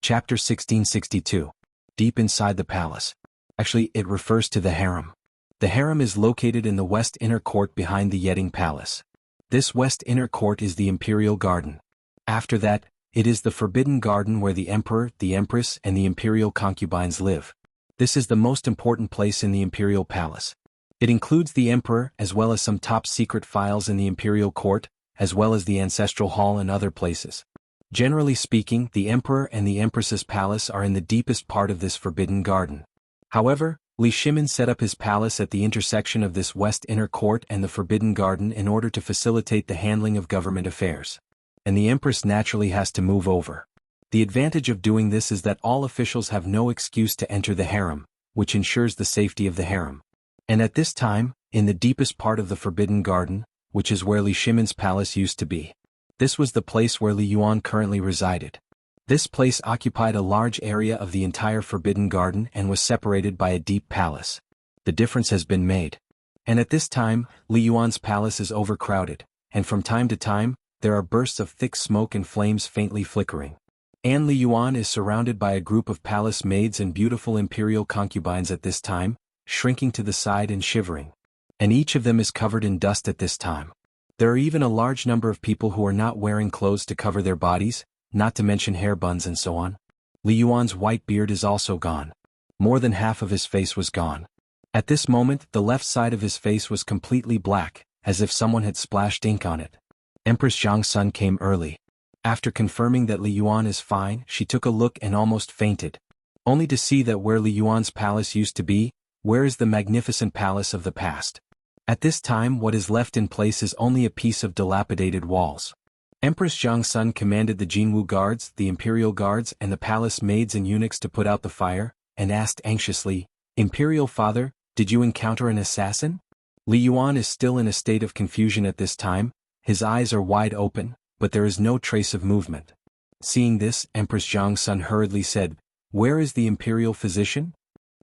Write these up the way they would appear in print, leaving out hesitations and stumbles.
Chapter 1662. Deep inside the palace. Actually, it refers to the harem. The harem is located in the west inner court behind the Yeting Palace. This west inner court is the imperial garden. After that, it is the forbidden garden where the emperor, the empress, and the imperial concubines live. This is the most important place in the imperial palace. It includes the emperor as well as some top-secret files in the imperial court, as well as the ancestral hall and other places. Generally speaking, the emperor and the empress's palace are in the deepest part of this forbidden garden. However, Li Shimin set up his palace at the intersection of this west inner court and the forbidden garden in order to facilitate the handling of government affairs. And the empress naturally has to move over. The advantage of doing this is that all officials have no excuse to enter the harem, which ensures the safety of the harem. And at this time, in the deepest part of the forbidden garden, which is where Li Shimin's palace used to be. This was the place where Li Yuan currently resided. This place occupied a large area of the entire forbidden garden and was separated by a deep palace. The difference has been made. And at this time, Li Yuan's palace is overcrowded, and from time to time, there are bursts of thick smoke and flames faintly flickering. And Li Yuan is surrounded by a group of palace maids and beautiful imperial concubines at this time, shrinking to the side and shivering. And each of them is covered in dust at this time. There are even a large number of people who are not wearing clothes to cover their bodies, not to mention hair buns and so on. Li Yuan's white beard is also gone. More than half of his face was gone. At this moment, the left side of his face was completely black, as if someone had splashed ink on it. Empress Jianghu came early. After confirming that Li Yuan is fine, she took a look and almost fainted. Only to see that where Li Yuan's palace used to be, where is the magnificent palace of the past? At this time, what is left in place is only a piece of dilapidated walls. Empress Jianghu commanded the Jianghu guards, the imperial guards, and the palace maids and eunuchs to put out the fire, and asked anxiously, "Imperial father, did you encounter an assassin?" Li Yuan is still in a state of confusion at this time. His eyes are wide open, but there is no trace of movement. Seeing this, Empress Jianghu hurriedly said, "Where is the imperial physician?"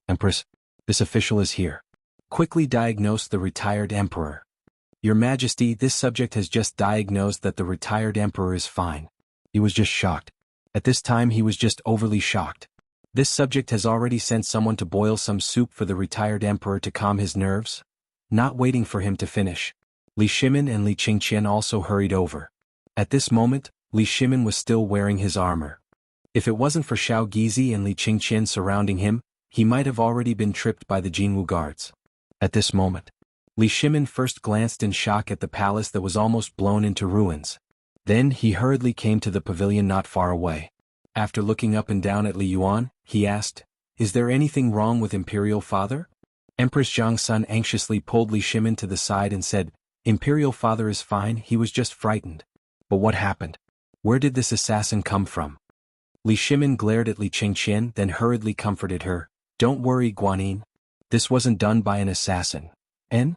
"Empress, this official is here." Quickly diagnosed the retired emperor. "Your Majesty, this subject has just diagnosed that the retired emperor is fine." He was just shocked. At this time he was just overly shocked. This subject has already sent someone to boil some soup for the retired emperor to calm his nerves. Not waiting for him to finish, Li Shimin and Li Qingqian also hurried over. At this moment, Li Shimin was still wearing his armor. If it wasn't for Xiao Gizi and Li Qingqian surrounding him, he might have already been tripped by the Jianghu guards. At this moment, Li Shimin first glanced in shock at the palace that was almost blown into ruins. Then he hurriedly came to the pavilion not far away. After looking up and down at Li Yuan, he asked, "Is there anything wrong with Imperial Father?" Empress Jianghu anxiously pulled Li Shimin to the side and said, "Imperial Father is fine, he was just frightened." "But what happened? Where did this assassin come from?" Li Shimin glared at Li Qingqian, then hurriedly comforted her, "Don't worry, Guanyin. This wasn't done by an assassin." "And?"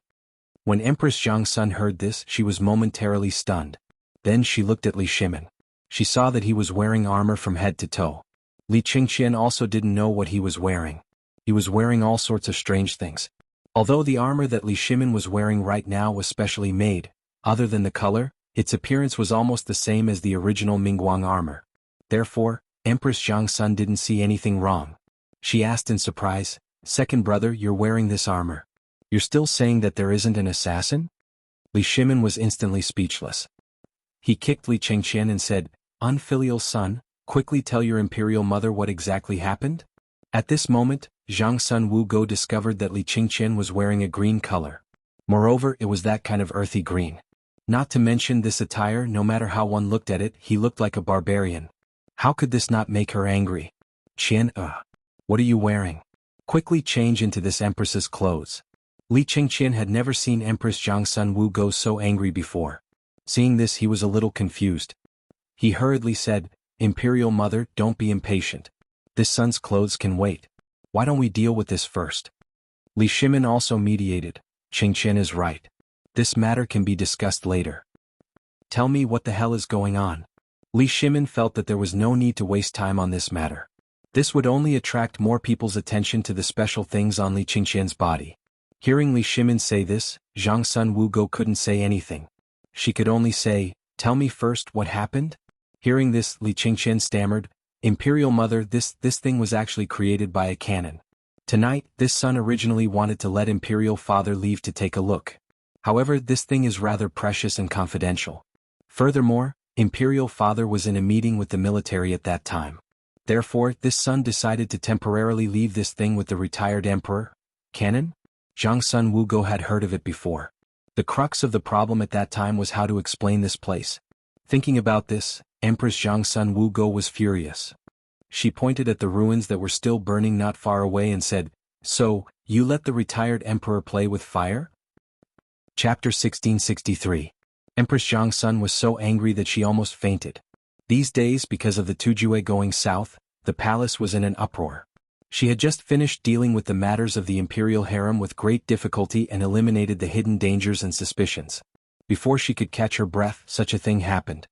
When Empress Jianghu heard this, she was momentarily stunned. Then she looked at Li Shimin. She saw that he was wearing armor from head to toe. Li Qingqian also didn't know what he was wearing. He was wearing all sorts of strange things. Although the armor that Li Shimin was wearing right now was specially made, other than the color, its appearance was almost the same as the original Mingguang armor. Therefore, Empress Jianghu didn't see anything wrong. She asked in surprise, "Second brother, you're wearing this armor. You're still saying that there isn't an assassin?" Li Shimin was instantly speechless. He kicked Li Qingqian and said, "Unfilial son, quickly tell your imperial mother what exactly happened." At this moment, Jiangsun Wugo discovered that Li Qingqian was wearing a green color. Moreover, it was that kind of earthy green. Not to mention this attire, no matter how one looked at it, he looked like a barbarian. How could this not make her angry? "Qian, what are you wearing? Quickly change into this empress's clothes." Li Qingqian had never seen Empress Jiangsun Wu go so angry before. Seeing this, he was a little confused. He hurriedly said, "Imperial mother, don't be impatient. This son's clothes can wait. Why don't we deal with this first?" Li Shimin also mediated. "Qingqian is right. This matter can be discussed later. Tell me what the hell is going on." Li Shimin felt that there was no need to waste time on this matter. This would only attract more people's attention to the special things on Li Qingqian's body. Hearing Li Shimin say this, Jiangsun Wugo couldn't say anything. She could only say, "Tell me first what happened?" Hearing this, Li Qingqian stammered, Imperial Mother, this thing was actually created by a cannon. Tonight, this son originally wanted to let Imperial Father leave to take a look. However, this thing is rather precious and confidential. Furthermore, Imperial Father was in a meeting with the military at that time. Therefore, this son decided to temporarily leave this thing with the retired emperor. Cannon? Jianghu Sun Wugo had heard of it before. The crux of the problem at that time was how to explain this place. Thinking about this, Empress Jianghu Sun Wugo was furious. She pointed at the ruins that were still burning not far away and said, "So, you let the retired emperor play with fire?" Chapter 1663. Empress Jianghu Sun was so angry that she almost fainted. These days, because of the Tujue going south, the palace was in an uproar. She had just finished dealing with the matters of the imperial harem with great difficulty and eliminated the hidden dangers and suspicions. Before she could catch her breath, such a thing happened.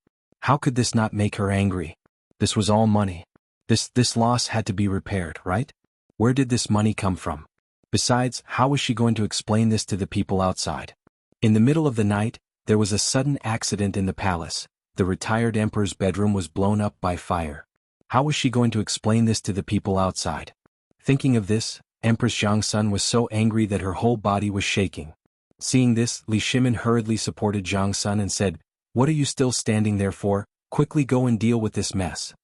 How could this not make her angry? This was all money. This loss had to be repaired, right? Where did this money come from? Besides, how was she going to explain this to the people outside? In the middle of the night, there was a sudden accident in the palace. The retired emperor's bedroom was blown up by fire. How was she going to explain this to the people outside? Thinking of this, Empress Jianghu Sun was so angry that her whole body was shaking. Seeing this, Li Shimin hurriedly supported Jianghu Sun and said, "What are you still standing there for? Quickly go and deal with this mess."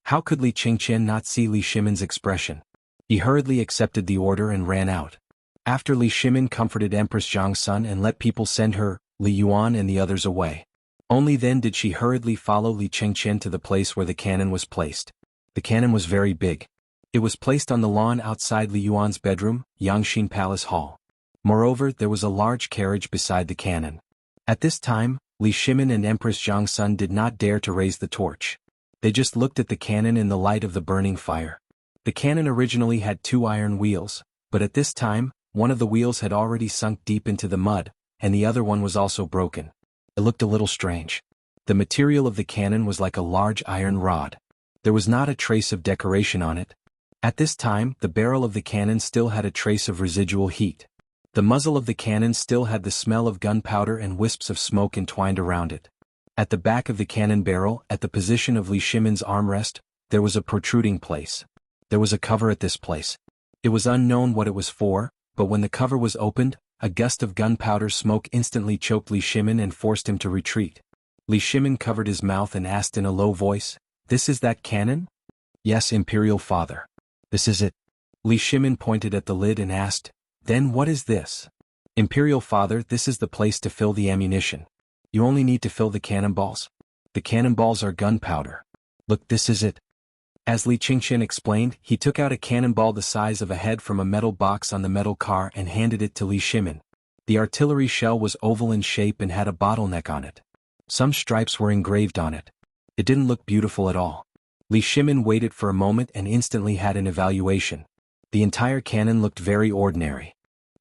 How could Li Qingqian not see Li Shimin's expression? He hurriedly accepted the order and ran out. After Li Shimin comforted Empress Jianghu Sun and let people send her, Li Yuan and the others away. Only then did she hurriedly follow Li Qingqian to the place where the cannon was placed. The cannon was very big. It was placed on the lawn outside Li Yuan's bedroom, Yangxin Palace Hall. Moreover, there was a large carriage beside the cannon. At this time, Li Shimin and Empress Jianghu Sun did not dare to raise the torch. They just looked at the cannon in the light of the burning fire. The cannon originally had 2 iron wheels, but at this time, one of the wheels had already sunk deep into the mud, and the other one was also broken. It looked a little strange. The material of the cannon was like a large iron rod. There was not a trace of decoration on it. At this time, the barrel of the cannon still had a trace of residual heat. The muzzle of the cannon still had the smell of gunpowder and wisps of smoke entwined around it. At the back of the cannon barrel, at the position of Li Shimin's armrest, there was a protruding place. There was a cover at this place. It was unknown what it was for, but when the cover was opened, a gust of gunpowder smoke instantly choked Li Shimin and forced him to retreat. Li Shimin covered his mouth and asked in a low voice, "This is that cannon?" "Yes, Imperial Father. This is it." Li Shimin pointed at the lid and asked, "Then what is this?" "Imperial Father, this is the place to fill the ammunition. You only need to fill the cannonballs. The cannonballs are gunpowder. Look, this is it." As Li Qingqian explained, he took out a cannonball the size of a head from a metal box on the metal car and handed it to Li Shimin. The artillery shell was oval in shape and had a bottleneck on it. Some stripes were engraved on it. It didn't look beautiful at all. Li Shimin waited for a moment and instantly had an evaluation. The entire cannon looked very ordinary.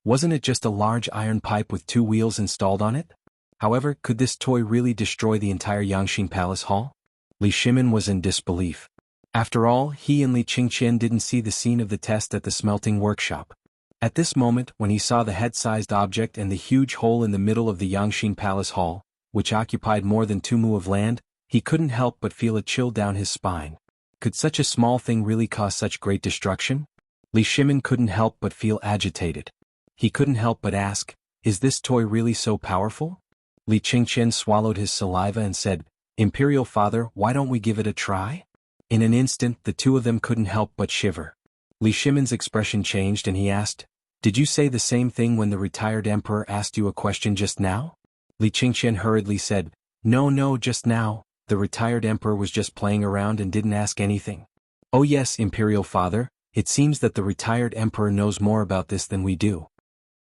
Wasn't it just a large iron pipe with 2 wheels installed on it? However, could this toy really destroy the entire Yangxin Palace Hall? Li Shimin was in disbelief. After all, he and Li Qingqian didn't see the scene of the test at the smelting workshop. At this moment, when he saw the head-sized object and the huge hole in the middle of the Yangxin Palace Hall, which occupied more than 2 mu of land, he couldn't help but feel a chill down his spine. Could such a small thing really cause such great destruction? Li Shimin couldn't help but feel agitated. He couldn't help but ask, "Is this toy really so powerful?" Li Qingqian swallowed his saliva and said, "Imperial Father, why don't we give it a try?" In an instant, the two of them couldn't help but shiver. Li Shimin's expression changed and he asked, "Did you say the same thing when the retired emperor asked you a question just now?" Li Qingqian hurriedly said, No, just now. The retired emperor was just playing around and didn't ask anything." "Oh yes, Imperial Father, it seems that the retired emperor knows more about this than we do."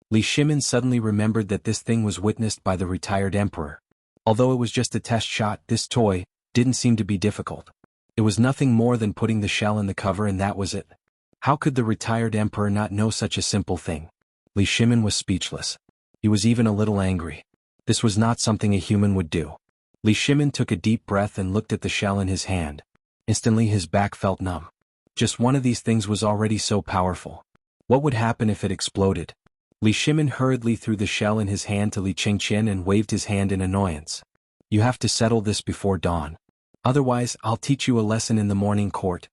Li Shimin suddenly remembered that this thing was witnessed by the retired emperor. Although it was just a test shot, this toy didn't seem to be difficult. It was nothing more than putting the shell in the cover and that was it. How could the retired emperor not know such a simple thing? Li Shimin was speechless. He was even a little angry. This was not something a human would do. Li Shimin took a deep breath and looked at the shell in his hand. Instantly his back felt numb. Just one of these things was already so powerful. What would happen if it exploded? Li Shimin hurriedly threw the shell in his hand to Li Qingqian and waved his hand in annoyance. "You have to settle this before dawn. Otherwise, I'll teach you a lesson in the morning court,"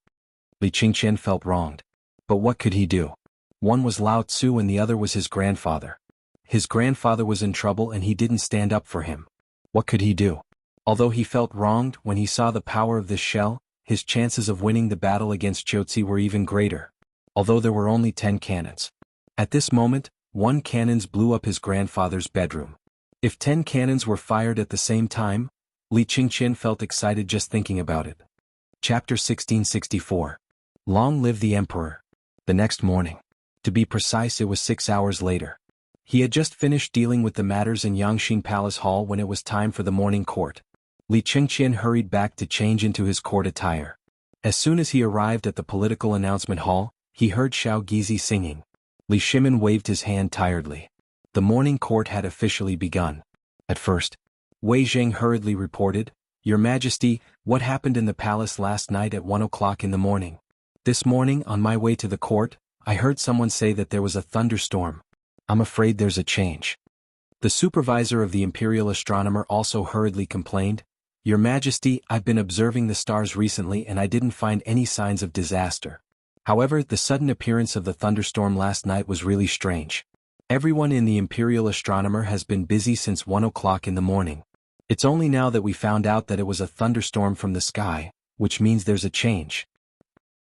Li Qingqian felt wronged. But what could he do? One was Lao Tzu and the other was his grandfather. His grandfather was in trouble and he didn't stand up for him. What could he do? Although he felt wronged when he saw the power of this shell, his chances of winning the battle against Jiaozi were even greater. Although there were only 10 cannons. At this moment, 1 cannon blew up his grandfather's bedroom. If 10 cannons were fired at the same time, Li Qingqian felt excited just thinking about it. Chapter 1664. Long live the Emperor. The next morning. To be precise, it was 6 hours later. He had just finished dealing with the matters in Yangxin Palace Hall when it was time for the morning court. Li Qingqian hurried back to change into his court attire. As soon as he arrived at the political announcement hall, he heard Xiao Gizi singing. Li Shimin waved his hand tiredly. The morning court had officially begun. At first, Wei Zheng hurriedly reported, "Your Majesty, what happened in the palace last night at 1 o'clock in the morning? This morning, on my way to the court, I heard someone say that there was a thunderstorm. I'm afraid there's a change." The supervisor of the imperial astronomer also hurriedly complained, "Your Majesty, I've been observing the stars recently and I didn't find any signs of disaster. However, the sudden appearance of the thunderstorm last night was really strange. Everyone in the imperial astronomer has been busy since 1 o'clock in the morning. It's only now that we found out that it was a thunderstorm from the sky, which means there's a change."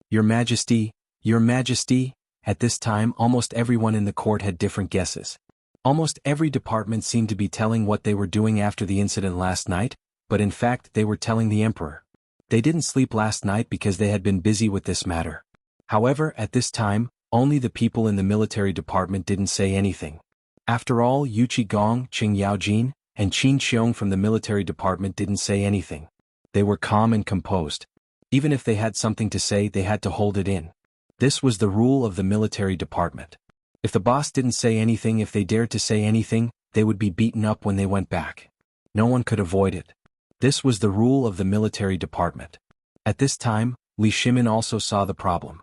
Your Majesty, Your Majesty." At this time, almost everyone in the court had different guesses. Almost every department seemed to be telling what they were doing after the incident last night, but in fact they were telling the emperor. They didn't sleep last night because they had been busy with this matter. However, at this time, only the people in the military department didn't say anything. After all, Yu Qigong, Qing Yaojin, and Qin Xiong from the military department didn't say anything. They were calm and composed. Even if they had something to say, they had to hold it in. This was the rule of the military department. If the boss didn't say anything, if they dared to say anything, they would be beaten up when they went back. No one could avoid it. This was the rule of the military department. At this time, Li Shimin also saw the problem.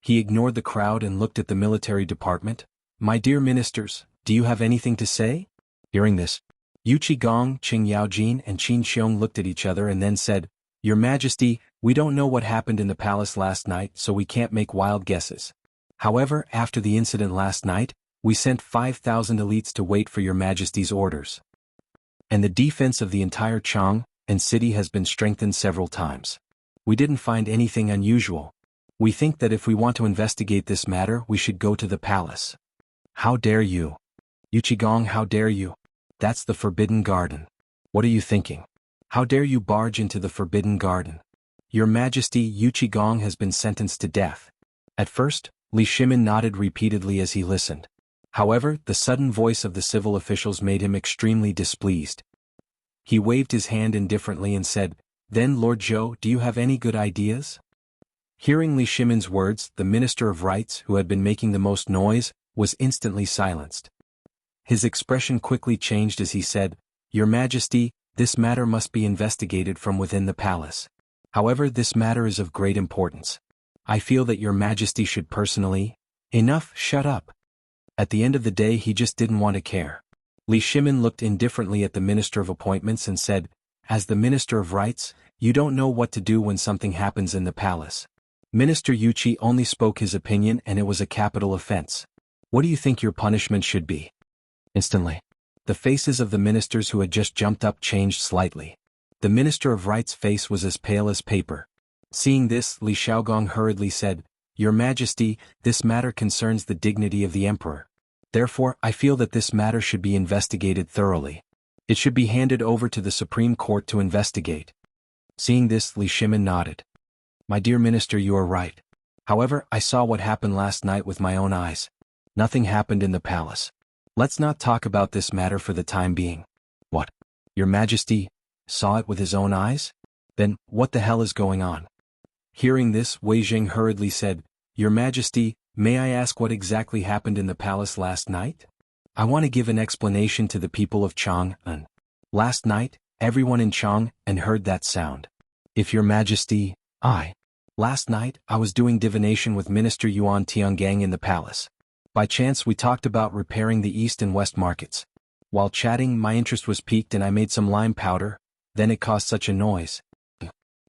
He ignored the crowd and looked at the military department. "My dear ministers, do you have anything to say?" Hearing this, Yu Qigong, Qing Yaojin, and Qin Xiong looked at each other and then said, "Your Majesty, we don't know what happened in the palace last night, so we can't make wild guesses. However, after the incident last night, we sent 5,000 elites to wait for your Majesty's orders. And the defense of the entire Chang and city has been strengthened several times. We didn't find anything unusual. We think that if we want to investigate this matter, we should go to the palace." "How dare you? Yu Qigong, how dare you? That's the Forbidden Garden. What are you thinking? How dare you barge into the Forbidden Garden? Your Majesty, Yu Qigong has been sentenced to death." At first, Li Shimin nodded repeatedly as he listened. However, the sudden voice of the civil officials made him extremely displeased. He waved his hand indifferently and said, "Then Lord Zhou, do you have any good ideas?" Hearing Li Shimin's words, the Minister of Rights, who had been making the most noise, was instantly silenced. His expression quickly changed as he said, "Your Majesty, this matter must be investigated from within the palace. However, this matter is of great importance. I feel that your Majesty should personally—" "Enough, shut up." At the end of the day, he just didn't want to care. Li Shimin looked indifferently at the Minister of Appointments and said, "As the Minister of Rights, you don't know what to do when something happens in the palace. Minister Yuqi only spoke his opinion and it was a capital offense. What do you think your punishment should be?" Instantly, the faces of the ministers who had just jumped up changed slightly. The Minister of Rights' face was as pale as paper. Seeing this, Li Xiaogong hurriedly said, "Your Majesty, this matter concerns the dignity of the Emperor. Therefore, I feel that this matter should be investigated thoroughly. It should be handed over to the Supreme Court to investigate." Seeing this, Li Shimin nodded. "My dear Minister, you are right. However, I saw what happened last night with my own eyes. Nothing happened in the palace. Let's not talk about this matter for the time being." "What? Your Majesty saw it with his own eyes? Then, what the hell is going on?" Hearing this, Wei Zheng hurriedly said, "Your Majesty, may I ask what exactly happened in the palace last night? I want to give an explanation to the people of Chang'an. Last night, everyone in Chang'an heard that sound. If your Majesty, last night, I was doing divination with Minister Yuan Tiangang in the palace. By chance we talked about repairing the east and west markets. While chatting, my interest was piqued and I made some lime powder, then it caused such a noise."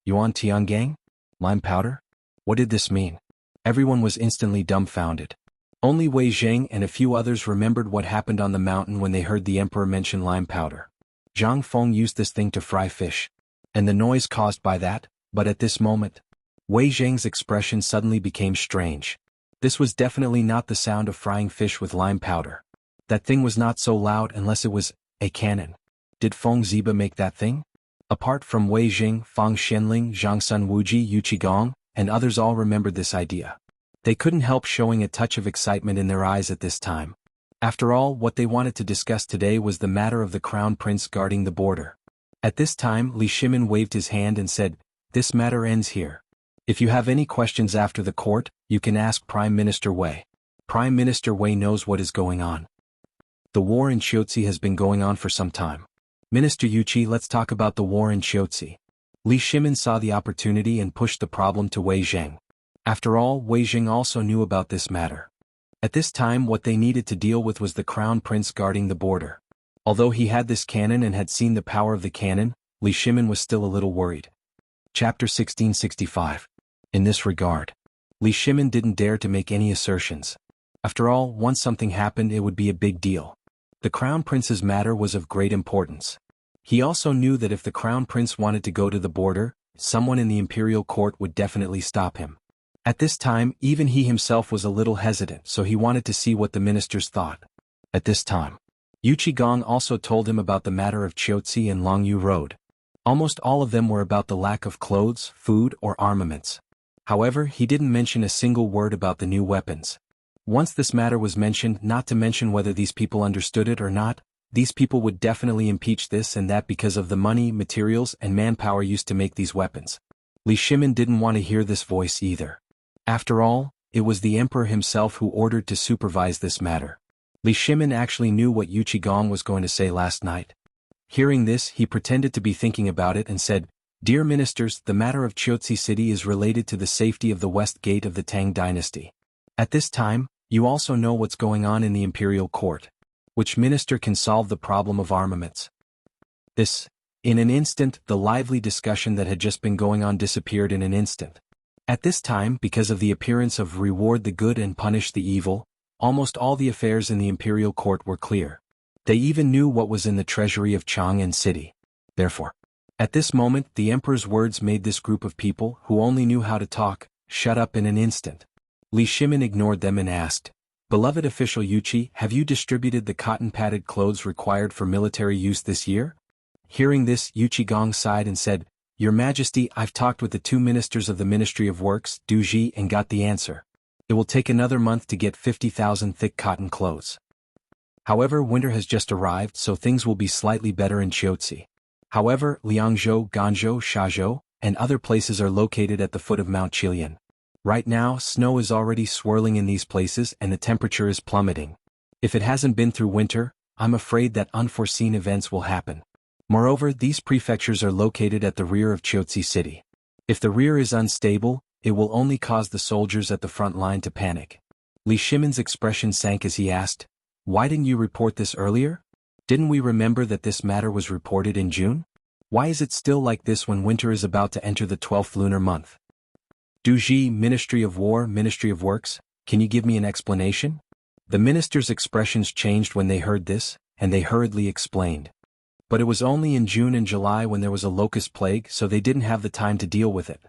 "Yuan Tiangang? Lime powder? What did this mean? Everyone was instantly dumbfounded. Only Wei Zheng and a few others remembered what happened on the mountain when they heard the emperor mention lime powder. Zhang Feng used this thing to fry fish. And the noise caused by that, but at this moment, Wei Zheng's expression suddenly became strange. This was definitely not the sound of frying fish with lime powder. That thing was not so loud unless it was a cannon. Did Feng Ziba make that thing? Apart from Wei Zheng, Fang Xianling, Zhang Sun Wuji, Yu Qigong, and others all remembered this idea. They couldn't help showing a touch of excitement in their eyes at this time. After all, what they wanted to discuss today was the matter of the crown prince guarding the border. At this time, Li Shimin waved his hand and said, "This matter ends here. If you have any questions after the court, you can ask Prime Minister Wei. Prime Minister Wei knows what is going on. The war in Qiuzi has been going on for some time. Minister Yuqi, let's talk about the war in Qiuzi." Li Shimin saw the opportunity and pushed the problem to Wei Zheng. After all, Wei Zheng also knew about this matter. At this time, what they needed to deal with was the crown prince guarding the border. Although he had this cannon and had seen the power of the cannon, Li Shimin was still a little worried. Chapter 1665. In this regard, Li Shimin didn't dare to make any assertions. After all, once something happened, it would be a big deal. The crown prince's matter was of great importance. He also knew that if the crown prince wanted to go to the border, someone in the imperial court would definitely stop him. At this time, even he himself was a little hesitant, so he wanted to see what the ministers thought. At this time, Yu Qigong also told him about the matter of Qiuzi and Longyu Road. Almost all of them were about the lack of clothes, food, or armaments. However, he didn't mention a single word about the new weapons. Once this matter was mentioned, not to mention whether these people understood it or not, these people would definitely impeach this and that because of the money, materials, and manpower used to make these weapons. Li Shimin didn't want to hear this voice either. After all, it was the emperor himself who ordered to supervise this matter. Li Shimin actually knew what Yu Qigong was going to say last night. Hearing this, he pretended to be thinking about it and said, "Dear ministers, the matter of Qiuzi City is related to the safety of the west gate of the Tang dynasty. At this time, you also know what's going on in the imperial court. Which minister can solve the problem of armaments?" In an instant, the lively discussion that had just been going on disappeared in an instant. At this time, because of the appearance of reward the good and punish the evil, almost all the affairs in the imperial court were clear. They even knew what was in the treasury of Chang'an City. Therefore, at this moment, the emperor's words made this group of people, who only knew how to talk, shut up in an instant. Li Shimin ignored them and asked, "Beloved official Yuqi, have you distributed the cotton-padded clothes required for military use this year?" Hearing this, Yu Qigong sighed and said, "Your Majesty, I've talked with the two ministers of the Ministry of Works, Du Ji, and got the answer. It will take another month to get 50,000 thick cotton clothes. However, winter has just arrived, so things will be slightly better in Qiuzi. However, Liangzhou, Ganzhou, Shazhou, and other places are located at the foot of Mount Qilian. Right now, snow is already swirling in these places and the temperature is plummeting. If it hasn't been through winter, I'm afraid that unforeseen events will happen. Moreover, these prefectures are located at the rear of Qiuzi City. If the rear is unstable, it will only cause the soldiers at the front line to panic." Li Shimin's expression sank as he asked, "Why didn't you report this earlier? Didn't we remember that this matter was reported in June? Why is it still like this when winter is about to enter the 12th lunar month?" "Du Ji, Ministry of War, Ministry of Works, can you give me an explanation?" The ministers' expressions changed when they heard this, and they hurriedly explained. But it was only in June and July when there was a locust plague, so they didn't have the time to deal with it.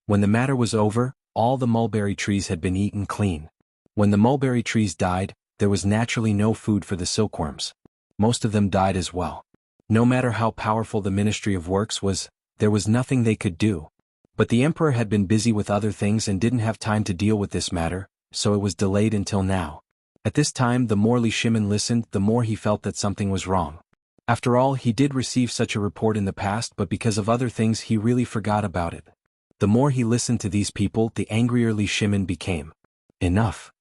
When the matter was over, all the mulberry trees had been eaten clean. When the mulberry trees died, there was naturally no food for the silkworms. Most of them died as well. No matter how powerful the Ministry of Works was, there was nothing they could do. But the emperor had been busy with other things and didn't have time to deal with this matter, so it was delayed until now. At this time, the more Li Shimin listened, the more he felt that something was wrong. After all, he did receive such a report in the past, but because of other things he really forgot about it. The more he listened to these people, the angrier Li Shimin became. "Enough.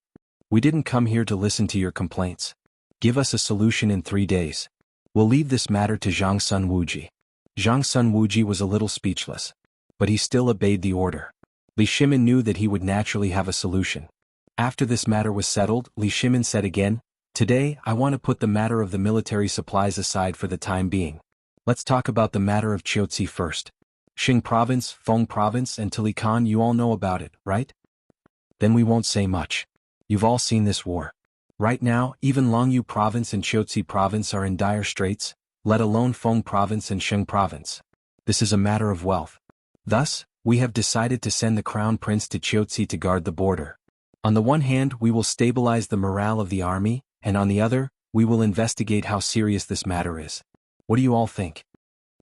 We didn't come here to listen to your complaints. Give us a solution in 3 days. We'll leave this matter to Zhang Sun Wuji." Zhang Sun Wuji was a little speechless. But he still obeyed the order. Li Shimin knew that he would naturally have a solution. After this matter was settled, Li Shimin said again, "Today, I want to put the matter of the military supplies aside for the time being. Let's talk about the matter of Qiuzi first. Qing Province, Feng Province, and Tili Khan, you all know about it, right? Then we won't say much. You've all seen this war. Right now, even Longyu Province and Qiuzi Province are in dire straits, let alone Feng Province and Qing Province. This is a matter of wealth. Thus, we have decided to send the Crown Prince to Qiuzi to guard the border. On the one hand, we will stabilize the morale of the army, and on the other, we will investigate how serious this matter is. What do you all think?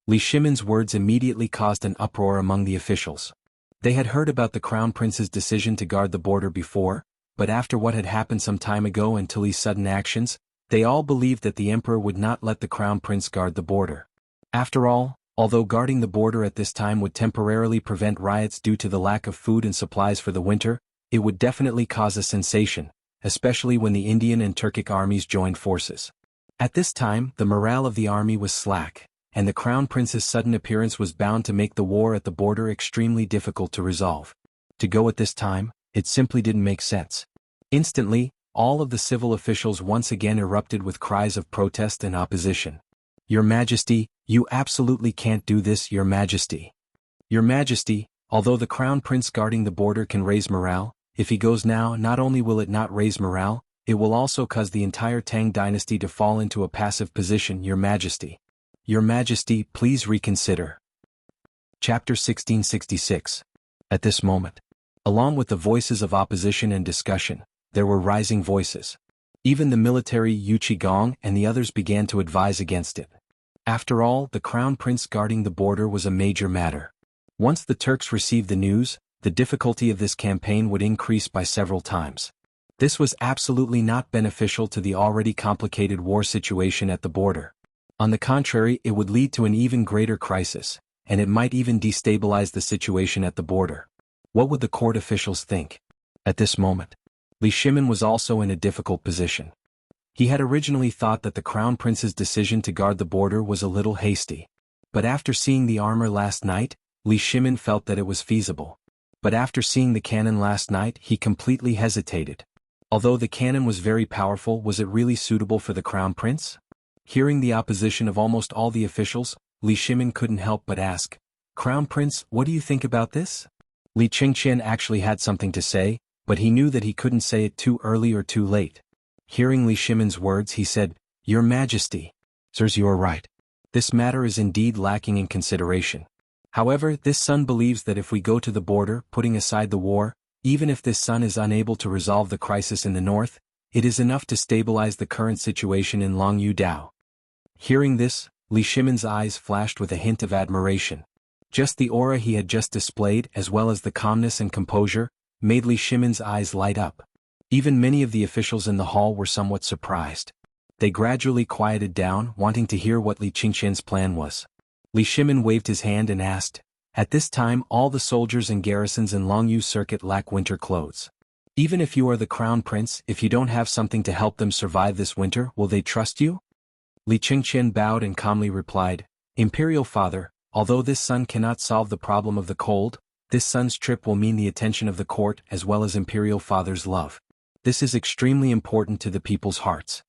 Li Shimin's words immediately caused an uproar among the officials. They had heard about the Crown Prince's decision to guard the border before, but after what had happened some time ago and Tili's sudden actions, they all believed that the emperor would not let the Crown Prince guard the border. After all, although guarding the border at this time would temporarily prevent riots due to the lack of food and supplies for the winter, it would definitely cause a sensation, especially when the Indian and Turkic armies joined forces. At this time, the morale of the army was slack, and the Crown Prince's sudden appearance was bound to make the war at the border extremely difficult to resolve. To go at this time, it simply didn't make sense. Instantly, all of the civil officials once again erupted with cries of protest and opposition. Your Majesty, you absolutely can't do this, Your Majesty. Your Majesty, although the Crown Prince guarding the border can raise morale, if he goes now, not only will it not raise morale, it will also cause the entire Tang dynasty to fall into a passive position, Your Majesty. Your Majesty, please reconsider. Chapter 1666. At this moment, along with the voices of opposition and discussion, there were rising voices. Even the military Yu Qigong and the others began to advise against it. After all, the Crown Prince guarding the border was a major matter. Once the Turks received the news, the difficulty of this campaign would increase by several times. This was absolutely not beneficial to the already complicated war situation at the border. On the contrary, it would lead to an even greater crisis, and it might even destabilize the situation at the border. What would the court officials think? At this moment, Li Shimin was also in a difficult position. He had originally thought that the Crown Prince's decision to guard the border was a little hasty. But after seeing the armor last night, Li Shimin felt that it was feasible. But after seeing the cannon last night, he completely hesitated. Although the cannon was very powerful, was it really suitable for the Crown Prince? Hearing the opposition of almost all the officials, Li Shimin couldn't help but ask, Crown Prince, what do you think about this? Li Qingqian actually had something to say, but he knew that he couldn't say it too early or too late. Hearing Li Shimin's words, he said, Your Majesty. Sirs, you are right. This matter is indeed lacking in consideration. However, this son believes that if we go to the border, putting aside the war, even if this son is unable to resolve the crisis in the north, it is enough to stabilize the current situation in Longyu Dao. Hearing this, Li Shimin's eyes flashed with a hint of admiration. Just the aura he had just displayed, as well as the calmness and composure, made Li Shimin's eyes light up. Even many of the officials in the hall were somewhat surprised. They gradually quieted down, wanting to hear what Li Qingqian's plan was. Li Shimin waved his hand and asked, At this time all the soldiers and garrisons in Longyu Circuit lack winter clothes. Even if you are the Crown Prince, if you don't have something to help them survive this winter, will they trust you? Li Qingqian bowed and calmly replied, Imperial Father, although this son cannot solve the problem of the cold, this son's trip will mean the attention of the court as well as Imperial Father's love. This is extremely important to the people's hearts.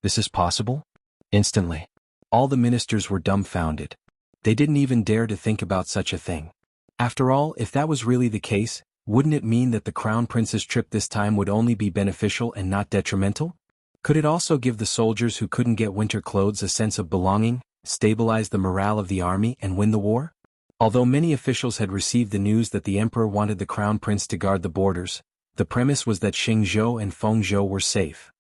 This is possible? Instantly, all the ministers were dumbfounded. They didn't even dare to think about such a thing. After all, if that was really the case, wouldn't it mean that the Crown Prince's trip this time would only be beneficial and not detrimental? Could it also give the soldiers who couldn't get winter clothes a sense of belonging, stabilize the morale of the army, and win the war? Although many officials had received the news that the emperor wanted the Crown Prince to guard the borders, the premise was that Xingzhou and Fengzhou were safe.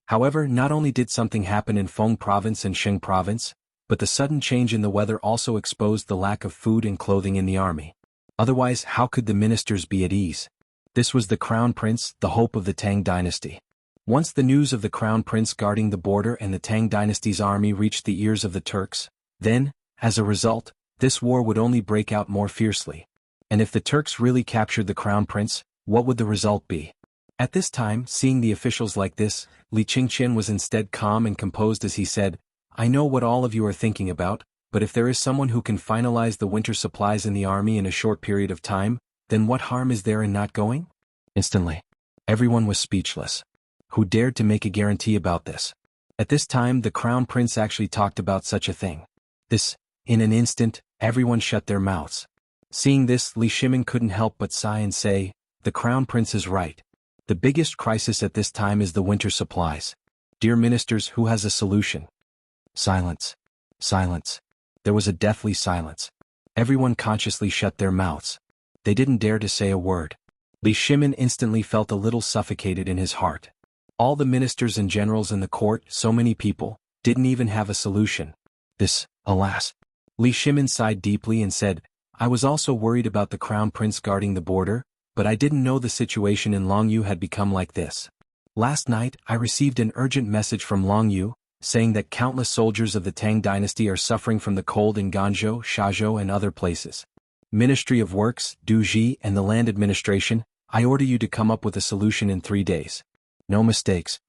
However, not only did something happen in Feng Province and Qing Province, but the sudden change in the weather also exposed the lack of food and clothing in the army. Otherwise, how could the ministers be at ease? This was the Crown Prince, the hope of the Tang dynasty. Once the news of the Crown Prince guarding the border and the Tang dynasty's army reached the ears of the Turks, then, as a result, this war would only break out more fiercely. And if the Turks really captured the Crown Prince, what would the result be? At this time, seeing the officials like this, Li Qingqian was instead calm and composed as he said, I know what all of you are thinking about, but if there is someone who can finalize the winter supplies in the army in a short period of time, then what harm is there in not going? Instantly, everyone was speechless. Who dared to make a guarantee about this? At this time, the Crown Prince actually talked about such a thing. This, in an instant, everyone shut their mouths. Seeing this, Li Shimin couldn't help but sigh and say, "The Crown Prince is right. The biggest crisis at this time is the winter supplies. Dear ministers, who has a solution?" Silence. Silence. There was a deathly silence. Everyone consciously shut their mouths. They didn't dare to say a word. Li Shimin instantly felt a little suffocated in his heart. All the ministers and generals in the court, so many people, didn't even have a solution. This, alas. Li Shimin sighed deeply and said, "I was also worried about the crown prince guarding the border, but I didn't know the situation in Longyu had become like this. Last night, I received an urgent message from Longyu, saying that countless soldiers of the Tang dynasty are suffering from the cold in Ganzhou, Shazhou and other places. Ministry of Works, Duji and the Land Administration, I order you to come up with a solution in 3 days. No mistakes."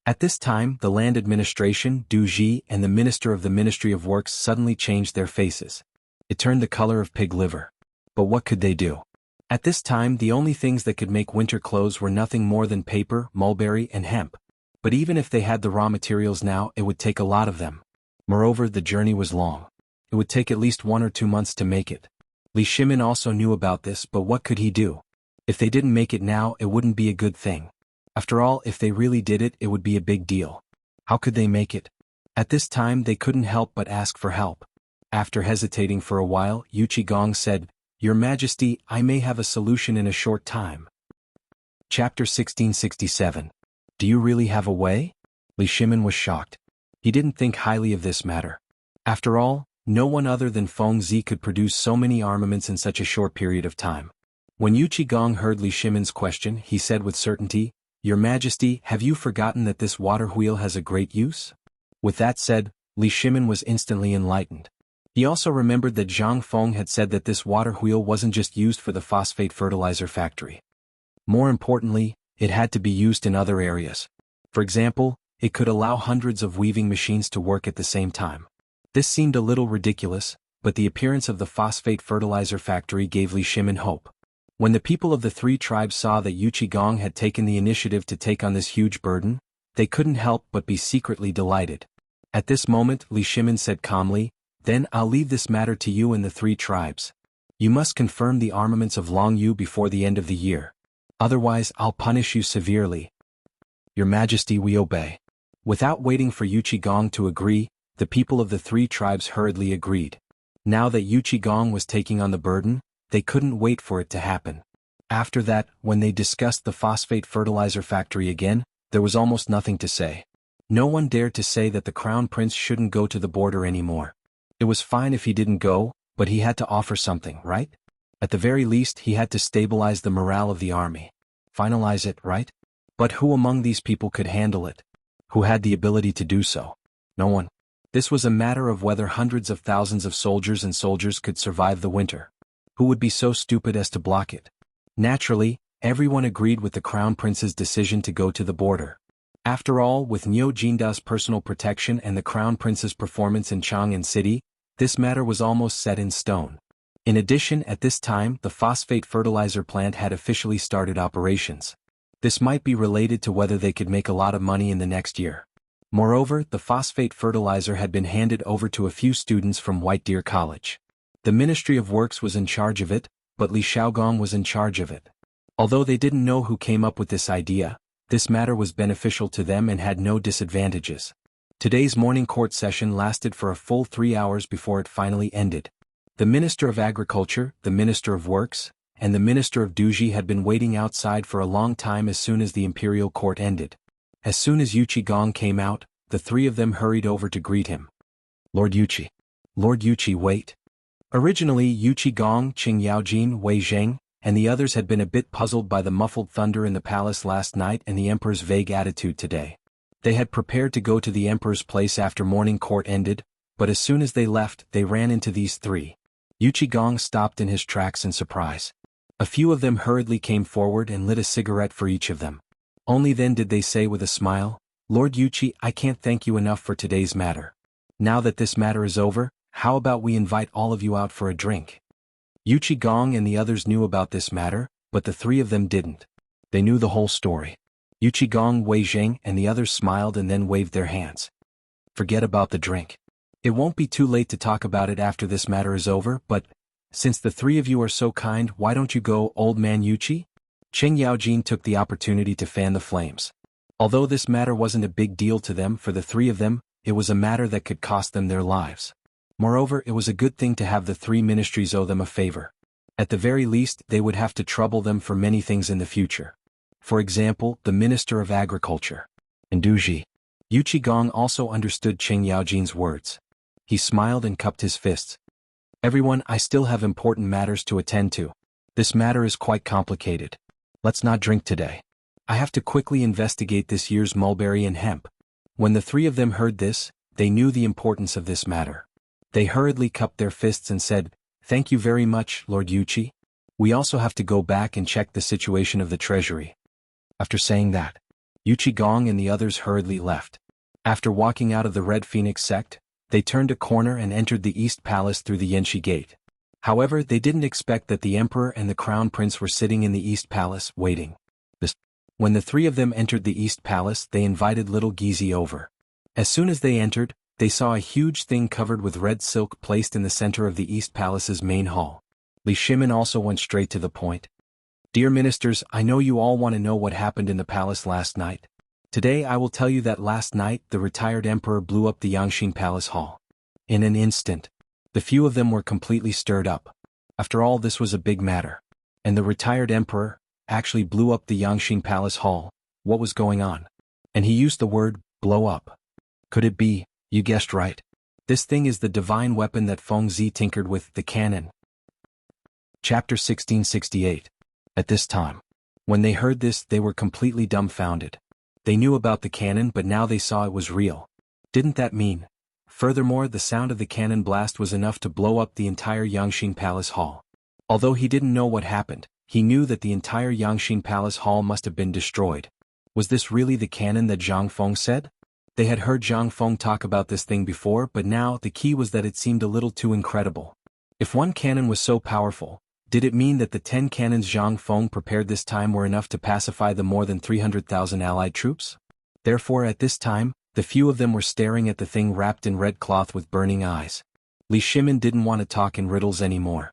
At this time, the Land Administration, Duji and the Minister of the Ministry of Works suddenly changed their faces. It turned the color of pig liver. But what could they do? At this time, the only things that could make winter clothes were nothing more than paper, mulberry and hemp. But even if they had the raw materials now, it would take a lot of them. Moreover, the journey was long. It would take at least 1 or 2 months to make it. Li Shimin also knew about this, but what could he do? If they didn't make it now, it wouldn't be a good thing. After all, if they really did it, it would be a big deal. How could they make it? At this time, they couldn't help but ask for help. After hesitating for a while, Yu Qigong said, "Your Majesty, I may have a solution in a short time." Chapter 1667. Do you really have a way? Li Shimin was shocked. He didn't think highly of this matter. After all, no one other than Feng Zi could produce so many armaments in such a short period of time. When Yu Qigong heard Li Shimin's question, he said with certainty, "Your Majesty, have you forgotten that this water wheel has a great use?" With that said, Li Shimin was instantly enlightened. He also remembered that Zhang Feng had said that this water wheel wasn't just used for the phosphate fertilizer factory. More importantly, it had to be used in other areas. For example, it could allow hundreds of weaving machines to work at the same time. This seemed a little ridiculous, but the appearance of the phosphate fertilizer factory gave Li Shimin hope. When the people of the 3 tribes saw that Yu Qigong had taken the initiative to take on this huge burden, they couldn't help but be secretly delighted. At this moment, Li Shimin said calmly, "Then I'll leave this matter to you and the 3 tribes. You must confirm the armaments of Longyu before the end of the year. Otherwise, I'll punish you severely." "Your Majesty, we obey." Without waiting for Yu Qigong to agree, the people of the 3 tribes hurriedly agreed. Now that Yu Qigong was taking on the burden, they couldn't wait for it to happen. After that, when they discussed the phosphate fertilizer factory again, there was almost nothing to say. No one dared to say that the crown prince shouldn't go to the border anymore. It was fine if he didn't go, but he had to offer something, right? At the very least, he had to stabilize the morale of the army. Finalize it, right? But who among these people could handle it? Who had the ability to do so? No one. This was a matter of whether hundreds of thousands of soldiers could survive the winter. Who would be so stupid as to block it? Naturally, everyone agreed with the crown prince's decision to go to the border. After all, with Niu Jinda's personal protection and the crown prince's performance in Chang'an City, this matter was almost set in stone. In addition, at this time, the phosphate fertilizer plant had officially started operations. This might be related to whether they could make a lot of money in the next year. Moreover, the phosphate fertilizer had been handed over to a few students from White Deer College. The Ministry of Works was in charge of it, but Li Xiaogong was in charge of it. Although they didn't know who came up with this idea, this matter was beneficial to them and had no disadvantages. Today's morning court session lasted for a full 3 hours before it finally ended. The Minister of Agriculture, the Minister of Works, and the Minister of Duji had been waiting outside for a long time as soon as the imperial court ended. As soon as Yu Qigong came out, the 3 of them hurried over to greet him. "Lord Yuqi. Lord Yuqi, wait." Originally, Yu Qigong, Qing Yaojin, Wei Zheng, and the others had been a bit puzzled by the muffled thunder in the palace last night and the emperor's vague attitude today. They had prepared to go to the emperor's place after morning court ended, but as soon as they left, they ran into these 3. Yu Qigong stopped in his tracks in surprise. A few of them hurriedly came forward and lit a cigarette for each of them. Only then did they say with a smile, "Lord Yuqi, I can't thank you enough for today's matter. Now that this matter is over, how about we invite all of you out for a drink?" Yu Qigong and the others knew about this matter, but the 3 of them didn't. They knew the whole story. Yu Qigong, Wei Zheng, and the others smiled and then waved their hands. "Forget about the drink. It won't be too late to talk about it after this matter is over, but since the three of you are so kind, why don't you go, old man Yuchi? Qing Yaojin took the opportunity to fan the flames. Although this matter wasn't a big deal to them, for the three of them, it was a matter that could cost them their lives. Moreover, it was a good thing to have the three ministries owe them a favor. At the very least, they would have to trouble them for many things in the future. For example, the Minister of Agriculture. And Duji. Yuchi Gong also understood Qing Yaojin's words. He smiled and cupped his fists. Everyone, I still have important matters to attend to. This matter is quite complicated. Let's not drink today. I have to quickly investigate this year's mulberry and hemp. When the three of them heard this, they knew the importance of this matter. They hurriedly cupped their fists and said, "Thank you very much, Lord Yuchi. We also have to go back and check the situation of the treasury." After saying that, Yuchi Gong and the others hurriedly left. After walking out of the Red Phoenix sect, they turned a corner and entered the East Palace through the Yenshi Gate. However, they didn't expect that the Emperor and the Crown Prince were sitting in the East Palace, waiting. When the three of them entered the East Palace, they invited little Gizi over. As soon as they entered, they saw a huge thing covered with red silk placed in the center of the East Palace's main hall. Li Shimin also went straight to the point. "Dear ministers, I know you all want to know what happened in the palace last night. Today I will tell you that last night the retired emperor blew up the Yangxin Palace Hall. In an instant, the few of them were completely stirred up. After all, this was a big matter. And the retired emperor actually blew up the Yangxin Palace Hall. What was going on? And he used the word, blow up. Could it be, you guessed right. This thing is the divine weapon that Feng Zi tinkered with, the cannon." Chapter 1668. At this time, when they heard this, they were completely dumbfounded. They knew about the cannon, but now they saw it was real. Didn't that mean? Furthermore, the sound of the cannon blast was enough to blow up the entire Yangxin Palace Hall. Although he didn't know what happened, he knew that the entire Yangxin Palace Hall must have been destroyed. Was this really the cannon that Zhang Feng said? They had heard Zhang Feng talk about this thing before, but now the key was that it seemed a little too incredible. If one cannon was so powerful, did it mean that the 10 cannons Zhang Feng prepared this time were enough to pacify the more than 300,000 allied troops? Therefore, at this time, the few of them were staring at the thing wrapped in red cloth with burning eyes. Li Shimin didn't want to talk in riddles anymore.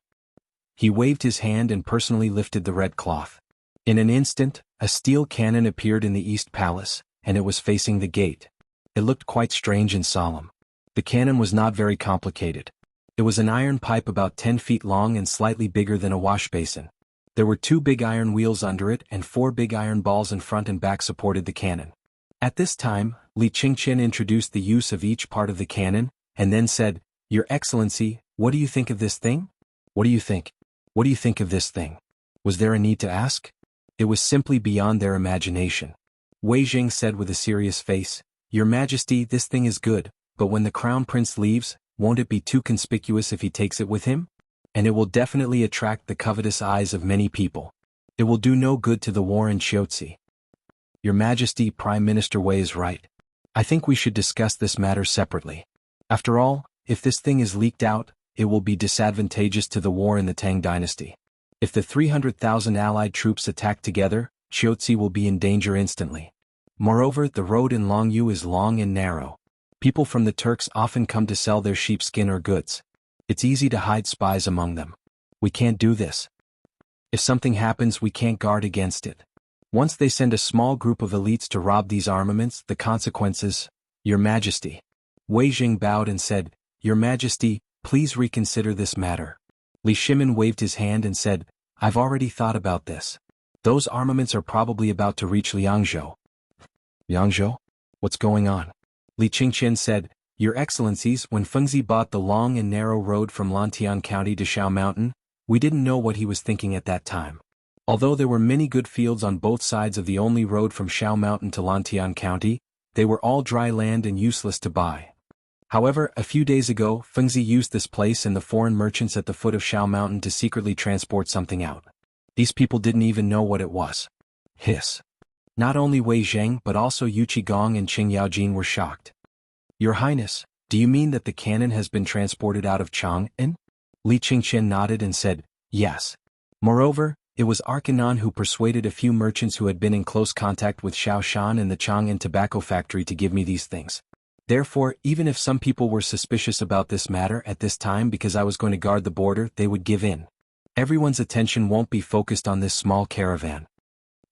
He waved his hand and personally lifted the red cloth. In an instant, a steel cannon appeared in the East Palace, and it was facing the gate. It looked quite strange and solemn. The cannon was not very complicated. It was an iron pipe about 10 feet long and slightly bigger than a wash basin. There were 2 big iron wheels under it, and 4 big iron balls in front and back supported the cannon. At this time, Li Qingqian introduced the use of each part of the cannon, and then said, "Your Excellency, what do you think of this thing? What do you think? What do you think of this thing?" Was there a need to ask? It was simply beyond their imagination. Wei Jing said with a serious face, "Your Majesty, this thing is good, but when the Crown Prince leaves, won't it be too conspicuous if he takes it with him? And it will definitely attract the covetous eyes of many people. It will do no good to the war in Qiuzi." "Your Majesty, Prime Minister Wei is right. I think we should discuss this matter separately. After all, if this thing is leaked out, it will be disadvantageous to the war in the Tang dynasty. If the 300,000 allied troops attack together, Qiuzi will be in danger instantly. Moreover, the road in Longyu is long and narrow. People from the Turks often come to sell their sheepskin or goods. It's easy to hide spies among them. We can't do this. If something happens, we can't guard against it. Once they send a small group of elites to rob these armaments, the consequences, Your Majesty." Wei Jing bowed and said, "Your Majesty, please reconsider this matter." Li Shimin waved his hand and said, "I've already thought about this. Those armaments are probably about to reach Liangzhou." "Liangzhou? What's going on?" Li Qingqian said, "Your Excellencies, when Fengzi bought the long and narrow road from Lantian County to Shao Mountain, we didn't know what he was thinking at that time. Although there were many good fields on both sides of the only road from Shao Mountain to Lantian County, they were all dry land and useless to buy. However, a few days ago, Fengzi used this place and the foreign merchants at the foot of Shao Mountain to secretly transport something out. These people didn't even know what it was." Hiss. Not only Wei Zheng but also Yuchi Gong and Qing Yaojin were shocked. "Your Highness, do you mean that the cannon has been transported out of Chang'an?" Li Qingqian nodded and said, "Yes. Moreover, it was Arkanan who persuaded a few merchants who had been in close contact with Shao Shan and the Chang'an tobacco factory to give me these things. Therefore, even if some people were suspicious about this matter at this time because I was going to guard the border, they would give in. Everyone's attention won't be focused on this small caravan.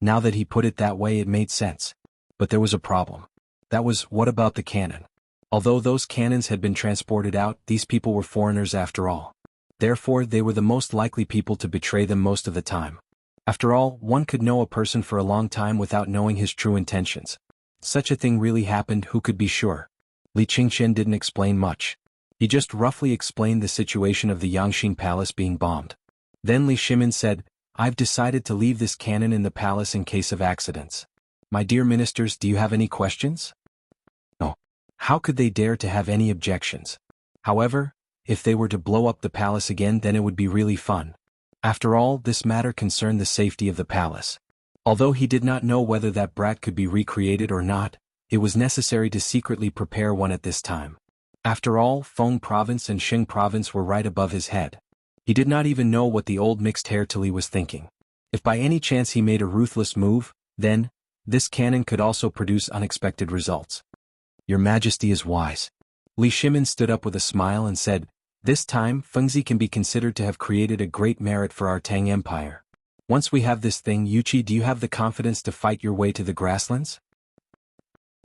Now that he put it that way, it made sense. But there was a problem. That was, what about the cannon? Although those cannons had been transported out, these people were foreigners after all. Therefore, they were the most likely people to betray them most of the time. After all, one could know a person for a long time without knowing his true intentions. Such a thing really happened, who could be sure? Li Qingqian didn't explain much. He just roughly explained the situation of the Yangxin palace being bombed. Then Li Shimin said, I've decided to leave this cannon in the palace in case of accidents. My dear ministers, do you have any questions? No. How could they dare to have any objections? However, if they were to blow up the palace again, then it would be really fun. After all, this matter concerned the safety of the palace. Although he did not know whether that brat could be recreated or not, it was necessary to secretly prepare one at this time. After all, Feng province and Xing province were right above his head. He did not even know what the old mixed-hair Tilly was thinking. If by any chance he made a ruthless move, then, this cannon could also produce unexpected results. Your Majesty is wise. Li Shimin stood up with a smile and said, this time, Fengzi can be considered to have created a great merit for our Tang Empire. Once we have this thing, Yuqi, do you have the confidence to fight your way to the grasslands?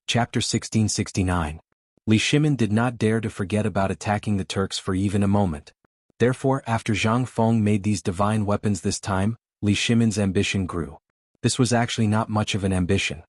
Chapter 1669. Li Shimin did not dare to forget about attacking the Turks for even a moment. Therefore, after Zhang Feng made these divine weapons this time, Li Shimin's ambition grew. This was actually not much of an ambition.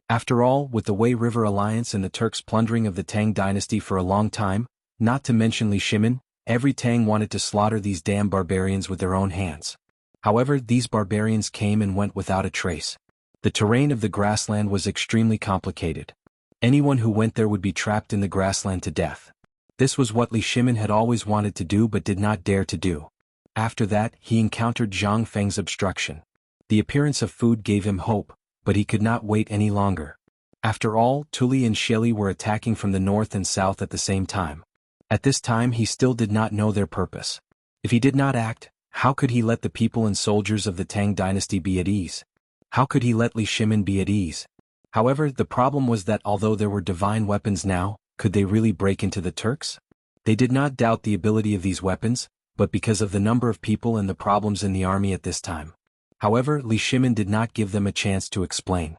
After all, with the Wei River Alliance and the Turks plundering of the Tang dynasty for a long time, not to mention Li Shimin, every Tang wanted to slaughter these damn barbarians with their own hands. However, these barbarians came and went without a trace. The terrain of the grassland was extremely complicated. Anyone who went there would be trapped in the grassland to death. This was what Li Shimin had always wanted to do but did not dare to do. After that, he encountered Zhang Feng's obstruction. The appearance of food gave him hope, but he could not wait any longer. After all, Tuli and Sheli were attacking from the north and south at the same time. At this time he still did not know their purpose. If he did not act, how could he let the people and soldiers of the Tang dynasty be at ease? How could he let Li Shimin be at ease? However, the problem was that although there were divine weapons now, could they really break into the Turks? They did not doubt the ability of these weapons, but because of the number of people and the problems in the army at this time. However, Li Shimin did not give them a chance to explain.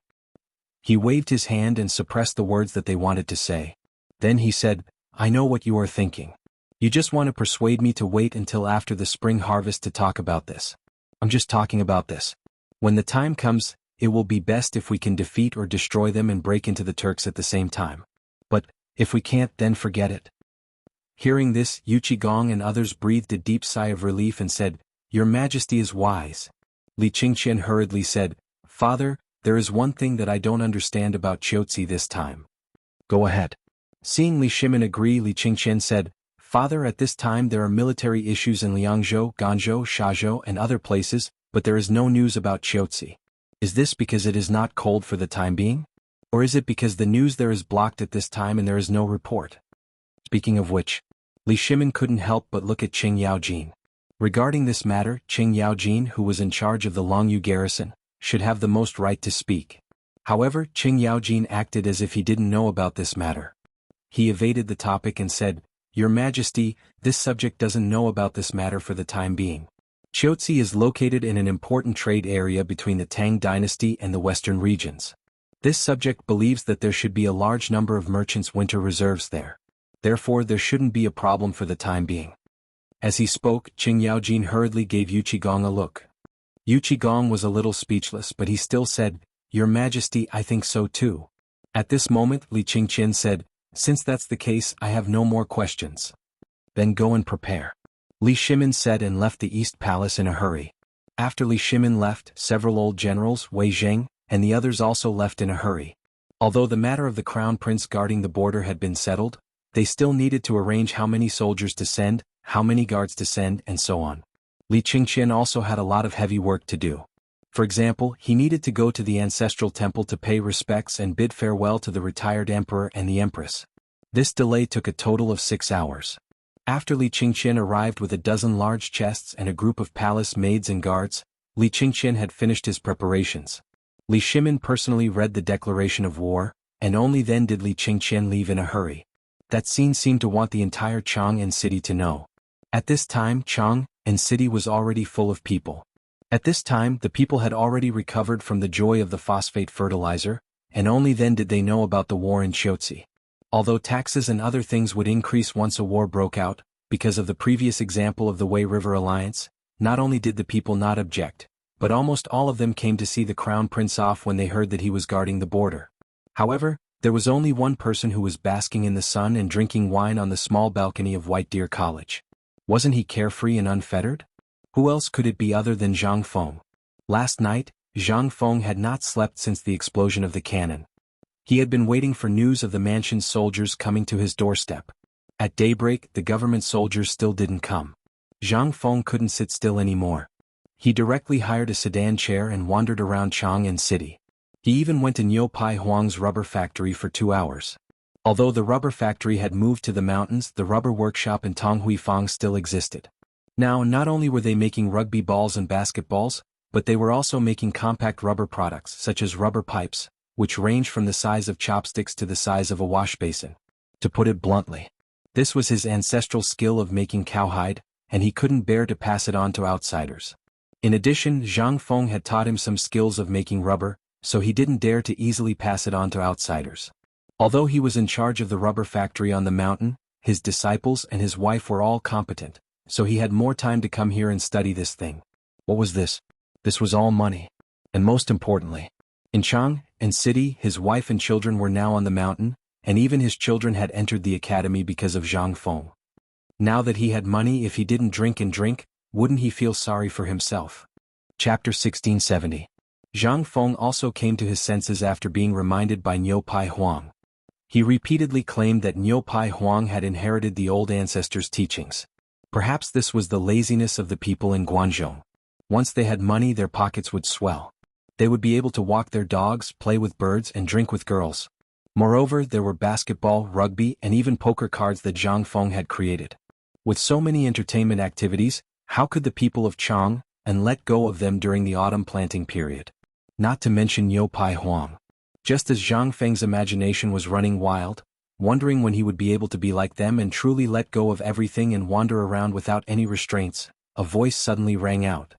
He waved his hand and suppressed the words that they wanted to say. Then he said, I know what you are thinking. You just want to persuade me to wait until after the spring harvest to talk about this. I'm just talking about this. When the time comes, it will be best if we can defeat or destroy them and break into the Turks at the same time. But, if we can't, then forget it. Hearing this, Yuqi Gong and others breathed a deep sigh of relief and said, Your Majesty is wise. Li Qingqian hurriedly said, Father, there is one thing that I don't understand about Qiuzi this time. Go ahead. Seeing Li Shimin agree, Li Qingqian said, Father, at this time there are military issues in Liangzhou, Ganzhou, Shazhou and other places, but there is no news about Qiuzi. Is this because it is not cold for the time being? Or is it because the news there is blocked at this time and there is no report? Speaking of which, Li Shimin couldn't help but look at Qing Yaojin. Regarding this matter, Qing Yaojin, who was in charge of the Longyu garrison, should have the most right to speak. However, Qing Yaojin acted as if he didn't know about this matter. He evaded the topic and said, Your Majesty, this subject doesn't know about this matter for the time being. Qiuzi is located in an important trade area between the Tang dynasty and the western regions. This subject believes that there should be a large number of merchants' winter reserves there. Therefore, there shouldn't be a problem for the time being. As he spoke, Qing Yaojin hurriedly gave Yu Qigong a look. Yu Qigong was a little speechless, but he still said, Your Majesty, I think so too. At this moment, Li Qingqian said, Since that's the case, I have no more questions. Then go and prepare. Li Shimin said and left the East Palace in a hurry. After Li Shimin left, several old generals, Wei Zheng, and the others also left in a hurry. Although the matter of the crown prince guarding the border had been settled, they still needed to arrange how many soldiers to send, how many guards to send, and so on. Li Qingqian also had a lot of heavy work to do. For example, he needed to go to the ancestral temple to pay respects and bid farewell to the retired emperor and the empress. This delay took a total of 6 hours. After Li Qingqian arrived with a dozen large chests and a group of palace maids and guards, Li Qingqian had finished his preparations. Li Shimin personally read the declaration of war, and only then did Li Qingqian leave in a hurry. That scene seemed to want the entire Chang'an city to know. At this time, Chang'an city was already full of people. At this time, the people had already recovered from the joy of the phosphate fertilizer, and only then did they know about the war in Xiaozi. Although taxes and other things would increase once a war broke out, because of the previous example of the Wei River Alliance, not only did the people not object, but almost all of them came to see the crown prince off when they heard that he was guarding the border. However, there was only one person who was basking in the sun and drinking wine on the small balcony of White Deer College. Wasn't he carefree and unfettered? Who else could it be other than Zhang Feng? Last night, Zhang Feng had not slept since the explosion of the cannon. He had been waiting for news of the mansion's soldiers coming to his doorstep. At daybreak, the government soldiers still didn't come. Zhang Feng couldn't sit still anymore. He directly hired a sedan chair and wandered around Chang'an city. He even went to Niu Pai Huang's rubber factory for 2 hours. Although the rubber factory had moved to the mountains, the rubber workshop in Tonghuifang still existed. Now, not only were they making rugby balls and basketballs, but they were also making compact rubber products such as rubber pipes, which range from the size of chopsticks to the size of a wash basin. To put it bluntly, this was his ancestral skill of making cowhide, and he couldn't bear to pass it on to outsiders. In addition, Zhang Feng had taught him some skills of making rubber, so he didn't dare to easily pass it on to outsiders. Although he was in charge of the rubber factory on the mountain, his disciples and his wife were all competent, so he had more time to come here and study this thing. What was this? This was all money. And most importantly, in Chang'an city, his wife and children were now on the mountain, and even his children had entered the academy because of Zhang Feng. Now that he had money, if he didn't drink, wouldn't he feel sorry for himself? Chapter 1670. Zhang Feng also came to his senses after being reminded by Niu Pai Huang. He repeatedly claimed that Niu Pai Huang had inherited the old ancestors' teachings. Perhaps this was the laziness of the people in Guangzhou. Once they had money, their pockets would swell. They would be able to walk their dogs, play with birds, and drink with girls. Moreover, there were basketball, rugby, and even poker cards that Zhang Feng had created. With so many entertainment activities, how could the people of Chang'an let go of them during the autumn planting period? Not to mention Niu Pai Huang. Just as Zhang Feng's imagination was running wild, wondering when he would be able to be like them and truly let go of everything and wander around without any restraints, a voice suddenly rang out.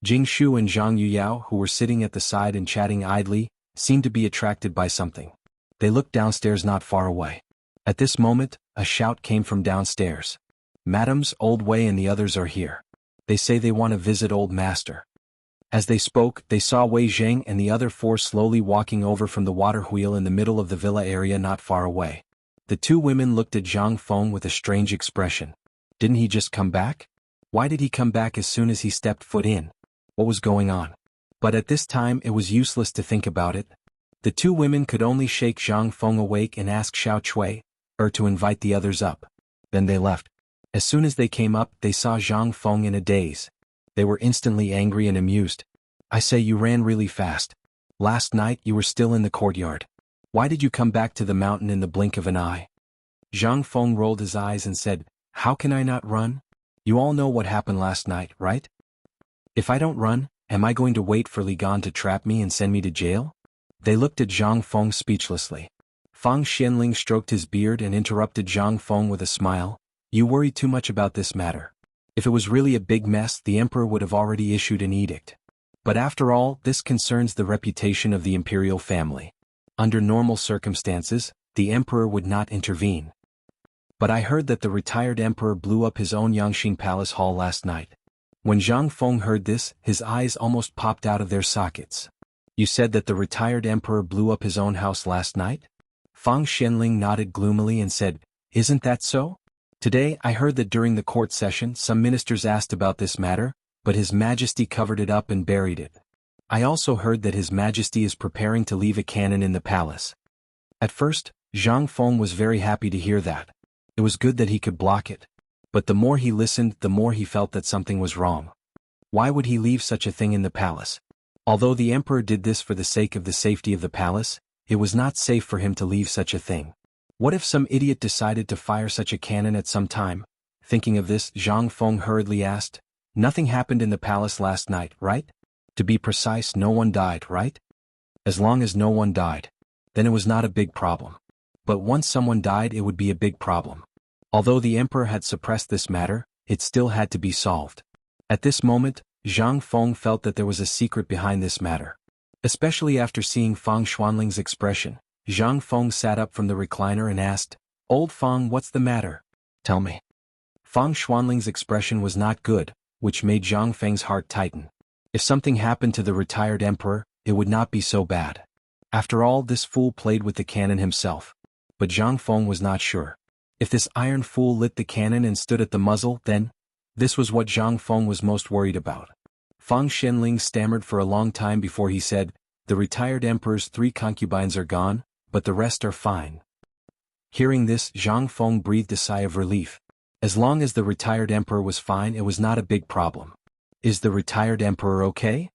Jing Shu and Zhang Yuyao, who were sitting at the side and chatting idly, seemed to be attracted by something. They looked downstairs not far away. At this moment, a shout came from downstairs. "Madams, Old Wei and the others are here. They say they want to visit Old Master." As they spoke, they saw Wei Zheng and the other 4 slowly walking over from the water wheel in the middle of the villa area not far away. The 2 women looked at Zhang Feng with a strange expression. Didn't he just come back? Why did he come back as soon as he stepped foot in? What was going on? But at this time it was useless to think about it. The 2 women could only shake Zhang Feng awake and ask Xiao Cui, to invite the others up. Then they left. As soon as they came up, they saw Zhang Feng in a daze. They were instantly angry and amused. "I say, you ran really fast. Last night you were still in the courtyard. Why did you come back to the mountain in the blink of an eye?" Zhang Feng rolled his eyes and said, "How can I not run? You all know what happened last night, right? If I don't run, am I going to wait for Li Gan to trap me and send me to jail?" They looked at Zhang Feng speechlessly. Fang Xianling stroked his beard and interrupted Zhang Feng with a smile. "You worry too much about this matter. If it was really a big mess, the emperor would have already issued an edict. But after all, this concerns the reputation of the imperial family. Under normal circumstances, the emperor would not intervene. But I heard that the retired emperor blew up his own Yangxing Palace Hall last night." When Zhang Feng heard this, his eyes almost popped out of their sockets. "You said that the retired emperor blew up his own house last night?" Fang Xianling nodded gloomily and said, "Isn't that so? Today I heard that during the court session some ministers asked about this matter, but His Majesty covered it up and buried it. I also heard that His Majesty is preparing to leave a cannon in the palace." At first, Zhang Feng was very happy to hear that. It was good that he could block it. But the more he listened, the more he felt that something was wrong. Why would he leave such a thing in the palace? Although the emperor did this for the sake of the safety of the palace, it was not safe for him to leave such a thing. What if some idiot decided to fire such a cannon at some time? Thinking of this, Zhang Feng hurriedly asked, "Nothing happened in the palace last night, right? To be precise, no one died, right?" As long as no one died, then it was not a big problem. but once someone died it would be a big problem. Although the emperor had suppressed this matter, it still had to be solved. At this moment, Zhang Feng felt that there was a secret behind this matter. Especially after seeing Feng Xuanling's expression, Zhang Feng sat up from the recliner and asked, "Old Feng, what's the matter? Tell me." Feng Xuanling's expression was not good, which made Zhang Feng's heart tighten. If something happened to the retired emperor, it would not be so bad. After all, this fool played with the cannon himself. But Zhang Feng was not sure. If this iron fool lit the cannon and stood at the muzzle, then this was what Zhang Feng was most worried about. Feng Xuanling stammered for a long time before he said, "The retired emperor's 3 concubines are gone, but the rest are fine." Hearing this, Zhang Feng breathed a sigh of relief. As long as the retired emperor was fine, it was not a big problem. Is the retired emperor okay?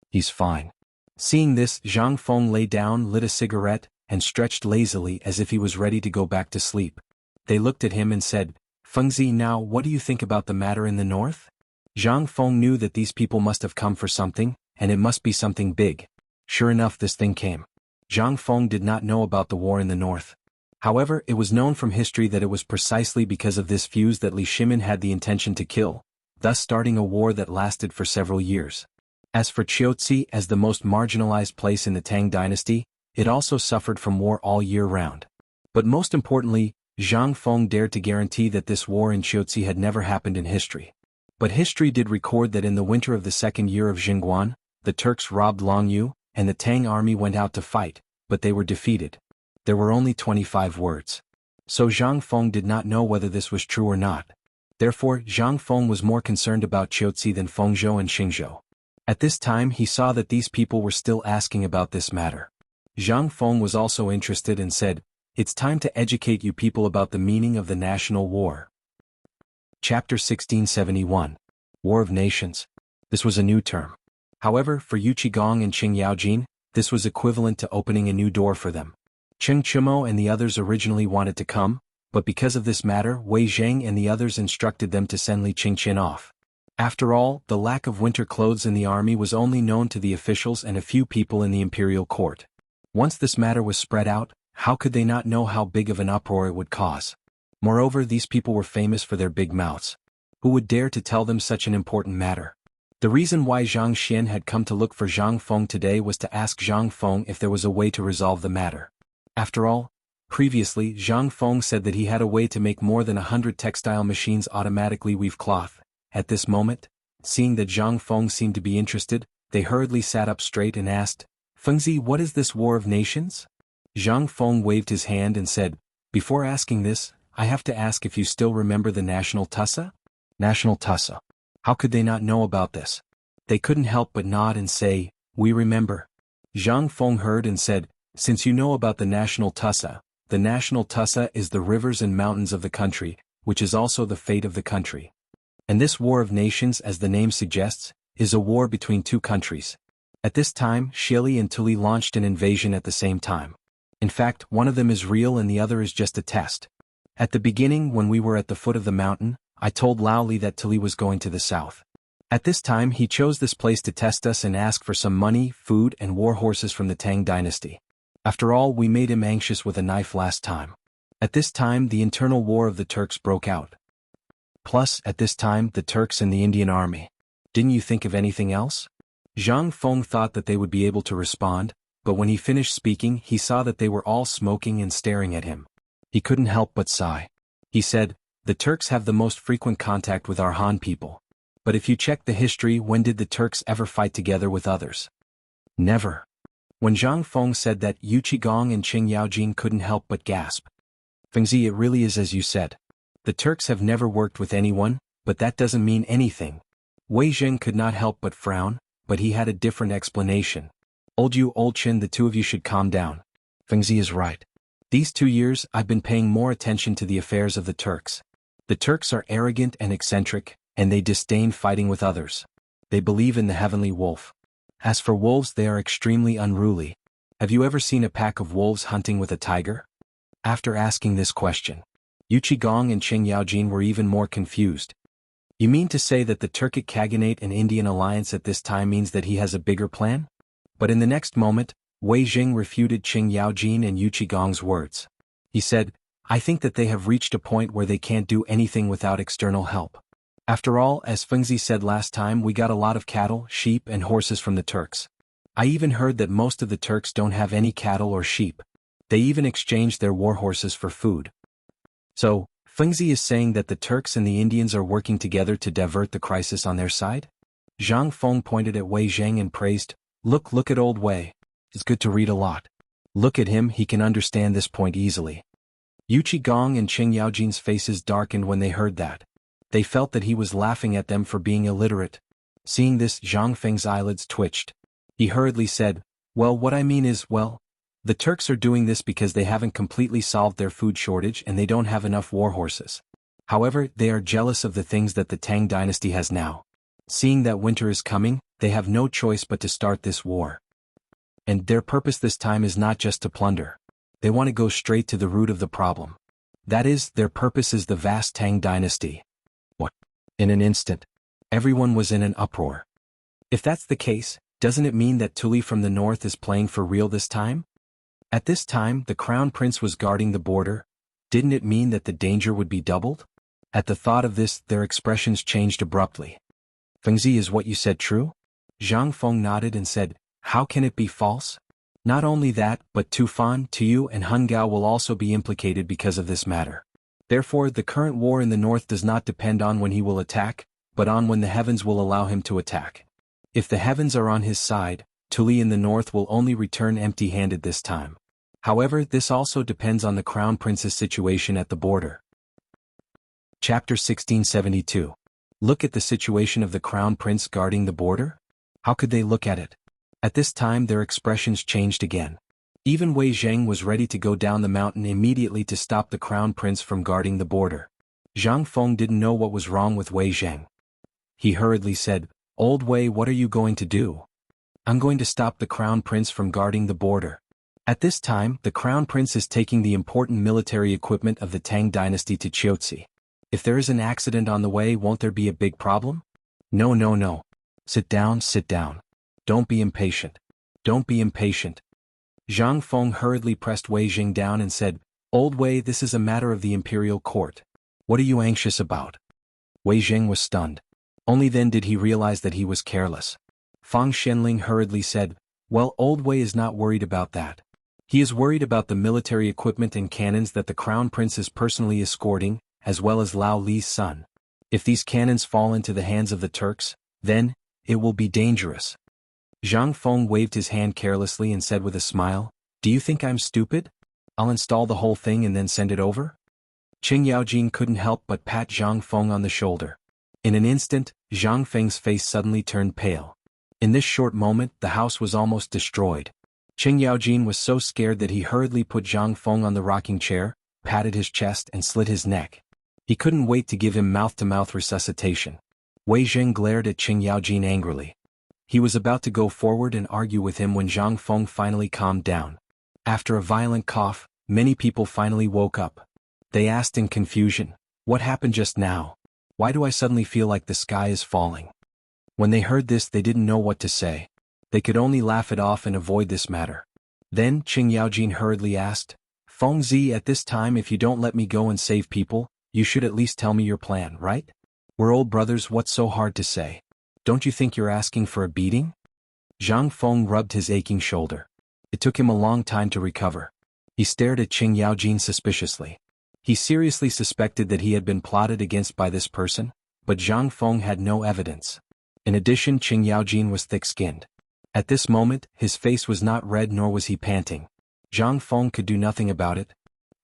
He's fine. Seeing this, Zhang Feng lay down, lit a cigarette, and stretched lazily as if he was ready to go back to sleep. They looked at him and said, "Fengzi, now what do you think about the matter in the north?" Zhang Feng knew that these people must have come for something, and it must be something big. Sure enough, this thing came. Zhang Feng did not know about the war in the north. However, it was known from history that it was precisely because of this fuse that Li Shimin had the intention to kill, thus starting a war that lasted for several years. As for Qiuzi, as the most marginalized place in the Tang dynasty, it also suffered from war all year round. But most importantly, Zhang Feng dared to guarantee that this war in Qiuzi had never happened in history. But history did record that in the winter of the second year of Jingguan, the Turks robbed Longyu, and the Tang army went out to fight, but they were defeated. There were only 25 words. So Zhang Feng did not know whether this was true or not. Therefore, Zhang Feng was more concerned about Qiuzi than Fengzhou and Xingzhou. At this time he saw that these people were still asking about this matter. Zhang Feng was also interested and said, "It's time to educate you people about the meaning of the national war." Chapter 1671. War of Nations. This was a new term. However, for Yu Qigong and Qing Yaojin, this was equivalent to opening a new door for them. Cheng Chimo and the others originally wanted to come, but because of this matter, Wei Zheng and the others instructed them to send Li Qingqin off. After all, the lack of winter clothes in the army was only known to the officials and a few people in the imperial court. Once this matter was spread out, how could they not know how big of an uproar it would cause? Moreover, these people were famous for their big mouths. Who would dare to tell them such an important matter? The reason why Zhang Xian had come to look for Zhang Feng today was to ask Zhang Feng if there was a way to resolve the matter. After all, previously Zhang Feng said that he had a way to make more than 100 textile machines automatically weave cloth. At this moment, seeing that Zhang Feng seemed to be interested, they hurriedly sat up straight and asked, "Fengzi, what is this war of nations?" Zhang Feng waved his hand and said, "Before asking this, I have to ask if you still remember the National Tussa?" National Tussa. How could they not know about this? They couldn't help but nod and say, "We remember." Zhang Feng heard and said, "Since you know about the National Tussa is the rivers and mountains of the country, which is also the fate of the country. And this war of nations, as the name suggests, is a war between two countries. At this time, Shili and Tuli launched an invasion at the same time. In fact, one of them is real and the other is just a test. At the beginning, when we were at the foot of the mountain, I told Lao Li that Tuli was going to the south. At this time he chose this place to test us and ask for some money, food and war horses from the Tang dynasty. After all, we made him anxious with a knife last time. At this time the internal war of the Turks broke out. Plus, at this time, the Turks and the Indian army. Didn't you think of anything else?" Zhang Feng thought that they would be able to respond, but when he finished speaking he saw that they were all smoking and staring at him. He couldn't help but sigh. He said, "The Turks have the most frequent contact with our Han people. But if you check the history, when did the Turks ever fight together with others? Never." When Zhang Feng said that, Yu Qigong and Qing Yaojin couldn't help but gasp. "Fengzi, it really is as you said. The Turks have never worked with anyone, but that doesn't mean anything." Wei Zheng could not help but frown, but he had a different explanation. "Old Chen, the two of you should calm down. Fengzi is right. These 2 years I've been paying more attention to the affairs of the Turks. The Turks are arrogant and eccentric, and they disdain fighting with others. They believe in the heavenly wolf. As for wolves, they are extremely unruly. Have you ever seen a pack of wolves hunting with a tiger?" After asking this question, Yu Qigong and Qing Yaojin were even more confused. "You mean to say that the Turkic Khaganate and Indian alliance at this time means that he has a bigger plan?" But in the next moment, Wei Jing refuted Qing Yaojin and Yu Qigong's words. He said, I think that they have reached a point where they can't do anything without external help. After all, as Fengzi said last time, we got a lot of cattle, sheep and horses from the Turks. I even heard that most of the Turks don't have any cattle or sheep. They even exchanged their war horses for food. So, Fengzi is saying that the Turks and the Indians are working together to divert the crisis on their side? Zhang Feng pointed at Wei Zheng and praised, Look at old Wei. It's good to read a lot. Look at him, he can understand this point easily. Yu Qigong and Qing Yaojin's faces darkened when they heard that. They felt that he was laughing at them for being illiterate. Seeing this, Zhang Feng's eyelids twitched. He hurriedly said, Well, what I mean is, the Turks are doing this because they haven't completely solved their food shortage and they don't have enough war horses. However, they are jealous of the things that the Tang dynasty has now. Seeing that winter is coming, they have no choice but to start this war. And their purpose this time is not just to plunder. They want to go straight to the root of the problem. That is, their purpose is the vast Tang dynasty. What? In an instant, everyone was in an uproar. If that's the case, doesn't it mean that Tuli from the north is playing for real this time? At this time, the crown prince was guarding the border. Didn't it mean that the danger would be doubled? At the thought of this, their expressions changed abruptly. Fengzi, is what you said true? Zhang Feng nodded and said, How can it be false? Not only that, but Tufan, Tuyu and Hungao will also be implicated because of this matter. Therefore, the current war in the north does not depend on when he will attack, but on when the heavens will allow him to attack. If the heavens are on his side, Tuli in the north will only return empty-handed this time. However, this also depends on the crown prince's situation at the border. Chapter 1672. Look at the situation of the crown prince guarding the border? How could they look at it? At this time their expressions changed again. Even Wei Zheng was ready to go down the mountain immediately to stop the crown prince from guarding the border. Zhang Feng didn't know what was wrong with Wei Zheng. He hurriedly said, Old Wei, what are you going to do? I'm going to stop the crown prince from guarding the border. At this time, the crown prince is taking the important military equipment of the Tang dynasty to Chiotzi. If there is an accident on the way, won't there be a big problem? No. Sit down. Don't be impatient. Zhang Feng hurriedly pressed Wei Zheng down and said, Old Wei, this is a matter of the imperial court. What are you anxious about? Wei Zheng was stunned. Only then did he realize that he was careless. Fang Shenling hurriedly said, Well, Old Wei is not worried about that. He is worried about the military equipment and cannons that the crown prince is personally escorting, as well as Lao Li's son. If these cannons fall into the hands of the Turks, then, it will be dangerous. Zhang Feng waved his hand carelessly and said with a smile, Do you think I'm stupid? I'll install the whole thing and then send it over? Qing Yaojin couldn't help but pat Zhang Feng on the shoulder. In an instant, Zhang Feng's face suddenly turned pale. In this short moment, the house was almost destroyed. Qing Yaojin was so scared that he hurriedly put Zhang Feng on the rocking chair, patted his chest and slit his neck. He couldn't wait to give him mouth-to-mouth resuscitation. Wei Zheng glared at Qing Yaojin angrily. He was about to go forward and argue with him when Zhang Feng finally calmed down. After a violent cough, many people finally woke up. They asked in confusion, What happened just now? Why do I suddenly feel like the sky is falling? When they heard this, they didn't know what to say. They could only laugh it off and avoid this matter. Then Qing Yaojin hurriedly asked, Feng Zi, at this time if you don't let me go and save people, you should at least tell me your plan, right? We're old brothers, what's so hard to say? Don't you think you're asking for a beating? Zhang Feng rubbed his aching shoulder. It took him a long time to recover. He stared at Qing Yaojin suspiciously. He seriously suspected that he had been plotted against by this person, but Zhang Feng had no evidence. In addition, Qing Yaojin was thick-skinned. At this moment, his face was not red nor was he panting. Zhang Feng could do nothing about it.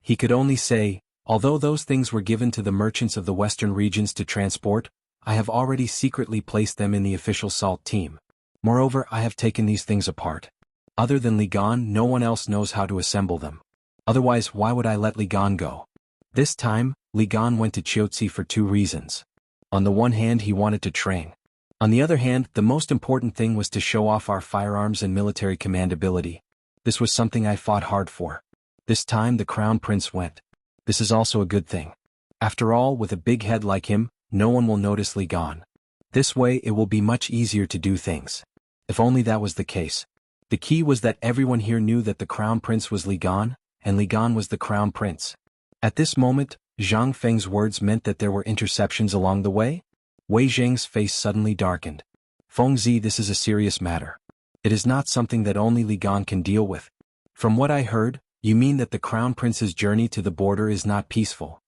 He could only say, Although those things were given to the merchants of the western regions to transport, I have already secretly placed them in the official salt team. Moreover, I have taken these things apart. Other than Li Gan, no one else knows how to assemble them. Otherwise, why would I let Li Gan go? This time, Li Gan went to Chiotzi for two reasons. On the one hand, he wanted to train. On the other hand, the most important thing was to show off our firearms and military command ability. This was something I fought hard for. This time the crown prince went. This is also a good thing. After all, with a big head like him, no one will notice Li Gan. This way it will be much easier to do things. If only that was the case. The key was that everyone here knew that the crown prince was Li Gan, and Li Gan was the crown prince. At this moment, Zhang Feng's words meant that there were interceptions along the way? Wei Zheng's face suddenly darkened. Fengzi, this is a serious matter. It is not something that only Li Gan can deal with. From what I heard, you mean that the crown prince's journey to the border is not peaceful?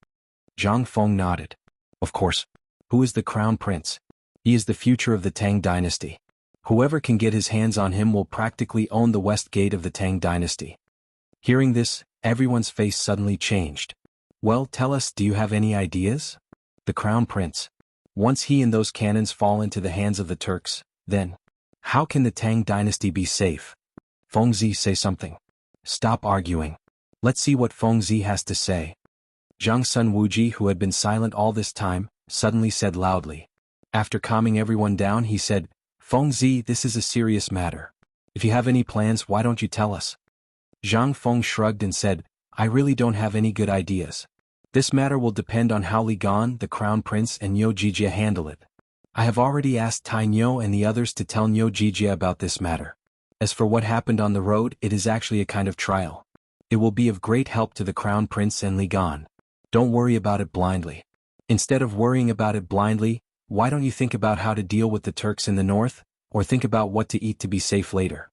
Zhang Feng nodded. Of course. Who is the crown prince? He is the future of the Tang dynasty. Whoever can get his hands on him will practically own the west gate of the Tang dynasty. Hearing this, everyone's face suddenly changed. Well, tell us, do you have any ideas? The crown prince. Once he and those cannons fall into the hands of the Turks, then, how can the Tang dynasty be safe? Fengzi, say something. Stop arguing. Let's see what Fengzi has to say. Zhang Sun Wuji, who had been silent all this time, suddenly said loudly. After calming everyone down, he said, Fengzi, this is a serious matter. If you have any plans, why don't you tell us? Zhang Feng shrugged and said, I really don't have any good ideas. This matter will depend on how Li Gan, the crown prince, and Niu Jijia handle it. I have already asked Tai Niu and the others to tell Niu Jijia about this matter. As for what happened on the road, it is actually a kind of trial. It will be of great help to the crown prince and Li Gan. Don't worry about it blindly. Instead of worrying about it blindly, why don't you think about how to deal with the Turks in the north, or think about what to eat to be safe later?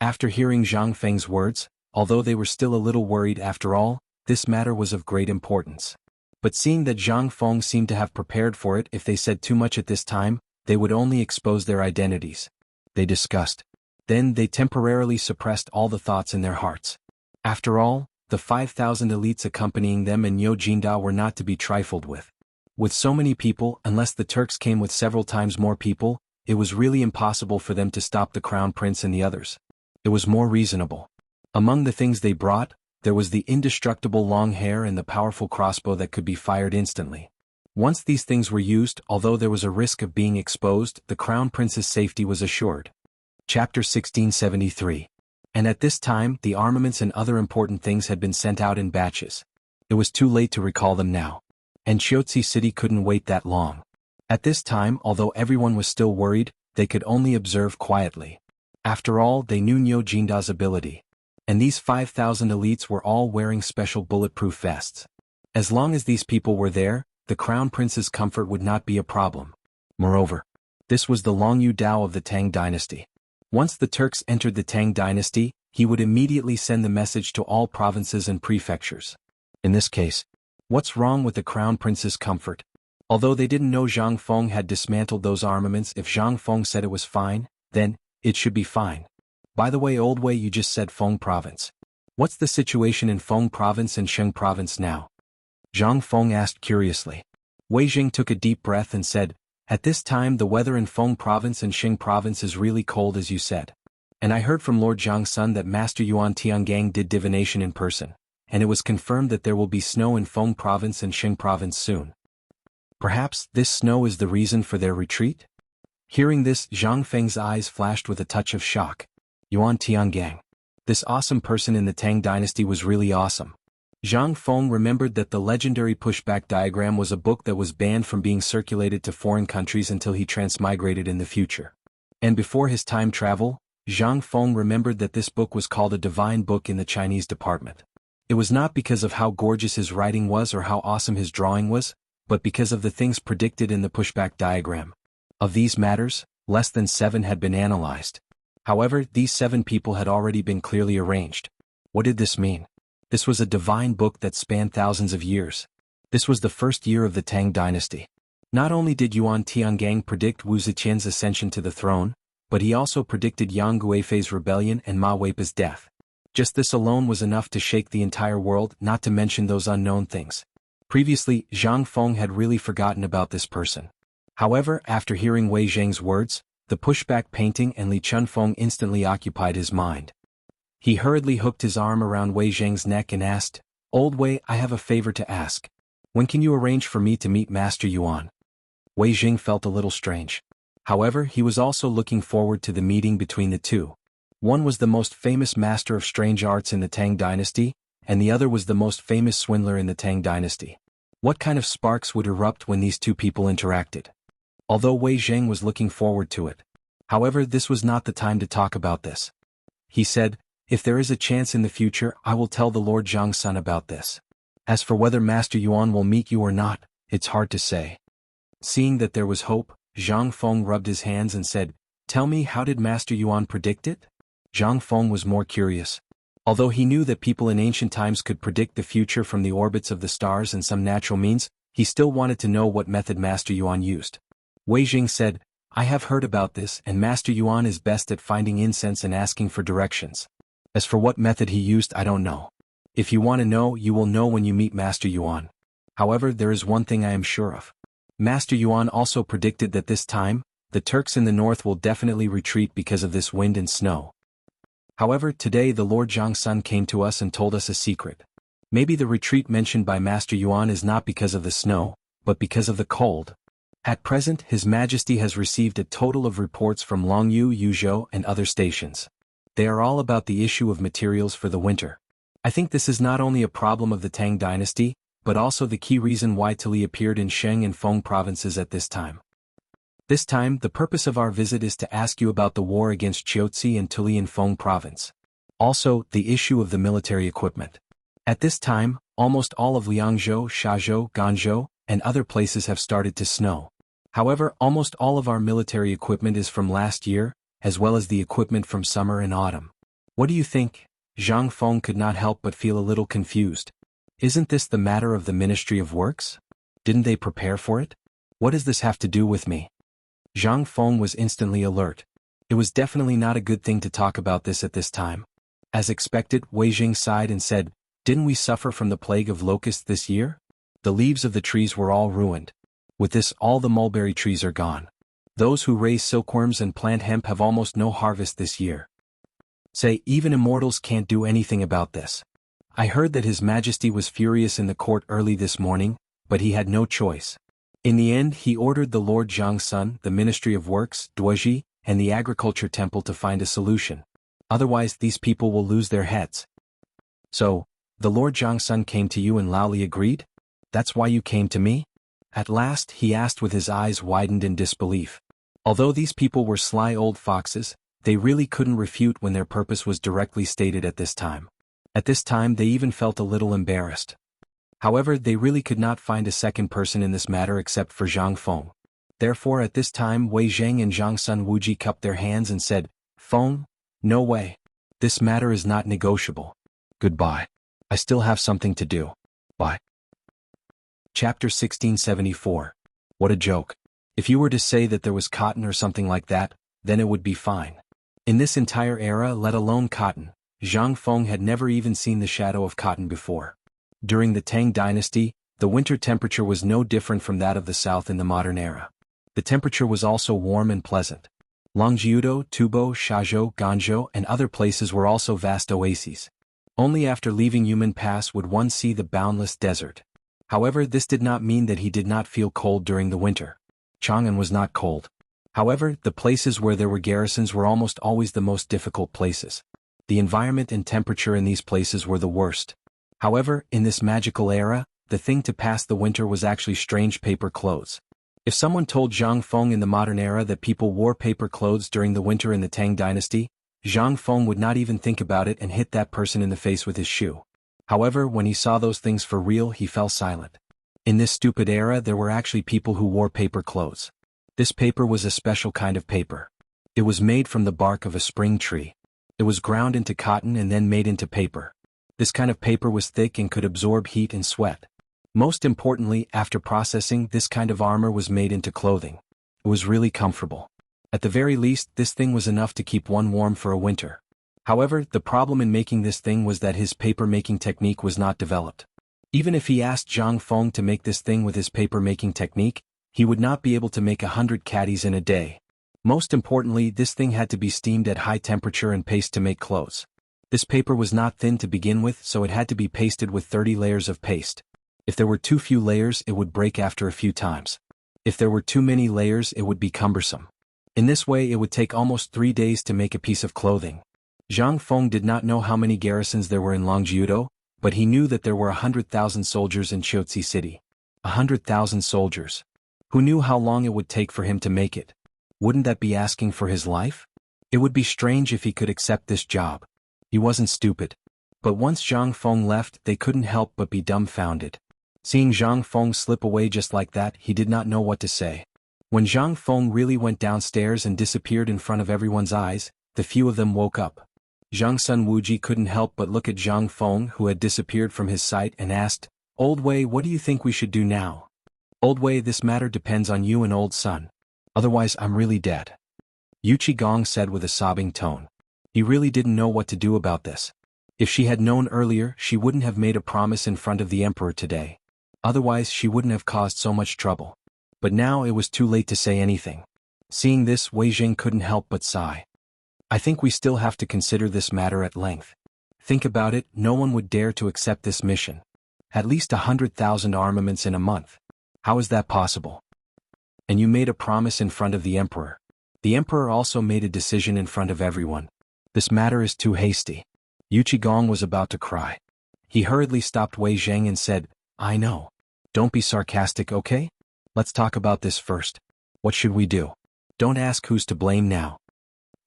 After hearing Zhang Feng's words, although they were still a little worried after all, this matter was of great importance. But seeing that Zhang Feng seemed to have prepared for it, if they said too much at this time, they would only expose their identities. They discussed. Then they temporarily suppressed all the thoughts in their hearts. After all, the 5,000 elites accompanying them and Niu Jinda were not to be trifled with. With so many people, unless the Turks came with several times more people, it was really impossible for them to stop the crown prince and the others. It was more reasonable. Among the things they brought, there was the indestructible long hair and the powerful crossbow that could be fired instantly. Once these things were used, although there was a risk of being exposed, the crown prince's safety was assured. Chapter 1673. And at this time, the armaments and other important things had been sent out in batches. It was too late to recall them now. And Xiaozi City couldn't wait that long. At this time, although everyone was still worried, they could only observe quietly. After all, they knew Niu Jinda's ability. And these 5,000 elites were all wearing special bulletproof vests. As long as these people were there, the crown prince's comfort would not be a problem. Moreover, this was the Longyu Dao of the Tang dynasty. Once the Turks entered the Tang dynasty, he would immediately send the message to all provinces and prefectures. In this case, what's wrong with the crown prince's comfort? Although they didn't know Zhang Feng had dismantled those armaments, if Zhang Feng said it was fine, then it should be fine. By the way, Old Wei, you just said Feng province. What's the situation in Feng province and Sheng province now? Zhang Feng asked curiously. Wei Jing took a deep breath and said, at this time the weather in Feng province and Sheng province is really cold, as you said. And I heard from Lord Zhang Sun that Master Yuan Tiangang did divination in person, and it was confirmed that there will be snow in Feng province and Sheng province soon. Perhaps this snow is the reason for their retreat? Hearing this, Zhang Feng's eyes flashed with a touch of shock. Yuan Tiangang. This awesome person in the Tang dynasty was really awesome. Zhang Feng remembered that the legendary pushback diagram was a book that was banned from being circulated to foreign countries until he transmigrated in the future. And before his time travel, Zhang Feng remembered that this book was called a divine book in the Chinese department. It was not because of how gorgeous his writing was or how awesome his drawing was, but because of the things predicted in the pushback diagram. Of these matters, less than 7 had been analyzed. However, these 7 people had already been clearly arranged. What did this mean? This was a divine book that spanned thousands of years. This was the first year of the Tang dynasty. Not only did Yuan Tiangang predict Wu Ziqian's ascension to the throne, but he also predicted Yang Guifei's rebellion and Ma Weipa's death. Just this alone was enough to shake the entire world, not to mention those unknown things. Previously, Zhang Feng had really forgotten about this person. However, after hearing Wei Zheng's words, the pushback painting and Li Chunfeng instantly occupied his mind. He hurriedly hooked his arm around Wei Zheng's neck and asked, Old Wei, I have a favor to ask. When can you arrange for me to meet Master Yuan? Wei Zheng felt a little strange. However, he was also looking forward to the meeting between the two. One was the most famous master of strange arts in the Tang dynasty, and the other was the most famous swindler in the Tang dynasty. What kind of sparks would erupt when these two people interacted? Although Wei Zheng was looking forward to it. However, this was not the time to talk about this. He said, If there is a chance in the future, I will tell the Lord Zhang's son about this. As for whether Master Yuan will meet you or not, it's hard to say. Seeing that there was hope, Zhang Feng rubbed his hands and said, "Tell me, how did Master Yuan predict it?" Zhang Feng was more curious. Although he knew that people in ancient times could predict the future from the orbits of the stars and some natural means, he still wanted to know what method Master Yuan used. Wei Jing said, "I have heard about this, and Master Yuan is best at finding incense and asking for directions. As for what method he used, I don't know. If you want to know, you will know when you meet Master Yuan. However, there is one thing I am sure of. Master Yuan also predicted that this time, the Turks in the north will definitely retreat because of this wind and snow. However, today the Lord Zhang's son came to us and told us a secret. Maybe the retreat mentioned by Master Yuan is not because of the snow, but because of the cold. At present, His Majesty has received a total of reports from Longyu, Yuzhou, and other stations. They are all about the issue of materials for the winter. I think this is not only a problem of the Tang dynasty, but also the key reason why Tili appeared in Sheng and Feng provinces at this time. This time, the purpose of our visit is to ask you about the war against Chiaotzi and Tili in Feng province. Also, the issue of the military equipment. At this time, almost all of Liangzhou, Shazhou, Ganzhou, and other places have started to snow. However, almost all of our military equipment is from last year, as well as the equipment from summer and autumn. What do you think? Zhang Feng could not help but feel a little confused. Isn't this the matter of the Ministry of Works? Didn't they prepare for it? What does this have to do with me? Zhang Feng was instantly alert. It was definitely not a good thing to talk about this at this time. As expected, Wei Jing sighed and said, "Didn't we suffer from the plague of locusts this year? The leaves of the trees were all ruined. With this, all the mulberry trees are gone. Those who raise silkworms and plant hemp have almost no harvest this year. Say, even immortals can't do anything about this. I heard that His Majesty was furious in the court early this morning, but he had no choice. In the end, he ordered the Lord Zhang's son, the Ministry of Works, Duoji, and the Agriculture Temple to find a solution. Otherwise, these people will lose their heads." "So, the Lord Zhang's son came to you and Laoli agreed? That's why you came to me?" At last, he asked with his eyes widened in disbelief. Although these people were sly old foxes, they really couldn't refute when their purpose was directly stated at this time. At this time they even felt a little embarrassed. However, they really could not find a second person in this matter except for Zhang Feng. Therefore at this time Wei Zhang and Zhang Sun Wuji cupped their hands and said, "Feng, no way. This matter is not negotiable. Goodbye. I still have something to do. Bye." Chapter 1674. What a joke. If you were to say that there was cotton or something like that, then it would be fine. In this entire era, let alone cotton, Zhang Feng had never even seen the shadow of cotton before. During the Tang dynasty, the winter temperature was no different from that of the south in the modern era. The temperature was also warm and pleasant. Longjiudo, Tubo, Shazhou, Ganzhou, and other places were also vast oases. Only after leaving Yumen Pass would one see the boundless desert. However, this did not mean that he did not feel cold during the winter. Chang'an was not cold. However, the places where there were garrisons were almost always the most difficult places. The environment and temperature in these places were the worst. However, in this magical era, the thing to pass the winter was actually strange paper clothes. If someone told Zhang Feng in the modern era that people wore paper clothes during the winter in the Tang dynasty, Zhang Feng would not even think about it and hit that person in the face with his shoe. However, when he saw those things for real, he fell silent. In this stupid era, there were actually people who wore paper clothes. This paper was a special kind of paper. It was made from the bark of a spring tree. It was ground into cotton and then made into paper. This kind of paper was thick and could absorb heat and sweat. Most importantly, after processing, this kind of armor was made into clothing. It was really comfortable. At the very least, this thing was enough to keep one warm for a winter. However, the problem in making this thing was that his paper-making technique was not developed. Even if he asked Zhang Feng to make this thing with his paper-making technique, he would not be able to make 100 caddies in a day. Most importantly, this thing had to be steamed at high temperature and paste to make clothes. This paper was not thin to begin with, so it had to be pasted with 30 layers of paste. If there were too few layers, it would break after a few times. If there were too many layers, it would be cumbersome. In this way, it would take almost 3 days to make a piece of clothing. Zhang Feng did not know how many garrisons there were in Longjiudo, but he knew that there were 100,000 soldiers in Chiaotzi city. 100,000 soldiers. Who knew how long it would take for him to make it? Wouldn't that be asking for his life? It would be strange if he could accept this job. He wasn't stupid. But once Zhang Feng left, they couldn't help but be dumbfounded. Seeing Zhang Feng slip away just like that, he did not know what to say. When Zhang Feng really went downstairs and disappeared in front of everyone's eyes, the few of them woke up. Zhang Sun Wuji couldn't help but look at Zhang Feng, who had disappeared from his sight, and asked, "Old Wei, what do you think we should do now?" "Old Wei, this matter depends on you and Old Sun. Otherwise I'm really dead," Yu Qigong said with a sobbing tone. He really didn't know what to do about this. If she had known earlier, she wouldn't have made a promise in front of the emperor today. Otherwise she wouldn't have caused so much trouble. But now it was too late to say anything. Seeing this, Wei Jing couldn't help but sigh. "I think we still have to consider this matter at length. Think about it, no one would dare to accept this mission. At least 100,000 armaments in a month. How is that possible? And you made a promise in front of the emperor. The emperor also made a decision in front of everyone. This matter is too hasty." Yu Qigong was about to cry. He hurriedly stopped Wei Zheng and said, "I know. Don't be sarcastic, okay? Let's talk about this first. What should we do? Don't ask who's to blame now."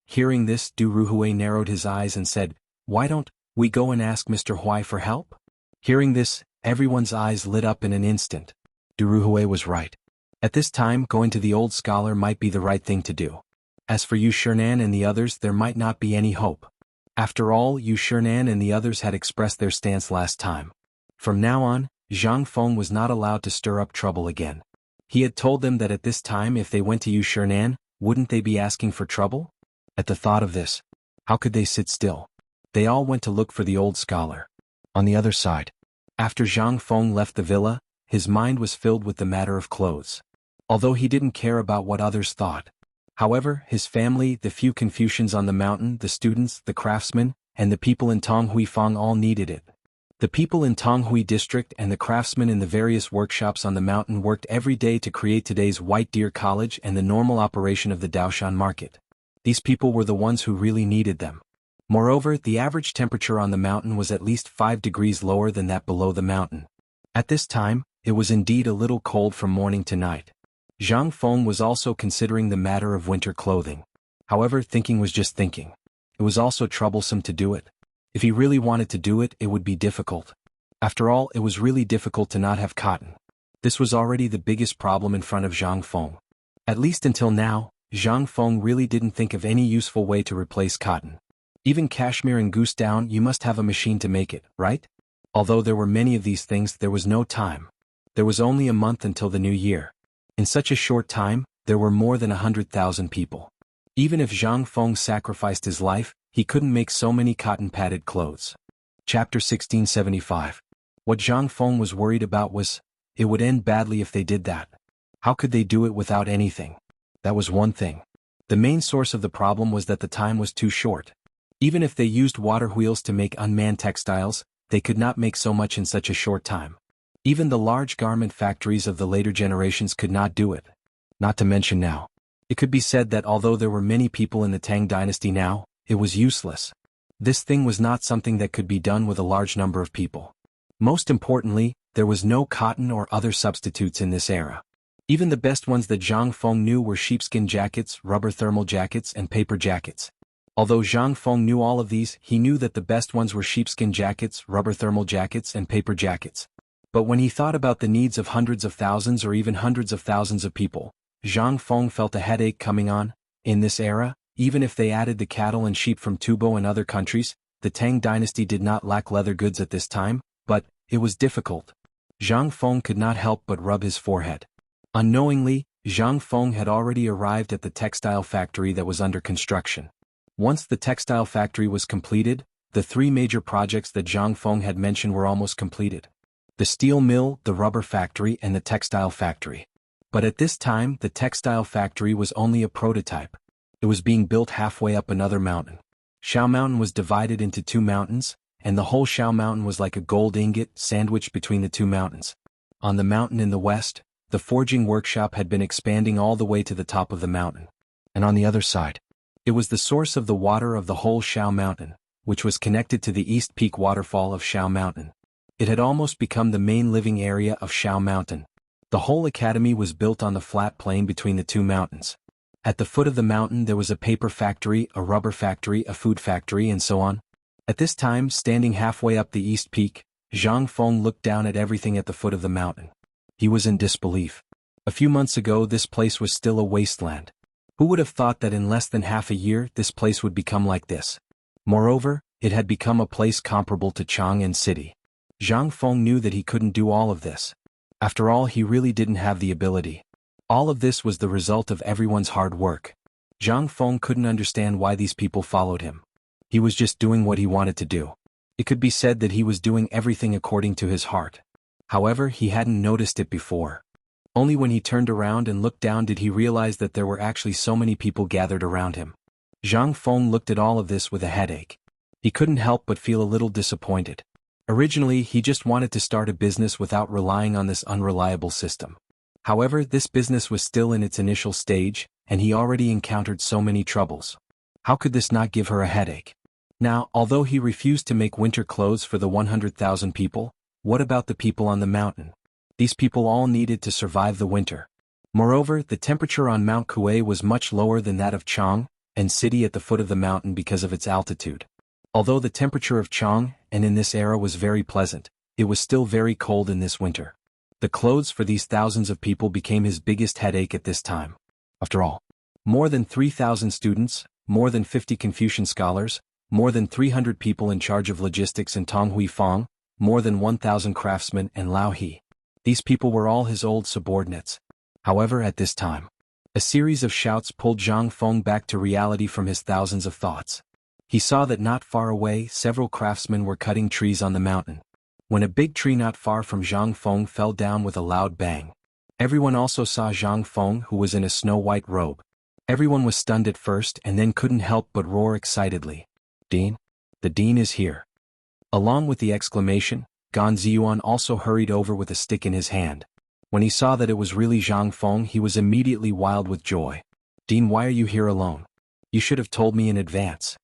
Hearing this, Du Ruhui narrowed his eyes and said, "Why don't we go and ask Mr. Huai for help?" Hearing this, everyone's eyes lit up in an instant. Du Ruhui was right. At this time, going to the old scholar might be the right thing to do. As for Yu Shernan and the others, there might not be any hope. After all, Yu Shernan and the others had expressed their stance last time. From now on, Zhang Feng was not allowed to stir up trouble again. He had told them that at this time, if they went to Yu Shernan, wouldn't they be asking for trouble? At the thought of this, how could they sit still? They all went to look for the old scholar. On the other side, after Zhang Feng left the villa, his mind was filled with the matter of clothes. Although he didn't care about what others thought. However, his family, the few Confucians on the mountain, the students, the craftsmen, and the people in Tonghuifang all needed it. The people in Tonghui district and the craftsmen in the various workshops on the mountain worked every day to create today's White Deer College and the normal operation of the Daoshan market. These people were the ones who really needed them. Moreover, the average temperature on the mountain was at least 5 degrees lower than that below the mountain. At this time, it was indeed a little cold from morning to night. Zhang Feng was also considering the matter of winter clothing. However, thinking was just thinking. It was also troublesome to do it. If he really wanted to do it, it would be difficult. After all, it was really difficult to not have cotton. This was already the biggest problem in front of Zhang Feng. At least until now, Zhang Feng really didn't think of any useful way to replace cotton. Even cashmere and goose down, you must have a machine to make it, right? Although there were many of these things, there was no time. There was only a month until the new year. In such a short time, there were more than 100,000 people. Even if Zhang Feng sacrificed his life, he couldn't make so many cotton-padded clothes. Chapter 1675. What Zhang Feng was worried about was, it would end badly if they did that. How could they do it without anything? That was one thing. The main source of the problem was that the time was too short. Even if they used water wheels to make unmanned textiles, they could not make so much in such a short time. Even the large garment factories of the later generations could not do it. Not to mention now. It could be said that although there were many people in the Tang dynasty now, it was useless. This thing was not something that could be done with a large number of people. Most importantly, there was no cotton or other substitutes in this era. Even the best ones that Zhang Feng knew were sheepskin jackets, rubber thermal jackets, and paper jackets. Although Zhang Feng knew all of these, he knew that the best ones were sheepskin jackets, rubber thermal jackets, and paper jackets. But when he thought about the needs of hundreds of thousands or even hundreds of thousands of people, Zhang Feng felt a headache coming on. In this era, even if they added the cattle and sheep from Tubo and other countries, the Tang dynasty did not lack leather goods at this time, but it was difficult. Zhang Feng could not help but rub his forehead. Unknowingly, Zhang Feng had already arrived at the textile factory that was under construction. Once the textile factory was completed, the 3 major projects that Zhang Feng had mentioned were almost completed. The steel mill, the rubber factory, and the textile factory. But at this time, the textile factory was only a prototype. It was being built halfway up another mountain. Shao Mountain was divided into 2 mountains, and the whole Shao Mountain was like a gold ingot sandwiched between the 2 mountains. On the mountain in the west, the forging workshop had been expanding all the way to the top of the mountain. And on the other side, it was the source of the water of the whole Shao Mountain, which was connected to the East Peak waterfall of Shao Mountain. It had almost become the main living area of Shao Mountain. The whole academy was built on the flat plain between the 2 mountains. At the foot of the mountain there was a paper factory, a rubber factory, a food factory, and so on. At this time, standing halfway up the east peak, Zhang Feng looked down at everything at the foot of the mountain. He was in disbelief. A few months ago this place was still a wasteland. Who would have thought that in less than half a year this place would become like this? Moreover, it had become a place comparable to Chang'an City. Zhang Feng knew that he couldn't do all of this. After all, he really didn't have the ability. All of this was the result of everyone's hard work. Zhang Feng couldn't understand why these people followed him. He was just doing what he wanted to do. It could be said that he was doing everything according to his heart. However, he hadn't noticed it before. Only when he turned around and looked down did he realize that there were actually so many people gathered around him. Zhang Feng looked at all of this with a headache. He couldn't help but feel a little disappointed. Originally, he just wanted to start a business without relying on this unreliable system. However, this business was still in its initial stage, and he already encountered so many troubles. How could this not give her a headache? Now, although he refused to make winter clothes for the 100,000 people, what about the people on the mountain? These people all needed to survive the winter. Moreover, the temperature on Mount Kuei was much lower than that of Chang'an City at the foot of the mountain because of its altitude. Although the temperature of Chang'an in this era was very pleasant, it was still very cold in this winter. The clothes for these thousands of people became his biggest headache at this time. After all, more than 3,000 students, more than 50 Confucian scholars, more than 300 people in charge of logistics in Tonghui Fang, more than 1,000 craftsmen and Lao He. These people were all his old subordinates. However, at this time, a series of shouts pulled Zhang Feng back to reality from his thousands of thoughts. He saw that not far away, several craftsmen were cutting trees on the mountain. When a big tree not far from Zhang Feng fell down with a loud bang. Everyone also saw Zhang Feng, who was in a snow-white robe. Everyone was stunned at first and then couldn't help but roar excitedly. "Dean? The Dean is here." Along with the exclamation, Gan Ziyuan also hurried over with a stick in his hand. When he saw that it was really Zhang Feng, he was immediately wild with joy. "Dean, why are you here alone? You should have told me in advance."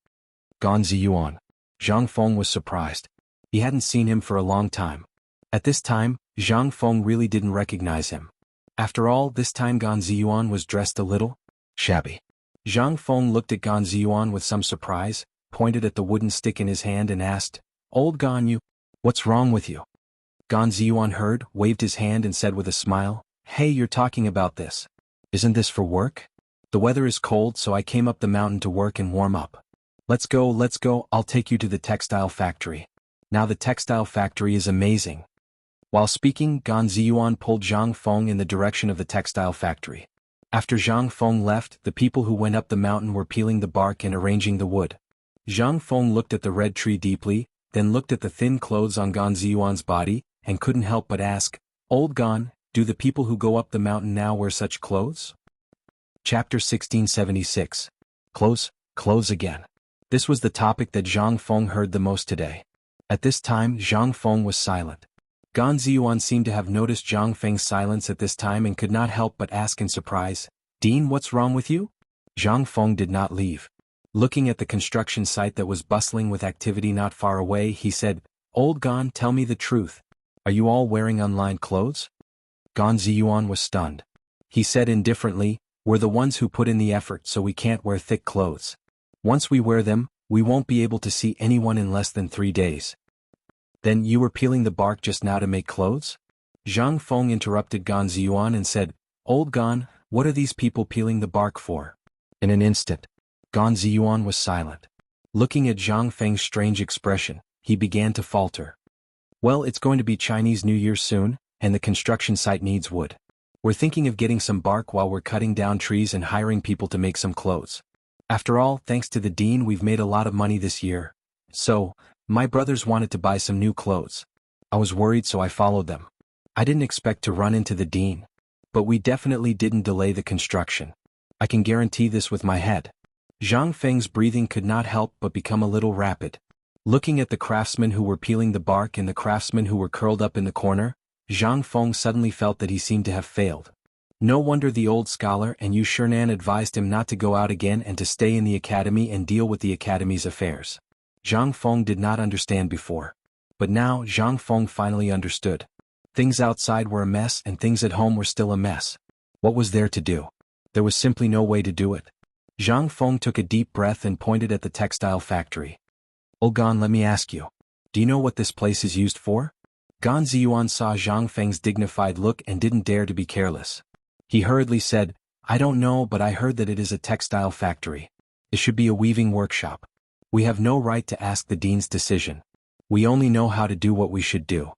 Gan Ziyuan. Zhang Feng was surprised. He hadn't seen him for a long time. At this time, Zhang Feng really didn't recognize him. After all, this time Gan Ziyuan was dressed a little shabby. Zhang Feng looked at Gan Ziyuan with some surprise, pointed at the wooden stick in his hand and asked, "Old Gan, what's wrong with you?" Gan Ziyuan heard, waved his hand and said with a smile, "Hey, you're talking about this. Isn't this for work? The weather is cold, so I came up the mountain to work and warm up. Let's go, I'll take you to the textile factory. Now the textile factory is amazing." While speaking, Gan Ziyuan pulled Zhang Feng in the direction of the textile factory. After Zhang Feng left, the people who went up the mountain were peeling the bark and arranging the wood. Zhang Feng looked at the red tree deeply, then looked at the thin clothes on Gan Ziyuan's body, and couldn't help but ask, "Old Gan, do the people who go up the mountain now wear such clothes?" Chapter 1676. Clothes again. This was the topic that Zhang Feng heard the most today. At this time, Zhang Feng was silent. Gan Ziyuan seemed to have noticed Zhang Feng's silence at this time and could not help but ask in surprise, "Dean, what's wrong with you?" Zhang Feng did not leave. Looking at the construction site that was bustling with activity not far away, he said, "Old Gan, tell me the truth. Are you all wearing unlined clothes?" Gan Ziyuan was stunned. He said indifferently, "We're the ones who put in the effort, so we can't wear thick clothes. Once we wear them, we won't be able to see anyone in less than 3 days." "Then you were peeling the bark just now to make clothes?" Zhang Feng interrupted Gan Ziyuan and said, "Old Gan, what are these people peeling the bark for?" In an instant, Gan Ziyuan was silent. Looking at Zhang Feng's strange expression, he began to falter. "Well, it's going to be Chinese New Year soon, and the construction site needs wood. We're thinking of getting some bark while we're cutting down trees and hiring people to make some clothes. After all, thanks to the Dean, we've made a lot of money this year. So, my brothers wanted to buy some new clothes. I was worried, so I followed them. I didn't expect to run into the Dean. But we definitely didn't delay the construction. I can guarantee this with my head." Zhang Feng's breathing could not help but become a little rapid. Looking at the craftsmen who were peeling the bark and the craftsmen who were curled up in the corner, Zhang Feng suddenly felt that he seemed to have failed. No wonder the old scholar and Yu Shernan advised him not to go out again and to stay in the academy and deal with the academy's affairs. Zhang Feng did not understand before. But now Zhang Feng finally understood. Things outside were a mess and things at home were still a mess. What was there to do? There was simply no way to do it. Zhang Feng took a deep breath and pointed at the textile factory. "Oh Gan, let me ask you. Do you know what this place is used for?" Gan Ziyuan saw Zhang Feng's dignified look and didn't dare to be careless. He hurriedly said, "I don't know, but I heard that it is a textile factory. It should be a weaving workshop. We have no right to ask the dean's decision. We only know how to do what we should do."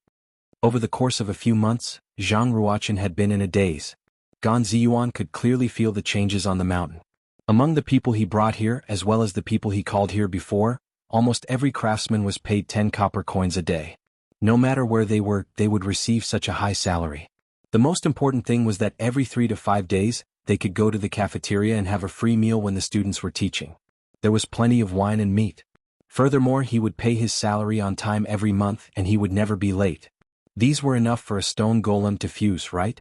Over the course of a few months, Zhang Ruochen had been in a daze. Gan Ziyuan could clearly feel the changes on the mountain. Among the people he brought here as well as the people he called here before, almost every craftsman was paid 10 copper coins a day. No matter where they were, they would receive such a high salary. The most important thing was that every 3 to 5 days, they could go to the cafeteria and have a free meal when the students were teaching. There was plenty of wine and meat. Furthermore, he would pay his salary on time every month and he would never be late. These were enough for a stone golem to fuse, right?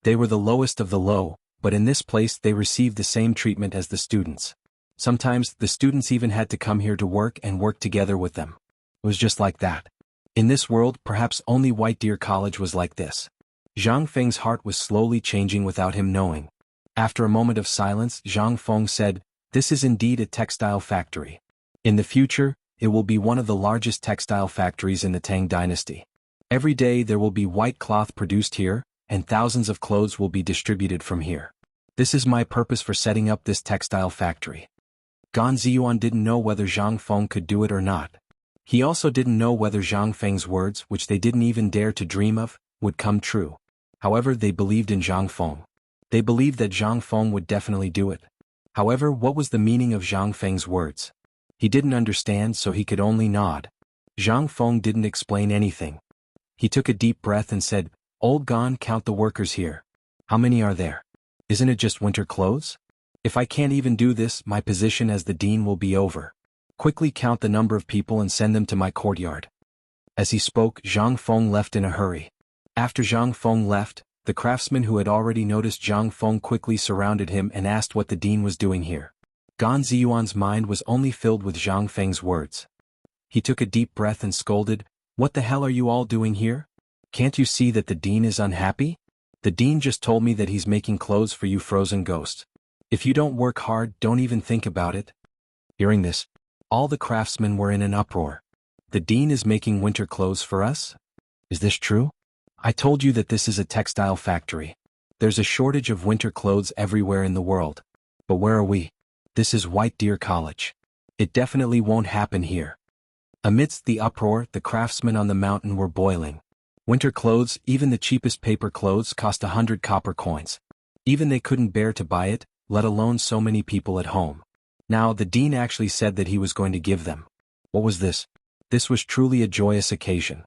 They were the lowest of the low, but in this place they received the same treatment as the students. Sometimes, the students even had to come here to work and work together with them. It was just like that. In this world, perhaps only White Deer College was like this. Zhang Feng's heart was slowly changing without him knowing. After a moment of silence, Zhang Feng said, "This is indeed a textile factory. In the future, it will be one of the largest textile factories in the Tang dynasty. Every day there will be white cloth produced here, and thousands of clothes will be distributed from here. This is my purpose for setting up this textile factory." Gan Ziyuan didn't know whether Zhang Feng could do it or not. He also didn't know whether Zhang Feng's words, which they didn't even dare to dream of, would come true. However, they believed in Zhang Feng. They believed that Zhang Feng would definitely do it. However, what was the meaning of Zhang Feng's words? He didn't understand, so he could only nod. Zhang Feng didn't explain anything. He took a deep breath and said, "Old Gan, count the workers here. How many are there? Isn't it just winter clothes? If I can't even do this, my position as the dean will be over. Quickly count the number of people and send them to my courtyard." As he spoke, Zhang Feng left in a hurry. After Zhang Feng left, the craftsman who had already noticed Zhang Feng quickly surrounded him and asked what the dean was doing here. Gan Ziyuan's mind was only filled with Zhang Feng's words. He took a deep breath and scolded, "What the hell are you all doing here? Can't you see that the dean is unhappy? The dean just told me that he's making clothes for you frozen ghosts. If you don't work hard, don't even think about it." Hearing this, all the craftsmen were in an uproar. "The dean is making winter clothes for us? Is this true? I told you that this is a textile factory. There's a shortage of winter clothes everywhere in the world. But where are we? This is White Deer College. It definitely won't happen here." Amidst the uproar, the craftsmen on the mountain were boiling. Winter clothes, even the cheapest paper clothes, cost 100 copper coins. Even they couldn't bear to buy it, let alone so many people at home. Now, the dean actually said that he was going to give them. What was this? This was truly a joyous occasion.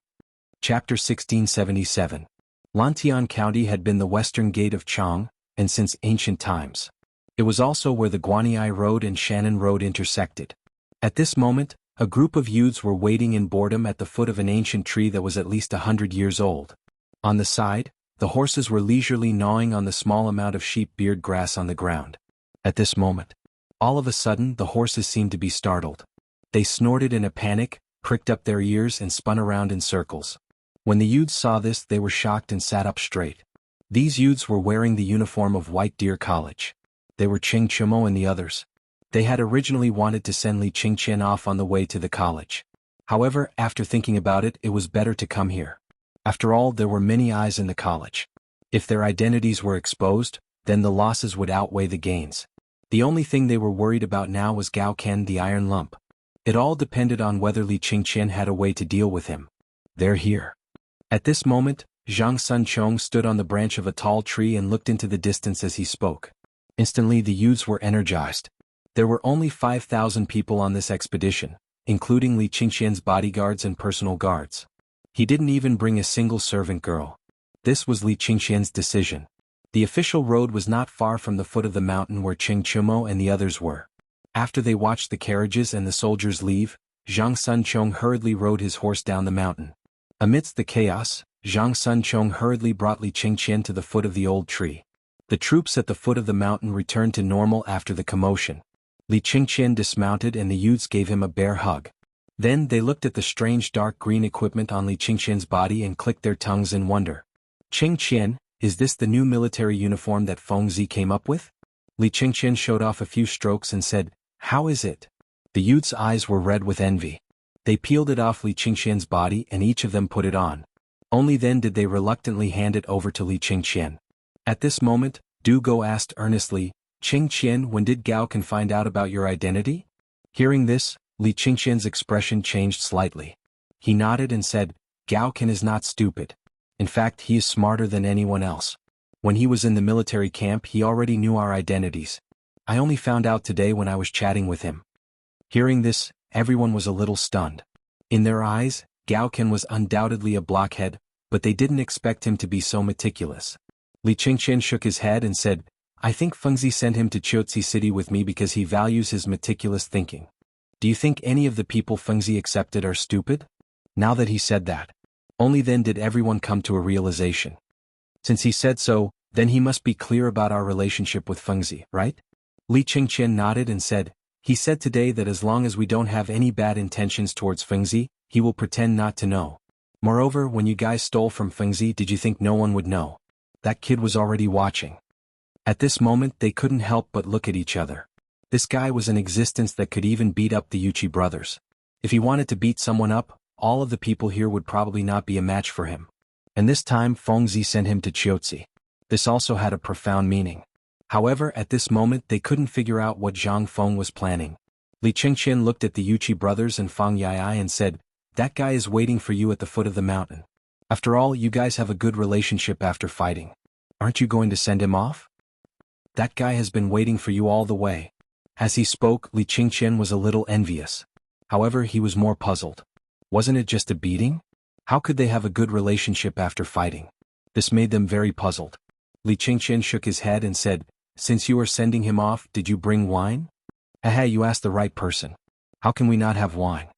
Chapter 1677. Lantian County had been the western gate of Chang, and since ancient times. It was also where the Guanyi Road and Shannon Road intersected. At this moment, a group of youths were waiting in boredom at the foot of an ancient tree that was at least 100 years old. On the side, the horses were leisurely gnawing on the small amount of sheep beard grass on the ground. At this moment, all of a sudden the horses seemed to be startled. They snorted in a panic, pricked up their ears and spun around in circles. When the youths saw this, they were shocked and sat up straight. These youths were wearing the uniform of White Deer College. They were Ching Chumo and the others. They had originally wanted to send Li Qingqian off on the way to the college. However, after thinking about it, it was better to come here. After all, there were many eyes in the college. If their identities were exposed, then the losses would outweigh the gains. The only thing they were worried about now was Gao Ken the Iron Lump. It all depended on whether Li Qingqian had a way to deal with him. "They're here." At this moment, Zhang Sunchong stood on the branch of a tall tree and looked into the distance as he spoke. Instantly the youths were energized. There were only 5,000 people on this expedition, including Li Qingqian's bodyguards and personal guards. He didn't even bring a single servant girl. This was Li Qingqian's decision. The official road was not far from the foot of the mountain where Ching Chumo and the others were. After they watched the carriages and the soldiers leave, Zhang Sunchong hurriedly rode his horse down the mountain. Amidst the chaos, Zhang Sunchong hurriedly brought Li Qingqian to the foot of the old tree. The troops at the foot of the mountain returned to normal after the commotion. Li Qingqian dismounted and the youths gave him a bear hug. Then they looked at the strange dark green equipment on Li Qingqian's body and clicked their tongues in wonder. "Qingqian, is this the new military uniform that Feng Zi came up with?" Li Qingqian showed off a few strokes and said, "How is it?" The youth's eyes were red with envy. They peeled it off Li Qingqian's body and each of them put it on. Only then did they reluctantly hand it over to Li Qingqian. At this moment, Du Go asked earnestly, "Qingqian, when did Gao Can find out about your identity?" Hearing this, Li Qingqian's expression changed slightly. He nodded and said, "Gao Can is not stupid. In fact, he is smarter than anyone else. When he was in the military camp he already knew our identities. I only found out today when I was chatting with him." Hearing this, everyone was a little stunned. In their eyes, Gao Can was undoubtedly a blockhead, but they didn't expect him to be so meticulous. Li Qingqian shook his head and said, "I think Fengzi sent him to Qiuzi City with me because he values his meticulous thinking. Do you think any of the people Fengzi accepted are stupid?" Now that he said that, only then did everyone come to a realization. Since he said so, then he must be clear about our relationship with Fengzi, right? Li Qingqian nodded and said, "He said today that as long as we don't have any bad intentions towards Fengzi, he will pretend not to know. Moreover, when you guys stole from Fengzi, did you think no one would know? That kid was already watching." At this moment they couldn't help but look at each other. This guy was an existence that could even beat up the Yuchi brothers. If he wanted to beat someone up, all of the people here would probably not be a match for him. And this time Fengzi sent him to Qiuzi. This also had a profound meaning. However, at this moment they couldn't figure out what Zhang Feng was planning. Li Qingqian looked at the Yuchi brothers and Fang Yai and said, "That guy is waiting for you at the foot of the mountain. After all, you guys have a good relationship after fighting. Aren't you going to send him off? That guy has been waiting for you all the way." As he spoke, Li Qingqian was a little envious. However, he was more puzzled. Wasn't it just a beating? How could they have a good relationship after fighting? This made them very puzzled. Li Qingqian shook his head and said, "Since you are sending him off, did you bring wine?" "Haha, you asked the right person. How can we not have wine?"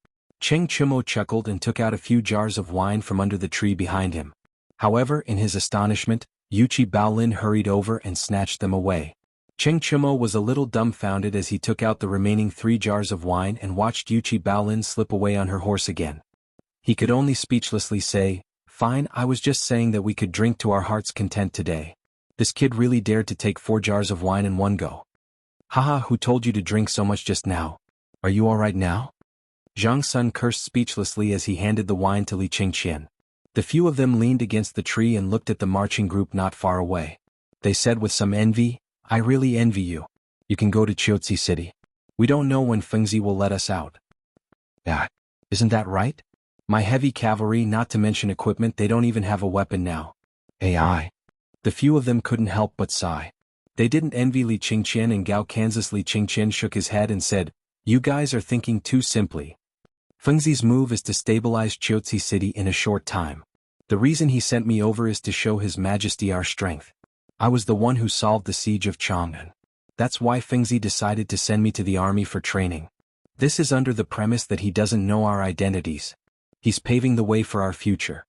Cheng Chumo chuckled and took out a few jars of wine from under the tree behind him. However, in his astonishment, Yuchi Baolin hurried over and snatched them away. Cheng Chumo was a little dumbfounded as he took out the remaining 3 jars of wine and watched Yuchi Baolin slip away on her horse again. He could only speechlessly say, "Fine, I was just saying that we could drink to our heart's content today. This kid really dared to take 4 jars of wine in one go. Haha, who told you to drink so much just now? Are you all right now?" Zhang Sun cursed speechlessly as he handed the wine to Li Qingqian. The few of them leaned against the tree and looked at the marching group not far away. They said with some envy, "I really envy you. You can go to Qiuzi City. We don't know when Fengzi will let us out." "Yeah, isn't that right? My heavy cavalry, not to mention equipment, they don't even have a weapon now. AI." The few of them couldn't help but sigh. They didn't envy Li Qingqian and Gao Kansas. Li Qingqian shook his head and said, "You guys are thinking too simply. Fengzi's move is to stabilize Qiuzi City in a short time. The reason he sent me over is to show His Majesty our strength. I was the one who solved the siege of Chang'an. That's why Fengzi decided to send me to the army for training. This is under the premise that he doesn't know our identities. He's paving the way for our future."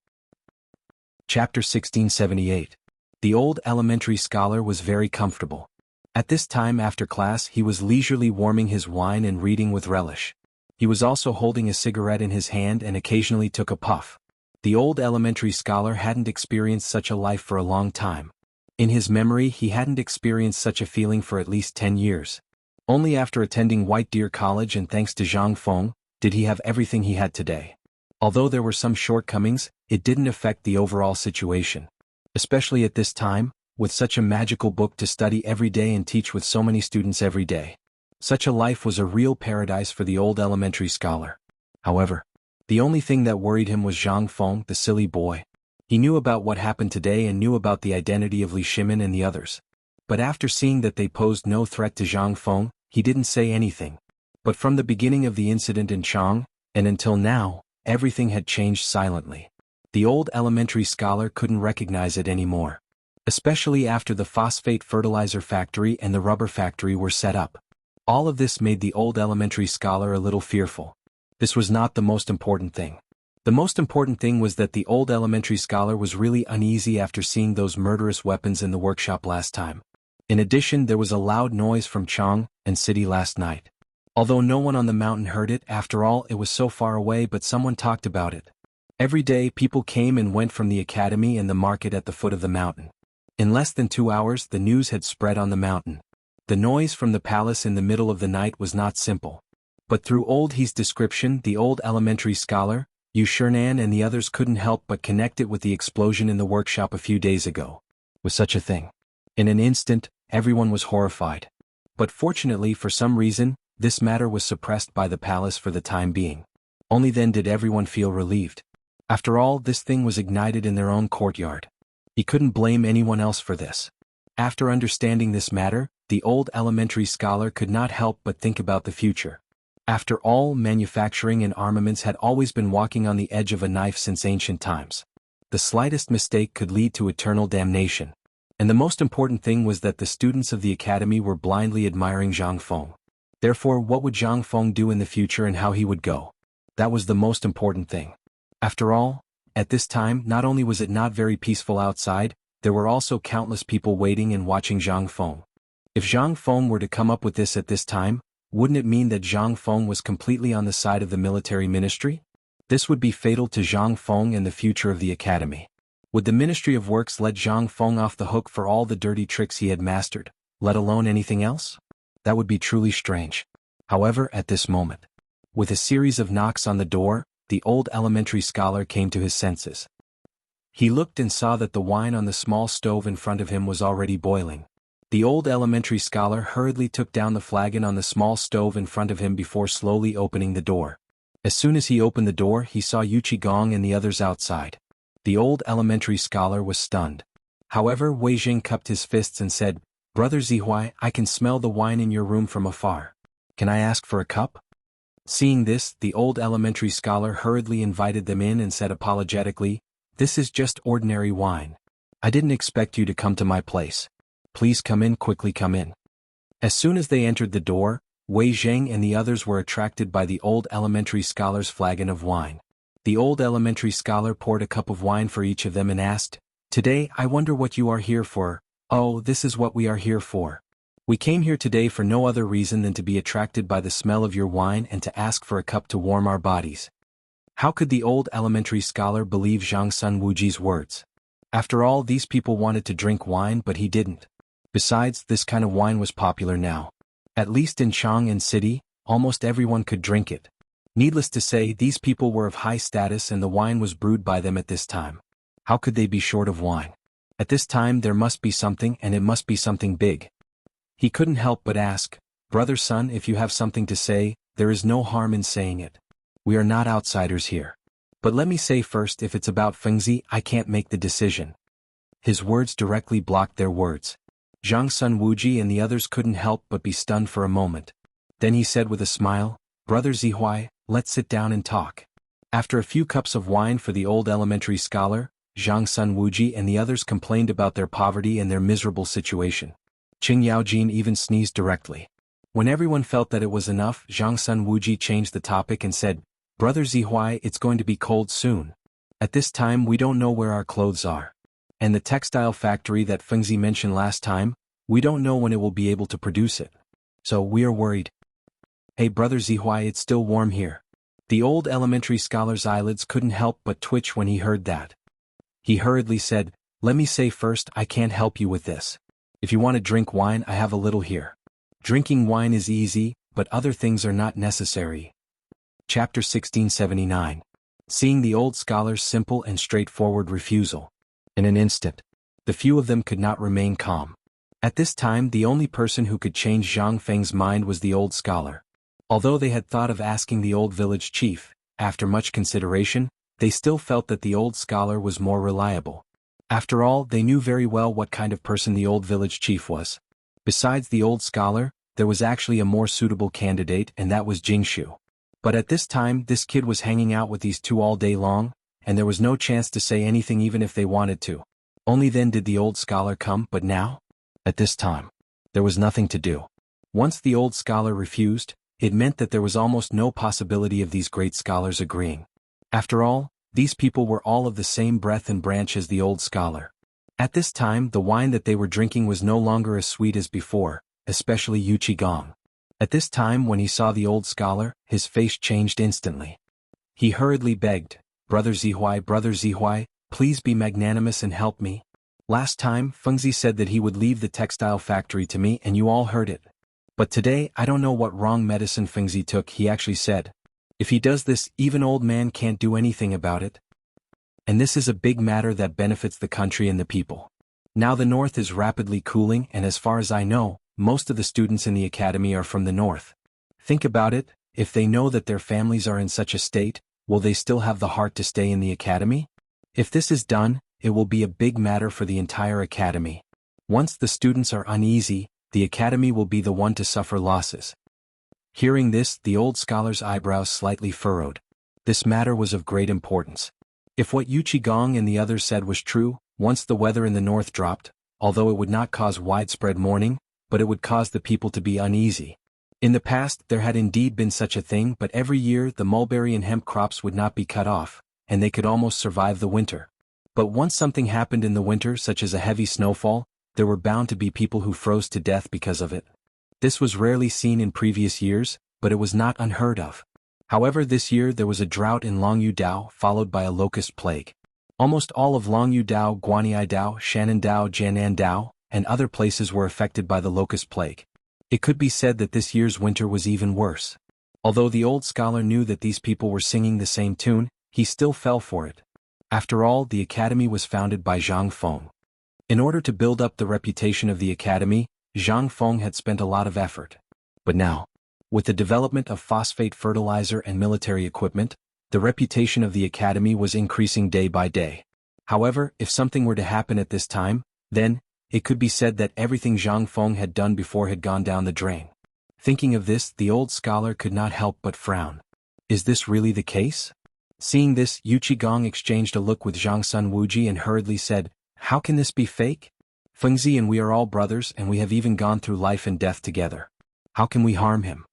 Chapter 1678. The old elementary scholar was very comfortable. At this time after class he was leisurely warming his wine and reading with relish. He was also holding a cigarette in his hand and occasionally took a puff. The old elementary scholar hadn't experienced such a life for a long time. In his memory he hadn't experienced such a feeling for at least 10 years. Only after attending White Deer College and thanks to Zhang Feng, did he have everything he had today. Although there were some shortcomings, it didn't affect the overall situation. Especially at this time, with such a magical book to study every day and teach with so many students every day. Such a life was a real paradise for the old elementary scholar. However, the only thing that worried him was Zhang Feng, the silly boy. He knew about what happened today and knew about the identity of Li Shimin and the others. But after seeing that they posed no threat to Zhang Feng, he didn't say anything. But from the beginning of the incident in Chang, and until now, everything had changed silently. The old elementary scholar couldn't recognize it anymore. Especially after the phosphate fertilizer factory and the rubber factory were set up. All of this made the old elementary scholar a little fearful. This was not the most important thing. The most important thing was that the old elementary scholar was really uneasy after seeing those murderous weapons in the workshop last time. In addition, there was a loud noise from Chang and City last night. Although no one on the mountain heard it, after all, it was so far away, but someone talked about it. Every day people came and went from the academy and the market at the foot of the mountain. In less than 2 hours the news had spread on the mountain. The noise from the palace in the middle of the night was not simple. But through Old He's description, the old elementary scholar, Yu Shernan and the others couldn't help but connect it with the explosion in the workshop a few days ago. Was such a thing? In an instant, everyone was horrified. But fortunately for some reason, this matter was suppressed by the palace for the time being. Only then did everyone feel relieved. After all, this thing was ignited in their own courtyard. He couldn't blame anyone else for this. After understanding this matter, the old elementary scholar could not help but think about the future. After all, manufacturing and armaments had always been walking on the edge of a knife since ancient times. The slightest mistake could lead to eternal damnation. And the most important thing was that the students of the academy were blindly admiring Zhang Feng. Therefore, what would Zhang Feng do in the future and how he would go? That was the most important thing. After all, at this time, not only was it not very peaceful outside, there were also countless people waiting and watching Zhang Feng. If Zhang Feng were to come up with this at this time, wouldn't it mean that Zhang Feng was completely on the side of the military ministry? This would be fatal to Zhang Feng and the future of the academy. Would the Ministry of Works let Zhang Feng off the hook for all the dirty tricks he had mastered, let alone anything else? That would be truly strange. However, at this moment, with a series of knocks on the door, the old elementary scholar came to his senses. He looked and saw that the wine on the small stove in front of him was already boiling. The old elementary scholar hurriedly took down the flagon on the small stove in front of him before slowly opening the door. As soon as he opened the door, he saw Yu Qigong and the others outside. The old elementary scholar was stunned. However, Wei Jing cupped his fists and said, "Brother Zihuai, I can smell the wine in your room from afar. Can I ask for a cup?" Seeing this, the old elementary scholar hurriedly invited them in and said apologetically, "This is just ordinary wine. I didn't expect you to come to my place. Please come in, quickly come in." As soon as they entered the door, Wei Zheng and the others were attracted by the old elementary scholar's flagon of wine. The old elementary scholar poured a cup of wine for each of them and asked, "Today, I wonder what you are here for." "Oh, this is what we are here for. We came here today for no other reason than to be attracted by the smell of your wine and to ask for a cup to warm our bodies." How could the old elementary scholar believe Zhang Sun Wuji's words? After all, these people wanted to drink wine, but he didn't. Besides, this kind of wine was popular now. At least in Chang'an City, almost everyone could drink it. Needless to say, these people were of high status and the wine was brewed by them at this time. How could they be short of wine? At this time there must be something, and it must be something big. He couldn't help but ask, "Brother Sun, if you have something to say, there is no harm in saying it. We are not outsiders here. But let me say first, if it's about Fengzi, I can't make the decision." His words directly blocked their words. Zhang Sun Wuji and the others couldn't help but be stunned for a moment. Then he said with a smile, "Brother Zihuai, let's sit down and talk." After a few cups of wine for the old elementary scholar, Zhang Sun Wuji and the others complained about their poverty and their miserable situation. Qing Yaojin even sneezed directly. When everyone felt that it was enough, Zhang Sun Wuji changed the topic and said, "Brother Zihuai, it's going to be cold soon. At this time we don't know where our clothes are. And the textile factory that Fengzi mentioned last time, we don't know when it will be able to produce it. So we are worried." "Hey Brother Zihuai, it's still warm here." The old elementary scholar's eyelids couldn't help but twitch when he heard that. He hurriedly said, "Let me say first, I can't help you with this. If you want to drink wine, I have a little here. Drinking wine is easy, but other things are not necessary." Chapter 1679. Seeing the old scholar's simple and straightforward refusal. In an instant, the few of them could not remain calm. At this time, the only person who could change Zhang Feng's mind was the old scholar. Although they had thought of asking the old village chief, after much consideration, they still felt that the old scholar was more reliable. After all, they knew very well what kind of person the old village chief was. Besides the old scholar, there was actually a more suitable candidate, and that was Jingshu. But at this time, this kid was hanging out with these two all day long, and there was no chance to say anything even if they wanted to. Only then did the old scholar come, but now? At this time, there was nothing to do. Once the old scholar refused, it meant that there was almost no possibility of these great scholars agreeing. After all, these people were all of the same breadth and branch as the old scholar. At this time, the wine that they were drinking was no longer as sweet as before, especially Yu Qigong. At this time, when he saw the old scholar, his face changed instantly. He hurriedly begged, Brother Zihuai, please be magnanimous and help me. Last time, Fengzi said that he would leave the textile factory to me and you all heard it. But today I don't know what wrong medicine Fengzi took, he actually said. If he does this, even old man can't do anything about it. And this is a big matter that benefits the country and the people. Now the north is rapidly cooling, and as far as I know, most of the students in the academy are from the north. Think about it, if they know that their families are in such a state, will they still have the heart to stay in the academy? If this is done, it will be a big matter for the entire academy. Once the students are uneasy, the academy will be the one to suffer losses. Hearing this, the old scholar's eyebrows slightly furrowed. This matter was of great importance. If what Yu Qigong and the others said was true, once the weather in the north dropped, although it would not cause widespread mourning, but it would cause the people to be uneasy. In the past there had indeed been such a thing, but every year the mulberry and hemp crops would not be cut off, and they could almost survive the winter. But once something happened in the winter, such as a heavy snowfall, there were bound to be people who froze to death because of it. This was rarely seen in previous years, but it was not unheard of. However, this year there was a drought in Longyu Dao followed by a locust plague. Almost all of Longyu Dao, Guanyi Dao, Shannon Dao, Jianan Dao, and other places were affected by the locust plague. It could be said that this year's winter was even worse. Although the old scholar knew that these people were singing the same tune, he still fell for it. After all, the academy was founded by Zhang Feng. In order to build up the reputation of the academy, Zhang Feng had spent a lot of effort. But now, with the development of phosphate fertilizer and military equipment, the reputation of the academy was increasing day by day. However, if something were to happen at this time, then, it could be said that everything Zhang Feng had done before had gone down the drain. Thinking of this, the old scholar could not help but frown. Is this really the case? Seeing this, Yu Qigong exchanged a look with Zhang Sun Wuji and hurriedly said, "How can this be fake? Fengzi and we are all brothers, and we have even gone through life and death together. How can we harm him?"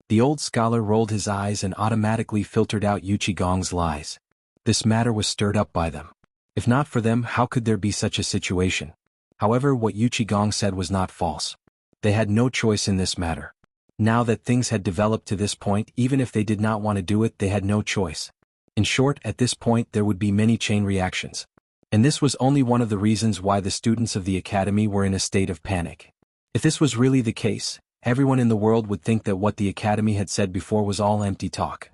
The old scholar rolled his eyes and automatically filtered out Yu Qigong's lies. This matter was stirred up by them. If not for them, how could there be such a situation? However, what Yu Qigong said was not false. They had no choice in this matter. Now that things had developed to this point, even if they did not want to do it, they had no choice. In short, at this point there would be many chain reactions. And this was only one of the reasons why the students of the academy were in a state of panic. If this was really the case, everyone in the world would think that what the academy had said before was all empty talk.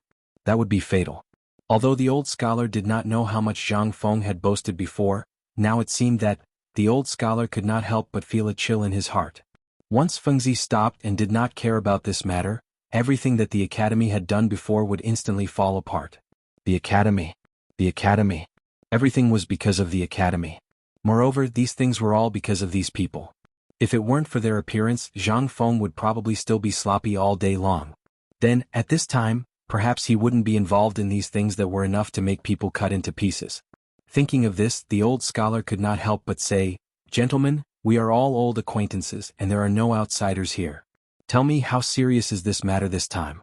That would be fatal. Although the old scholar did not know how much Zhang Feng had boasted before, now it seemed that the old scholar could not help but feel a chill in his heart. Once Fengzi stopped and did not care about this matter, everything that the academy had done before would instantly fall apart. The academy. Everything was because of the academy. Moreover, these things were all because of these people. If it weren't for their appearance, Zhang Feng would probably still be sloppy all day long. Then, at this time, perhaps he wouldn't be involved in these things that were enough to make people cut into pieces. Thinking of this, the old scholar could not help but say, "Gentlemen, we are all old acquaintances and there are no outsiders here. Tell me, how serious is this matter this time?"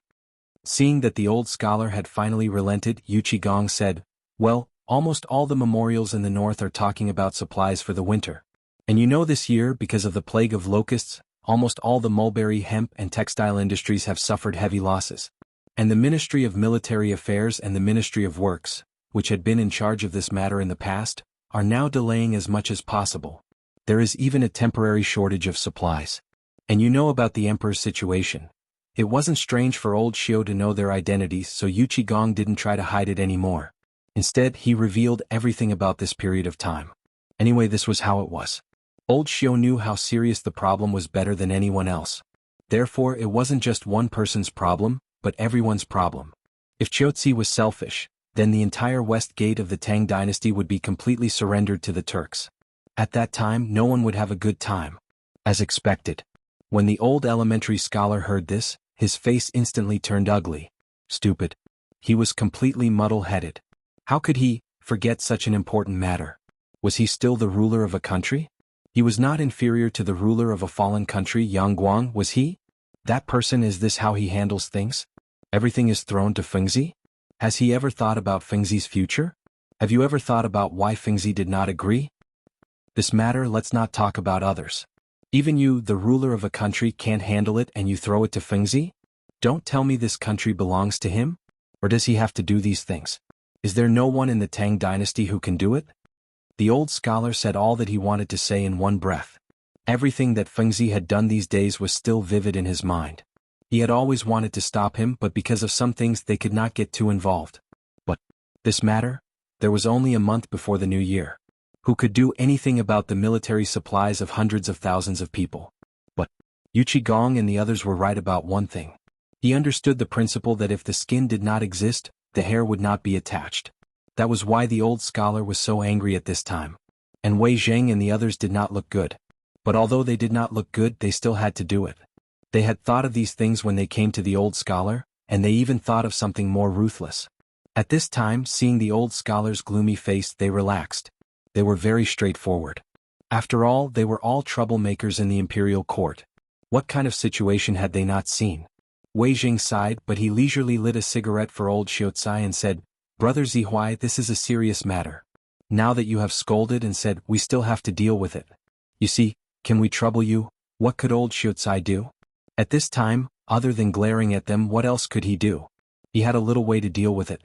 Seeing that the old scholar had finally relented, Yu Qigong said, "Well, almost all the memorials in the north are talking about supplies for the winter. And you know, this year, because of the plague of locusts, almost all the mulberry, hemp, and textile industries have suffered heavy losses. And the Ministry of Military Affairs and the Ministry of Works, which had been in charge of this matter in the past, are now delaying as much as possible. There is even a temporary shortage of supplies. And you know about the emperor's situation. It wasn't strange for old Xiao to know their identities, so Yu Qigong didn't try to hide it anymore. Instead, he revealed everything about this period of time. Anyway, this was how it was. Old Xiao knew how serious the problem was better than anyone else. Therefore, it wasn't just one person's problem, but everyone's problem. If Qiuzi was selfish, then the entire west gate of the Tang dynasty would be completely surrendered to the Turks. At that time, no one would have a good time. As expected. When the old elementary scholar heard this, his face instantly turned ugly. Stupid. He was completely muddle-headed. How could he forget such an important matter? Was he still the ruler of a country? He was not inferior to the ruler of a fallen country, Yangguang, was he? That person, is this how he handles things? Everything is thrown to Fengzi? Has he ever thought about Fengzi's future? Have you ever thought about why Fengzi did not agree? This matter, let's not talk about others. Even you, the ruler of a country, can't handle it and you throw it to Fengzi? Don't tell me this country belongs to him? Or does he have to do these things? Is there no one in the Tang dynasty who can do it? The old scholar said all that he wanted to say in one breath. Everything that Fengzi had done these days was still vivid in his mind. He had always wanted to stop him, but because of some things they could not get too involved. But this matter? There was only a month before the new year. Who could do anything about the military supplies of hundreds of thousands of people? But Yuchi Gong and the others were right about one thing. He understood the principle that if the skin did not exist, the hair would not be attached. That was why the old scholar was so angry at this time. And Wei Zheng and the others did not look good. But although they did not look good, they still had to do it. They had thought of these things when they came to the old scholar, and they even thought of something more ruthless. At this time, seeing the old scholar's gloomy face, they relaxed. They were very straightforward. After all, they were all troublemakers in the imperial court. What kind of situation had they not seen? Wei Jing sighed, but he leisurely lit a cigarette for old Xiaocai and said, "Brother Zihuai, this is a serious matter. Now that you have scolded and said, we still have to deal with it. You see, can we trouble you?" What could old Xiaocai do? At this time, other than glaring at them, what else could he do? He had a little way to deal with it.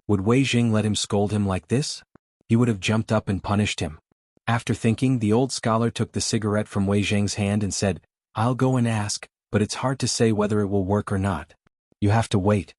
Would Wei Jing let him scold him like this? He would have jumped up and punished him. After thinking, the old scholar took the cigarette from Wei Jing's hand and said, "I'll go and ask, but it's hard to say whether it will work or not. You have to wait."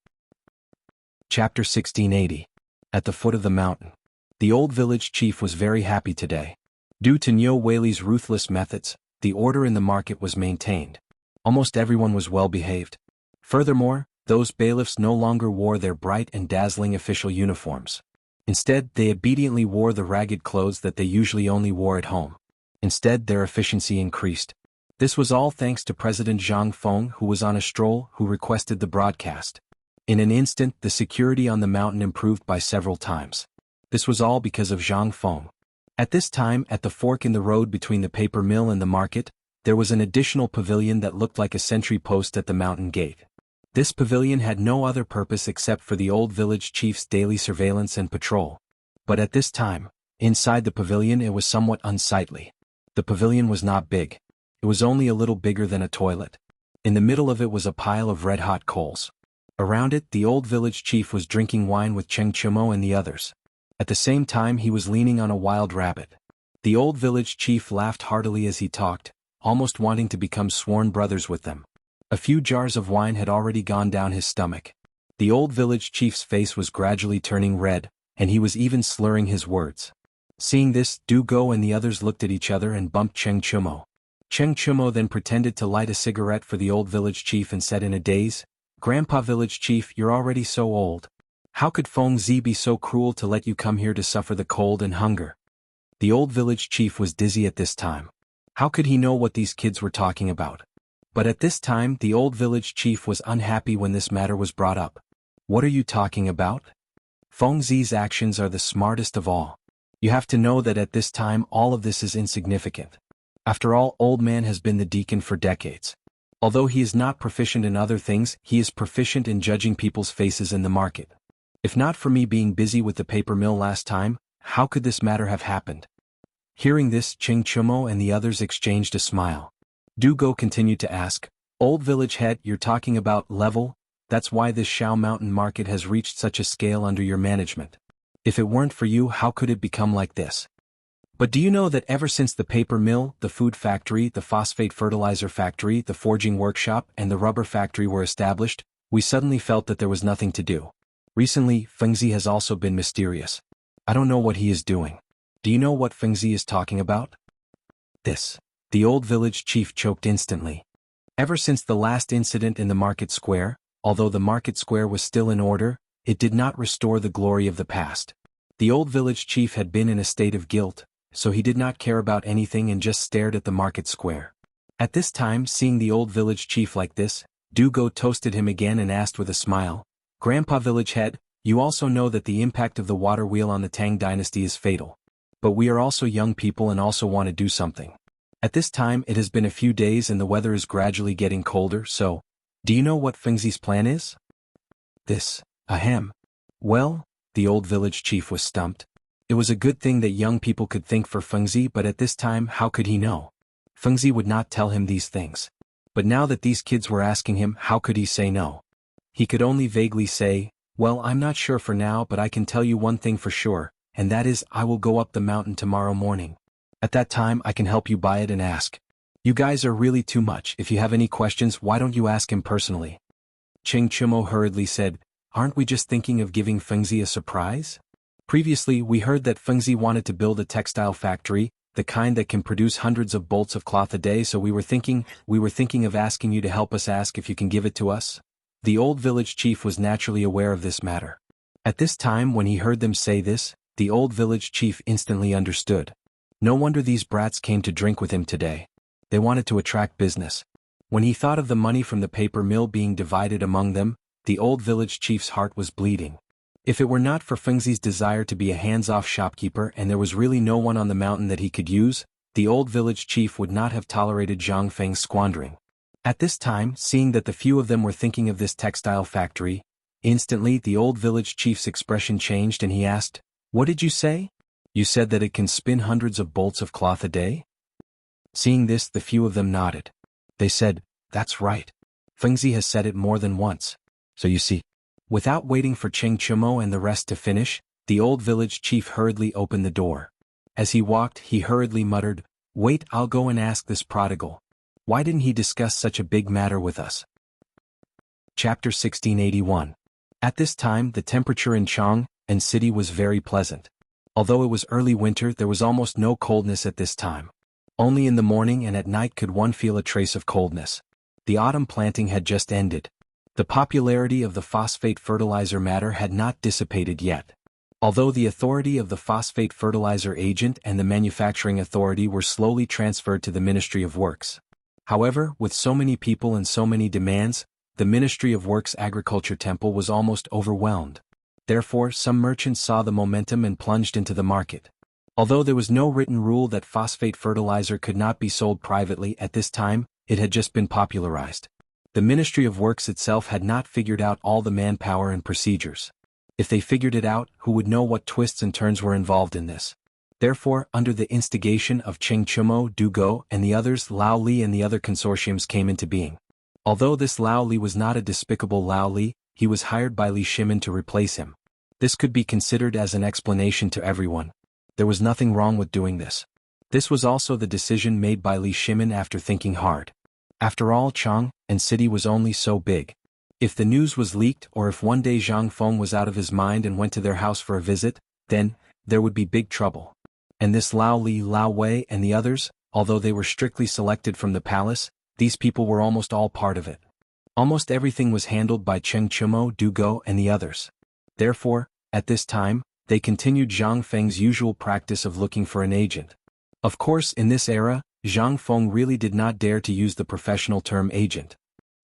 Chapter 1680. At the foot of the mountain. The old village chief was very happy today. Due to Niu Weili's ruthless methods, the order in the market was maintained. Almost everyone was well behaved. Furthermore, those bailiffs no longer wore their bright and dazzling official uniforms. Instead, they obediently wore the ragged clothes that they usually only wore at home. Instead, their efficiency increased. This was all thanks to President Zhang Feng, who was on a stroll, who requested the broadcast. In an instant, the security on the mountain improved by several times. This was all because of Zhang Feng. At this time, at the fork in the road between the paper mill and the market, there was an additional pavilion that looked like a sentry post at the mountain gate. This pavilion had no other purpose except for the old village chief's daily surveillance and patrol. But at this time, inside the pavilion it was somewhat unsightly. The pavilion was not big. It was only a little bigger than a toilet. In the middle of it was a pile of red-hot coals. Around it, the old village chief was drinking wine with Cheng Chumo and the others. At the same time, he was leaning on a wild rabbit. The old village chief laughed heartily as he talked, almost wanting to become sworn brothers with them. A few jars of wine had already gone down his stomach. The old village chief's face was gradually turning red, and he was even slurring his words. Seeing this, Du Go and the others looked at each other and bumped Cheng Chumo. Cheng Chumo then pretended to light a cigarette for the old village chief and said in a daze, "Grandpa village chief, you're already so old. How could Feng Zi be so cruel to let you come here to suffer the cold and hunger?" The old village chief was dizzy at this time. How could he know what these kids were talking about? But at this time, the old village chief was unhappy when this matter was brought up. "What are you talking about? Feng Zi's actions are the smartest of all. You have to know that at this time all of this is insignificant. After all, old man has been the deacon for decades. Although he is not proficient in other things, he is proficient in judging people's faces in the market. If not for me being busy with the paper mill last time, how could this matter have happened?" Hearing this, Cheng Chumo and the others exchanged a smile. Du Go continued to ask, "Old village head, you're talking about level? That's why this Shao Mountain market has reached such a scale under your management. If it weren't for you, how could it become like this? But do you know that ever since the paper mill, the food factory, the phosphate fertilizer factory, the forging workshop, and the rubber factory were established, we suddenly felt that there was nothing to do. Recently, Fengzi has also been mysterious. I don't know what he is doing. Do you know what Fengzi is talking about?" This. The old village chief choked instantly. Ever since the last incident in the market square, although the market square was still in order, it did not restore the glory of the past. The old village chief had been in a state of guilt, so he did not care about anything and just stared at the market square. At this time, seeing the old village chief like this, Du Go toasted him again and asked with a smile, "Grandpa village head, you also know that the impact of the water wheel on the Tang dynasty is fatal. But we are also young people and also want to do something. At this time it has been a few days and the weather is gradually getting colder, so, do you know what Fengzi's plan is?" This. Ahem. Well, the old village chief was stumped. It was a good thing that young people could think for Fengzi, but at this time how could he know? Fengzi would not tell him these things. But now that these kids were asking him, how could he say no? He could only vaguely say, "Well, I'm not sure for now, but I can tell you one thing for sure, and that is I will go up the mountain tomorrow morning. At that time I can help you buy it and ask." You guys are really too much. If you have any questions, why don't you ask him personally? Cheng Chumo hurriedly said, aren't we just thinking of giving Fengzi a surprise? Previously, we heard that Fengzi wanted to build a textile factory, the kind that can produce hundreds of bolts of cloth a day, so we were thinking of asking you to help us ask if you can give it to us. The old village chief was naturally aware of this matter. At this time, when he heard them say this, the old village chief instantly understood. No wonder these brats came to drink with him today. They wanted to attract business. When he thought of the money from the paper mill being divided among them, the old village chief's heart was bleeding. If it were not for Fengzi's desire to be a hands-off shopkeeper and there was really no one on the mountain that he could use, the old village chief would not have tolerated Zhang Feng's squandering. At this time, seeing that the few of them were thinking of this textile factory, instantly the old village chief's expression changed and he asked, what did you say? You said that it can spin hundreds of bolts of cloth a day? Seeing this, the few of them nodded. They said, that's right. Fengzi has said it more than once. So you see. Without waiting for Cheng Chumo and the rest to finish, the old village chief hurriedly opened the door. As he walked, he hurriedly muttered, wait, I'll go and ask this prodigal. Why didn't he discuss such a big matter with us? Chapter 1681. At this time, the temperature in Chang and city was very pleasant. Although it was early winter, there was almost no coldness at this time. Only in the morning and at night could one feel a trace of coldness. The autumn planting had just ended. The popularity of the phosphate fertilizer matter had not dissipated yet. Although the authority of the phosphate fertilizer agent and the manufacturing authority were slowly transferred to the Ministry of Works. However, with so many people and so many demands, the Ministry of Works Agriculture Temple was almost overwhelmed. Therefore, some merchants saw the momentum and plunged into the market. Although there was no written rule that phosphate fertilizer could not be sold privately at this time, it had just been popularized. The Ministry of Works itself had not figured out all the manpower and procedures. If they figured it out, who would know what twists and turns were involved in this? Therefore, under the instigation of Cheng Chumo, Du Go, and the others, Lao Li and the other consortiums came into being. Although this Lao Li was not a despicable Lao Li, he was hired by Li Shimin to replace him. This could be considered as an explanation to everyone. There was nothing wrong with doing this. This was also the decision made by Li Shimin after thinking hard. After all, Chang and city was only so big. If the news was leaked or if one day Zhang Feng was out of his mind and went to their house for a visit, then there would be big trouble. And this Lao Li, Lao Wei and the others, although they were strictly selected from the palace, these people were almost all part of it. Almost everything was handled by Cheng Chumo, Du Go and the others. Therefore, at this time, they continued Zhang Feng's usual practice of looking for an agent. Of course, in this era, Zhang Feng really did not dare to use the professional term agent.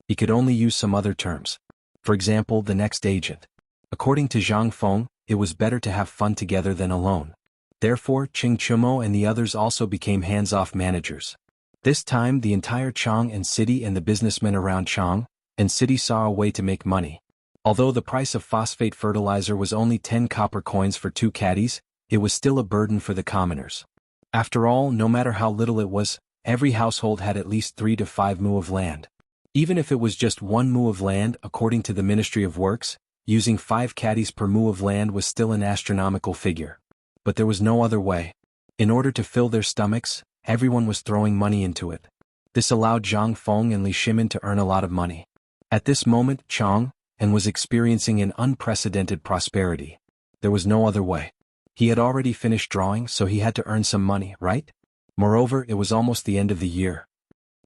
He could only use some other terms. For example, the next agent. According to Zhang Feng, it was better to have fun together than alone. Therefore, Cheng Chumo and the others also became hands-off managers. This time, the entire Chang and city and the businessmen around Chang and city saw a way to make money. Although the price of phosphate fertilizer was only 10 copper coins for 2 caddies, it was still a burden for the commoners. After all, no matter how little it was, every household had at least 3 to 5 mu of land. Even if it was just 1 mu of land, according to the Ministry of Works, using 5 caddies per mu of land was still an astronomical figure. But there was no other way. In order to fill their stomachs, everyone was throwing money into it. This allowed Zhang Feng and Li Shimin to earn a lot of money. At this moment, Chang and was experiencing an unprecedented prosperity. There was no other way. He had already finished drawing, so he had to earn some money, right? Moreover, it was almost the end of the year.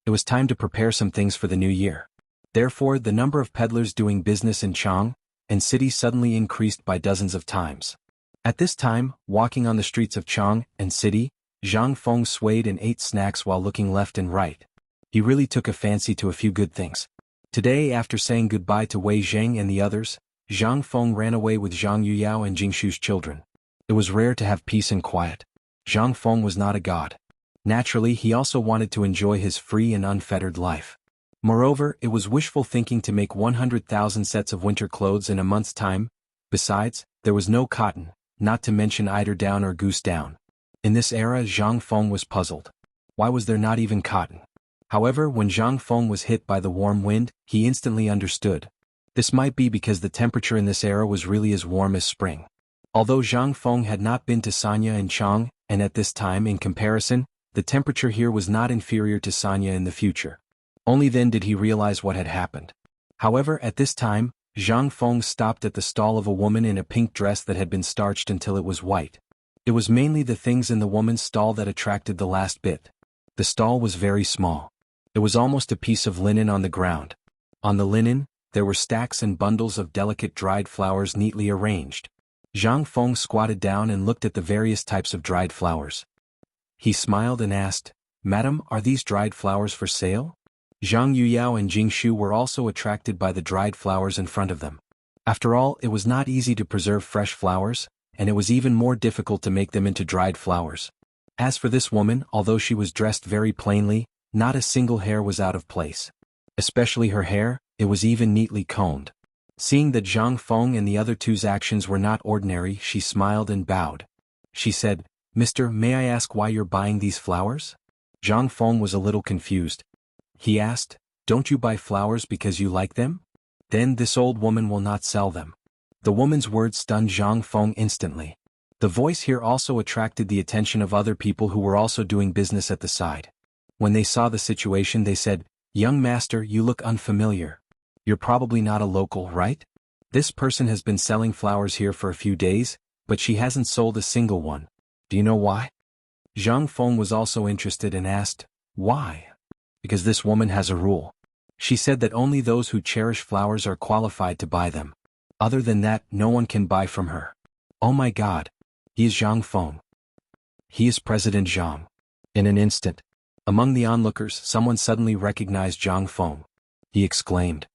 It was time to prepare some things for the new year. Therefore, the number of peddlers doing business in Chang and city suddenly increased by dozens of times. At this time, walking on the streets of Chang and city, Zhang Feng swayed and ate snacks while looking left and right. He really took a fancy to a few good things. Today, after saying goodbye to Wei Zheng and the others, Zhang Feng ran away with Zhang Yuyao and Jingshu's children. It was rare to have peace and quiet. Zhang Feng was not a god. Naturally, he also wanted to enjoy his free and unfettered life. Moreover, it was wishful thinking to make 100,000 sets of winter clothes in a month's time. Besides, there was no cotton, not to mention eider down or goose down. In this era, Zhang Feng was puzzled. Why was there not even cotton? However, when Zhang Feng was hit by the warm wind, he instantly understood. This might be because the temperature in this era was really as warm as spring. Although Zhang Feng had not been to Sanya and Chang, and at this time, in comparison, the temperature here was not inferior to Sanya in the future. Only then did he realize what had happened. However, at this time, Zhang Feng stopped at the stall of a woman in a pink dress that had been starched until it was white. It was mainly the things in the woman's stall that attracted the last bit. The stall was very small. It was almost a piece of linen on the ground. On the linen, there were stacks and bundles of delicate dried flowers neatly arranged. Zhang Feng squatted down and looked at the various types of dried flowers. He smiled and asked, "Madam, are these dried flowers for sale?" Zhang Yuyao and Jingshu were also attracted by the dried flowers in front of them. After all, it was not easy to preserve fresh flowers, and it was even more difficult to make them into dried flowers. As for this woman, although she was dressed very plainly, not a single hair was out of place. Especially her hair, it was even neatly combed. Seeing that Zhang Feng and the other two's actions were not ordinary, she smiled and bowed. She said, "Mister, may I ask why you're buying these flowers?" Zhang Feng was a little confused. He asked, "Don't you buy flowers because you like them? Then this old woman will not sell them." The woman's words stunned Zhang Feng instantly. The voice here also attracted the attention of other people who were also doing business at the side. When they saw the situation, they said, "Young master, you look unfamiliar. You're probably not a local, right? This person has been selling flowers here for a few days, but she hasn't sold a single one. Do you know why?" Zhang Feng was also interested and asked, "Why?" "Because this woman has a rule. She said that only those who cherish flowers are qualified to buy them. Other than that, no one can buy from her." "Oh my God. He is Zhang Feng. He is President Zhang." In an instant, among the onlookers, someone suddenly recognized Zhang Feng. He exclaimed.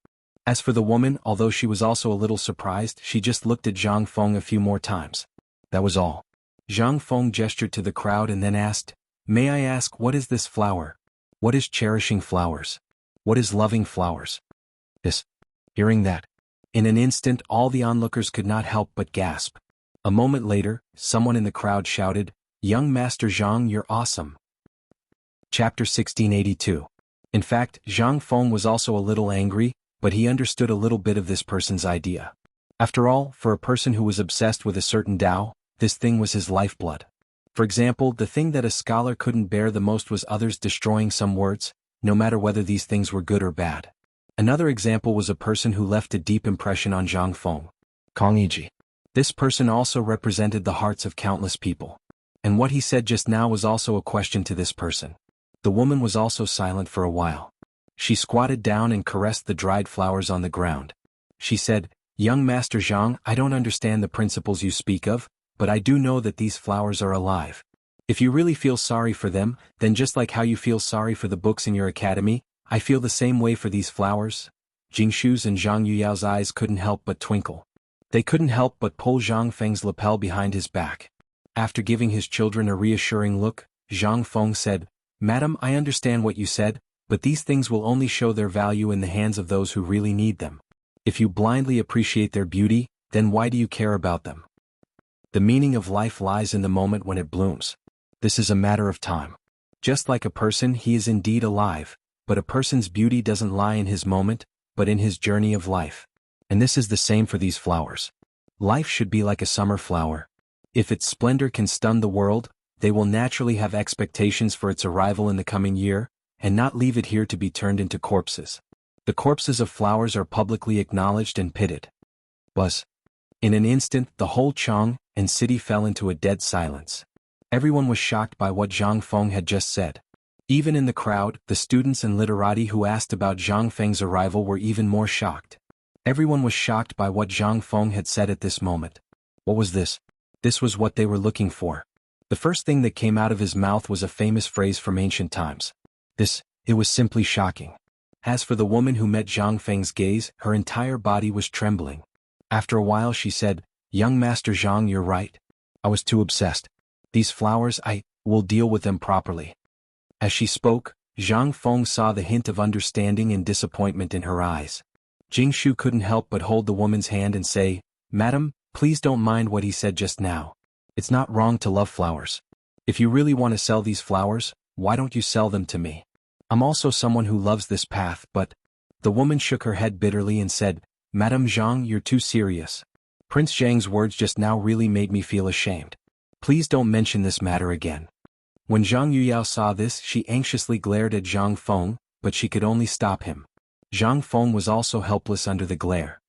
As for the woman, although she was also a little surprised, she just looked at Zhang Feng a few more times. That was all. Zhang Feng gestured to the crowd and then asked, "May I ask, what is this flower? What is cherishing flowers? What is loving flowers?" Hearing that, in an instant all the onlookers could not help but gasp. A moment later, someone in the crowd shouted, "Young Master Zhang, you're awesome." Chapter 1682. In fact, Zhang Feng was also a little angry, but he understood a little bit of this person's idea. After all, for a person who was obsessed with a certain Tao, this thing was his lifeblood. For example, the thing that a scholar couldn't bear the most was others destroying some words, no matter whether these things were good or bad. Another example was a person who left a deep impression on Zhang Feng. Kong Yiji. This person also represented the hearts of countless people. And what he said just now was also a question to this person. The woman was also silent for a while. She squatted down and caressed the dried flowers on the ground. She said, "Young Master Zhang, I don't understand the principles you speak of, but I do know that these flowers are alive. If you really feel sorry for them, then just like how you feel sorry for the books in your academy, I feel the same way for these flowers." Jingshu's and Zhang Yuyao's eyes couldn't help but twinkle. They couldn't help but pull Zhang Feng's lapel behind his back. After giving his children a reassuring look, Zhang Feng said, "Madam, I understand what you said, but these things will only show their value in the hands of those who really need them. If you blindly appreciate their beauty, then why do you care about them? The meaning of life lies in the moment when it blooms. This is a matter of time. Just like a person, he is indeed alive, but a person's beauty doesn't lie in his moment, but in his journey of life. And this is the same for these flowers. Life should be like a summer flower. If its splendor can stun the world, they will naturally have expectations for its arrival in the coming year, and not leave it here to be turned into corpses. The corpses of flowers are publicly acknowledged and pitted." Buzz. In an instant, the whole Chang and city fell into a dead silence. Everyone was shocked by what Zhang Feng had just said. Even in the crowd, the students and literati who asked about Zhang Feng's arrival were even more shocked. Everyone was shocked by what Zhang Feng had said at this moment. What was this? This was what they were looking for. The first thing that came out of his mouth was a famous phrase from ancient times. It was simply shocking. As for the woman who met Zhang Feng's gaze, her entire body was trembling. After a while she said, "Young Master Zhang, you're right. I was too obsessed. These flowers, I will deal with them properly." As she spoke, Zhang Feng saw the hint of understanding and disappointment in her eyes. Jingshu couldn't help but hold the woman's hand and say, "Madam, please don't mind what he said just now. It's not wrong to love flowers. If you really want to sell these flowers, why don't you sell them to me? I'm also someone who loves this path, but..." The woman shook her head bitterly and said, "Madam Zhang, you're too serious. Prince Zhang's words just now really made me feel ashamed. Please don't mention this matter again." When Zhang Yuyao saw this, she anxiously glared at Zhang Feng, but she could only stop him. Zhang Feng was also helpless under the glare.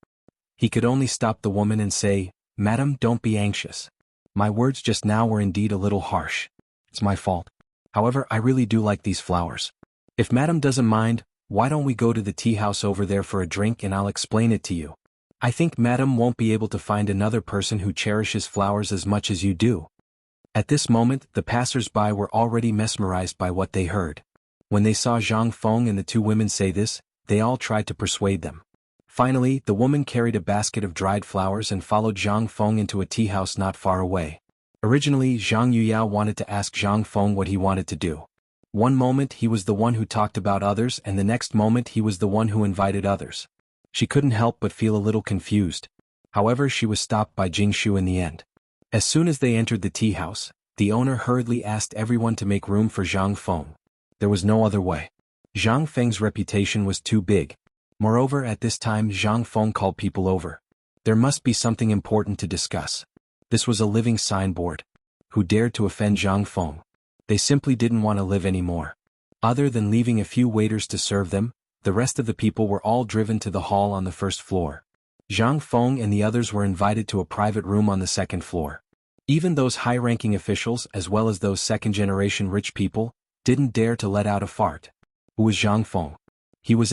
He could only stop the woman and say, "Madam, don't be anxious. My words just now were indeed a little harsh. It's my fault. However, I really do like these flowers. If Madam doesn't mind, why don't we go to the tea house over there for a drink and I'll explain it to you. I think Madam won't be able to find another person who cherishes flowers as much as you do." At this moment, the passers-by were already mesmerized by what they heard. When they saw Zhang Feng and the two women say this, they all tried to persuade them. Finally, the woman carried a basket of dried flowers and followed Zhang Feng into a tea house not far away. Originally, Zhang Yuyao wanted to ask Zhang Feng what he wanted to do. One moment he was the one who talked about others and the next moment he was the one who invited others. She couldn't help but feel a little confused. However, she was stopped by Jingshu in the end. As soon as they entered the tea house, the owner hurriedly asked everyone to make room for Zhang Feng. There was no other way. Zhang Feng's reputation was too big. Moreover, at this time Zhang Feng called people over. There must be something important to discuss. This was a living signboard. Who dared to offend Zhang Feng? They simply didn't want to live anymore. Other than leaving a few waiters to serve them, the rest of the people were all driven to the hall on the first floor. Zhang Feng and the others were invited to a private room on the second floor. Even those high-ranking officials as well as those second-generation rich people didn't dare to let out a fart. Who was Zhang Feng? He was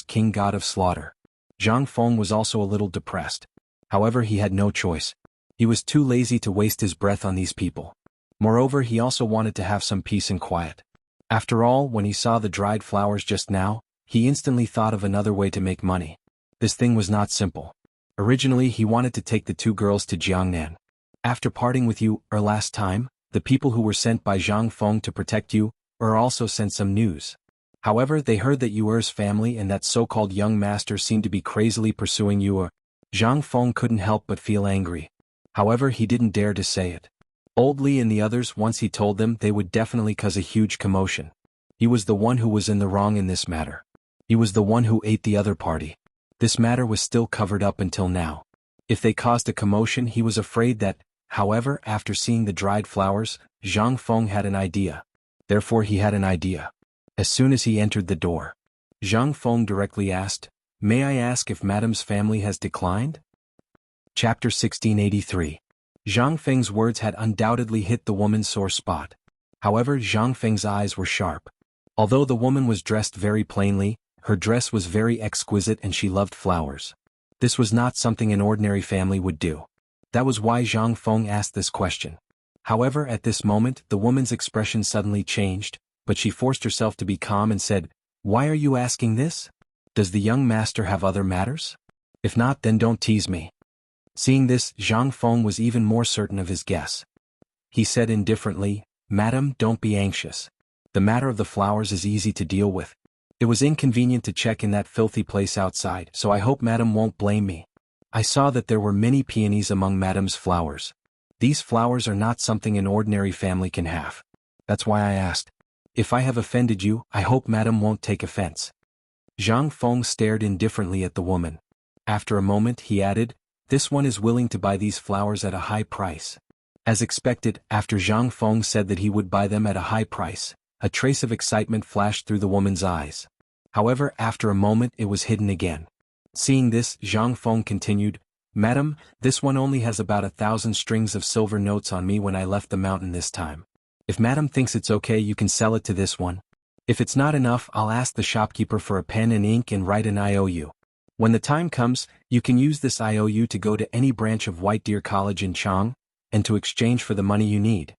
king god of slaughter. Zhang Feng was also a little depressed. However, he had no choice. He was too lazy to waste his breath on these people. Moreover, he also wanted to have some peace and quiet. After all, when he saw the dried flowers just now, he instantly thought of another way to make money. This thing was not simple. Originally, he wanted to take the two girls to Jiangnan. After parting with you, last time, the people who were sent by Zhang Feng to protect you, also sent some news. However, they heard that Yuer's family and that so-called young master seemed to be crazily pursuing Yuer. Zhang Feng couldn't help but feel angry. However, he didn't dare to say it. Old Li and the others, once he told them, they would definitely cause a huge commotion. He was the one who was in the wrong in this matter. He was the one who ate the other party. This matter was still covered up until now. If they caused a commotion, he was afraid that, however, after seeing the dried flowers, Zhang Feng had an idea. Therefore he had an idea. As soon as he entered the door, Zhang Feng directly asked, "May I ask if Madam's family has declined?" Chapter 1683. Zhang Feng's words had undoubtedly hit the woman's sore spot. However, Zhang Feng's eyes were sharp. Although the woman was dressed very plainly, her dress was very exquisite and she loved flowers. This was not something an ordinary family would do. That was why Zhang Feng asked this question. However, at this moment, the woman's expression suddenly changed, but she forced herself to be calm and said, "Why are you asking this? Does the young master have other matters? If not, then don't tease me." Seeing this, Zhang Feng was even more certain of his guess. He said indifferently, "Madam, don't be anxious. The matter of the flowers is easy to deal with. It was inconvenient to check in that filthy place outside, so I hope Madam won't blame me. I saw that there were many peonies among Madam's flowers. These flowers are not something an ordinary family can have. That's why I asked. If I have offended you, I hope Madam won't take offense." Zhang Feng stared indifferently at the woman. After a moment he added, "This one is willing to buy these flowers at a high price." As expected, after Zhang Feng said that he would buy them at a high price, a trace of excitement flashed through the woman's eyes. However, after a moment it was hidden again. Seeing this, Zhang Feng continued, "Madam, this one only has about 1,000 strings of silver notes on me when I left the mountain this time. If Madam thinks it's okay, you can sell it to this one. If it's not enough, I'll ask the shopkeeper for a pen and ink and write an IOU. When the time comes, you can use this IOU to go to any branch of White Deer College in Chang, and to exchange for the money you need."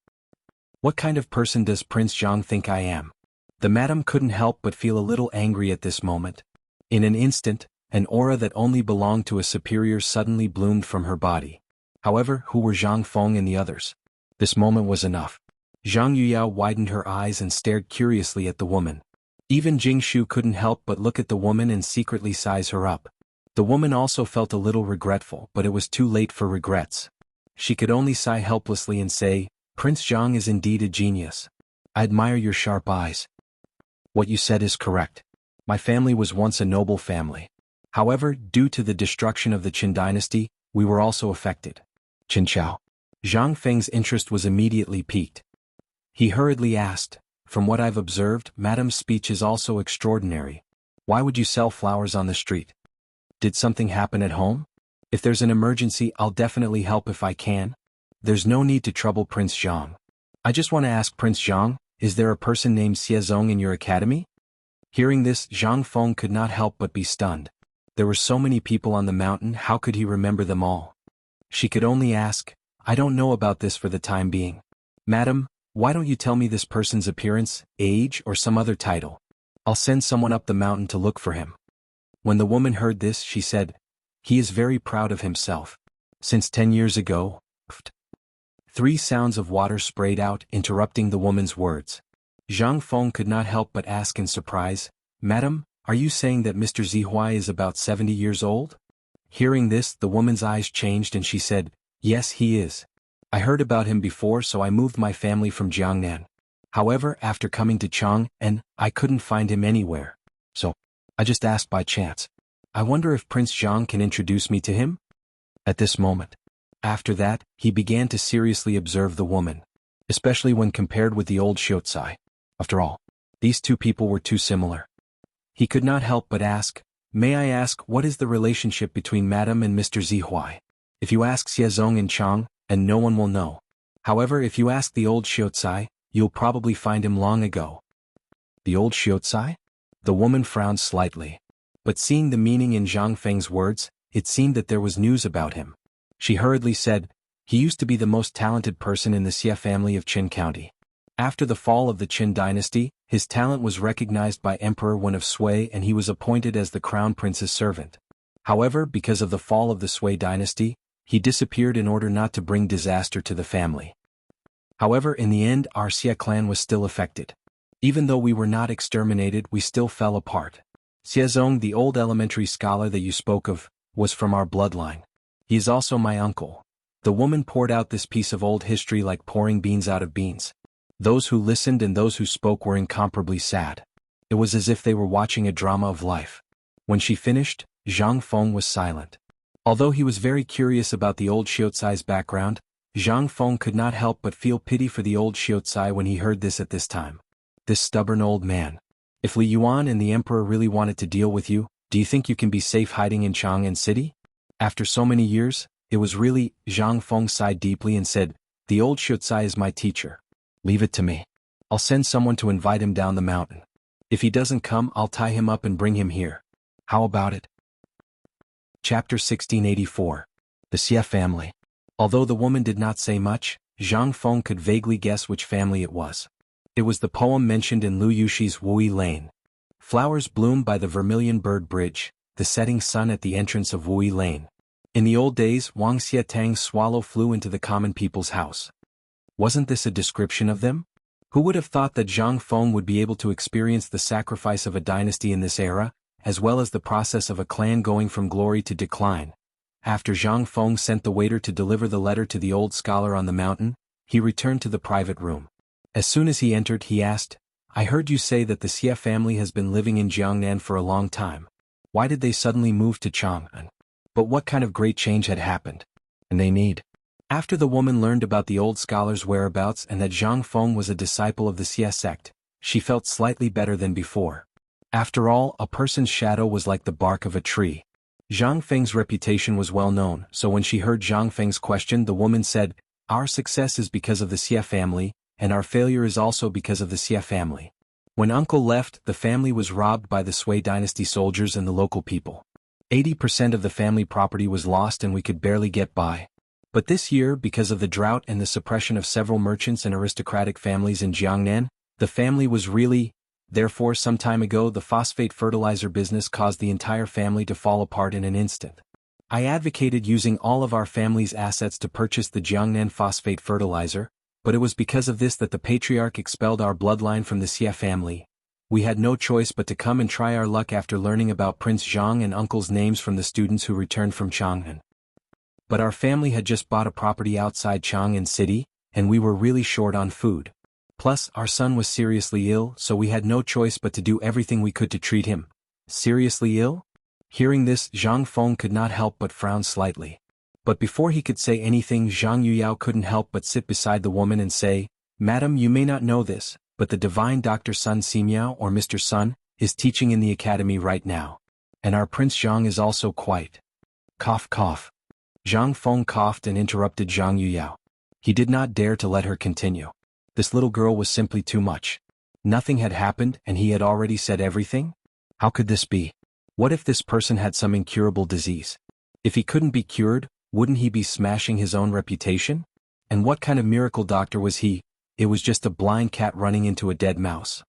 What kind of person does Prince Zhang think I am? The madam couldn't help but feel a little angry at this moment. In an instant, an aura that only belonged to a superior suddenly bloomed from her body. However, who were Zhang Feng and the others? This moment was enough. Zhang Yuyao widened her eyes and stared curiously at the woman. Even Jingshu couldn't help but look at the woman and secretly size her up. The woman also felt a little regretful, but it was too late for regrets. She could only sigh helplessly and say, "Prince Zhang is indeed a genius. I admire your sharp eyes. What you said is correct. My family was once a noble family. However, due to the destruction of the Qin dynasty, we were also affected." Qin Chao. Zhang Feng's interest was immediately piqued. He hurriedly asked, "From what I've observed, Madame's speech is also extraordinary. Why would you sell flowers on the street? Did something happen at home? If there's an emergency, I'll definitely help if I can. There's no need to trouble Prince Jiang. I just want to ask Prince Jiang, is there a person named Xiezong in your academy?" Hearing this, Zhang Feng could not help but be stunned. There were so many people on the mountain, how could he remember them all? She could only ask, "I don't know about this for the time being. Madam, why don't you tell me this person's appearance, age, or some other title? I'll send someone up the mountain to look for him." When the woman heard this, she said, "He is very proud of himself. Since 10 years ago." 3 sounds of water sprayed out, interrupting the woman's words. Zhang Feng could not help but ask in surprise, "Madam, are you saying that Mr. Zihuai is about 70 years old?" Hearing this, the woman's eyes changed and she said, "Yes, he is. I heard about him before, so I moved my family from Jiangnan. However, after coming to Chang'an, I couldn't find him anywhere. So, I just asked by chance. I wonder if Prince Jiang can introduce me to him?" At this moment. After that, he began to seriously observe the woman, especially when compared with the old Xiaocai. After all, these two people were too similar. He could not help but ask, "May I ask what is the relationship between Madame and Mr. Zihuai? If you ask Xiezong and Chang, and no one will know. However, if you ask the old Xiaocai, you'll probably find him long ago." The old Xiaocai? The woman frowned slightly. But seeing the meaning in Zhang Feng's words, it seemed that there was news about him. She hurriedly said, "He used to be the most talented person in the Xie family of Qin County. After the fall of the Qin dynasty, his talent was recognized by Emperor Wen of Sui and he was appointed as the crown prince's servant. However, because of the fall of the Sui dynasty, he disappeared in order not to bring disaster to the family. However, in the end, our Xie clan was still affected. Even though we were not exterminated, we still fell apart. Xiezong, the old elementary scholar that you spoke of, was from our bloodline. He is also my uncle." The woman poured out this piece of old history like pouring beans out of beans. Those who listened and those who spoke were incomparably sad. It was as if they were watching a drama of life. When she finished, Zhang Feng was silent. Although he was very curious about the old Xiaocai's background, Zhang Feng could not help but feel pity for the old Xiaocai when he heard this at this time. This stubborn old man. If Li Yuan and the emperor really wanted to deal with you, do you think you can be safe hiding in Chang'an City? After so many years, it was really, Zhang Feng sighed deeply and said, "The old Xiaocai is my teacher. Leave it to me. I'll send someone to invite him down the mountain. If he doesn't come, I'll tie him up and bring him here. How about it?" Chapter 1684. The Xie family. Although the woman did not say much, Zhang Feng could vaguely guess which family it was. It was the poem mentioned in Lu Yuxi's Wui Lane. Flowers bloom by the Vermilion Bird Bridge, the setting sun at the entrance of Wui Lane. In the old days, Wang Xie Tang's swallow flew into the common people's house. Wasn't this a description of them? Who would have thought that Zhang Feng would be able to experience the sacrifice of a dynasty in this era, as well as the process of a clan going from glory to decline? After Zhang Feng sent the waiter to deliver the letter to the old scholar on the mountain, he returned to the private room. As soon as he entered, he asked, "I heard you say that the Xie family has been living in Jiangnan for a long time. Why did they suddenly move to Chang'an? But what kind of great change had happened? And they need." After the woman learned about the old scholar's whereabouts and that Zhang Feng was a disciple of the Xie sect, she felt slightly better than before. After all, a person's shadow was like the bark of a tree. Zhang Feng's reputation was well known, so when she heard Zhang Feng's question, the woman said, "Our success is because of the Xie family, and our failure is also because of the Xie family. When uncle left, the family was robbed by the Sui dynasty soldiers and the local people. 80% of the family property was lost and we could barely get by. But this year, because of the drought and the suppression of several merchants and aristocratic families in Jiangnan, the family was really. Therefore, some time ago the phosphate fertilizer business caused the entire family to fall apart in an instant. I advocated using all of our family's assets to purchase the Jiangnan phosphate fertilizer, but it was because of this that the patriarch expelled our bloodline from the Xie family. We had no choice but to come and try our luck after learning about Prince Zhang and uncle's names from the students who returned from Chang'an. But our family had just bought a property outside Chang'an City, and we were really short on food. Plus, our son was seriously ill, so we had no choice but to do everything we could to treat him." "Seriously ill?" Hearing this, Zhang Feng could not help but frown slightly. But before he could say anything, Zhang Yuyao couldn't help but sit beside the woman and say, Madam, you may not know this, but the divine Dr. Sun Simiao or Mr. Sun is teaching in the academy right now. And our Prince Jiang is also quite. Cough cough. Zhang Feng coughed and interrupted Zhang Yuyao. He did not dare to let her continue. This little girl was simply too much. Nothing had happened and he had already said everything? How could this be? What if this person had some incurable disease? If he couldn't be cured, wouldn't he be smashing his own reputation? And what kind of miracle doctor was he? It was just a blind cat running into a dead mouse.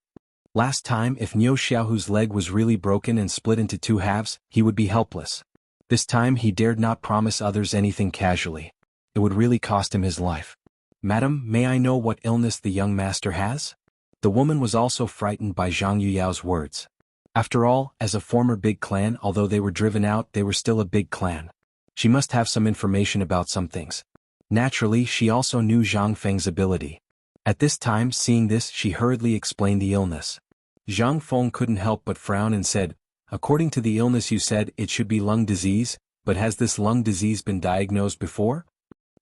Last time, if Niu Xiaohu's leg was really broken and split into two halves, he would be helpless. This time he dared not promise others anything casually. It would really cost him his life. Madam, may I know what illness the young master has? The woman was also frightened by Zhang Yuyao's words. After all, as a former big clan, although they were driven out, they were still a big clan. She must have some information about some things. Naturally, she also knew Zhang Feng's ability. At this time, seeing this, she hurriedly explained the illness. Zhang Feng couldn't help but frown and said, according to the illness you said, it should be lung disease, but has this lung disease been diagnosed before?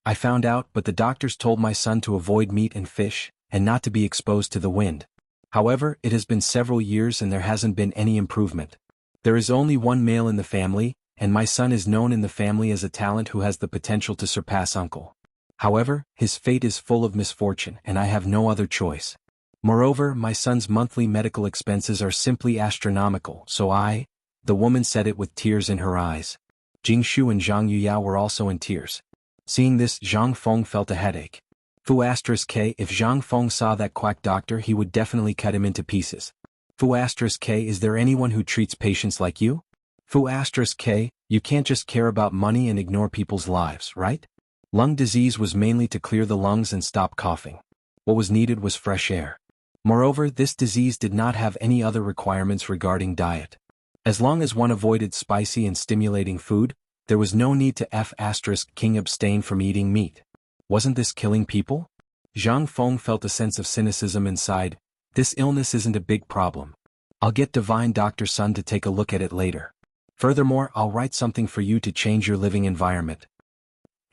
I found out, but the doctors told my son to avoid meat and fish, and not to be exposed to the wind. However, it has been several years and there hasn't been any improvement. There is only one male in the family, and my son is known in the family as a talent who has the potential to surpass uncle. However, his fate is full of misfortune and I have no other choice. Moreover, my son's monthly medical expenses are simply astronomical, so the woman said it with tears in her eyes. Jingshu and Zhang Yuyao were also in tears. Seeing this, Zhang Feng felt a headache. Fu*K, if Zhang Feng saw that quack doctor, he would definitely cut him into pieces. Fu*K, is there anyone who treats patients like you? Fu*K, you can't just care about money and ignore people's lives, right? Lung disease was mainly to clear the lungs and stop coughing. What was needed was fresh air. Moreover, this disease did not have any other requirements regarding diet. As long as one avoided spicy and stimulating food, there was no need to king abstain from eating meat. Wasn't this killing people? Zhang Feng felt a sense of cynicism and sighed, this illness isn't a big problem. I'll get Divine Dr. Sun to take a look at it later. Furthermore, I'll write something for you to change your living environment.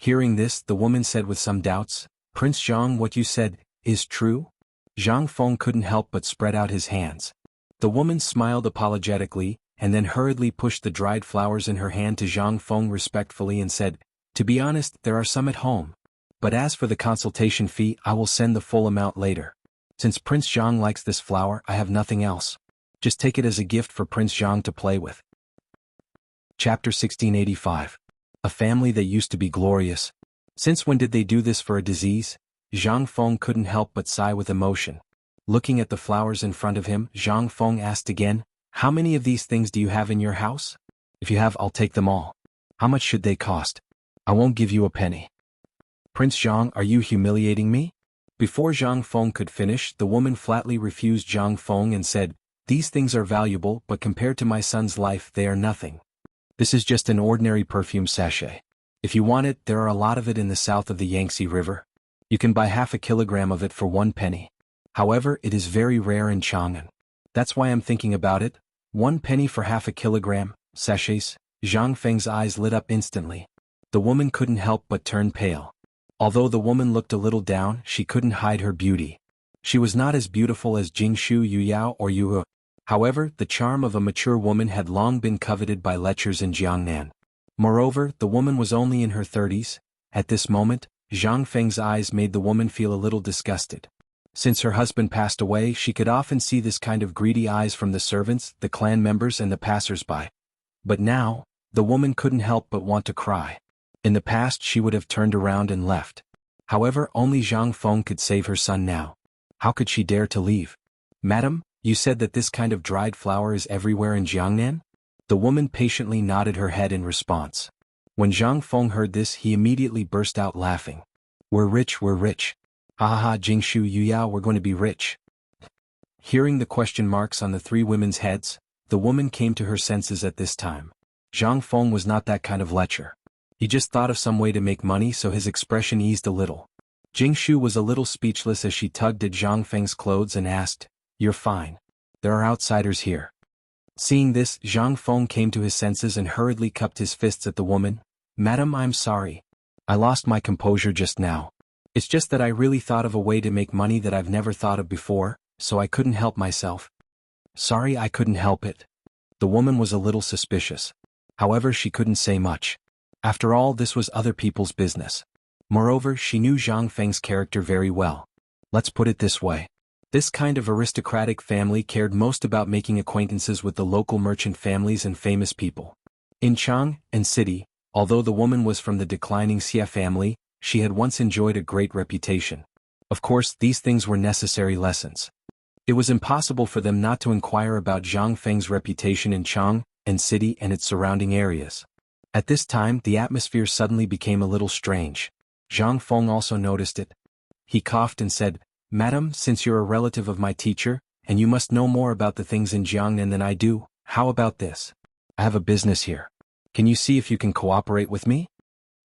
Hearing this, the woman said with some doubts, Prince Zhang, what you said is true? Zhang Feng couldn't help but spread out his hands. The woman smiled apologetically, and then hurriedly pushed the dried flowers in her hand to Zhang Feng respectfully and said, to be honest, there are some at home. But as for the consultation fee, I will send the full amount later. Since Prince Zhang likes this flower, I have nothing else. Just take it as a gift for Prince Zhang to play with. Chapter 1685. A family that used to be glorious. Since when did they do this for a disease? Zhang Feng couldn't help but sigh with emotion. Looking at the flowers in front of him, Zhang Feng asked again, how many of these things do you have in your house? If you have, I'll take them all. How much should they cost? I won't give you a penny. Prince Zhang, are you humiliating me? Before Zhang Feng could finish, the woman flatly refused Zhang Feng and said, these things are valuable, but compared to my son's life, they are nothing. This is just an ordinary perfume sachet. If you want it, there are a lot of it in the south of the Yangtze River. You can buy half a kilogram of it for 1 penny. However, it is very rare in Chang'an. That's why I'm thinking about it. 1 penny for half a kilogram, sachets. Zhang Feng's eyes lit up instantly. The woman couldn't help but turn pale. Although the woman looked a little down, she couldn't hide her beauty. She was not as beautiful as Jingshu Yuyao or Yuhe. However, the charm of a mature woman had long been coveted by lechers in Jiangnan. Moreover, the woman was only in her 30s. At this moment, Zhang Feng's eyes made the woman feel a little disgusted. Since her husband passed away, she could often see this kind of greedy eyes from the servants, the clan members and the passers-by. But now, the woman couldn't help but want to cry. In the past she would have turned around and left. However, only Zhang Feng could save her son now. How could she dare to leave? Madam, you said that this kind of dried flower is everywhere in Jiangnan? The woman patiently nodded her head in response. When Zhang Feng heard this, he immediately burst out laughing. We're rich, we're rich. Ha ha ha, Jingshu Yuyao, we're going to be rich. Hearing the question marks on the three women's heads, the woman came to her senses at this time. Zhang Feng was not that kind of lecher. He just thought of some way to make money, so his expression eased a little. Jingshu was a little speechless as she tugged at Zhang Feng's clothes and asked, You're fine. There are outsiders here. Seeing this, Zhang Feng came to his senses and hurriedly cupped his fists at the woman. Madam, I'm sorry. I lost my composure just now. It's just that I really thought of a way to make money that I've never thought of before, so I couldn't help myself. Sorry, I couldn't help it. The woman was a little suspicious. However, she couldn't say much. After all, this was other people's business. Moreover, she knew Zhang Feng's character very well. Let's put it this way. This kind of aristocratic family cared most about making acquaintances with the local merchant families and famous people. In Chang and city, although the woman was from the declining Xia family, she had once enjoyed a great reputation. Of course, these things were necessary lessons. It was impossible for them not to inquire about Zhang Feng's reputation in Chang and city and its surrounding areas. At this time, the atmosphere suddenly became a little strange. Zhang Feng also noticed it. He coughed and said, "Madam, since you're a relative of my teacher, and you must know more about the things in Jiangnan than I do, how about this? I have a business here. Can you see if you can cooperate with me?"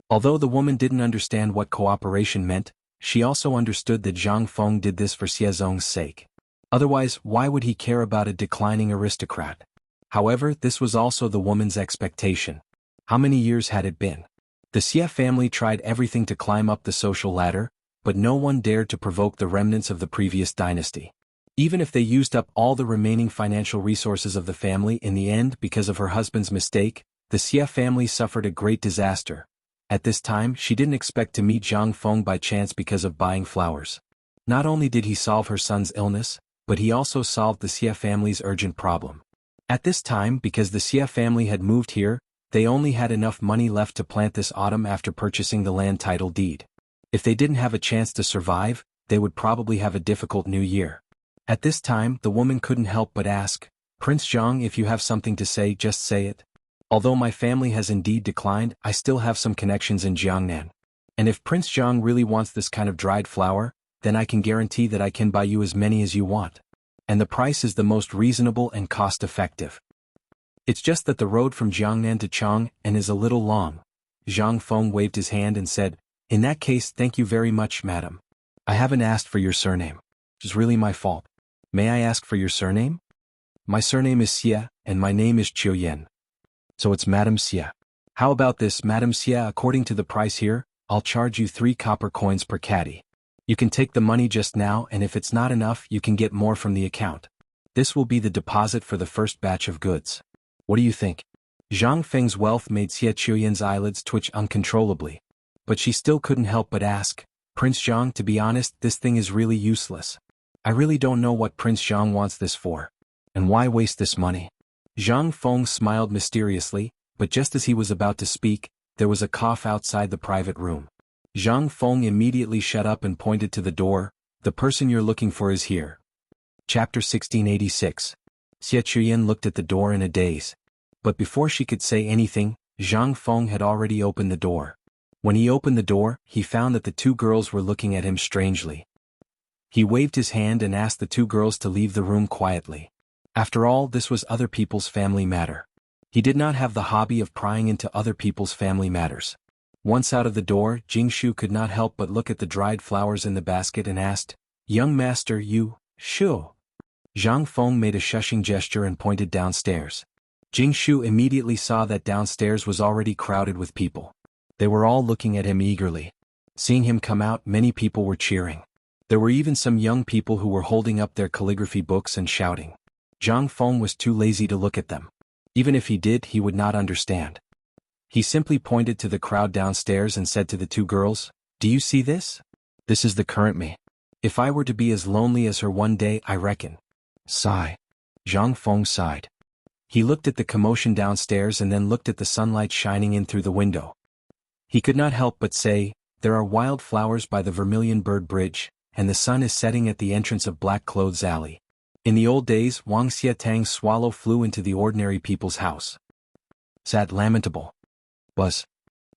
Although the woman didn't understand what cooperation meant, she also understood that Zhang Feng did this for Xiezong's sake. Otherwise, why would he care about a declining aristocrat? However, this was also the woman's expectation. How many years had it been? The Xie family tried everything to climb up the social ladder, but no one dared to provoke the remnants of the previous dynasty. Even if they used up all the remaining financial resources of the family in the end because of her husband's mistake, the Xie family suffered a great disaster. At this time, she didn't expect to meet Zhang Feng by chance because of buying flowers. Not only did he solve her son's illness, but he also solved the Xie family's urgent problem. At this time, because the Xie family had moved here, they only had enough money left to plant this autumn after purchasing the land title deed. If they didn't have a chance to survive, they would probably have a difficult new year. At this time, the woman couldn't help but ask, "Prince Zhang, if you have something to say, just say it. Although my family has indeed declined, I still have some connections in Jiangnan. And if Prince Zhang really wants this kind of dried flower, then I can guarantee that I can buy you as many as you want. And the price is the most reasonable and cost-effective. It's just that the road from Jiangnan to Chang and is a little long." Zhang Feng waved his hand and said, "In that case, thank you very much, madam. I haven't asked for your surname. It's really my fault. May I ask for your surname?" "My surname is Xie, and my name is Qiu Yan. So it's Madam Xie. How about this, Madam Xie? According to the price here, I'll charge you 3 copper coins per caddy. You can take the money just now, and if it's not enough, you can get more from the account. This will be the deposit for the first batch of goods. What do you think?" Zhang Feng's wealth made Xie Qiuyan's eyelids twitch uncontrollably. But she still couldn't help but ask, "Prince Zhang, to be honest, this thing is really useless. I really don't know what Prince Zhang wants this for. And why waste this money?" Zhang Feng smiled mysteriously, but just as he was about to speak, there was a cough outside the private room. Zhang Feng immediately shut up and pointed to the door. "The person you're looking for is here." Chapter 1686. Xie Qiuyan looked at the door in a daze. But before she could say anything, Zhang Feng had already opened the door. When he opened the door, he found that the 2 girls were looking at him strangely. He waved his hand and asked the 2 girls to leave the room quietly. After all, this was other people's family matter. He did not have the hobby of prying into other people's family matters. Once out of the door, Jingshu could not help but look at the dried flowers in the basket and asked, "Young master, you, Shu?" Zhang Feng made a shushing gesture and pointed downstairs. Jingshu immediately saw that downstairs was already crowded with people. They were all looking at him eagerly. Seeing him come out, many people were cheering. There were even some young people who were holding up their calligraphy books and shouting. Zhang Feng was too lazy to look at them. Even if he did, he would not understand. He simply pointed to the crowd downstairs and said to the 2 girls, "Do you see this? This is the current me. If I were to be as lonely as her one day, I reckon." Sigh. Zhang Feng sighed. He looked at the commotion downstairs and then looked at the sunlight shining in through the window. He could not help but say, "There are wild flowers by the Vermilion Bird Bridge, and the sun is setting at the entrance of Black Clothes Alley." In the old days, Wuxia Tang's swallow flew into the ordinary people's house. Sad lamentable. Buzz.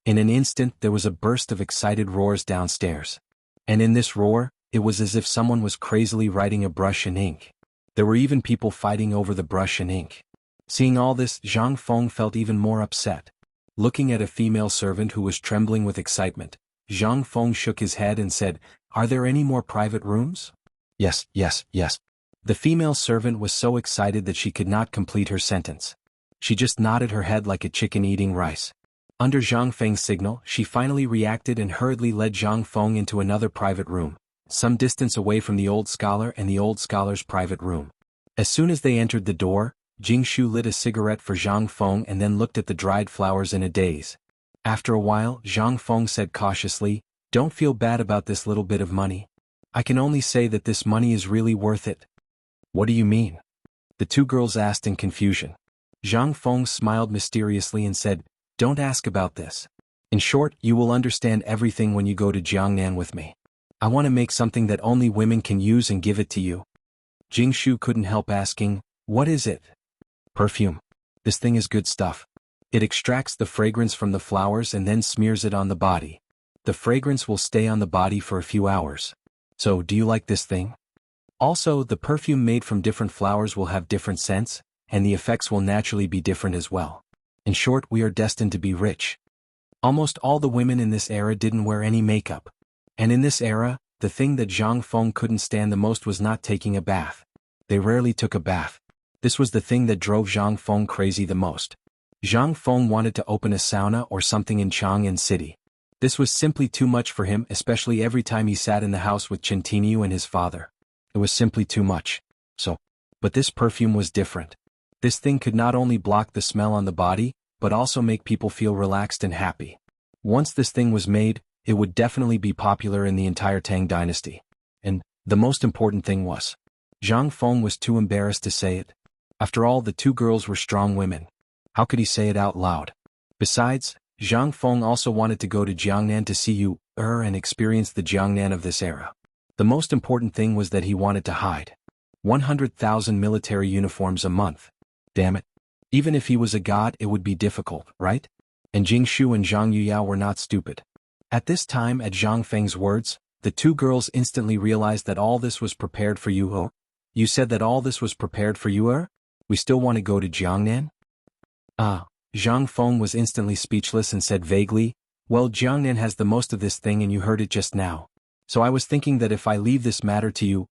In an instant there was a burst of excited roars downstairs. And in this roar, it was as if someone was crazily writing a brush and ink. There were even people fighting over the brush and ink. Seeing all this, Zhang Feng felt even more upset. Looking at a female servant who was trembling with excitement, Zhang Feng shook his head and said, "Are there any more private rooms?" "Yes, yes, yes." The female servant was so excited that she could not complete her sentence. She just nodded her head like a chicken eating rice. Under Zhang Feng's signal, she finally reacted and hurriedly led Zhang Feng into another private room, some distance away from the old scholar and the old scholar's private room. As soon as they entered the door, Jingshu lit a cigarette for Zhang Feng and then looked at the dried flowers in a daze. After a while, Zhang Feng said cautiously, "Don't feel bad about this little bit of money. I can only say that this money is really worth it." "What do you mean?" the two girls asked in confusion. Zhang Feng smiled mysteriously and said, "Don't ask about this. In short, you will understand everything when you go to Jiangnan with me. I want to make something that only women can use and give it to you." Jingshu couldn't help asking, "What is it?" "Perfume. This thing is good stuff. It extracts the fragrance from the flowers and then smears it on the body. The fragrance will stay on the body for a few hours. So, do you like this thing? Also, the perfume made from different flowers will have different scents, and the effects will naturally be different as well. In short, we are destined to be rich." Almost all the women in this era didn't wear any makeup. And in this era, the thing that Zhang Feng couldn't stand the most was not taking a bath. They rarely took a bath. This was the thing that drove Zhang Feng crazy the most. Zhang Feng wanted to open a sauna or something in Chang'an City. This was simply too much for him, especially every time he sat in the house with Chentinyu and his father. It was simply too much. But this perfume was different. This thing could not only block the smell on the body, but also make people feel relaxed and happy. Once this thing was made, it would definitely be popular in the entire Tang dynasty. And the most important thing was, Zhang Feng was too embarrassed to say it. After all, the two girls were strong women. How could he say it out loud? Besides, Zhang Feng also wanted to go to Jiangnan to see Yu and experience the Jiangnan of this era. The most important thing was that he wanted to hide 100,000 military uniforms a month. Damn it. Even if he was a god, it would be difficult, right? And Jingshu and Zhang Yuyao were not stupid. At this time, at Zhang Feng's words, the two girls instantly realized that all this was prepared for Yu. "You said that all this was prepared for Yu? We still want to go to Jiangnan?" Zhang Feng was instantly speechless and said vaguely, "Well, Jiangnan has the most of this thing and you heard it just now. So I was thinking that if I leave this matter to you,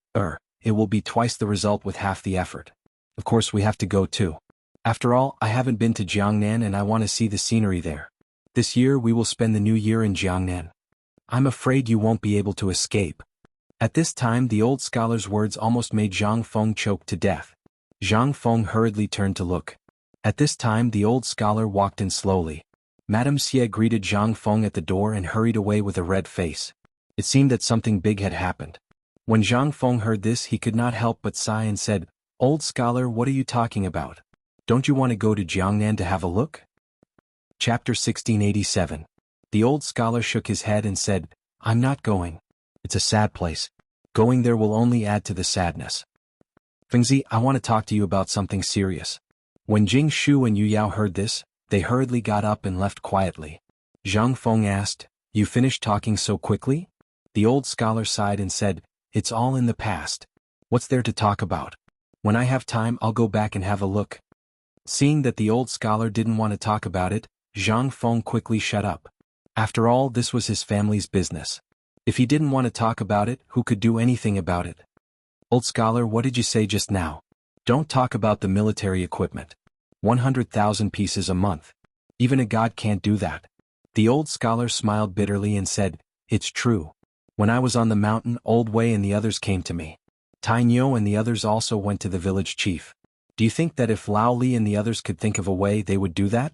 it will be twice the result with half the effort. Of course we have to go too. After all, I haven't been to Jiangnan and I want to see the scenery there. This year we will spend the new year in Jiangnan. I'm afraid you won't be able to escape." At this time the old scholar's words almost made Zhang Feng choke to death. Zhang Feng hurriedly turned to look. At this time the old scholar walked in slowly. Madame Xie greeted Zhang Feng at the door and hurried away with a red face. It seemed that something big had happened. When Zhang Feng heard this, he could not help but sigh and said, "Old scholar, what are you talking about? Don't you want to go to Jiangnan to have a look?" Chapter 1687. The old scholar shook his head and said, "I'm not going. It's a sad place. Going there will only add to the sadness. Fengzi, I want to talk to you about something serious." When Jing Shu and Yu Yao heard this, they hurriedly got up and left quietly. Zhang Feng asked, "You finished talking so quickly?" The old scholar sighed and said, "It's all in the past. What's there to talk about? When I have time I'll go back and have a look." Seeing that the old scholar didn't want to talk about it, Zhang Feng quickly shut up. After all, this was his family's business. If he didn't want to talk about it, who could do anything about it? "Old scholar, what did you say just now? Don't talk about the military equipment. 100,000 pieces a month. Even a god can't do that." The old scholar smiled bitterly and said, "It's true. When I was on the mountain, Old Wei and the others came to me. Tai Nyo and the others also went to the village chief. Do you think that if Lao Li and the others could think of a way, they would do that?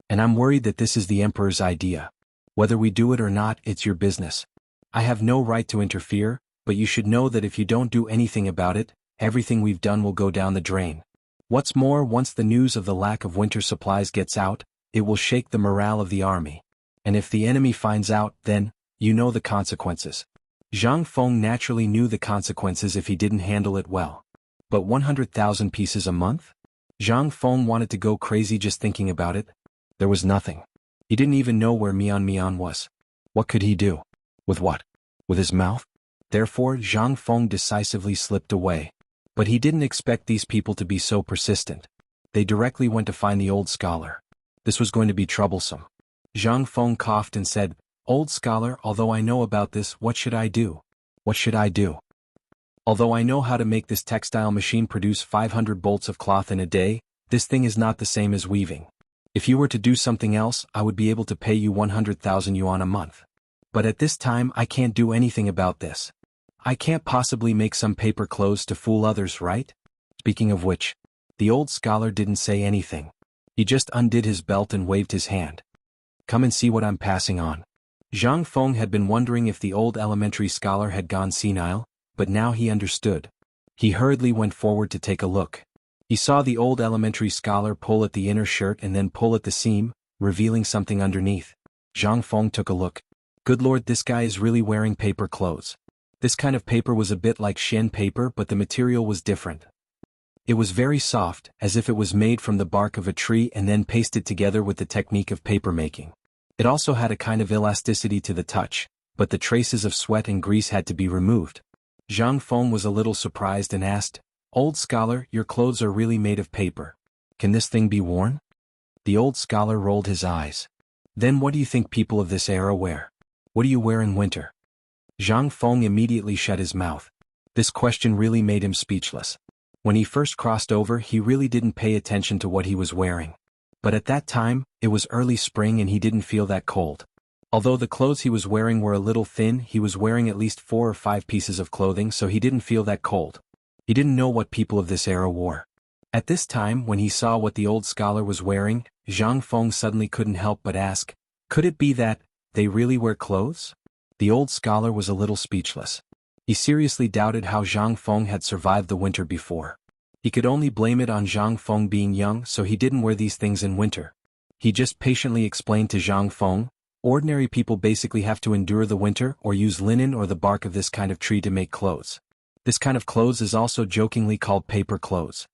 And I'm worried that this is the emperor's idea. Whether we do it or not, it's your business. I have no right to interfere, but you should know that if you don't do anything about it, everything we've done will go down the drain. What's more, once the news of the lack of winter supplies gets out, it will shake the morale of the army. And if the enemy finds out, then, you know the consequences." Zhang Feng naturally knew the consequences if he didn't handle it well. But 100,000 pieces a month? Zhang Feng wanted to go crazy just thinking about it. There was nothing. He didn't even know where Mian Mian was. What could he do? With what? With his mouth? Therefore, Zhang Feng decisively slipped away. But he didn't expect these people to be so persistent. They directly went to find the old scholar. This was going to be troublesome. Zhang Feng coughed and said, "Old scholar, although I know about this, what should I do? What should I do? Although I know how to make this textile machine produce 500 bolts of cloth in a day, this thing is not the same as weaving. If you were to do something else, I would be able to pay you 100,000 yuan a month. But at this time I can't do anything about this. I can't possibly make some paper clothes to fool others, right? Speaking of which, the old scholar didn't say anything. He just undid his belt and waved his hand. Come and see what I'm passing on. Zhang Feng had been wondering if the old elementary scholar had gone senile, but now he understood. He hurriedly went forward to take a look. He saw the old elementary scholar pull at the inner shirt and then pull at the seam, revealing something underneath. Zhang Feng took a look. Good lord, this guy is really wearing paper clothes. This kind of paper was a bit like Shen paper, but the material was different. It was very soft, as if it was made from the bark of a tree and then pasted together with the technique of paper making. It also had a kind of elasticity to the touch, but the traces of sweat and grease had to be removed. Zhang Feng was a little surprised and asked, "Old scholar, your clothes are really made of paper. Can this thing be worn?" The old scholar rolled his eyes. "Then what do you think people of this era wear? What do you wear in winter?" Zhang Feng immediately shut his mouth. This question really made him speechless. When he first crossed over, he really didn't pay attention to what he was wearing. But at that time, it was early spring and he didn't feel that cold. Although the clothes he was wearing were a little thin, he was wearing at least 4 or 5 pieces of clothing, so he didn't feel that cold. He didn't know what people of this era wore. At this time, when he saw what the old scholar was wearing, Zhang Feng suddenly couldn't help but ask, could it be that they really wear clothes? The old scholar was a little speechless. He seriously doubted how Zhang Feng had survived the winter before. He could only blame it on Zhang Feng being young, so he didn't wear these things in winter. He just patiently explained to Zhang Feng, ordinary people basically have to endure the winter or use linen or the bark of this kind of tree to make clothes. This kind of clothes is also jokingly called paper clothes.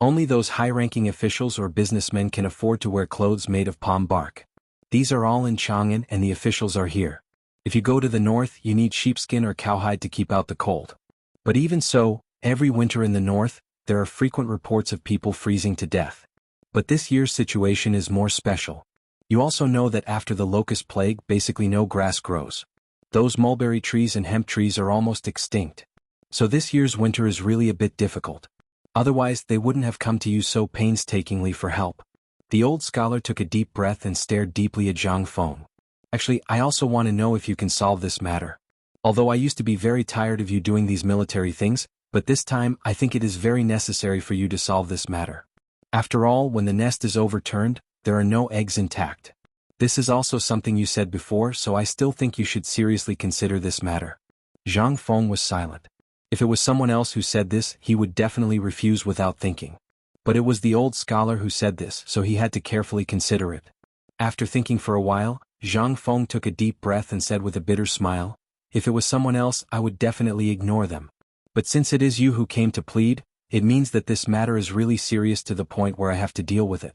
Only those high-ranking officials or businessmen can afford to wear clothes made of palm bark. These are all in Chang'an and the officials are here. If you go to the north, you need sheepskin or cowhide to keep out the cold. But even so, every winter in the north, there are frequent reports of people freezing to death. But this year's situation is more special. You also know that after the locust plague, basically no grass grows. Those mulberry trees and hemp trees are almost extinct. So this year's winter is really a bit difficult. Otherwise, they wouldn't have come to you so painstakingly for help. The old scholar took a deep breath and stared deeply at Zhang Feng. Actually, I also want to know if you can solve this matter. Although I used to be very tired of you doing these military things, but this time I think it is very necessary for you to solve this matter. After all, when the nest is overturned, there are no eggs intact. This is also something you said before, so I still think you should seriously consider this matter. Zhang Feng was silent. If it was someone else who said this, he would definitely refuse without thinking. But it was the old scholar who said this, so he had to carefully consider it. After thinking for a while, Zhang Feng took a deep breath and said with a bitter smile, "If it was someone else, I would definitely ignore them. But since it is you who came to plead, it means that this matter is really serious to the point where I have to deal with it.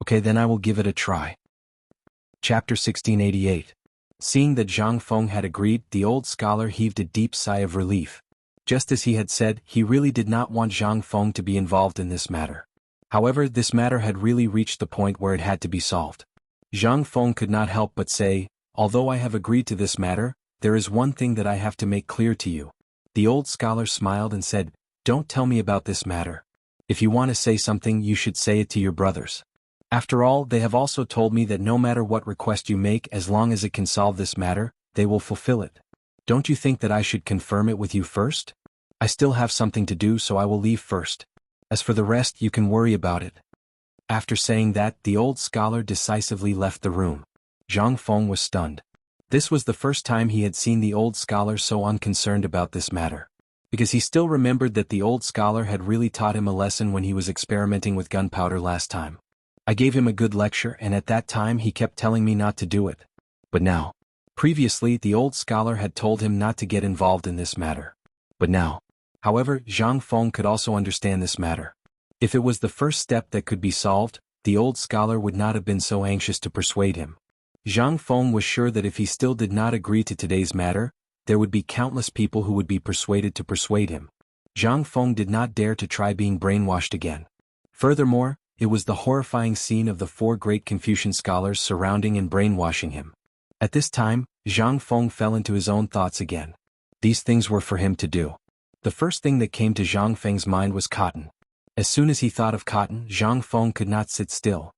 Okay, then I will give it a try." Chapter 1688. Seeing that Zhang Feng had agreed, the old scholar heaved a deep sigh of relief. Just as he had said, he really did not want Zhang Feng to be involved in this matter. However, this matter had really reached the point where it had to be solved. Zhang Feng could not help but say, "Although I have agreed to this matter, there is one thing that I have to make clear to you." The old scholar smiled and said, "Don't tell me about this matter. If you want to say something, you should say it to your brothers. After all, they have also told me that no matter what request you make, as long as it can solve this matter, they will fulfill it. Don't you think that I should confirm it with you first? I still have something to do, so I will leave first. As for the rest, you can worry about it." After saying that, the old scholar decisively left the room. Zhang Feng was stunned. This was the first time he had seen the old scholar so unconcerned about this matter. Because he still remembered that the old scholar had really taught him a lesson when he was experimenting with gunpowder last time. "I gave him a good lecture, and at that time he kept telling me not to do it. But now." Previously, the old scholar had told him not to get involved in this matter. But now. However, Zhang Feng could also understand this matter. If it was the first step that could be solved, the old scholar would not have been so anxious to persuade him. Zhang Feng was sure that if he still did not agree to today's matter, there would be countless people who would be persuaded to persuade him. Zhang Feng did not dare to try being brainwashed again. Furthermore, it was the horrifying scene of the 4 great Confucian scholars surrounding and brainwashing him. At this time, Zhang Feng fell into his own thoughts again. These things were for him to do. The first thing that came to Zhang Feng's mind was cotton. As soon as he thought of cotton, Zhang Feng could not sit still.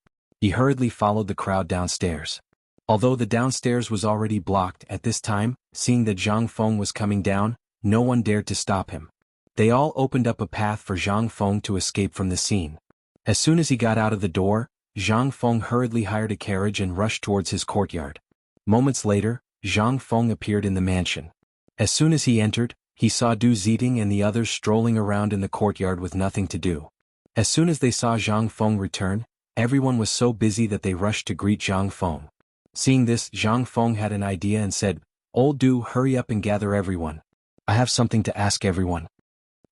He hurriedly followed the crowd downstairs. Although the downstairs was already blocked at this time, seeing that Zhang Feng was coming down, no one dared to stop him. They all opened up a path for Zhang Feng to escape from the scene. As soon as he got out of the door, Zhang Feng hurriedly hired a carriage and rushed towards his courtyard. Moments later, Zhang Feng appeared in the mansion. As soon as he entered, he saw Du Ziting and the others strolling around in the courtyard with nothing to do. As soon as they saw Zhang Feng return, everyone was so busy that they rushed to greet Zhang Feng. Seeing this, Zhang Feng had an idea and said, "Old Du, hurry up and gather everyone. I have something to ask everyone."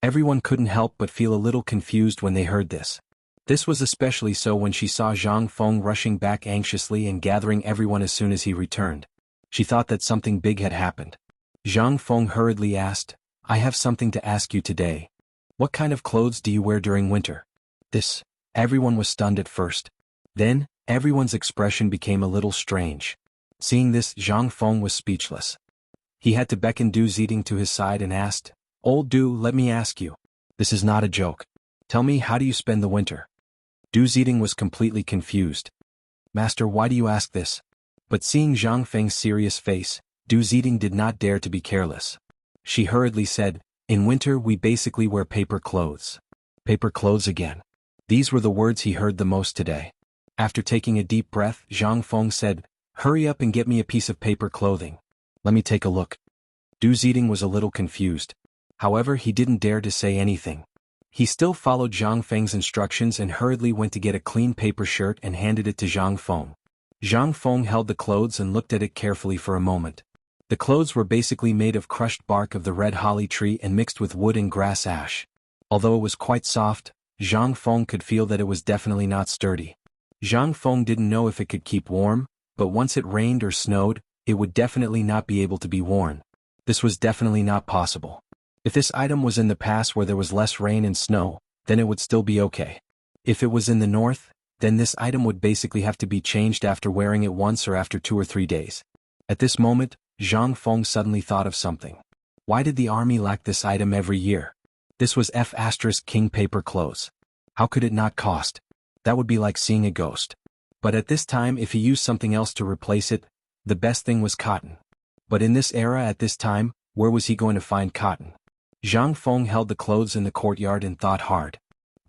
Everyone couldn't help but feel a little confused when they heard this. This was especially so when she saw Zhang Feng rushing back anxiously and gathering everyone as soon as he returned. She thought that something big had happened. Zhang Feng hurriedly asked, "I have something to ask you today. What kind of clothes do you wear during winter?" Everyone was stunned at first. Then, everyone's expression became a little strange. Seeing this, Zhang Feng was speechless. He had to beckon Du Ziting to his side and asked, "Old Du, let me ask you. This is not a joke. Tell me, how do you spend the winter?" Du Ziting was completely confused. "Master, why do you ask this?" But seeing Zhang Feng's serious face, Du Ziting did not dare to be careless. She hurriedly said, "In winter we basically wear paper clothes." Paper clothes again. These were the words he heard the most today. After taking a deep breath, Zhang Feng said, "Hurry up and get me a piece of paper clothing. Let me take a look." Du Ziting was a little confused. However, he didn't dare to say anything. He still followed Zhang Feng's instructions and hurriedly went to get a clean paper shirt and handed it to Zhang Feng. Zhang Feng held the clothes and looked at it carefully for a moment. The clothes were basically made of crushed bark of the red holly tree and mixed with wood and grass ash. Although it was quite soft, Zhang Feng could feel that it was definitely not sturdy. Zhang Feng didn't know if it could keep warm, but once it rained or snowed, it would definitely not be able to be worn. This was definitely not possible. If this item was in the past where there was less rain and snow, then it would still be okay. If it was in the north, then this item would basically have to be changed after wearing it once or after 2 or 3 days. At this moment, Zhang Feng suddenly thought of something. Why did the army lack this item every year? This was King paper clothes. How could it not cost? That would be like seeing a ghost. But at this time, if he used something else to replace it, the best thing was cotton. But in this era at this time, where was he going to find cotton? Zhang Feng held the clothes in the courtyard and thought hard.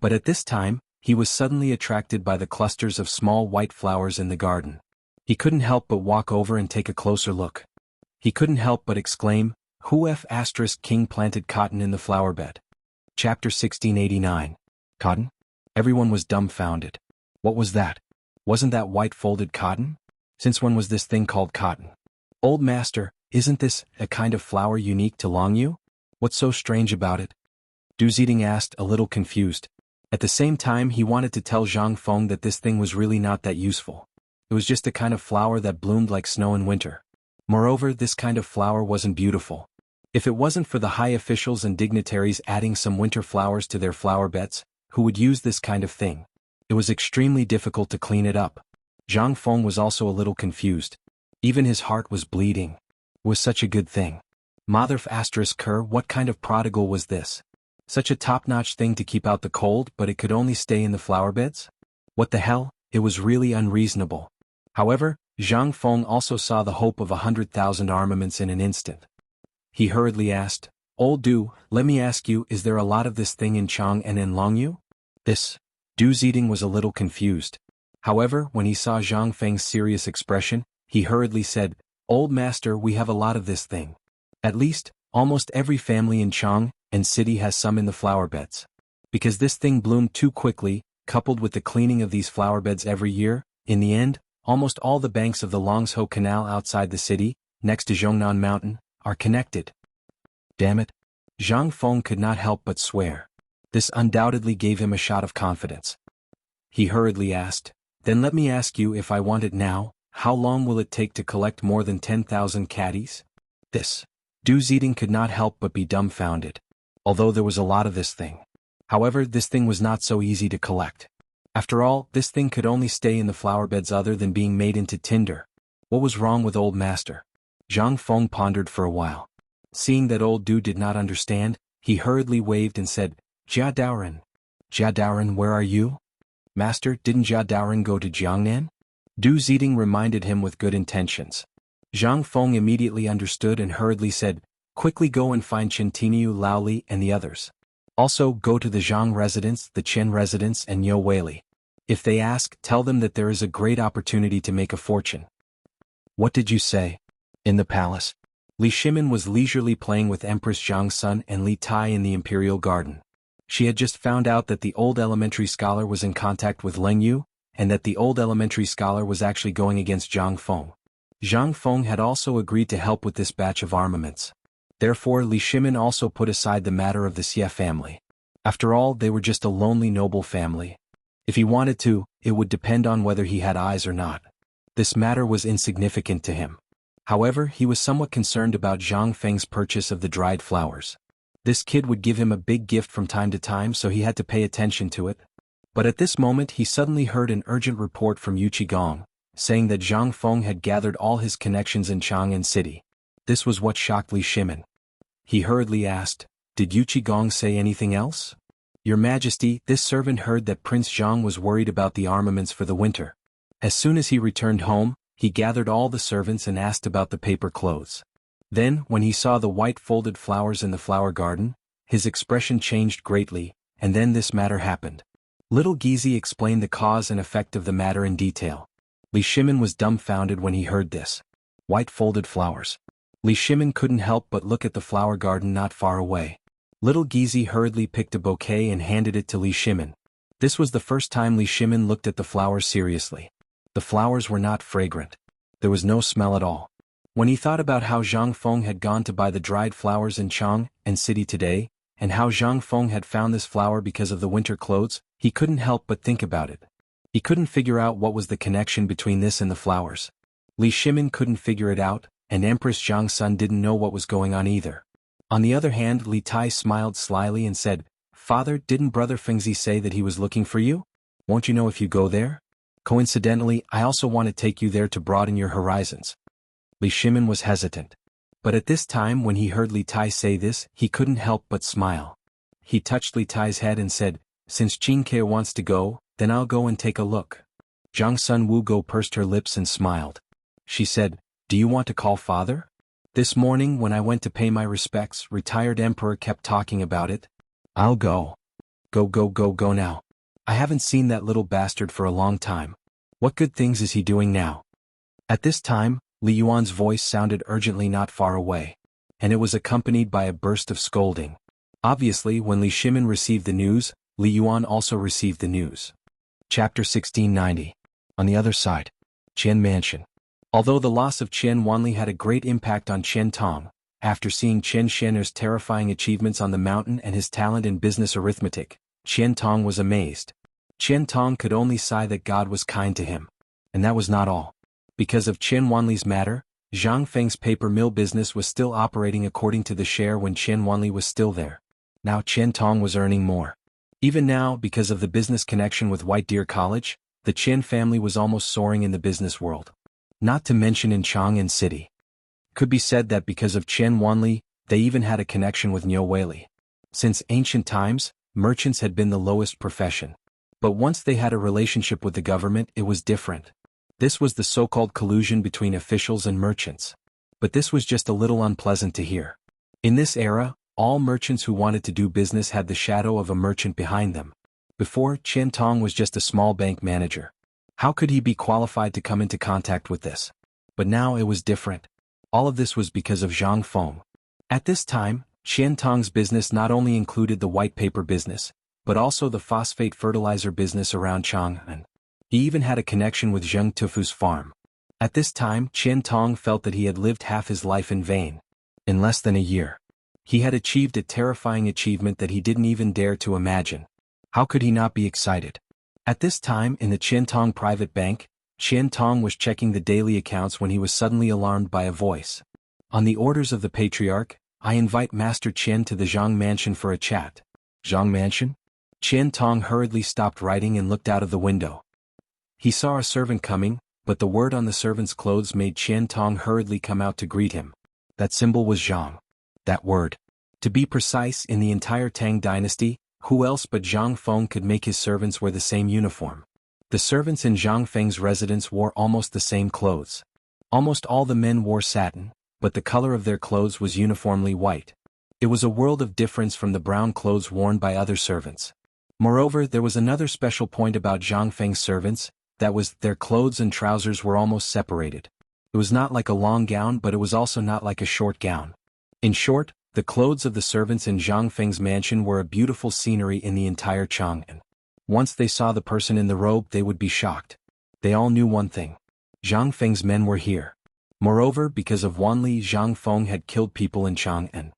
But at this time, he was suddenly attracted by the clusters of small white flowers in the garden. He couldn't help but walk over and take a closer look. He couldn't help but exclaim, "Who King planted cotton in the flower bed?" Chapter 1689. Cotton? Everyone was dumbfounded. What was that? Wasn't that white folded cotton? Since when was this thing called cotton? "Old master, isn't this a kind of flower unique to Longyu? What's so strange about it?" Du Ziting asked, a little confused. At the same time, he wanted to tell Zhang Feng that this thing was really not that useful. It was just a kind of flower that bloomed like snow in winter. Moreover, this kind of flower wasn't beautiful. If it wasn't for the high officials and dignitaries adding some winter flowers to their flower beds, who would use this kind of thing? It was extremely difficult to clean it up. Zhang Feng was also a little confused. Even his heart was bleeding. It was such a good thing. Mother what kind of prodigal was this? Such a top-notch thing to keep out the cold, but it could only stay in the flower beds? What the hell? It was really unreasonable. However, Zhang Feng also saw the hope of 100,000 armaments in an instant. He hurriedly asked, "Old Du, let me ask you, is there a lot of this thing in Chang and in Longyu?" Du Ziting was a little confused. However, when he saw Zhang Feng's serious expression, he hurriedly said, "Old master, we have a lot of this thing. At least, almost every family in Chang and city has some in the flower beds. Because this thing bloomed too quickly, coupled with the cleaning of these flower beds every year, in the end, almost all the banks of the Longsho Canal outside the city, next to Zhongnan Mountain, are connected." Damn it. Zhang Feng could not help but swear. This undoubtedly gave him a shot of confidence. He hurriedly asked, "Then let me ask you, if I want it now, how long will it take to collect more than 10,000 caddies?" Du Ziting could not help but be dumbfounded. Although there was a lot of this thing. However, this thing was not so easy to collect. After all, this thing could only stay in the flower beds other than being made into tinder. What was wrong with old master? Zhang Feng pondered for a while. Seeing that old Du did not understand, he hurriedly waved and said, "Jia Daoren. Jia Daoren, where are you?" Master, didn't Jia Daoring go to Jiangnan? Du Ziding reminded him with good intentions. Zhang Feng immediately understood and hurriedly said, quickly go and find Chen Tiniu, Lao Li and the others. Also, go to the Zhang residence, the Chen residence and Niu Weili. If they ask, tell them that there is a great opportunity to make a fortune. What did you say? In the palace. Li Shimin was leisurely playing with Empress Zhang's son and Li Tai in the imperial garden. She had just found out that the old elementary scholar was in contact with Leng Yu, and that the old elementary scholar was actually going against Zhang Feng. Zhang Feng had also agreed to help with this batch of armaments. Therefore Li Shimin also put aside the matter of the Xie family. After all, they were just a lonely noble family. If he wanted to, it would depend on whether he had eyes or not. This matter was insignificant to him. However, he was somewhat concerned about Zhang Feng's purchase of the dried flowers. This kid would give him a big gift from time to time, so he had to pay attention to it. But at this moment he suddenly heard an urgent report from Yu Qigong, saying that Zhang Feng had gathered all his connections in Chang'an City. This was what shocked Li Shimin. He hurriedly asked, did Yu Qigong say anything else? Your Majesty, this servant heard that Prince Zhang was worried about the armaments for the winter. As soon as he returned home, he gathered all the servants and asked about the paper clothes. Then, when he saw the white folded flowers in the flower garden, his expression changed greatly, and then this matter happened. Little Gizi explained the cause and effect of the matter in detail. Li Shimin was dumbfounded when he heard this. White folded flowers. Li Shimin couldn't help but look at the flower garden not far away. Little Gizi hurriedly picked a bouquet and handed it to Li Shimin. This was the first time Li Shimin looked at the flowers seriously. The flowers were not fragrant. There was no smell at all. When he thought about how Zhang Feng had gone to buy the dried flowers in Chang'an City today, and how Zhang Feng had found this flower because of the winter clothes, he couldn't help but think about it. He couldn't figure out what was the connection between this and the flowers. Li Shimin couldn't figure it out, and Empress Zhang's son didn't know what was going on either. On the other hand, Li Tai smiled slyly and said, Father, didn't Brother Fengzi say that he was looking for you? Won't you know if you go there? Coincidentally, I also want to take you there to broaden your horizons. Li Shimin was hesitant. But at this time when he heard Li Tai say this, he couldn't help but smile. He touched Li Tai's head and said, since Qin Ke wants to go, then I'll go and take a look. Zhang Sun Wu Go pursed her lips and smiled. She said, do you want to call father? This morning when I went to pay my respects, retired emperor kept talking about it. I'll go. Go now. I haven't seen that little bastard for a long time. What good things is he doing now? At this time, Li Yuan's voice sounded urgently not far away, and it was accompanied by a burst of scolding. Obviously, when Li Shimin received the news, Li Yuan also received the news. Chapter 1690. On the other side. Qian Mansion. Although the loss of Qian Wanli had a great impact on Qian Tong, after seeing Qian Shener's terrifying achievements on the mountain and his talent in business arithmetic, Qian Tong was amazed. Qian Tong could only sigh that God was kind to him. And that was not all. Because of Qian Wanli's matter, Zhang Feng's paper mill business was still operating according to the share when Qian Wanli was still there. Now Qian Tong was earning more. Even now, because of the business connection with White Deer College, the Qian family was almost soaring in the business world. Not to mention in Chang'an City. Could be said that because of Qian Wanli, they even had a connection with Niu Weili. Since ancient times, merchants had been the lowest profession. But once they had a relationship with the government, it was different. This was the so-called collusion between officials and merchants. But this was just a little unpleasant to hear. In this era, all merchants who wanted to do business had the shadow of a merchant behind them. Before, Qian Tong was just a small bank manager. How could he be qualified to come into contact with this? But now it was different. All of this was because of Zhang Feng. At this time, Qian Tong's business not only included the white paper business, but also the phosphate fertilizer business around Chang'an. He even had a connection with Zheng Tufu's farm. At this time, Qian Tong felt that he had lived half his life in vain. In less than a year, he had achieved a terrifying achievement that he didn't even dare to imagine. How could he not be excited? At this time in the Qian Tong private bank, Qian Tong was checking the daily accounts when he was suddenly alarmed by a voice. On the orders of the patriarch, I invite Master Qian to the Zhang Mansion for a chat. Zhang Mansion? Qian Tong hurriedly stopped writing and looked out of the window. He saw a servant coming, but the word on the servant's clothes made Qian Tong hurriedly come out to greet him. That symbol was Zhang. That word. To be precise, in the entire Tang dynasty, Who else but Zhang Feng could make his servants wear the same uniform? The servants in Zhang Feng's residence wore almost the same clothes. Almost all the men wore satin, but the color of their clothes was uniformly white. It was a world of difference from the brown clothes worn by other servants. Moreover, there was another special point about Zhang Feng's servants, that was, their clothes and trousers were almost separated. It was not like a long gown, but it was also not like a short gown. In short, the clothes of the servants in Zhang Feng's mansion were a beautiful scenery in the entire Chang'an. Once they saw the person in the robe, they would be shocked. They all knew one thing. Zhang Feng's men were here. Moreover, because of Wanli, Zhang Feng had killed people in Chang'an.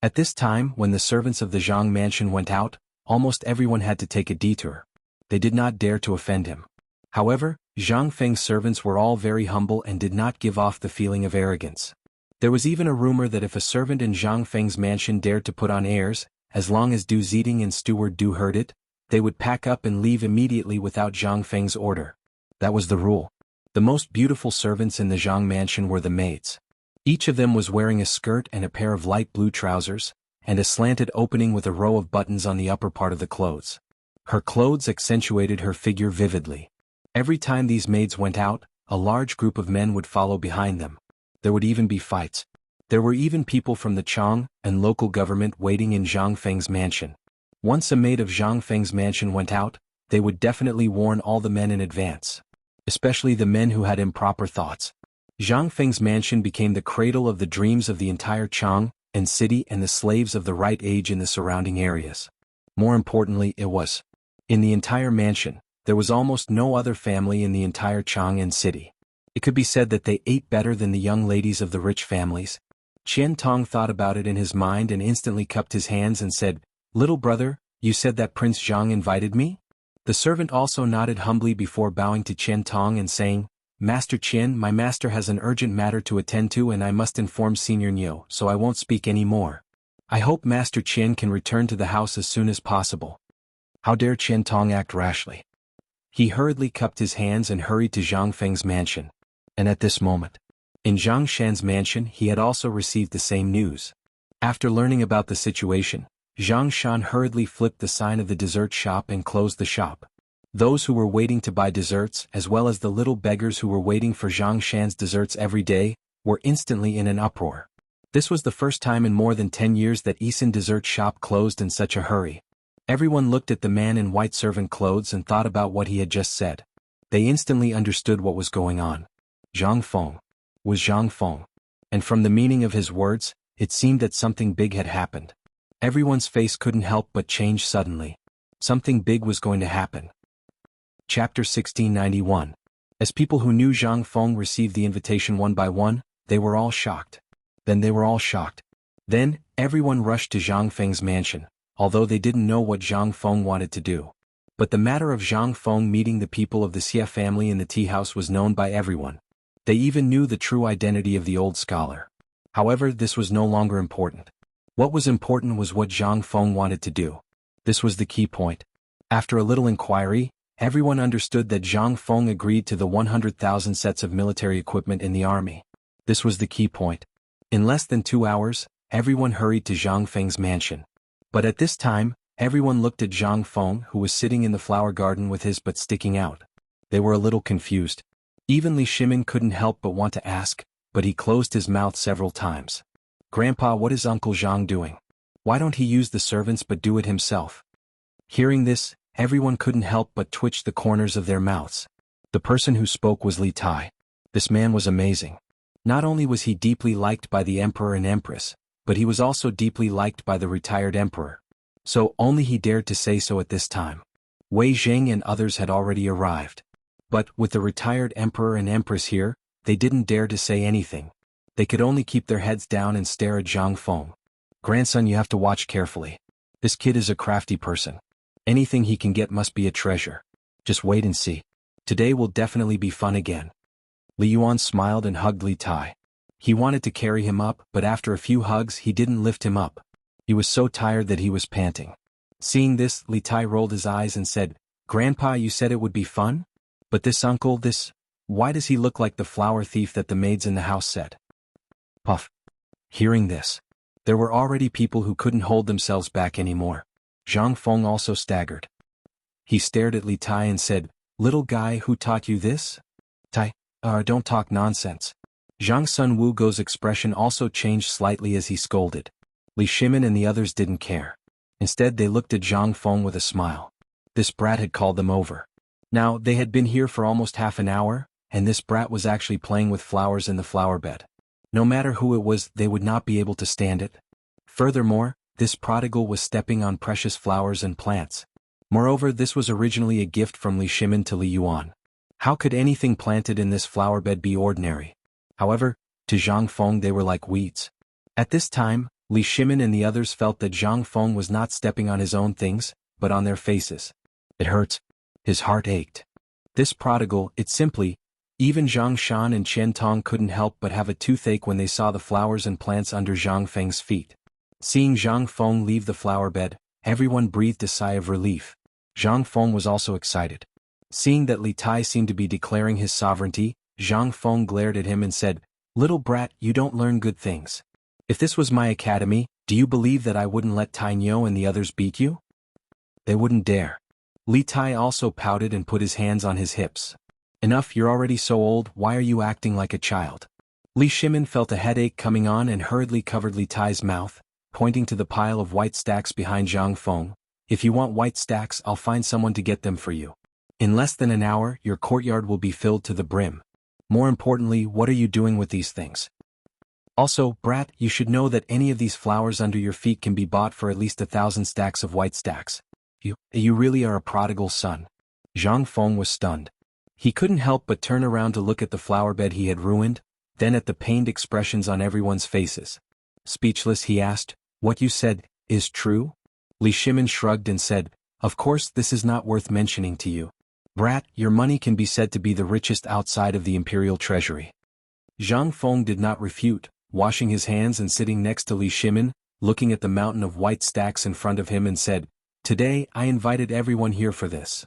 At this time, when the servants of the Zhang mansion went out, almost everyone had to take a detour. They did not dare to offend him. However, Zhang Feng's servants were all very humble and did not give off the feeling of arrogance. There was even a rumor that if a servant in Zhang Feng's mansion dared to put on airs, as long as Du Zeding and steward Du heard it, they would pack up and leave immediately without Zhang Feng's order. That was the rule. The most beautiful servants in the Zhang mansion were the maids. Each of them was wearing a skirt and a pair of light blue trousers, and a slanted opening with a row of buttons on the upper part of the clothes. Her clothes accentuated her figure vividly. Every time these maids went out, a large group of men would follow behind them. There would even be fights. There were even people from the Chang and local government waiting in Zhang Feng's mansion. Once a maid of Zhang Feng's mansion went out, they would definitely warn all the men in advance. Especially the men who had improper thoughts. Zhang Feng's mansion became the cradle of the dreams of the entire Chang and city and the slaves of the right age in the surrounding areas. More importantly, it was. In the entire mansion, there was almost no other family in the entire Chang and city. It could be said that they ate better than the young ladies of the rich families. Qian Tong thought about it in his mind and instantly cupped his hands and said, "Little brother, you said that Prince Zhang invited me?" The servant also nodded humbly before bowing to Qian Tong and saying, "Master Qian, my master has an urgent matter to attend to and I must inform Senior Niu, so I won't speak any more. I hope Master Qian can return to the house as soon as possible." How dare Qian Tong act rashly? He hurriedly cupped his hands and hurried to Zhang Feng's mansion. And at this moment, in Zhang Shan's mansion he had also received the same news. After learning about the situation, Zhang Shan hurriedly flipped the sign of the dessert shop and closed the shop. Those who were waiting to buy desserts, as well as the little beggars who were waiting for Zhang Shan's desserts every day, were instantly in an uproar. This was the first time in more than 10 years that Yisan dessert shop closed in such a hurry. Everyone looked at the man in white servant clothes and thought about what he had just said. They instantly understood what was going on. Zhang Feng was Zhang Feng. And from the meaning of his words, it seemed that something big had happened. Everyone's face couldn't help but change suddenly. Something big was going to happen. Chapter 1691. As people who knew Zhang Feng received the invitation one by one, they were all shocked. Then they were all shocked. Then, everyone rushed to Zhang Feng's mansion, although they didn't know what Zhang Feng wanted to do. But the matter of Zhang Feng meeting the people of the Xie family in the tea house was known by everyone. They even knew the true identity of the old scholar. However, this was no longer important. What was important was what Zhang Feng wanted to do. This was the key point. After a little inquiry, everyone understood that Zhang Feng agreed to the 100,000 sets of military equipment in the army. This was the key point. In less than 2 hours, everyone hurried to Zhang Feng's mansion. But at this time, everyone looked at Zhang Feng, who was sitting in the flower garden with his butt sticking out. They were a little confused. Even Li Shimin couldn't help but want to ask, but he closed his mouth several times. "Grandpa, what is Uncle Zhang doing? Why don't he use the servants but do it himself?" Hearing this, everyone couldn't help but twitch the corners of their mouths. The person who spoke was Li Tai. This man was amazing. Not only was he deeply liked by the emperor and empress, but he was also deeply liked by the retired emperor. So only he dared to say so at this time. Wei Zheng and others had already arrived. But, with the retired emperor and empress here, they didn't dare to say anything. They could only keep their heads down and stare at Zhang Feng. "Grandson, you have to watch carefully. This kid is a crafty person. Anything he can get must be a treasure. Just wait and see. Today will definitely be fun again." Li Yuan smiled and hugged Li Tai. He wanted to carry him up, but after a few hugs he didn't lift him up. He was so tired that he was panting. Seeing this, Li Tai rolled his eyes and said, "Grandpa, you said it would be fun? But this uncle, why does he look like the flower thief that the maids in the house said?" Puff. Hearing this, there were already people who couldn't hold themselves back anymore. Zhang Feng also staggered. He stared at Li Tai and said, "Little guy, who taught you this?" Tai, don't talk nonsense. Zhang Sun Wugo's expression also changed slightly as he scolded. Li Shimin and the others didn't care. Instead they looked at Zhang Feng with a smile. This brat had called them over. Now, they had been here for almost half an hour, and this brat was actually playing with flowers in the flower bed. No matter who it was, they would not be able to stand it. Furthermore, this prodigal was stepping on precious flowers and plants. Moreover, this was originally a gift from Li Shimin to Li Yuan. How could anything planted in this flower bed be ordinary? However, to Zhang Feng they were like weeds. At this time, Li Shimin and the others felt that Zhang Feng was not stepping on his own things, but on their faces. It hurts. His heart ached. This prodigal, it simply, even Zhang Shan and Chen Tong couldn't help but have a toothache when they saw the flowers and plants under Zhang Feng's feet. Seeing Zhang Feng leave the flower bed, everyone breathed a sigh of relief. Zhang Feng was also excited. Seeing that Li Tai seemed to be declaring his sovereignty, Zhang Feng glared at him and said, "Little brat, you don't learn good things. If this was my academy, do you believe that I wouldn't let Tai Nyo and the others beat you? They wouldn't dare." Li Tai also pouted and put his hands on his hips. "Enough, you're already so old, why are you acting like a child?" Li Shimin felt a headache coming on and hurriedly covered Li Tai's mouth, pointing to the pile of white stacks behind Zhang Feng. "If you want white stacks, I'll find someone to get them for you. In less than an hour, your courtyard will be filled to the brim. More importantly, what are you doing with these things? Also, brat, you should know that any of these flowers under your feet can be bought for at least 1,000 stacks of white stacks. You really are a prodigal son." Zhang Feng was stunned. He couldn't help but turn around to look at the flower bed he had ruined, then at the pained expressions on everyone's faces. Speechless, he asked, "What you said is true?" Li Shimin shrugged and said, "Of course this is not worth mentioning to you. Brat, your money can be said to be the richest outside of the imperial treasury." Zhang Feng did not refute, washing his hands and sitting next to Li Shimin, looking at the mountain of white stacks in front of him and said, "Today, I invited everyone here for this."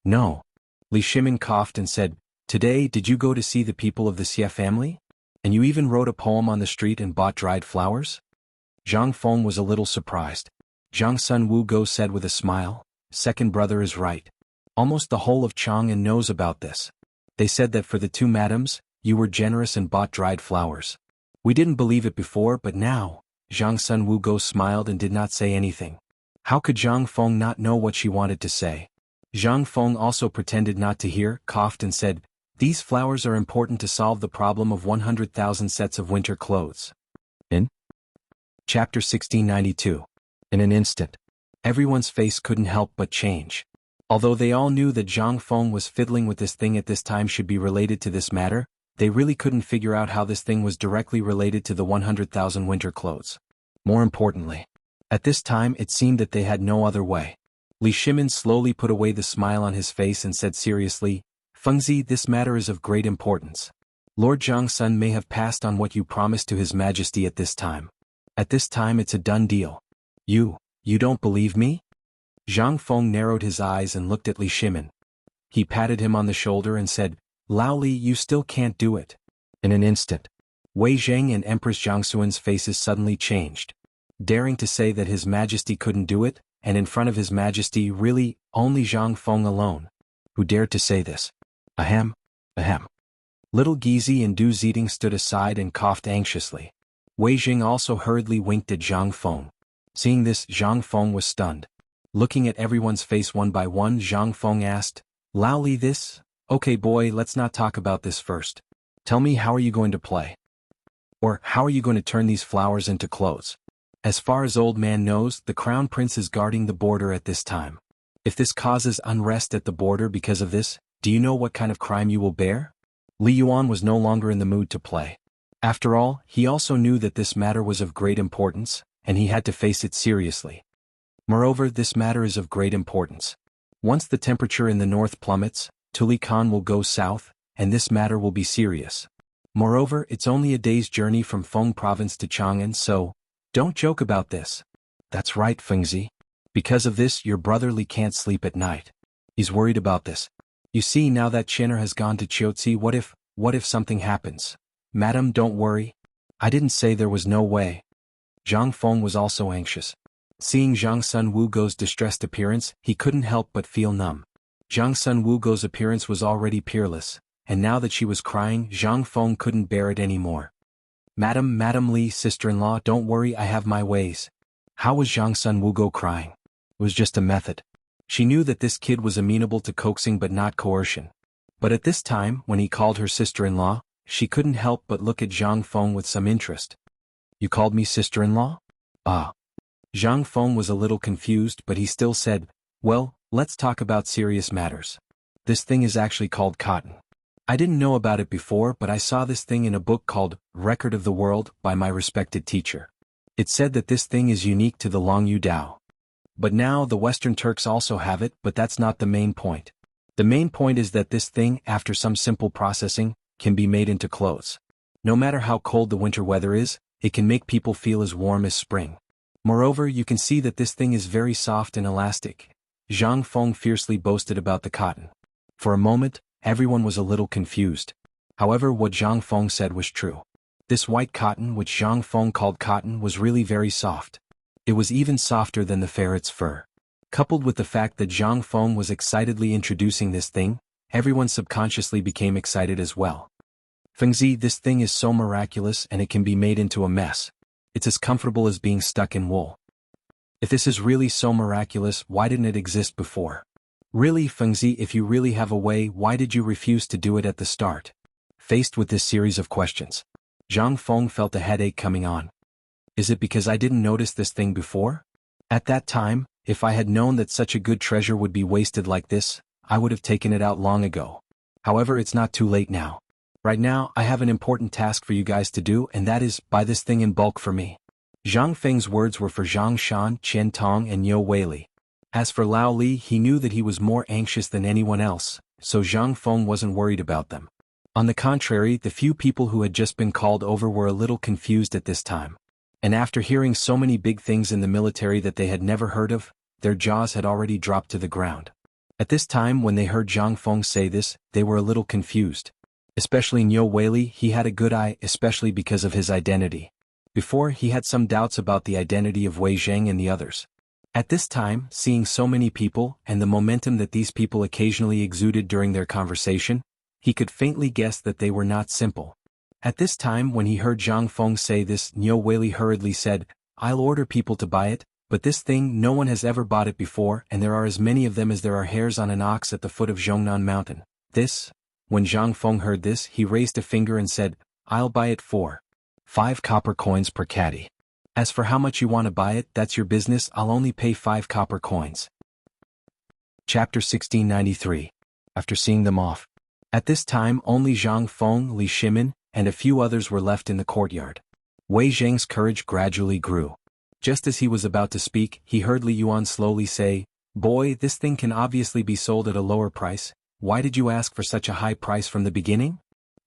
No. Li Shimin coughed and said, "Today, did you go to see the people of the Xie family? And you even wrote a poem on the street and bought dried flowers?" Zhang Feng was a little surprised. Zhang Sun Wugo said with a smile, "Second brother is right. Almost the whole of Chang'an knows about this. They said that for the two madams, you were generous and bought dried flowers. We didn't believe it before, but now." Zhang Sun Wugo smiled and did not say anything. How could Zhang Feng not know what she wanted to say? Zhang Feng also pretended not to hear, coughed and said, "These flowers are important to solve the problem of 100,000 sets of winter clothes." In Chapter 1692. In an instant, everyone's face couldn't help but change. Although they all knew that Zhang Feng was fiddling with this thing at this time should be related to this matter, they really couldn't figure out how this thing was directly related to the 100,000 winter clothes. More importantly, at this time it seemed that they had no other way. Li Shimin slowly put away the smile on his face and said seriously, "Fengzi, this matter is of great importance. Lord Zhangsun may have passed on what you promised to His Majesty at this time. At this time it's a done deal. You don't believe me?" Zhang Feng narrowed his eyes and looked at Li Shimin. He patted him on the shoulder and said, "Lao Li, you still can't do it." In an instant, Wei Zheng and Empress Jiangxuan's faces suddenly changed. Daring to say that His Majesty couldn't do it, and in front of His Majesty really, only Zhang Feng alone. Who dared to say this? Ahem. Little Gizi and Du Ziding stood aside and coughed anxiously. Wei Jing also hurriedly winked at Zhang Feng. Seeing this, Zhang Feng was stunned. Looking at everyone's face one by one, Zhang Feng asked, "Lao Li, this? Okay boy, let's not talk about this first. Tell me, how are you going to play? Or how are you going to turn these flowers into clothes? As far as old man knows, the crown prince is guarding the border at this time. If this causes unrest at the border because of this, do you know what kind of crime you will bear?" Li Yuan was no longer in the mood to play. After all, he also knew that this matter was of great importance, and he had to face it seriously. Moreover, this matter is of great importance. Once the temperature in the north plummets, Tuli Khan will go south, and this matter will be serious. Moreover, it's only a day's journey from Feng province to Chang'an, so don't joke about this. That's right, Fengzi. Because of this, your brother Li can't sleep at night. He's worried about this. You see, now that Chinner has gone to Chiotzi, what if something happens? Madam, don't worry. I didn't say there was no way. Zhang Feng was also anxious. Seeing Zhang Sun Wugo's distressed appearance, he couldn't help but feel numb. Zhang Sun Wugo's appearance was already peerless, and now that she was crying, Zhang Feng couldn't bear it anymore. Madam Li, sister-in-law, don't worry, I have my ways. How was Zhang Sun Wugo crying? It was just a method. She knew that this kid was amenable to coaxing but not coercion. But at this time, when he called her sister-in-law, she couldn't help but look at Zhang Feng with some interest. You called me sister-in-law? Ah. Zhang Feng was a little confused, but he still said, well, let's talk about serious matters. This thing is actually called cotton. I didn't know about it before, but I saw this thing in a book called Record of the World by my respected teacher. It said that this thing is unique to the Longyu Dao. But now the Western Turks also have it, but that's not the main point. The main point is that this thing, after some simple processing, can be made into clothes. No matter how cold the winter weather is, it can make people feel as warm as spring. Moreover, you can see that this thing is very soft and elastic. Zhang Feng fiercely boasted about the cotton. For a moment, everyone was a little confused. However, what Zhang Feng said was true. This white cotton, which Zhang Feng called cotton, was really very soft. It was even softer than the ferret's fur. Coupled with the fact that Zhang Feng was excitedly introducing this thing, everyone subconsciously became excited as well. Fengzi, this thing is so miraculous and it can be made into a mess. It's as comfortable as being stuck in wool. If this is really so miraculous, why didn't it exist before? Really, Fengzi, if you really have a way, why did you refuse to do it at the start? Faced with this series of questions, Zhang Feng felt a headache coming on. Is it because I didn't notice this thing before? At that time, if I had known that such a good treasure would be wasted like this, I would have taken it out long ago. However, it's not too late now. Right now, I have an important task for you guys to do, and that is, buy this thing in bulk for me. Zhang Feng's words were for Zhang Shan, Qian Tong and Yo Weili. As for Lao Li, he knew that he was more anxious than anyone else, so Zhang Feng wasn't worried about them. On the contrary, the few people who had just been called over were a little confused at this time. And after hearing so many big things in the military that they had never heard of, their jaws had already dropped to the ground. At this time, when they heard Zhang Feng say this, they were a little confused. Especially Nyo Weili, he had a good eye, especially because of his identity. Before, he had some doubts about the identity of Wei Zhang and the others. At this time, seeing so many people, and the momentum that these people occasionally exuded during their conversation, he could faintly guess that they were not simple. At this time, when he heard Zhang Feng say this, Nyo Weili hurriedly said, I'll order people to buy it, but this thing, no one has ever bought it before, and there are as many of them as there are hairs on an ox at the foot of Zhongnan Mountain. When Zhang Feng heard this, he raised a finger and said, I'll buy it for 5 copper coins per caddy. As for how much you want to buy it, that's your business, I'll only pay 5 copper coins. Chapter 1693. After seeing them off. At this time, only Zhang Feng, Li Shimin, and a few others were left in the courtyard. Wei Zhang's courage gradually grew. Just as he was about to speak, he heard Li Yuan slowly say, Boy, this thing can obviously be sold at a lower price. Why did you ask for such a high price from the beginning?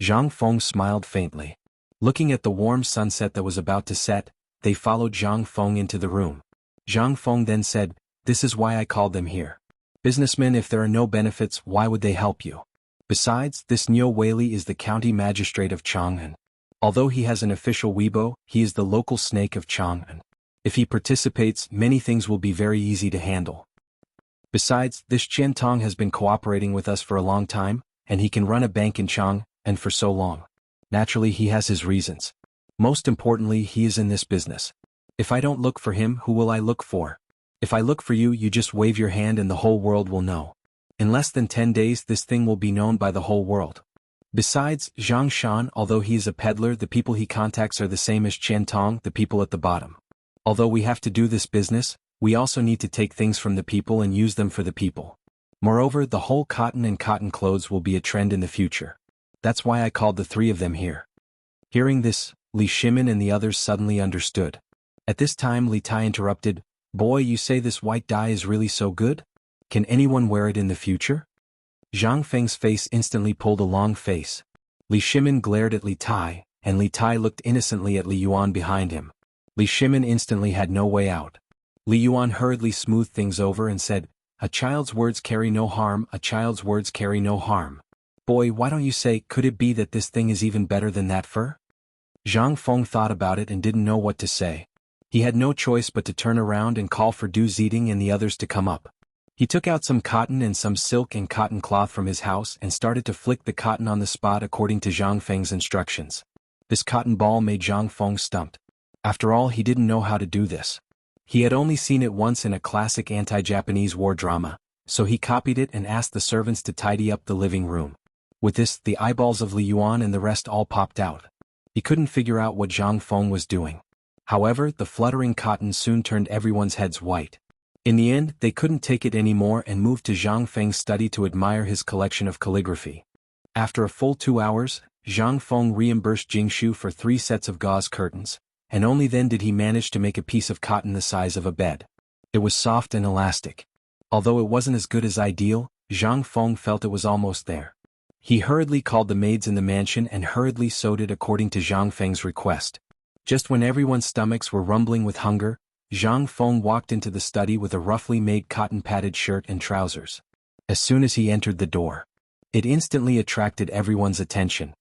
Zhang Feng smiled faintly. Looking at the warm sunset that was about to set, they followed Zhang Feng into the room. Zhang Feng then said, This is why I called them here. Businessmen, if there are no benefits, why would they help you? Besides, this Nyo Weili is the county magistrate of Chang'an. Although he has an official Weibo, he is the local snake of Chang'an. If he participates, many things will be very easy to handle. Besides, this Qian Tong has been cooperating with us for a long time, and he can run a bank in Chang, and for so long. Naturally, he has his reasons. Most importantly, he is in this business. If I don't look for him, who will I look for? If I look for you, you just wave your hand and the whole world will know. In less than 10 days, this thing will be known by the whole world. Besides, Zhang Shan, although he is a peddler, the people he contacts are the same as Qian Tong, the people at the bottom. Although we have to do this business, we also need to take things from the people and use them for the people. Moreover, the whole cotton and cotton clothes will be a trend in the future. That's why I called the 3 of them here. Hearing this, Li Shimin and the others suddenly understood. At this time, Li Tai interrupted, Boy, you say this white dye is really so good? Can anyone wear it in the future? Zhang Feng's face instantly pulled a long face. Li Shimin glared at Li Tai, and Li Tai looked innocently at Li Yuan behind him. Li Shimin instantly had no way out. Li Yuan hurriedly smoothed things over and said, A child's words carry no harm, a child's words carry no harm. Boy, why don't you say, could it be that this thing is even better than that fur? Zhang Feng thought about it and didn't know what to say. He had no choice but to turn around and call for Du Zeding and the others to come up. He took out some cotton and some silk and cotton cloth from his house and started to flick the cotton on the spot according to Zhang Feng's instructions. This cotton ball made Zhang Feng stumped. After all, he didn't know how to do this. He had only seen it once in a classic anti-Japanese war drama, so he copied it and asked the servants to tidy up the living room. With this, the eyeballs of Li Yuan and the rest all popped out. He couldn't figure out what Zhang Feng was doing. However, the fluttering cotton soon turned everyone's heads white. In the end, they couldn't take it anymore and moved to Zhang Feng's study to admire his collection of calligraphy. After a full 2 hours, Zhang Feng reimbursed Jingshu for 3 sets of gauze curtains, and only then did he manage to make a piece of cotton the size of a bed. It was soft and elastic. Although it wasn't as good as ideal, Zhang Feng felt it was almost there. He hurriedly called the maids in the mansion and hurriedly sewed it according to Zhang Feng's request. Just when everyone's stomachs were rumbling with hunger, Zhang Feng walked into the study with a roughly made cotton-padded shirt and trousers. As soon as he entered the door, it instantly attracted everyone's attention.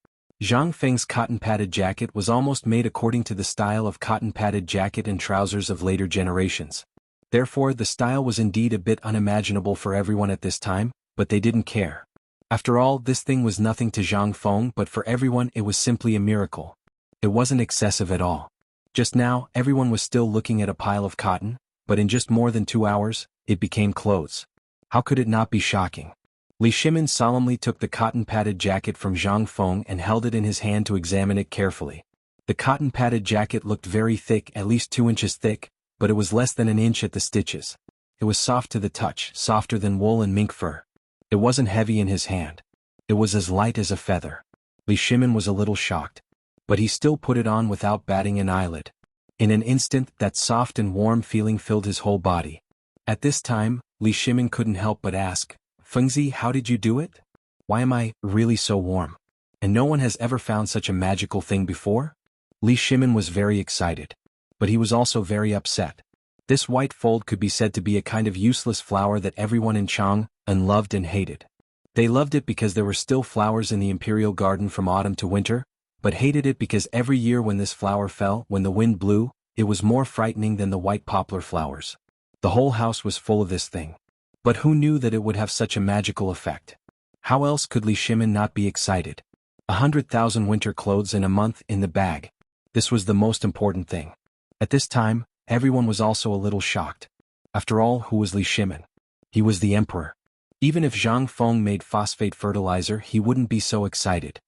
Zhang Feng's cotton-padded jacket was almost made according to the style of cotton-padded jacket and trousers of later generations. Therefore, the style was indeed a bit unimaginable for everyone at this time, but they didn't care. After all, this thing was nothing to Zhang Feng, but for everyone it was simply a miracle. It wasn't excessive at all. Just now, everyone was still looking at a pile of cotton, but in just more than 2 hours, it became clothes. How could it not be shocking? Li Shimin solemnly took the cotton-padded jacket from Zhang Feng and held it in his hand to examine it carefully. The cotton-padded jacket looked very thick, at least 2 inches thick, but it was less than an inch at the stitches. It was soft to the touch, softer than wool and mink fur. It wasn't heavy in his hand. It was as light as a feather. Li Shimin was a little shocked. But he still put it on without batting an eyelid. In an instant, that soft and warm feeling filled his whole body. At this time, Li Shimin couldn't help but ask, "Fengzi, how did you do it? Why am I really so warm? And no one has ever found such a magical thing before?" Li Shimin was very excited. But he was also very upset. This white fold could be said to be a kind of useless flower that everyone in Chang'an loved and hated. They loved it because there were still flowers in the imperial garden from autumn to winter, but hated it because every year when this flower fell, when the wind blew, it was more frightening than the white poplar flowers. The whole house was full of this thing. But who knew that it would have such a magical effect? How else could Li Shimin not be excited? 100,000 winter clothes in a month in the bag. This was the most important thing. At this time, everyone was also a little shocked. After all, who was Li Shimin? He was the emperor. Even if Zhang Feng made phosphate fertilizer, he wouldn't be so excited.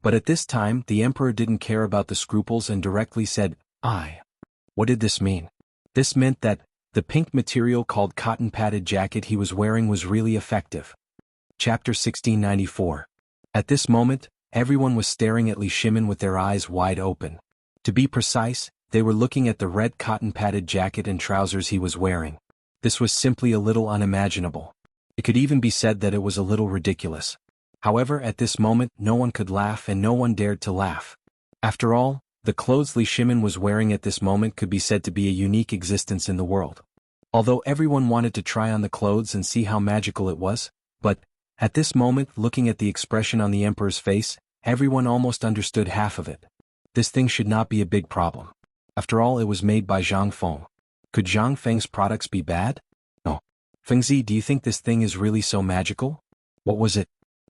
But at this time, the emperor didn't care about the scruples and directly said, "I." What did this mean? This meant that the pink material called cotton-padded jacket he was wearing was really effective. Chapter 1694. At this moment, everyone was staring at Li Shimin with their eyes wide open. To be precise, they were looking at the red cotton-padded jacket and trousers he was wearing. This was simply a little unimaginable. It could even be said that it was a little ridiculous. However, at this moment, no one could laugh and no one dared to laugh. After all, the clothes Li Shimin was wearing at this moment could be said to be a unique existence in the world. Although everyone wanted to try on the clothes and see how magical it was, but, at this moment, looking at the expression on the emperor's face, everyone almost understood half of it. This thing should not be a big problem. After all, it was made by Zhang Feng. Could Zhang Feng's products be bad? No. Fengzi, do you think this thing is really so magical? What was it?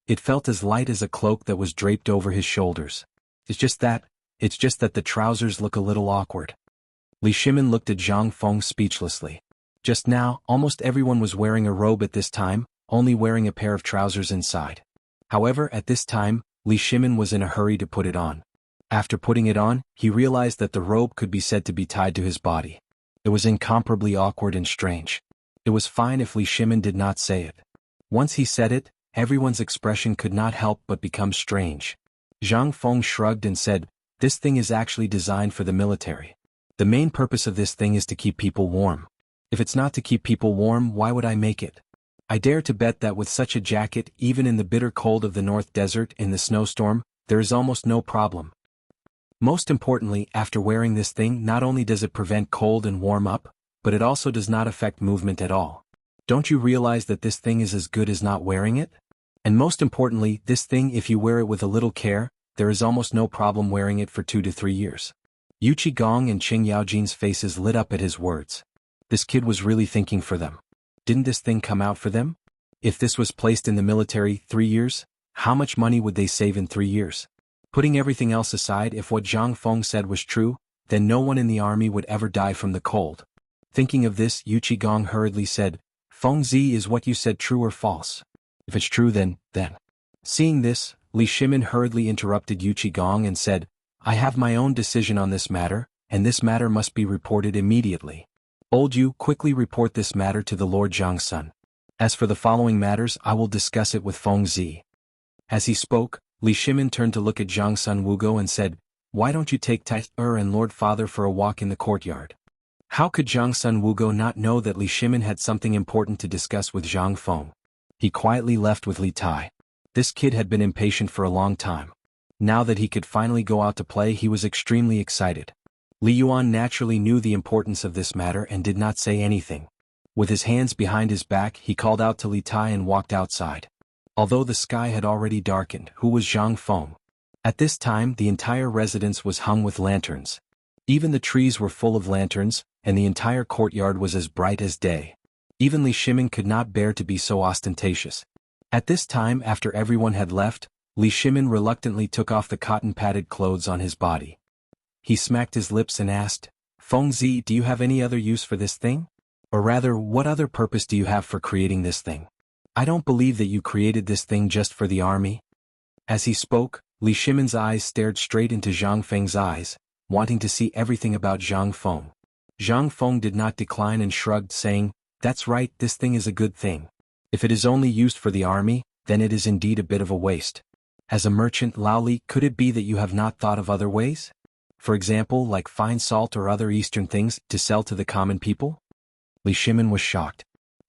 It felt as light as a cloak that was draped over his shoulders. It's just that the trousers look a little awkward. Li Shimin looked at Zhang Feng speechlessly. Just now, almost everyone was wearing a robe at this time, only wearing a pair of trousers inside. However, at this time, Li Shimin was in a hurry to put it on. After putting it on, he realized that the robe could be said to be tied to his body. It was incomparably awkward and strange. It was fine if Li Shimin did not say it. Once he said it, everyone's expression could not help but become strange. Zhang Feng shrugged and said, "This thing is actually designed for the military. The main purpose of this thing is to keep people warm. If it's not to keep people warm, why would I make it? I dare to bet that with such a jacket, even in the bitter cold of the North Desert in the snowstorm, there is almost no problem. Most importantly, after wearing this thing, not only does it prevent cold and warm up, but it also does not affect movement at all. Don't you realize that this thing is as good as not wearing it? And most importantly, this thing, if you wear it with a little care, there is almost no problem wearing it for 2 to 3 years. Yu Qigong and Qing Yaojin's faces lit up at his words. This kid was really thinking for them. Didn't this thing come out for them? If this was placed in the military 3 years, how much money would they save in 3 years? Putting everything else aside, if what Zhang Feng said was true, then no one in the army would ever die from the cold. Thinking of this, Yu Qigong hurriedly said, Feng Zi, is what you said true or false? If it's true then. Seeing this, Li Shimin hurriedly interrupted Yu Qigong and said, I have my own decision on this matter, and this matter must be reported immediately. Old Yu, quickly report this matter to the Lord Zhang Sun. As for the following matters, I will discuss it with Feng Zi. As he spoke, Li Shimin turned to look at Zhang Sun Wugo and said, Why don't you take Tai and Lord Father for a walk in the courtyard? How could Zhang Sun Wugo not know that Li Shimin had something important to discuss with Zhang Feng? He quietly left with Li Tai. This kid had been impatient for a long time. Now that he could finally go out to play, he was extremely excited. Li Yuan naturally knew the importance of this matter and did not say anything. With his hands behind his back, he called out to Li Tai and walked outside. Although the sky had already darkened, who was Zhang Feng? At this time, the entire residence was hung with lanterns. Even the trees were full of lanterns, and the entire courtyard was as bright as day. Even Li Shimin could not bear to be so ostentatious. At this time, after everyone had left, Li Shimin reluctantly took off the cotton-padded clothes on his body. He smacked his lips and asked, Feng Zi, do you have any other use for this thing? Or rather, what other purpose do you have for creating this thing? I don't believe that you created this thing just for the army. As he spoke, Li Shimin's eyes stared straight into Zhang Feng's eyes, wanting to see everything about Zhang Feng. Zhang Feng did not decline and shrugged, saying, That's right, this thing is a good thing. If it is only used for the army, then it is indeed a bit of a waste. As a merchant, Lao Li, could it be that you have not thought of other ways? For example, like fine salt or other Eastern things, to sell to the common people? Li Shimin was shocked.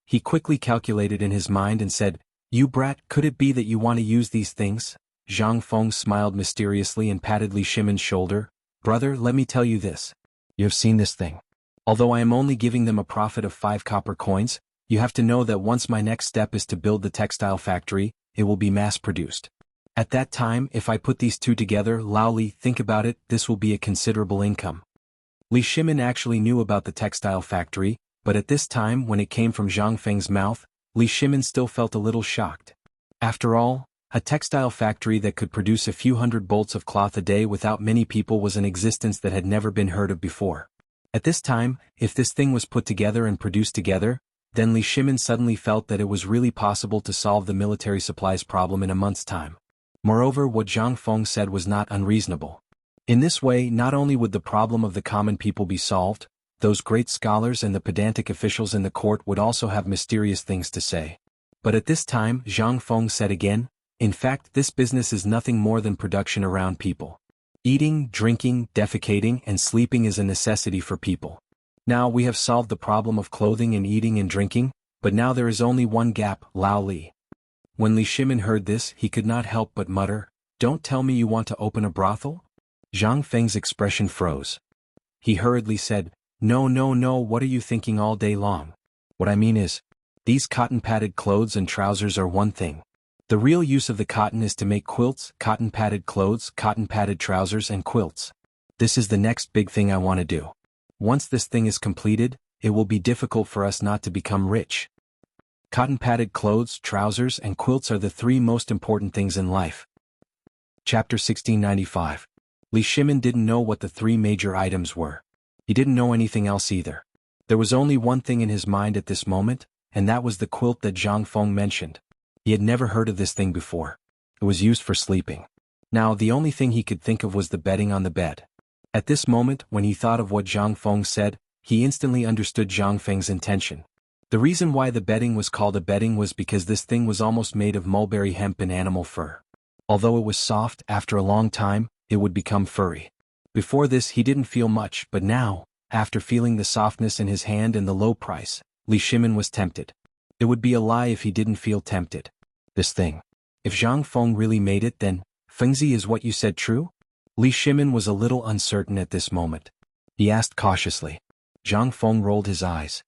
He quickly calculated in his mind and said, You brat, could it be that you want to use these things? Zhang Feng smiled mysteriously and patted Li Shimin's shoulder. Brother, let me tell you this. You have seen this thing. Although I am only giving them a profit of 5 copper coins, you have to know that once my next step is to build the textile factory, it will be mass-produced. At that time, if I put these two together, Lao Li, think about it, this will be a considerable income. Li Shimin actually knew about the textile factory, but at this time, when it came from Zhang Feng's mouth, Li Shimin still felt a little shocked. After all, a textile factory that could produce a few hundred bolts of cloth a day without many people was an existence that had never been heard of before. At this time, if this thing was put together and produced together, then Li Shimin suddenly felt that it was really possible to solve the military supplies problem in a month's time. Moreover, what Zhang Feng said was not unreasonable. In this way, not only would the problem of the common people be solved, those great scholars and the pedantic officials in the court would also have mysterious things to say. But at this time, Zhang Feng said again, in fact, this business is nothing more than production around people. Eating, drinking, defecating, and sleeping is a necessity for people. Now we have solved the problem of clothing and eating and drinking, but now there is only one gap, Lao Li. When Li Shimin heard this, he could not help but mutter, Don't tell me you want to open a brothel? Zhang Feng's expression froze. He hurriedly said, No, what are you thinking all day long? What I mean is, these cotton-padded clothes and trousers are one thing. The real use of the cotton is to make quilts, cotton-padded clothes, cotton-padded trousers and quilts. This is the next big thing I want to do. Once this thing is completed, it will be difficult for us not to become rich. Cotton-padded clothes, trousers, and quilts are the 3 most important things in life. Chapter 1695. Li Shimin didn't know what the 3 major items were. He didn't know anything else either. There was only one thing in his mind at this moment, and that was the quilt that Zhang Feng mentioned. He had never heard of this thing before. It was used for sleeping. Now the only thing he could think of was the bedding on the bed. At this moment, when he thought of what Zhang Feng said, he instantly understood Zhang Feng's intention. The reason why the bedding was called a bedding was because this thing was almost made of mulberry hemp and animal fur. Although it was soft, after a long time, it would become furry. Before this he didn't feel much, but now, after feeling the softness in his hand and the low price, Li Shimin was tempted. It would be a lie if he didn't feel tempted. This thing. If Zhang Feng really made it, then, Fengzi, is what you said true? Li Shimin was a little uncertain at this moment. He asked cautiously. Zhang Feng rolled his eyes.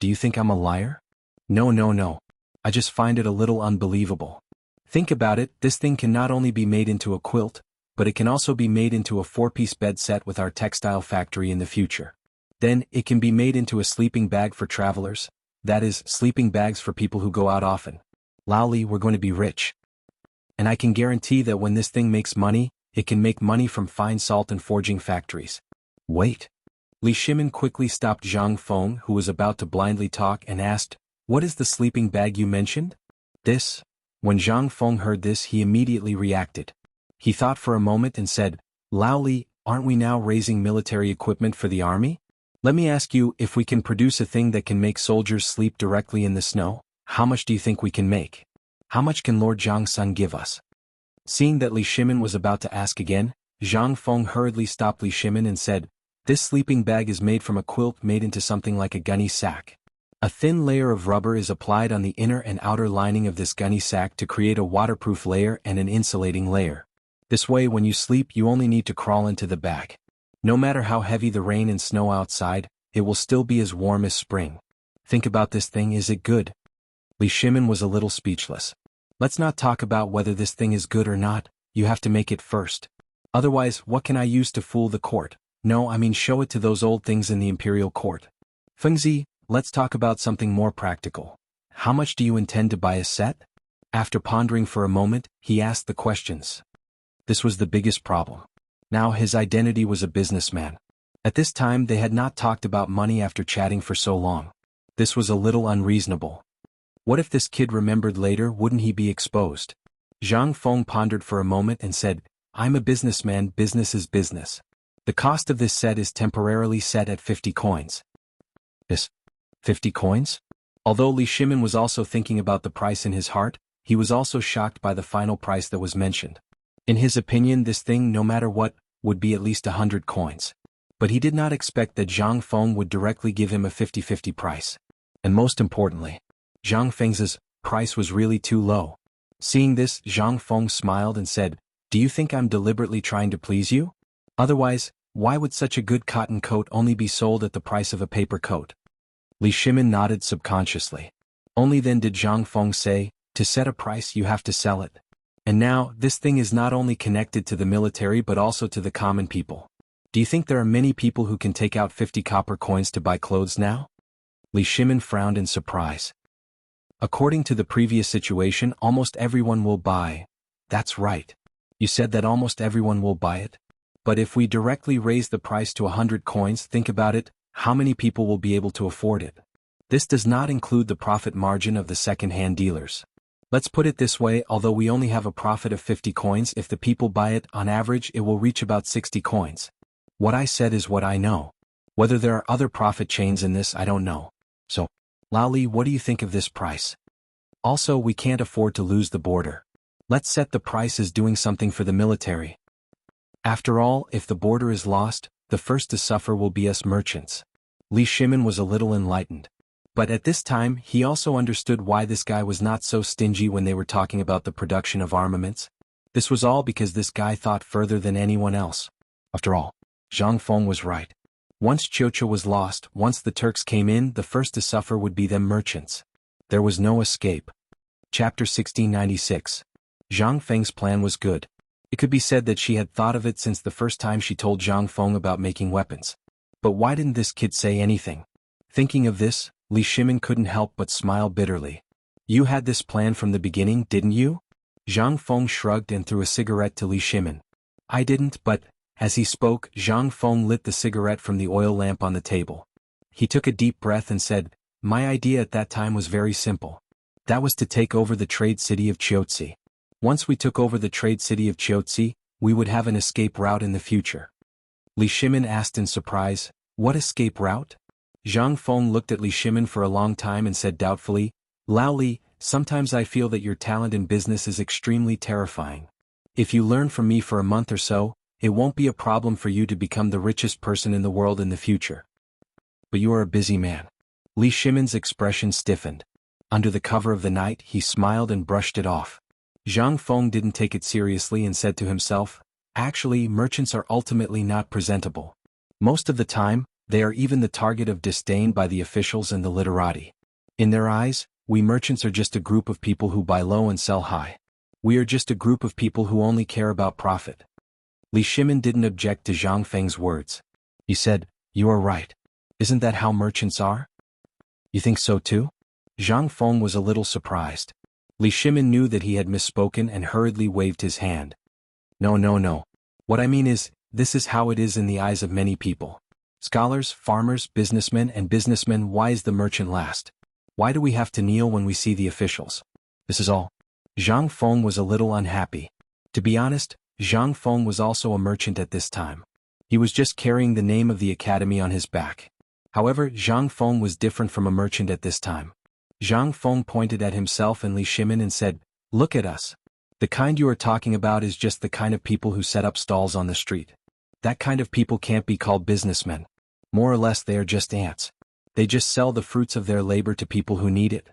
Do you think I'm a liar? No. I just find it a little unbelievable. Think about it, this thing can not only be made into a quilt, but it can also be made into a 4-piece bed set with our textile factory in the future. Then, it can be made into a sleeping bag for travelers, that is, sleeping bags for people who go out often. Laoli, we're going to be rich. And I can guarantee that when this thing makes money, it can make money from fine salt and forging factories. Wait. Li Shimin quickly stopped Zhang Feng, who was about to blindly talk, and asked, "What is the sleeping bag you mentioned?" This. When Zhang Feng heard this, he immediately reacted. He thought for a moment and said, "Laoli, aren't we now raising military equipment for the army? Let me ask you, if we can produce a thing that can make soldiers sleep directly in the snow, how much do you think we can make? How much can Lord Zhang Sun give us?" Seeing that Li Shimin was about to ask again, Zhang Feng hurriedly stopped Li Shimin and said, "This sleeping bag is made from a quilt made into something like a gunny sack. A thin layer of rubber is applied on the inner and outer lining of this gunny sack to create a waterproof layer and an insulating layer. This way, when you sleep, you only need to crawl into the bag. No matter how heavy the rain and snow outside, it will still be as warm as spring. Think about this thing, is it good?" Li Shimin was a little speechless. "Let's not talk about whether this thing is good or not, you have to make it first. Otherwise, what can I use to fool the court? No, I mean show it to those old things in the imperial court. Fengzi, let's talk about something more practical. How much do you intend to buy a set?" After pondering for a moment, he asked the questions. This was the biggest problem. Now his identity was a businessman. At this time they had not talked about money after chatting for so long. This was a little unreasonable. What if this kid remembered later, wouldn't he be exposed? Zhang Feng pondered for a moment and said, "I'm a businessman, business is business. The cost of this set is temporarily set at 50 coins. Yes, 50 coins? Although Li Shimin was also thinking about the price in his heart, he was also shocked by the final price that was mentioned. In his opinion, this thing, no matter what, would be at least 100 coins. But he did not expect that Zhang Feng would directly give him a 50-50 price. And most importantly, Zhang Feng's price was really too low. Seeing this, Zhang Feng smiled and said, "Do you think I'm deliberately trying to please you? Otherwise, why would such a good cotton coat only be sold at the price of a paper coat?" Li Shimin nodded subconsciously. Only then did Zhang Feng say, "To set a price you have to sell it. And now, this thing is not only connected to the military but also to the common people. Do you think there are many people who can take out 50 copper coins to buy clothes now?" Li Shimin frowned in surprise. "According to the previous situation, almost everyone will buy." "That's right. You said that almost everyone will buy it? But if we directly raise the price to 100 coins, think about it, how many people will be able to afford it? This does not include the profit margin of the second-hand dealers. Let's put it this way, although we only have a profit of 50 coins, if the people buy it, on average it will reach about 60 coins. What I said is what I know. Whether there are other profit chains in this, I don't know. So, Laoli, what do you think of this price? Also, we can't afford to lose the border. Let's set the price as doing something for the military. After all, if the border is lost, the first to suffer will be us merchants." Li Shimin was a little enlightened. But at this time, he also understood why this guy was not so stingy when they were talking about the production of armaments. This was all because this guy thought further than anyone else. After all, Zhang Feng was right. Once Chocha was lost, once the Turks came in, the first to suffer would be them merchants. There was no escape. Chapter 1696. Zhang Feng's plan was good. It could be said that she had thought of it since the first time she told Zhang Feng about making weapons. But why didn't this kid say anything? Thinking of this, Li Shimin couldn't help but smile bitterly. "You had this plan from the beginning, didn't you?" Zhang Feng shrugged and threw a cigarette to Li Shimin. "I didn't, but..." As he spoke, Zhang Feng lit the cigarette from the oil lamp on the table. He took a deep breath and said, "My idea at that time was very simple. That was to take over the trade city of Chiotsi. Once we took over the trade city of Chiotsi, we would have an escape route in the future." Li Shimin asked in surprise, "What escape route?" Zhang Feng looked at Li Shimin for a long time and said doubtfully, "Laoli, sometimes I feel that your talent in business is extremely terrifying. If you learn from me for a month or so, it won't be a problem for you to become the richest person in the world in the future. But you are a busy man." Li Shimin's expression stiffened. Under the cover of the night, he smiled and brushed it off. Zhang Feng didn't take it seriously and said to himself, "Actually, merchants are ultimately not presentable. Most of the time, they are even the target of disdain by the officials and the literati. In their eyes, we merchants are just a group of people who buy low and sell high. We are just a group of people who only care about profit. Li Shimin didn't object to Zhang Feng's words. He said, "You are right. Isn't that how merchants are?" "You think so too?" Zhang Feng was a little surprised. Li Shimin knew that he had misspoken and hurriedly waved his hand. "No, no, no. What I mean is, this is how it is in the eyes of many people. Scholars, farmers, businessmen, why is the merchant last? Why do we have to kneel when we see the officials? This is all." Zhang Feng was a little unhappy. To be honest, Zhang Feng was also a merchant at this time. He was just carrying the name of the academy on his back. However, Zhang Feng was different from a merchant at this time. Zhang Feng pointed at himself and Li Shimin and said, "Look at us. The kind you are talking about is just the kind of people who set up stalls on the street. That kind of people can't be called businessmen. More or less they are just ants. They just sell the fruits of their labor to people who need it.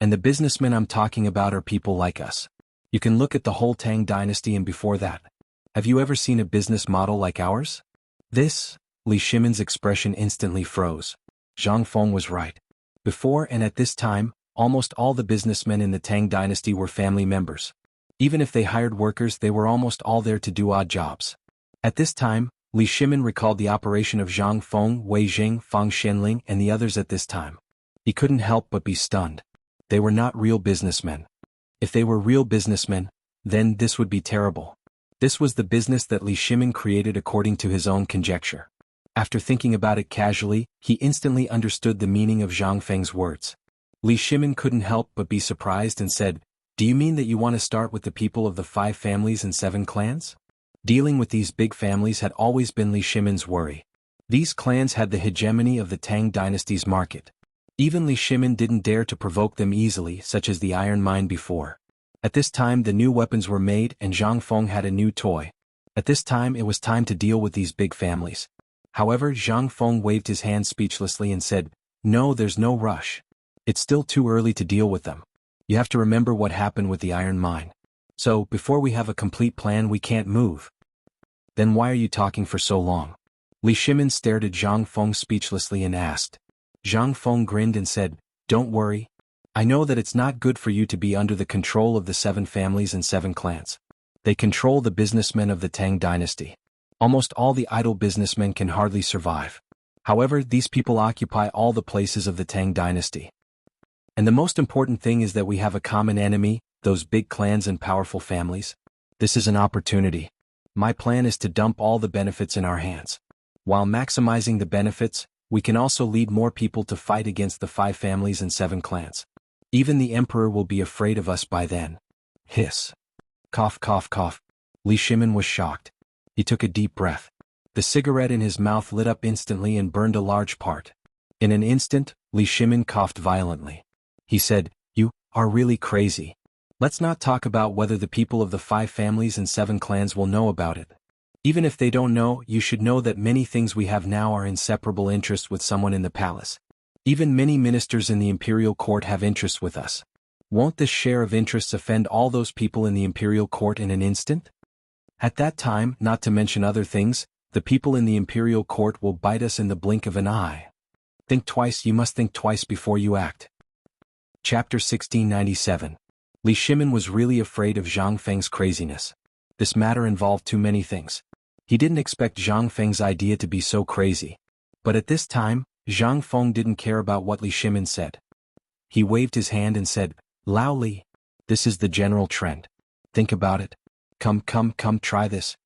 And the businessmen I'm talking about are people like us. You can look at the whole Tang dynasty and before that. Have you ever seen a business model like ours?" This, Li Shimin's expression instantly froze. Zhang Feng was right. Before and at this time, almost all the businessmen in the Tang dynasty were family members. Even if they hired workers, they were almost all there to do odd jobs. At this time, Li Shimin recalled the operation of Zhang Feng, Wei Jing, Fang Xianling, and the others at this time. He couldn't help but be stunned. They were not real businessmen. If they were real businessmen, then this would be terrible. This was the business that Li Shimin created according to his own conjecture. After thinking about it casually, he instantly understood the meaning of Zhang Feng's words. Li Shimin couldn't help but be surprised and said, "Do you mean that you want to start with the people of the 5 families and 7 clans?" Dealing with these big families had always been Li Shimin's worry. These clans had the hegemony of the Tang dynasty's market. Even Li Shimin didn't dare to provoke them easily, such as the iron mine before. At this time the new weapons were made and Zhang Feng had a new toy. At this time it was time to deal with these big families. However, Zhang Feng waved his hand speechlessly and said, "No, there's no rush. It's still too early to deal with them. You have to remember what happened with the iron mine. So, before we have a complete plan we can't move." "Then why are you talking for so long?" Li Shimin stared at Zhang Feng speechlessly and asked. Zhang Feng grinned and said, "Don't worry. I know that it's not good for you to be under the control of the 7 families and 7 clans. They control the businessmen of the Tang dynasty. Almost all the idle businessmen can hardly survive. However, these people occupy all the places of the Tang dynasty. And the most important thing is that we have a common enemy, those big clans and powerful families. This is an opportunity. My plan is to dump all the benefits in our hands. While maximizing the benefits, we can also lead more people to fight against the 5 families and 7 clans. Even the emperor will be afraid of us by then." Hiss. Cough, cough, cough. Li Shimin was shocked. He took a deep breath. The cigarette in his mouth lit up instantly and burned a large part. In an instant, Li Shimin coughed violently. He said, "You are really crazy. Let's not talk about whether the people of the 5 families and 7 clans will know about it. Even if they don't know, you should know that many things we have now are inseparable interests with someone in the palace. Even many ministers in the imperial court have interests with us. Won't this share of interests offend all those people in the imperial court in an instant? At that time, not to mention other things, the people in the imperial court will bite us in the blink of an eye. Think twice, you must think twice before you act." Chapter 1697. Li Shimin was really afraid of Zhang Feng's craziness. This matter involved too many things. He didn't expect Zhang Feng's idea to be so crazy. But at this time, Zhang Feng didn't care about what Li Shimin said. He waved his hand and said, "Lao Li, this is the general trend. Think about it. Come, try this."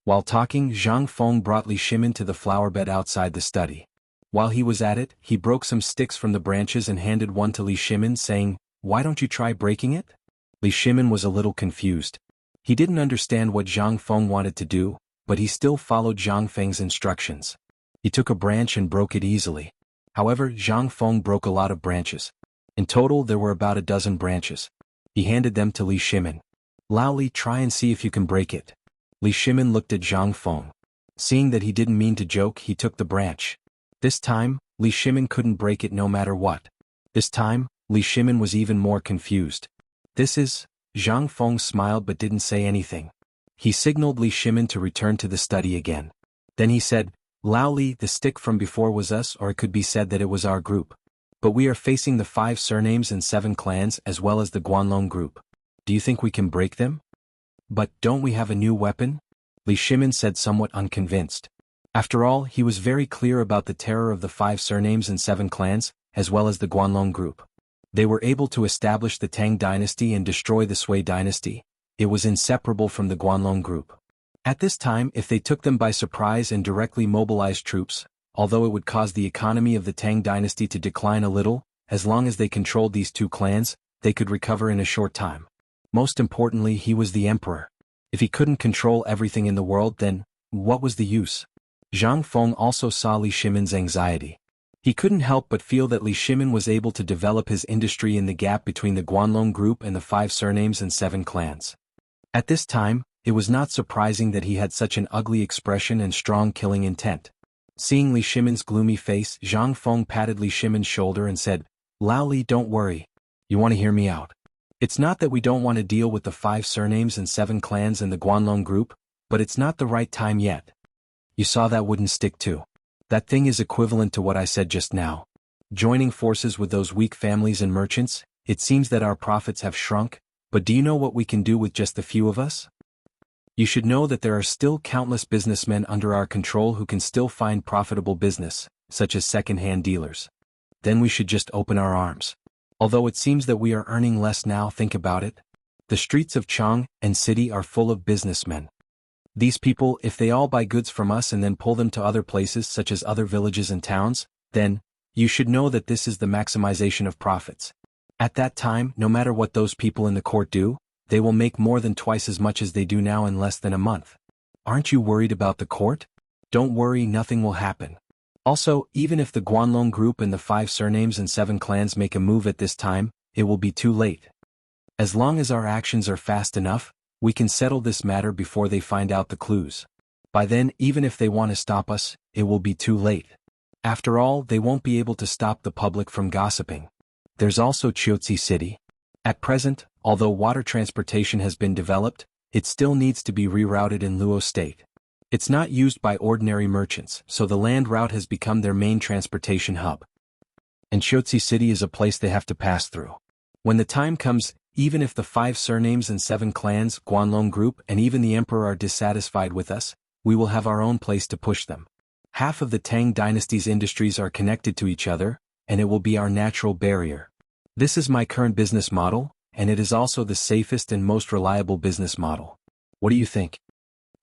While talking, Zhang Feng brought Li Shimin to the flower bed outside the study. While he was at it, he broke some sticks from the branches and handed one to Li Shimin, saying, "Why don't you try breaking it?" Li Shimin was a little confused. He didn't understand what Zhang Feng wanted to do, but he still followed Zhang Feng's instructions. He took a branch and broke it easily. However, Zhang Feng broke a lot of branches. In total there were about a dozen branches. He handed them to Li Shimin. "Lao Li, try and see if you can break it." Li Shimin looked at Zhang Feng. Seeing that he didn't mean to joke, he took the branch. This time, Li Shimin couldn't break it no matter what. This time, Li Shimin was even more confused. "This is..." Zhang Feng smiled but didn't say anything. He signaled Li Shimin to return to the study again. Then he said, "Lao Li, the stick from before was us, or it could be said that it was our group. But we are facing the 5 surnames and 7 clans as well as the Guanlong group. Do you think we can break them?" "But don't we have a new weapon?" Li Shimin said, somewhat unconvinced. After all, he was very clear about the terror of the 5 surnames and 7 clans, as well as the Guanlong group. They were able to establish the Tang dynasty and destroy the Sui dynasty. It was inseparable from the Guanlong group. At this time, if they took them by surprise and directly mobilized troops, although it would cause the economy of the Tang dynasty to decline a little, as long as they controlled these 2 clans, they could recover in a short time. Most importantly, he was the emperor. If he couldn't control everything in the world, then what was the use? Zhang Feng also saw Li Shimin's anxiety. He couldn't help but feel that Li Shimin was able to develop his industry in the gap between the Guanlong group and the 5 surnames and 7 clans. At this time, it was not surprising that he had such an ugly expression and strong killing intent. Seeing Li Shimin's gloomy face, Zhang Feng patted Li Shimin's shoulder and said, "Lao Li, don't worry. You want to hear me out. It's not that we don't want to deal with the 5 surnames and 7 clans and the Guanlong group, but it's not the right time yet. You saw that wooden stick too. That thing is equivalent to what I said just now. Joining forces with those weak families and merchants, it seems that our profits have shrunk, but do you know what we can do with just the few of us? You should know that there are still countless businessmen under our control who can still find profitable business, such as second-hand dealers. Then we should just open our arms. Although it seems that we are earning less now, think about it. The streets of Chang and city are full of businessmen. These people, if they all buy goods from us and then pull them to other places such as other villages and towns, then, you should know that this is the maximization of profits. At that time, no matter what those people in the court do, they will make more than twice as much as they do now in less than a month. Aren't you worried about the court? Don't worry, nothing will happen. Also, even if the Guanlong group and the 5 surnames and 7 clans make a move at this time, it will be too late. As long as our actions are fast enough, we can settle this matter before they find out the clues. By then, even if they want to stop us, it will be too late. After all, they won't be able to stop the public from gossiping. There's also Chiotzi City. At present, although water transportation has been developed, it still needs to be rerouted in Luo State. It's not used by ordinary merchants, so the land route has become their main transportation hub. And Chiotzi City is a place they have to pass through. When the time comes, even if the 5 surnames and 7 clans, Guanlong group and even the emperor are dissatisfied with us, we will have our own place to push them. Half of the Tang dynasty's industries are connected to each other, and it will be our natural barrier. This is my current business model, and it is also the safest and most reliable business model. What do you think?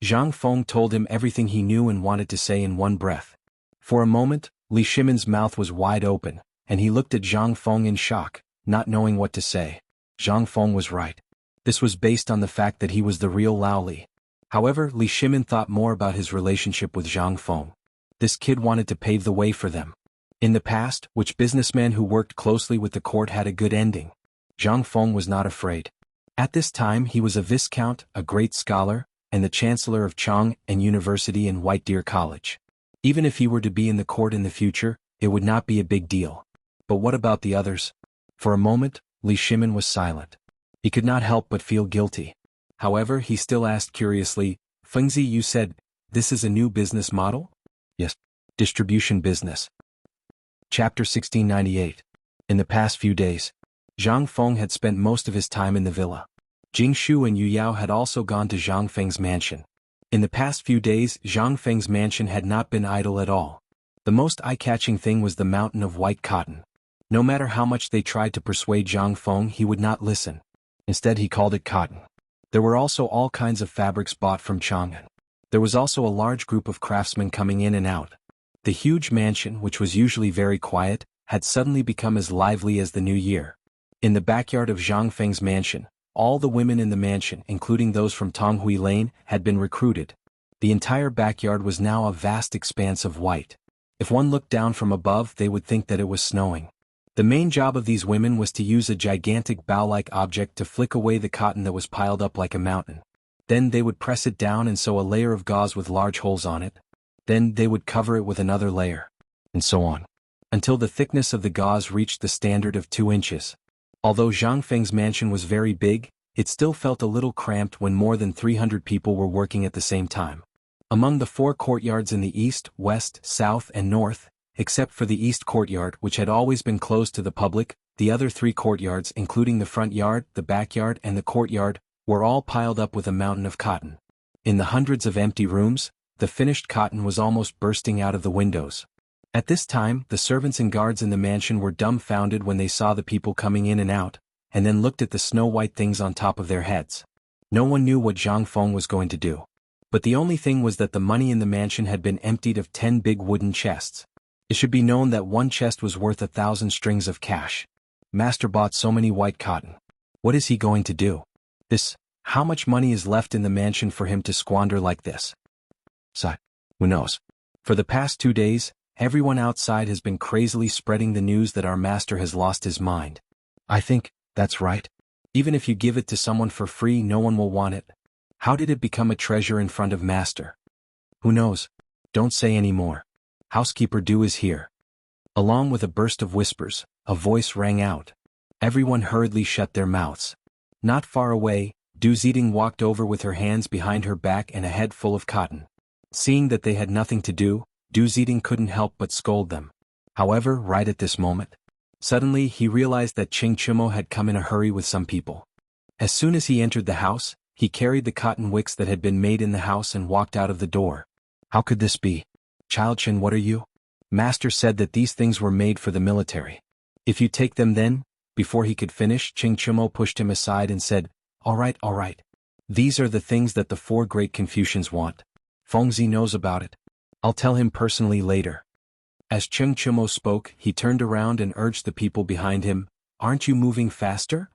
Zhang Feng told him everything he knew and wanted to say in one breath. For a moment, Li Shimin's mouth was wide open, and he looked at Zhang Feng in shock, not knowing what to say. Zhang Feng was right. This was based on the fact that he was the real Lao Li. However, Li Shimin thought more about his relationship with Zhang Feng. This kid wanted to pave the way for them. In the past, which businessman who worked closely with the court had a good ending? Zhang Feng was not afraid. At this time he was a viscount, a great scholar, and the chancellor of Chang and University in White Deer College. Even if he were to be in the court in the future, it would not be a big deal. But what about the others? For a moment, Li Shimin was silent. He could not help but feel guilty. However, he still asked curiously, "Fengzi, you said, this is a new business model?" "Yes. Distribution business." Chapter 1698. In the past few days, Zhang Feng had spent most of his time in the villa. Jing Shu and Yu Yao had also gone to Zhang Feng's mansion. In the past few days, Zhang Feng's mansion had not been idle at all. The most eye-catching thing was the mountain of white cotton. No matter how much they tried to persuade Zhang Feng, he would not listen. Instead, he called it cotton. There were also all kinds of fabrics bought from Chang'an. There was also a large group of craftsmen coming in and out. The huge mansion, which was usually very quiet, had suddenly become as lively as the new year. In the backyard of Zhang Feng's mansion, all the women in the mansion, including those from Tonghui Lane, had been recruited. The entire backyard was now a vast expanse of white. If one looked down from above, they would think that it was snowing. The main job of these women was to use a gigantic bow-like object to flick away the cotton that was piled up like a mountain. Then they would press it down and sew a layer of gauze with large holes on it. Then they would cover it with another layer. And so on. Until the thickness of the gauze reached the standard of 2 inches. Although Zhang Feng's mansion was very big, it still felt a little cramped when more than 300 people were working at the same time. Among the 4 courtyards in the east, west, south and north, except for the east courtyard which had always been closed to the public, the other 3 courtyards including the front yard, the backyard and the courtyard, were all piled up with a mountain of cotton. In the hundreds of empty rooms, the finished cotton was almost bursting out of the windows. At this time, the servants and guards in the mansion were dumbfounded when they saw the people coming in and out, and then looked at the snow-white things on top of their heads. No one knew what Jiang Feng was going to do. But the only thing was that the money in the mansion had been emptied of 10 big wooden chests. It should be known that one chest was worth 1,000 strings of cash. Master bought so many white cotton. What is he going to do? How much money is left in the mansion for him to squander like this? Who knows? For the past 2 days, everyone outside has been crazily spreading the news that our master has lost his mind. I think that's right. Even if you give it to someone for free, no one will want it. How did it become a treasure in front of master? Who knows? Don't say any more. Housekeeper Du is here. Along with a burst of whispers, a voice rang out. Everyone hurriedly shut their mouths. Not far away, Du Ziding walked over with her hands behind her back and a head full of cotton. Seeing that they had nothing to do, Du Ziding couldn't help but scold them. However, right at this moment, suddenly he realized that Ching Chimo had come in a hurry with some people. As soon as he entered the house, he carried the cotton wicks that had been made in the house and walked out of the door. How could this be? Child Chen, what are you? Master said that these things were made for the military. If you take them then, before he could finish, Ching Chimo pushed him aside and said, all right. These are the things that the 4 great Confucians want. Fengzi knows about it. I'll tell him personally later. As Cheng Chimo spoke, he turned around and urged the people behind him, aren't you moving faster?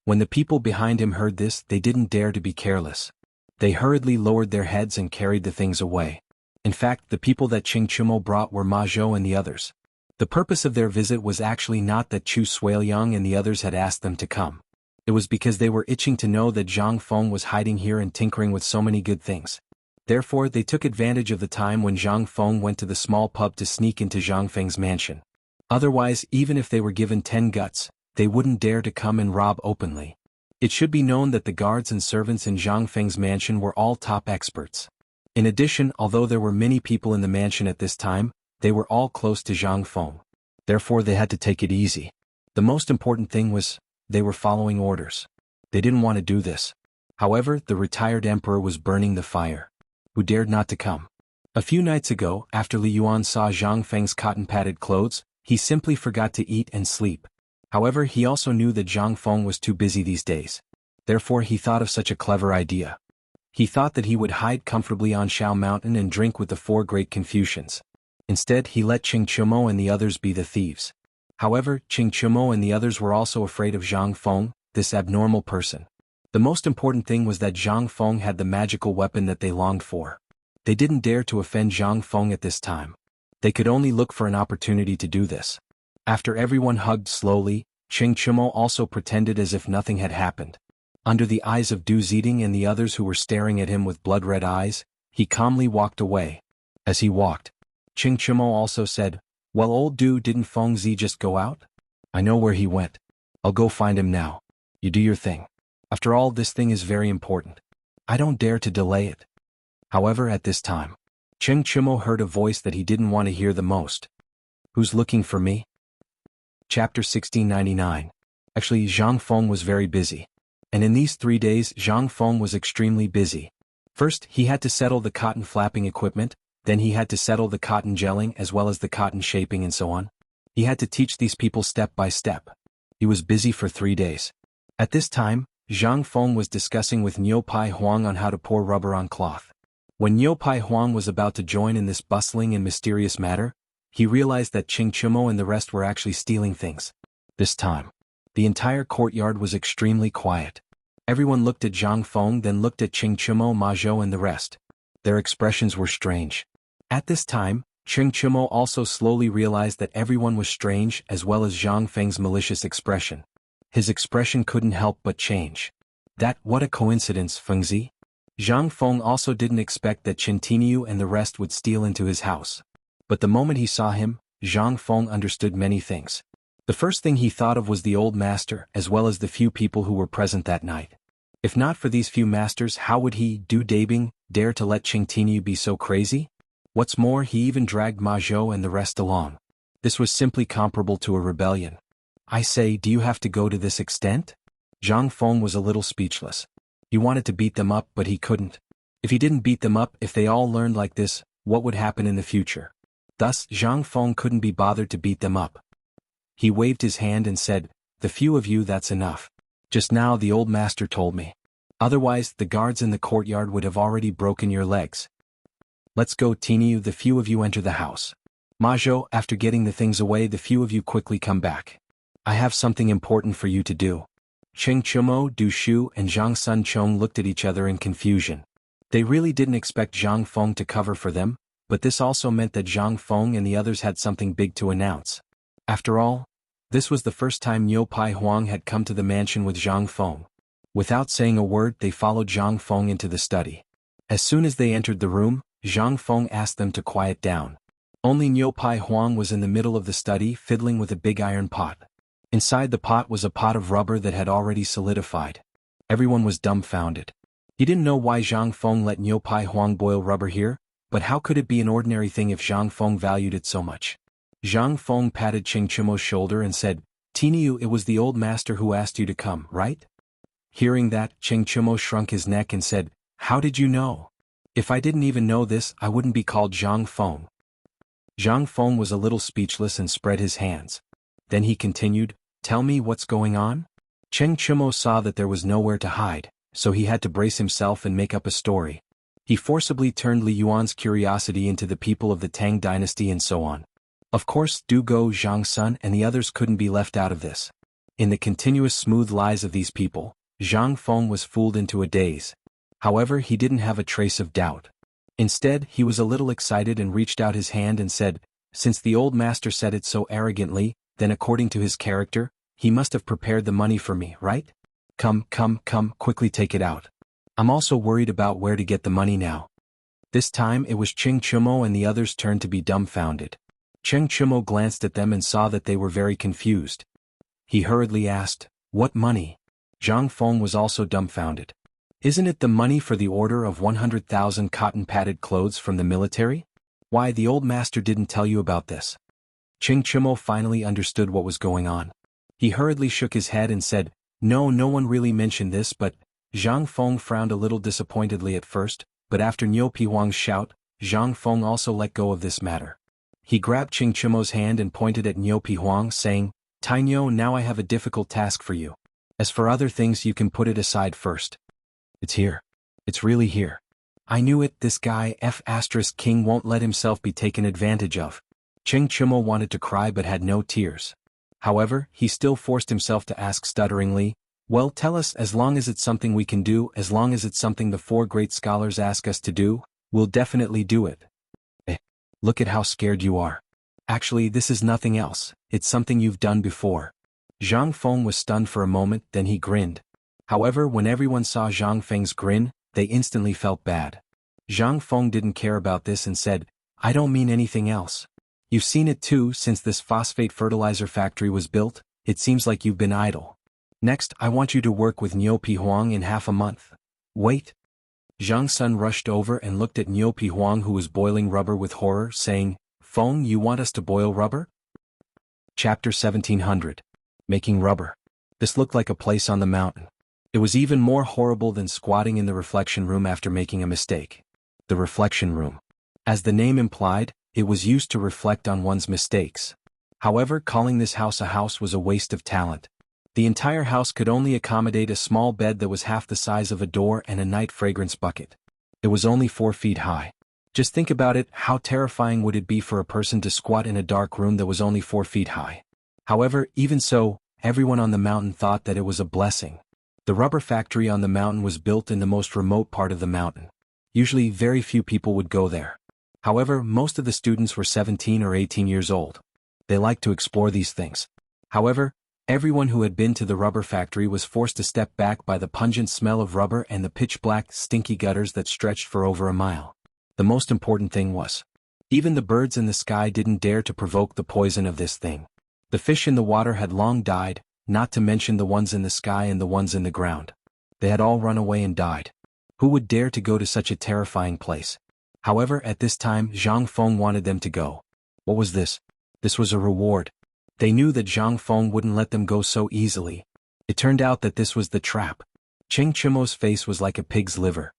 When the people behind him heard this, they didn't dare to be careless. They hurriedly lowered their heads and carried the things away. In fact, the people that Cheng Chimo brought were Ma Zhou and the others. The purpose of their visit was actually not that Chu Suiliang and the others had asked them to come. It was because they were itching to know that Jiang Feng was hiding here and tinkering with so many good things. Therefore, they took advantage of the time when Jiang Feng went to the small pub to sneak into Jiang Feng's mansion. Otherwise, even if they were given 10 guts, they wouldn't dare to come and rob openly. It should be known that the guards and servants in Jiang Feng's mansion were all top experts. In addition, although there were many people in the mansion at this time, they were all close to Jiang Feng. Therefore, they had to take it easy. The most important thing was, they were following orders. They didn't want to do this. However, the retired emperor was burning the fire. Who dared not to come? A few nights ago, after Li Yuan saw Jiang Feng's cotton-padded clothes, he simply forgot to eat and sleep. However, he also knew that Jiang Feng was too busy these days. Therefore, he thought of such a clever idea. He thought that he would hide comfortably on Shao Mountain and drink with the 4 great Confucians. Instead, he let Ching Chimo and the others be the thieves. However, Ching Chimo and the others were also afraid of Jiang Feng, this abnormal person. The most important thing was that Jiang Feng had the magical weapon that they longed for. They didn't dare to offend Jiang Feng at this time. They could only look for an opportunity to do this. After everyone hugged slowly, Ching Chimo also pretended as if nothing had happened. Under the eyes of Du Ziding and the others who were staring at him with blood-red eyes, he calmly walked away. As he walked, Ching Chimo also said, well, old Du, didn't Feng Zi just go out? I know where he went. I'll go find him now. You do your thing. After all, this thing is very important. I don't dare to delay it. However, at this time, Cheng Chimo heard a voice that he didn't want to hear the most. Who's looking for me? Chapter 1699. Actually, Jiang Feng was very busy. And in these 3 days, Jiang Feng was extremely busy. First, he had to settle the cotton flapping equipment, then he had to settle the cotton gelling as well as the cotton shaping and so on. He had to teach these people step by step. He was busy for 3 days. At this time, Jiang Feng was discussing with Niu Pai Huang on how to pour rubber on cloth. When Niu Pai Huang was about to join in this bustling and mysterious matter, he realized that Ching Chimo and the rest were actually stealing things. This time, the entire courtyard was extremely quiet. Everyone looked at Jiang Feng, then looked at Ching Chimo, Ma Zhou and the rest. Their expressions were strange. At this time, Ching Chimo also slowly realized that everyone was strange as well as Jiang Feng's malicious expression. His expression couldn't help but change. What a coincidence, Feng Zi. Jiang Feng also didn't expect that Chen Tiniu and the rest would steal into his house. But the moment he saw him, Jiang Feng understood many things. The first thing he thought of was the old master as well as the few people who were present that night. If not for these few masters, how would he, Du Dabing, dare to let Chen Tiniu be so crazy? What's more, he even dragged Ma Zhou and the rest along. This was simply comparable to a rebellion. I say, do you have to go to this extent? Jiang Feng was a little speechless. He wanted to beat them up but he couldn't. If he didn't beat them up, if they all learned like this, what would happen in the future? Thus, Zhang Feng couldn't be bothered to beat them up. He waved his hand and said, "The few of you, that's enough. Just now the old master told me. Otherwise, the guards in the courtyard would have already broken your legs. Let's go, Tiniu, the few of you enter the house. Majo, after getting the things away, the few of you quickly come back. I have something important for you to do." Cheng Chumo, Du Shu, and Zhang Sun Chong looked at each other in confusion. They really didn't expect Zhang Feng to cover for them, but this also meant that Zhang Feng and the others had something big to announce. After all, this was the first time Niu Pai Huang had come to the mansion with Zhang Feng. Without saying a word, they followed Zhang Feng into the study. As soon as they entered the room, Zhang Feng asked them to quiet down. Only Niu Pai Huang was in the middle of the study, fiddling with a big iron pot. Inside the pot was a pot of rubber that had already solidified. Everyone was dumbfounded. He didn't know why Zhang Feng let Niu Pai Huang boil rubber here, but how could it be an ordinary thing if Zhang Feng valued it so much? Zhang Feng patted Cheng Chumo's shoulder and said, "Tiniu, it was the old master who asked you to come, right?" Hearing that, Cheng Chumo shrunk his neck and said, "How did you know? If I didn't even know this, I wouldn't be called Zhang Feng." Zhang Feng was a little speechless and spread his hands. Then he continued, "Tell me what's going on?" Cheng Chumo saw that there was nowhere to hide, so he had to brace himself and make up a story. He forcibly turned Li Yuan's curiosity into the people of the Tang dynasty and so on. Of course, Du Go, Zhang Sun, and the others couldn't be left out of this. In the continuous smooth lies of these people, Zhang Feng was fooled into a daze. However, he didn't have a trace of doubt. Instead, he was a little excited and reached out his hand and said, "Since the old master said it so arrogantly, then according to his character, he must have prepared the money for me, right? Come, quickly take it out. I'm also worried about where to get the money now." This time it was Cheng Chumo and the others' turn to be dumbfounded. Cheng Chumo glanced at them and saw that they were very confused. He hurriedly asked, "What money?" Zhang Feng was also dumbfounded. "Isn't it the money for the order of 100,000 cotton-padded clothes from the military? Why, the old master didn't tell you about this." Cheng Chumo finally understood what was going on. He hurriedly shook his head and said, No one really mentioned this, but..." Zhang Feng frowned a little disappointedly at first, but after Niu Pai Huang's shout, Zhang Feng also let go of this matter. He grabbed Cheng Chumo's hand and pointed at Niu Pai Huang, saying, "Tainyo, now I have a difficult task for you. As for other things, you can put it aside first. It's here. It's really here. I knew it, this guy King won't let himself be taken advantage of." Cheng Chumo wanted to cry but had no tears. However, he still forced himself to ask stutteringly, "Well, tell us, as long as it's something we can do, as long as it's something the four great scholars ask us to do, we'll definitely do it." Look at how scared you are. Actually, this is nothing else, it's something you've done before." Zhang Feng was stunned for a moment, then he grinned. However, when everyone saw Zhang Feng's grin, they instantly felt bad. Zhang Feng didn't care about this and said, "I don't mean anything else. You've seen it too, since this phosphate fertilizer factory was built, it seems like you've been idle. Next, I want you to work with Niu Pai Huang in half a month." "Wait." Zhang Sun rushed over and looked at Niu Pai Huang, who was boiling rubber, with horror, saying, "Feng, you want us to boil rubber?" Chapter 1700. Making rubber. This looked like a place on the mountain. It was even more horrible than squatting in the reflection room after making a mistake. The reflection room. As the name implied, it was used to reflect on one's mistakes. However, calling this house a house was a waste of talent. The entire house could only accommodate a small bed that was half the size of a door and a night fragrance bucket. It was only 4 feet high. Just think about it, how terrifying would it be for a person to squat in a dark room that was only 4 feet high? However, even so, everyone on the mountain thought that it was a blessing. The rubber factory on the mountain was built in the most remote part of the mountain. Usually very few people would go there. However, most of the students were 17 or 18 years old. They liked to explore these things. However, everyone who had been to the rubber factory was forced to step back by the pungent smell of rubber and the pitch-black, stinky gutters that stretched for over a mile. The most important thing was, even the birds in the sky didn't dare to provoke the poison of this thing. The fish in the water had long died, not to mention the ones in the sky and the ones in the ground. They had all run away and died. Who would dare to go to such a terrifying place? However, at this time, Zhang Feng wanted them to go. What was this? This was a reward. They knew that Zhang Feng wouldn't let them go so easily. It turned out that this was the trap. Cheng Chumo's face was like a pig's liver.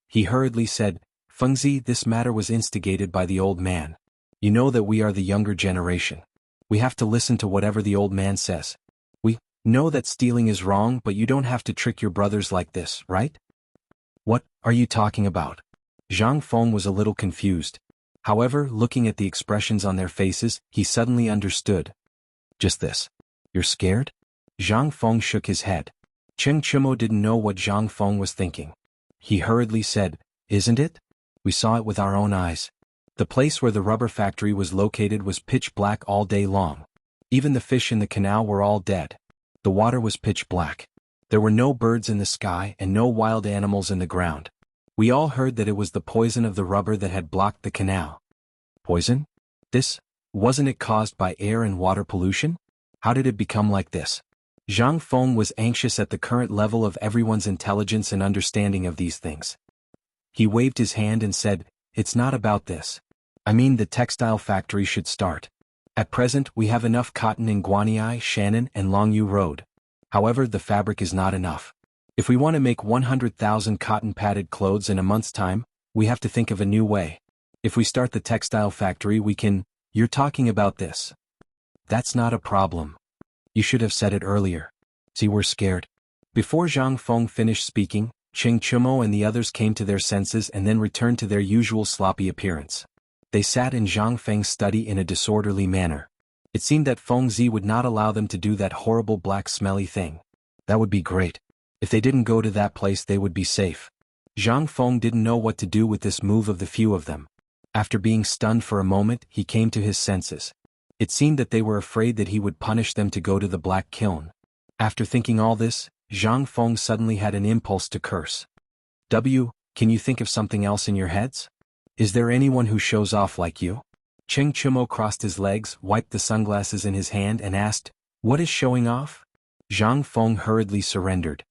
He hurriedly said, Fengzi, this matter was instigated by the old man. You know that we are the younger generation. We have to listen to whatever the old man says. We know that stealing is wrong, but you don't have to trick your brothers like this, right? What are you talking about? Zhang Feng was a little confused. However, looking at the expressions on their faces, he suddenly understood. Just this. You're scared? Zhang Feng shook his head. Cheng Chimo didn't know what Zhang Feng was thinking. He hurriedly said, Isn't it? We saw it with our own eyes. The place where the rubber factory was located was pitch black all day long. Even the fish in the canal were all dead. The water was pitch black. There were no birds in the sky and no wild animals in the ground. We all heard that it was the poison of the rubber that had blocked the canal. Poison? Wasn't it caused by air and water pollution? How did it become like this? Zhang Feng was anxious at the current level of everyone's intelligence and understanding of these things. He waved his hand and said, It's not about this. I mean, the textile factory should start. At present, we have enough cotton in Guanyi, Shannon, and Longyu Road. However, the fabric is not enough. If we want to make 100,000 cotton-padded clothes in a month's time, we have to think of a new way. If we start the textile factory, we can. You're talking about this. That's not a problem. You should have said it earlier. See, we're scared. Before Zhang Feng finished speaking, Cheng Chimo and the others came to their senses and then returned to their usual sloppy appearance. They sat in Zhang Feng's study in a disorderly manner. It seemed that Feng Zi would not allow them to do that horrible black smelly thing. That would be great. If they didn't go to that place, they would be safe. Zhang Feng didn't know what to do with this move of the few of them. After being stunned for a moment, he came to his senses. It seemed that they were afraid that he would punish them to go to the black kiln. After thinking all this, Zhang Feng suddenly had an impulse to curse. Can you think of something else in your heads? Is there anyone who shows off like you? Cheng Chimo crossed his legs, wiped the sunglasses in his hand and asked, What is showing off? Zhang Feng hurriedly surrendered.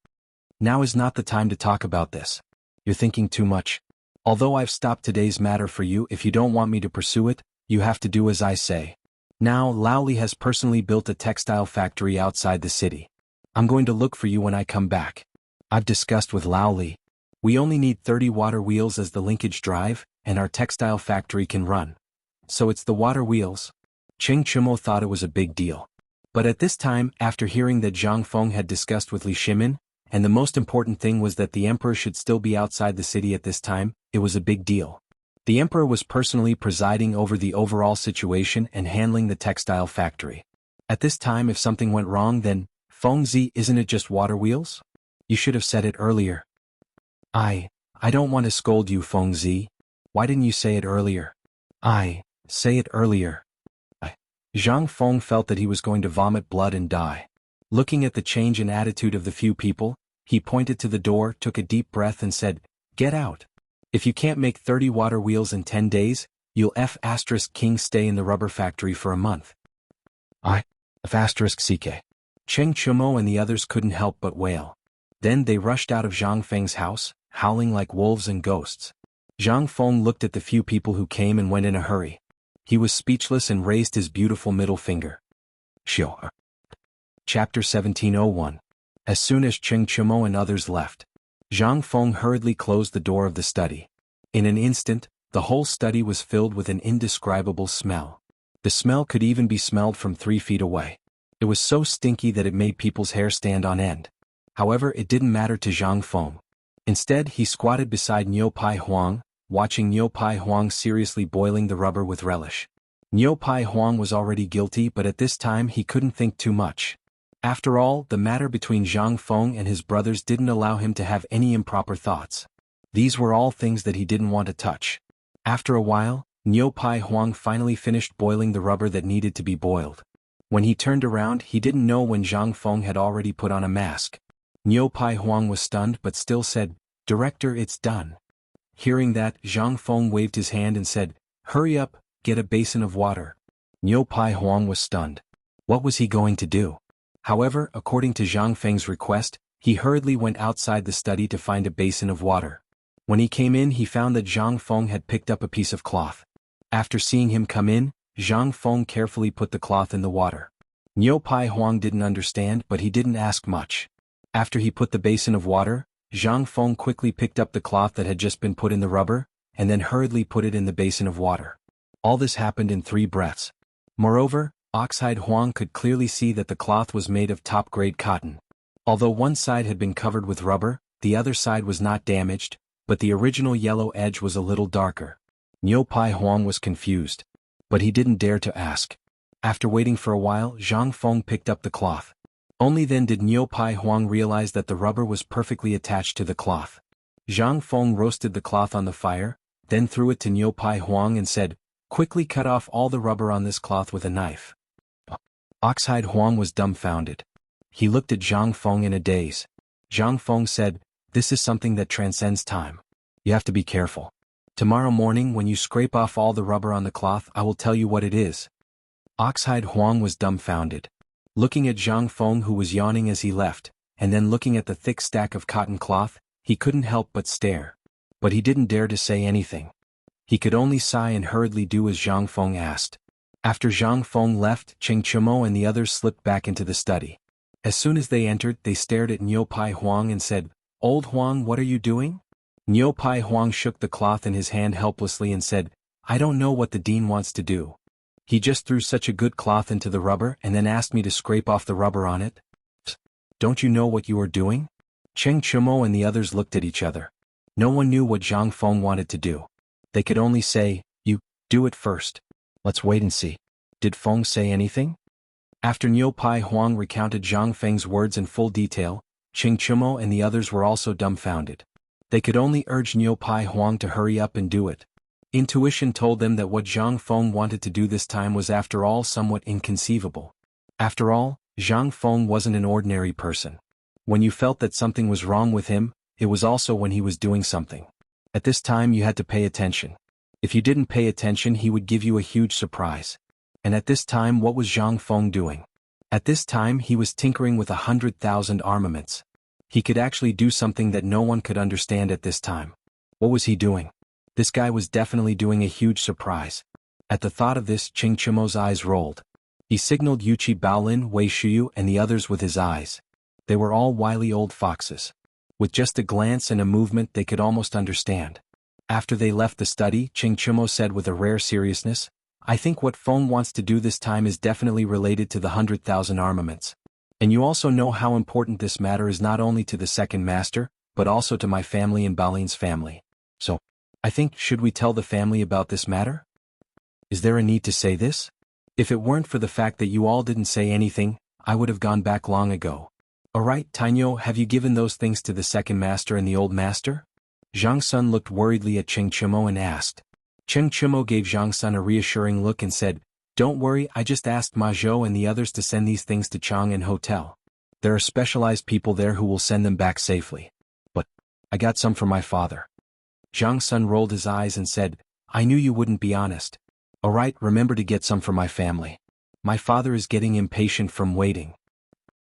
Now is not the time to talk about this. You're thinking too much. Although I've stopped today's matter for you, if you don't want me to pursue it, you have to do as I say. Now, Laoli has personally built a textile factory outside the city. I'm going to look for you when I come back. I've discussed with Laoli. We only need 30 water wheels as the linkage drive, and our textile factory can run. So it's the water wheels. Cheng Chimo thought it was a big deal. But at this time, after hearing that Zhang Feng had discussed with Li Shimin, and the most important thing was that the emperor should still be outside the city at this time, it was a big deal. The emperor was personally presiding over the overall situation and handling the textile factory. At this time, if something went wrong, then, Feng Zi, isn't it just water wheels? You should have said it earlier. I don't want to scold you, Feng Zi. Why didn't you say it earlier? Say it earlier. Zhang Feng felt that he was going to vomit blood and die. Looking at the change in attitude of the few people, he pointed to the door, took a deep breath and said, Get out. If you can't make 30 water wheels in 10 days, you'll King stay in the rubber factory for a month. CK. Cheng Chimo and the others couldn't help but wail. Then they rushed out of Zhang Feng's house, howling like wolves and ghosts. Zhang Feng looked at the few people who came and went in a hurry. He was speechless and raised his beautiful middle finger. Xiao. Chapter 1701. As soon as Cheng Chimo and others left, Zhang Feng hurriedly closed the door of the study. In an instant, the whole study was filled with an indescribable smell. The smell could even be smelled from 3 feet away. It was so stinky that it made people's hair stand on end. However, it didn't matter to Zhang Feng. Instead, he squatted beside Niu Pai Huang, watching Niu Pai Huang seriously boiling the rubber with relish. Niu Pai Huang was already guilty, but at this time he couldn't think too much. After all, the matter between Zhang Feng and his brothers didn't allow him to have any improper thoughts. These were all things that he didn't want to touch. After a while, Niu Pai Huang finally finished boiling the rubber that needed to be boiled. When he turned around, he didn't know when Zhang Feng had already put on a mask. Niu Pai Huang was stunned but still said, Director, it's done. Hearing that, Zhang Feng waved his hand and said, Hurry up, get a basin of water. Niu Pai Huang was stunned. What was he going to do? However, according to Zhang Feng's request, he hurriedly went outside the study to find a basin of water. When he came in, he found that Zhang Feng had picked up a piece of cloth. After seeing him come in, Zhang Feng carefully put the cloth in the water. Niu Pai Huang didn't understand, but he didn't ask much. After he put the basin of water, Zhang Feng quickly picked up the cloth that had just been put in the rubber, and then hurriedly put it in the basin of water. All this happened in 3 breaths. Moreover, Oxhide Huang could clearly see that the cloth was made of top-grade cotton. Although one side had been covered with rubber, the other side was not damaged, but the original yellow edge was a little darker. Niu Pai Huang was confused. But he didn't dare to ask. After waiting for a while, Zhang Feng picked up the cloth. Only then did Niu Pai Huang realize that the rubber was perfectly attached to the cloth. Zhang Feng roasted the cloth on the fire, then threw it to Niu Pai Huang and said, "Quickly cut off all the rubber on this cloth with a knife." Oxhide Huang was dumbfounded. He looked at Zhang Feng in a daze. Zhang Feng said, "This is something that transcends time. You have to be careful. Tomorrow morning when you scrape off all the rubber on the cloth, I will tell you what it is." Oxhide Huang was dumbfounded. Looking at Zhang Feng, who was yawning as he left, and then looking at the thick stack of cotton cloth, he couldn't help but stare. But he didn't dare to say anything. He could only sigh and hurriedly do as Zhang Feng asked. After Zhang Feng left, Cheng Chumo and the others slipped back into the study. As soon as they entered, they stared at Niu Pai Huang and said, "Old Huang, what are you doing?" Niu Pai Huang shook the cloth in his hand helplessly and said, "I don't know what the dean wants to do. He just threw such a good cloth into the rubber and then asked me to scrape off the rubber on it. Don't you know what you are doing?" Cheng Chumo and the others looked at each other. No one knew what Zhang Feng wanted to do. They could only say, "You, do it first. Let's wait and see." Did Feng say anything? After Niu Pai Huang recounted Zhang Feng's words in full detail, Cheng Chumo and the others were also dumbfounded. They could only urge Niu Pai Huang to hurry up and do it. Intuition told them that what Zhang Feng wanted to do this time was after all somewhat inconceivable. After all, Zhang Feng wasn't an ordinary person. When you felt that something was wrong with him, it was also when he was doing something. At this time you had to pay attention. If you didn't pay attention, he would give you a huge surprise. And at this time, what was Zhang Feng doing? At this time he was tinkering with 100,000 armaments. He could actually do something that no one could understand at this time. What was he doing? This guy was definitely doing a huge surprise. At the thought of this, Cheng Chumo's eyes rolled. He signaled Yuchi Baolin, Wei Shuyu and the others with his eyes. They were all wily old foxes. With just a glance and a movement they could almost understand. After they left the study, Cheng Chumo said with a rare seriousness, "I think what Feng wants to do this time is definitely related to the 100,000 armaments. And you also know how important this matter is not only to the second master, but also to my family and Baolin's family. So, I think, should we tell the family about this matter? Is there a need to say this? If it weren't for the fact that you all didn't say anything, I would have gone back long ago. Alright, Tainyo, have you given those things to the second master and the old master?" Zhang Sun looked worriedly at Cheng Chumo and asked. Cheng Chumo gave Zhang Sun a reassuring look and said, "Don't worry, I just asked Ma Zhou and the others to send these things to Chang'an Hotel. There are specialized people there who will send them back safely. But I got some for my father." Zhang Sun rolled his eyes and said, "I knew you wouldn't be honest. Alright, remember to get some for my family. My father is getting impatient from waiting."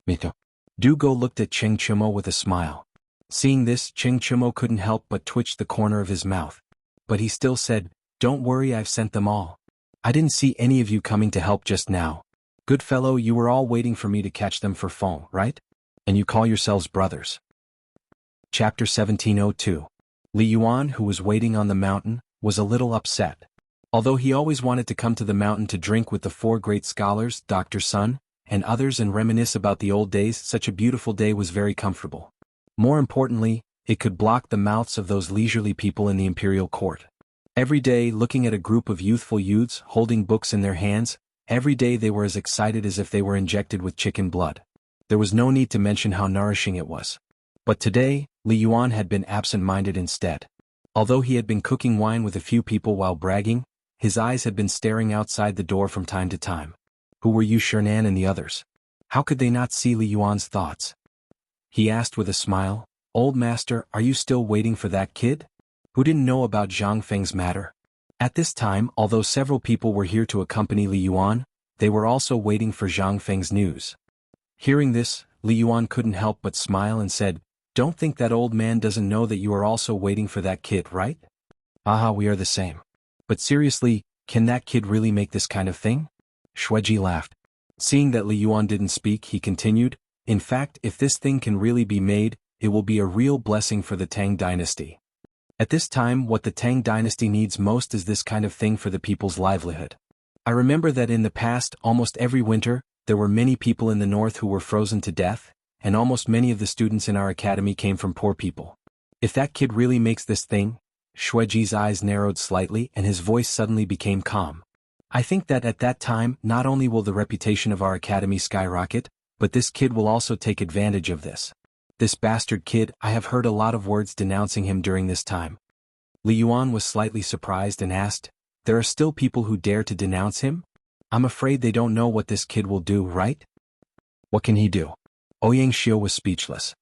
Mito. Dugo looked at Cheng Chumo with a smile. Seeing this, Cheng Chumo couldn't help but twitch the corner of his mouth. But he still said, "Don't worry, I've sent them all. I didn't see any of you coming to help just now. Good fellow, you were all waiting for me to catch them for Feng, right? And you call yourselves brothers." Chapter 1702. Li Yuan, who was waiting on the mountain, was a little upset. Although he always wanted to come to the mountain to drink with the 4 great scholars, Dr. Sun, and others and reminisce about the old days, such a beautiful day was very comfortable. More importantly, it could block the mouths of those leisurely people in the imperial court. Every day, looking at a group of youthful youths holding books in their hands, every day they were as excited as if they were injected with chicken blood. There was no need to mention how nourishing it was. But today, Li Yuan had been absent-minded instead. Although he had been cooking wine with a few people while bragging, his eyes had been staring outside the door from time to time. Who were Yu Shernan and the others? How could they not see Li Yuan's thoughts? He asked with a smile, "Old master, are you still waiting for that kid? Who didn't know about Zhang Feng's matter?" At this time, although several people were here to accompany Li Yuan, they were also waiting for Zhang Feng's news. Hearing this, Li Yuan couldn't help but smile and said, "Don't think that old man doesn't know that you are also waiting for that kid, right? Aha, we are the same. But seriously, can that kid really make this kind of thing?" Shueji laughed. Seeing that Li Yuan didn't speak, he continued, "In fact, if this thing can really be made, it will be a real blessing for the Tang dynasty. At this time, what the Tang dynasty needs most is this kind of thing for the people's livelihood. I remember that in the past, almost every winter, there were many people in the north who were frozen to death, and almost many of the students in our academy came from poor people. If that kid really makes this thing, Shuiji's eyes narrowed slightly and his voice suddenly became calm. I think that at that time, not only will the reputation of our academy skyrocket, but this kid will also take advantage of this. This bastard kid, I have heard a lot of words denouncing him during this time. Li Yuan was slightly surprised and asked, there are still people who dare to denounce him? I'm afraid they don't know what this kid will do, right? What can he do? Ouyang Xiu was speechless.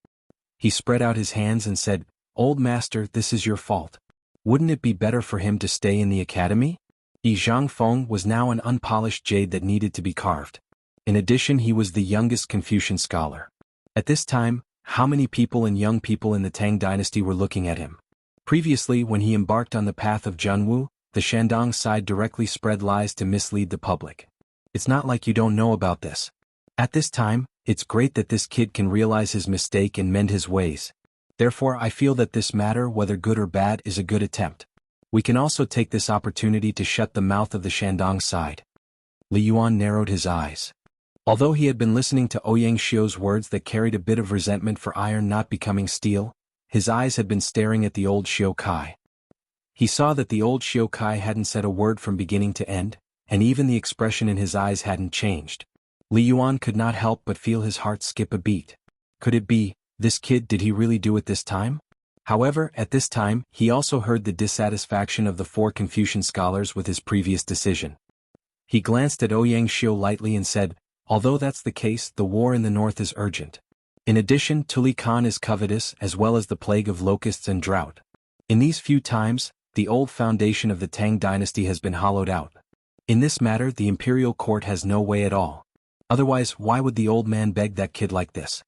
He spread out his hands and said, Old master, this is your fault. Wouldn't it be better for him to stay in the academy? Yi Zhangfeng was now an unpolished jade that needed to be carved. In addition, he was the youngest Confucian scholar. At this time, how many people and young people in the Tang dynasty were looking at him? Previously, when he embarked on the path of Jianghu, the Shandong side directly spread lies to mislead the public. It's not like you don't know about this. At this time, it's great that this kid can realize his mistake and mend his ways. Therefore, I feel that this matter, whether good or bad, is a good attempt. We can also take this opportunity to shut the mouth of the Shandong side. Li Yuan narrowed his eyes. Although he had been listening to Ouyang Xiu's words that carried a bit of resentment for iron not becoming steel, his eyes had been staring at the old Xiu Kai. He saw that the old Xiu Kai hadn't said a word from beginning to end, and even the expression in his eyes hadn't changed. Li Yuan could not help but feel his heart skip a beat. Could it be, this kid, did he really do it this time? However, at this time, he also heard the dissatisfaction of the 4 Confucian scholars with his previous decision. He glanced at Ouyang Xiu lightly and said, although that's the case, the war in the north is urgent. In addition, Tuli Khan is covetous as well as the plague of locusts and drought. In these few times, the old foundation of the Tang dynasty has been hollowed out. In this matter, the imperial court has no way at all. Otherwise, why would the old man beg that kid like this?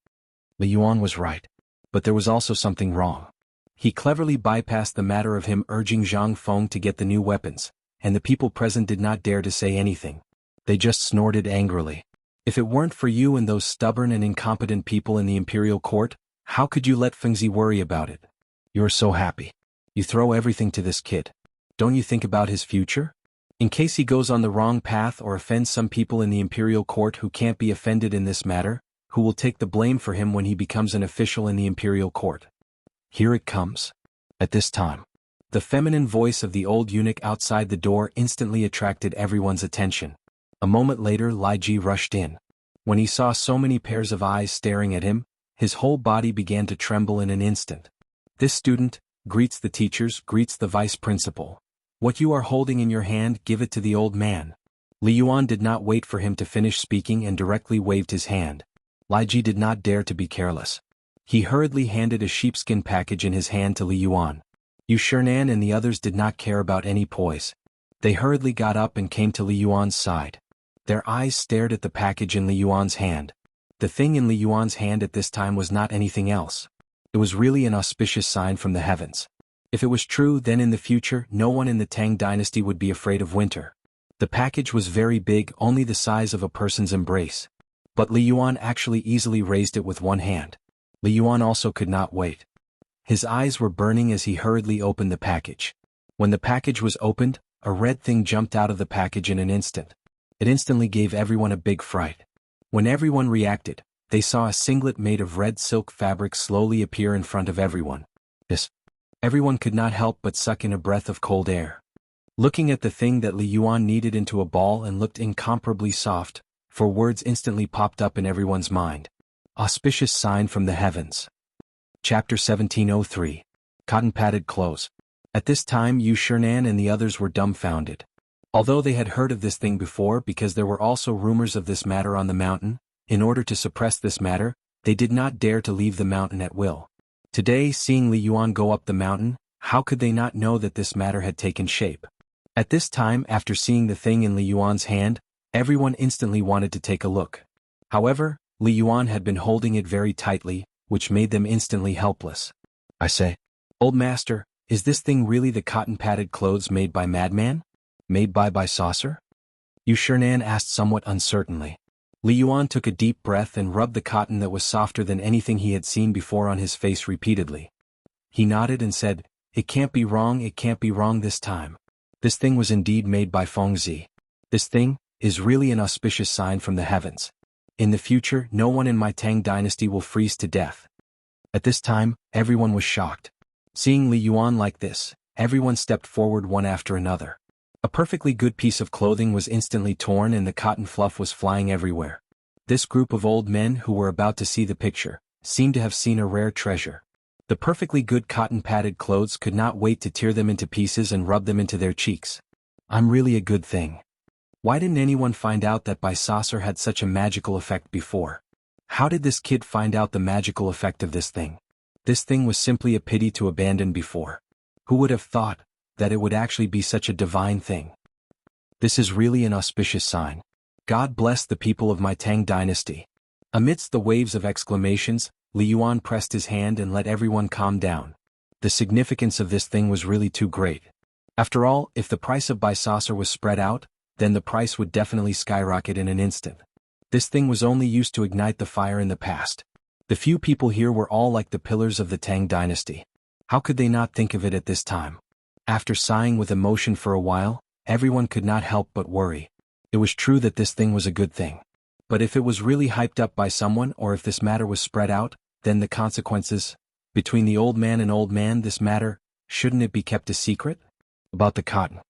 Li Yuan was right. But there was also something wrong. He cleverly bypassed the matter of him urging Zhang Feng to get the new weapons, and the people present did not dare to say anything. They just snorted angrily. If it weren't for you and those stubborn and incompetent people in the imperial court, how could you let Fengzi worry about it? You're so happy. You throw everything to this kid. Don't you think about his future? In case he goes on the wrong path or offends some people in the imperial court who can't be offended in this matter, who will take the blame for him when he becomes an official in the imperial court? Here it comes. At this time, the feminine voice of the old eunuch outside the door instantly attracted everyone's attention. A moment later, Lai Ji rushed in. When he saw so many pairs of eyes staring at him, his whole body began to tremble in an instant. This student greets the teachers, greets the vice principal. What you are holding in your hand, give it to the old man. Li Yuan did not wait for him to finish speaking and directly waved his hand. Lai Ji did not dare to be careless. He hurriedly handed a sheepskin package in his hand to Li Yuan. Yu Shernan and the others did not care about any poise. They hurriedly got up and came to Li Yuan's side. Their eyes stared at the package in Li Yuan's hand. The thing in Li Yuan's hand at this time was not anything else. It was really an auspicious sign from the heavens. If it was true, then in the future, no one in the Tang dynasty would be afraid of winter. The package was very big, only the size of a person's embrace. But Li Yuan actually easily raised it with one hand. Li Yuan also could not wait. His eyes were burning as he hurriedly opened the package. When the package was opened, a red thing jumped out of the package in an instant. It instantly gave everyone a big fright. When everyone reacted, they saw a singlet made of red silk fabric slowly appear in front of everyone. Everyone could not help but suck in a breath of cold air. Looking at the thing that Li Yuan kneaded into a ball and looked incomparably soft, 4 words instantly popped up in everyone's mind. Auspicious sign from the heavens. Chapter 1703. Cotton-padded clothes. At this time, Yu Shernan and the others were dumbfounded. Although they had heard of this thing before because there were also rumors of this matter on the mountain, in order to suppress this matter, they did not dare to leave the mountain at will. Today, seeing Li Yuan go up the mountain, how could they not know that this matter had taken shape? At this time, after seeing the thing in Li Yuan's hand, everyone instantly wanted to take a look. However, Li Yuan had been holding it very tightly, which made them instantly helpless. I say, Old Master, is this thing really the cotton-padded clothes made by Madman? Made by Saucer? Yu Shernan asked somewhat uncertainly. Li Yuan took a deep breath and rubbed the cotton that was softer than anything he had seen before on his face repeatedly. He nodded and said, "It can't be wrong, it can't be wrong this time. This thing was indeed made by Fengzi. This thing is really an auspicious sign from the heavens. In the future, no one in my Tang dynasty will freeze to death." At this time, everyone was shocked. Seeing Li Yuan like this, everyone stepped forward one after another. A perfectly good piece of clothing was instantly torn and the cotton fluff was flying everywhere. This group of old men who were about to see the picture seemed to have seen a rare treasure. The perfectly good cotton-padded clothes could not wait to tear them into pieces and rub them into their cheeks. "I'm really a good thing. Why didn't anyone find out that by saucer had such a magical effect before? How did this kid find out the magical effect of this thing? This thing was simply a pity to abandon before. Who would have thought that it would actually be such a divine thing? This is really an auspicious sign. God bless the people of my Tang dynasty." Amidst the waves of exclamations, Li Yuan pressed his hand and let everyone calm down. The significance of this thing was really too great. After all, if the price of buy saucer was spread out, then the price would definitely skyrocket in an instant. This thing was only used to ignite the fire in the past. The few people here were all like the pillars of the Tang dynasty. How could they not think of it at this time? After sighing with emotion for a while, everyone could not help but worry. It was true that this thing was a good thing. But if it was really hyped up by someone or if this matter was spread out, then the consequences, between the old man and old man, this matter, shouldn't it be kept a secret? About the cotton.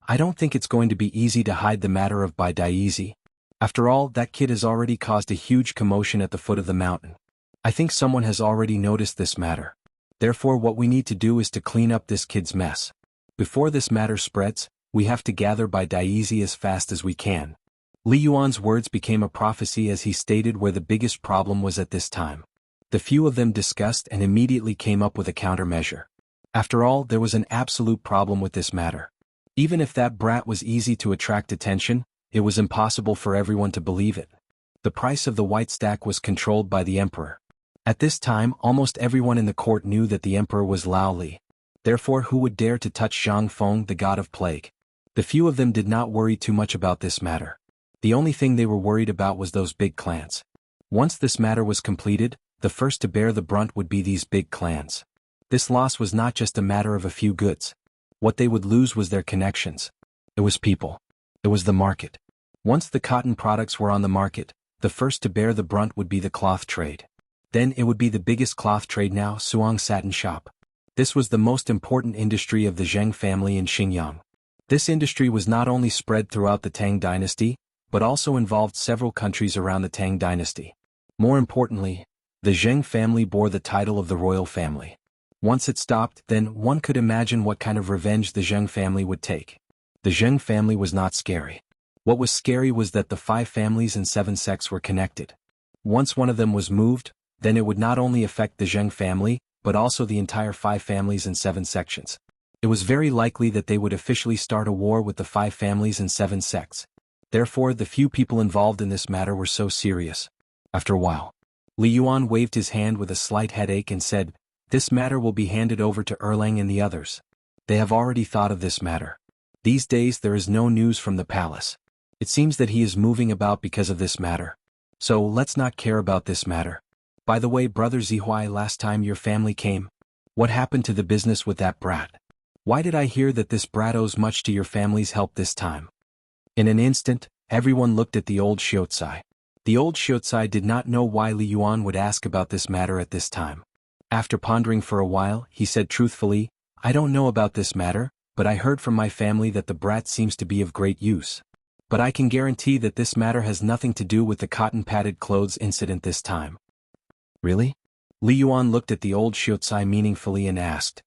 I don't think it's going to be easy to hide the matter of Bai Daizi. After all, that kid has already caused a huge commotion at the foot of the mountain. I think someone has already noticed this matter. Therefore what we need to do is to clean up this kid's mess. Before this matter spreads, we have to gather Bai Daizi as fast as we can. Li Yuan's words became a prophecy as he stated where the biggest problem was at this time. The few of them discussed and immediately came up with a countermeasure. After all, there was an absolute problem with this matter. Even if that brat was easy to attract attention, it was impossible for everyone to believe it. The price of the white stack was controlled by the emperor. At this time, almost everyone in the court knew that the emperor was Lao Li. Therefore, who would dare to touch Zhang Feng, the god of plague? The few of them did not worry too much about this matter. The only thing they were worried about was those big clans. Once this matter was completed, the first to bear the brunt would be these big clans. This loss was not just a matter of a few goods. What they would lose was their connections. It was people. It was the market. Once the cotton products were on the market, the first to bear the brunt would be the cloth trade. Then it would be the biggest cloth trade now, Suang Satin Shop. This was the most important industry of the Zheng family in Xinjiang. This industry was not only spread throughout the Tang dynasty, but also involved several countries around the Tang dynasty. More importantly, the Zheng family bore the title of the royal family. Once it stopped, then one could imagine what kind of revenge the Zheng family would take. The Zheng family was not scary. What was scary was that the 5 families and 7 sects were connected. Once one of them was moved, then it would not only affect the Zheng family, but also the entire 5 families and 7 sections. It was very likely that they would officially start a war with the 5 families and 7 sects. Therefore, the few people involved in this matter were so serious. After a while, Li Yuan waved his hand with a slight headache and said, "This matter will be handed over to Erlang and the others. They have already thought of this matter. These days there is no news from the palace. It seems that he is moving about because of this matter. So let's not care about this matter. By the way, Brother Zihuai, last time your family came, what happened to the business with that brat? Why did I hear that this brat owes much to your family's help this time?" In an instant, everyone looked at the old Xiozai. The old Xiozai did not know why Li Yuan would ask about this matter at this time. After pondering for a while, he said truthfully, "I don't know about this matter, but I heard from my family that the brat seems to be of great use. But I can guarantee that this matter has nothing to do with the cotton-padded clothes incident this time." "Really?" Li Yuan looked at the old Xiozai meaningfully and asked.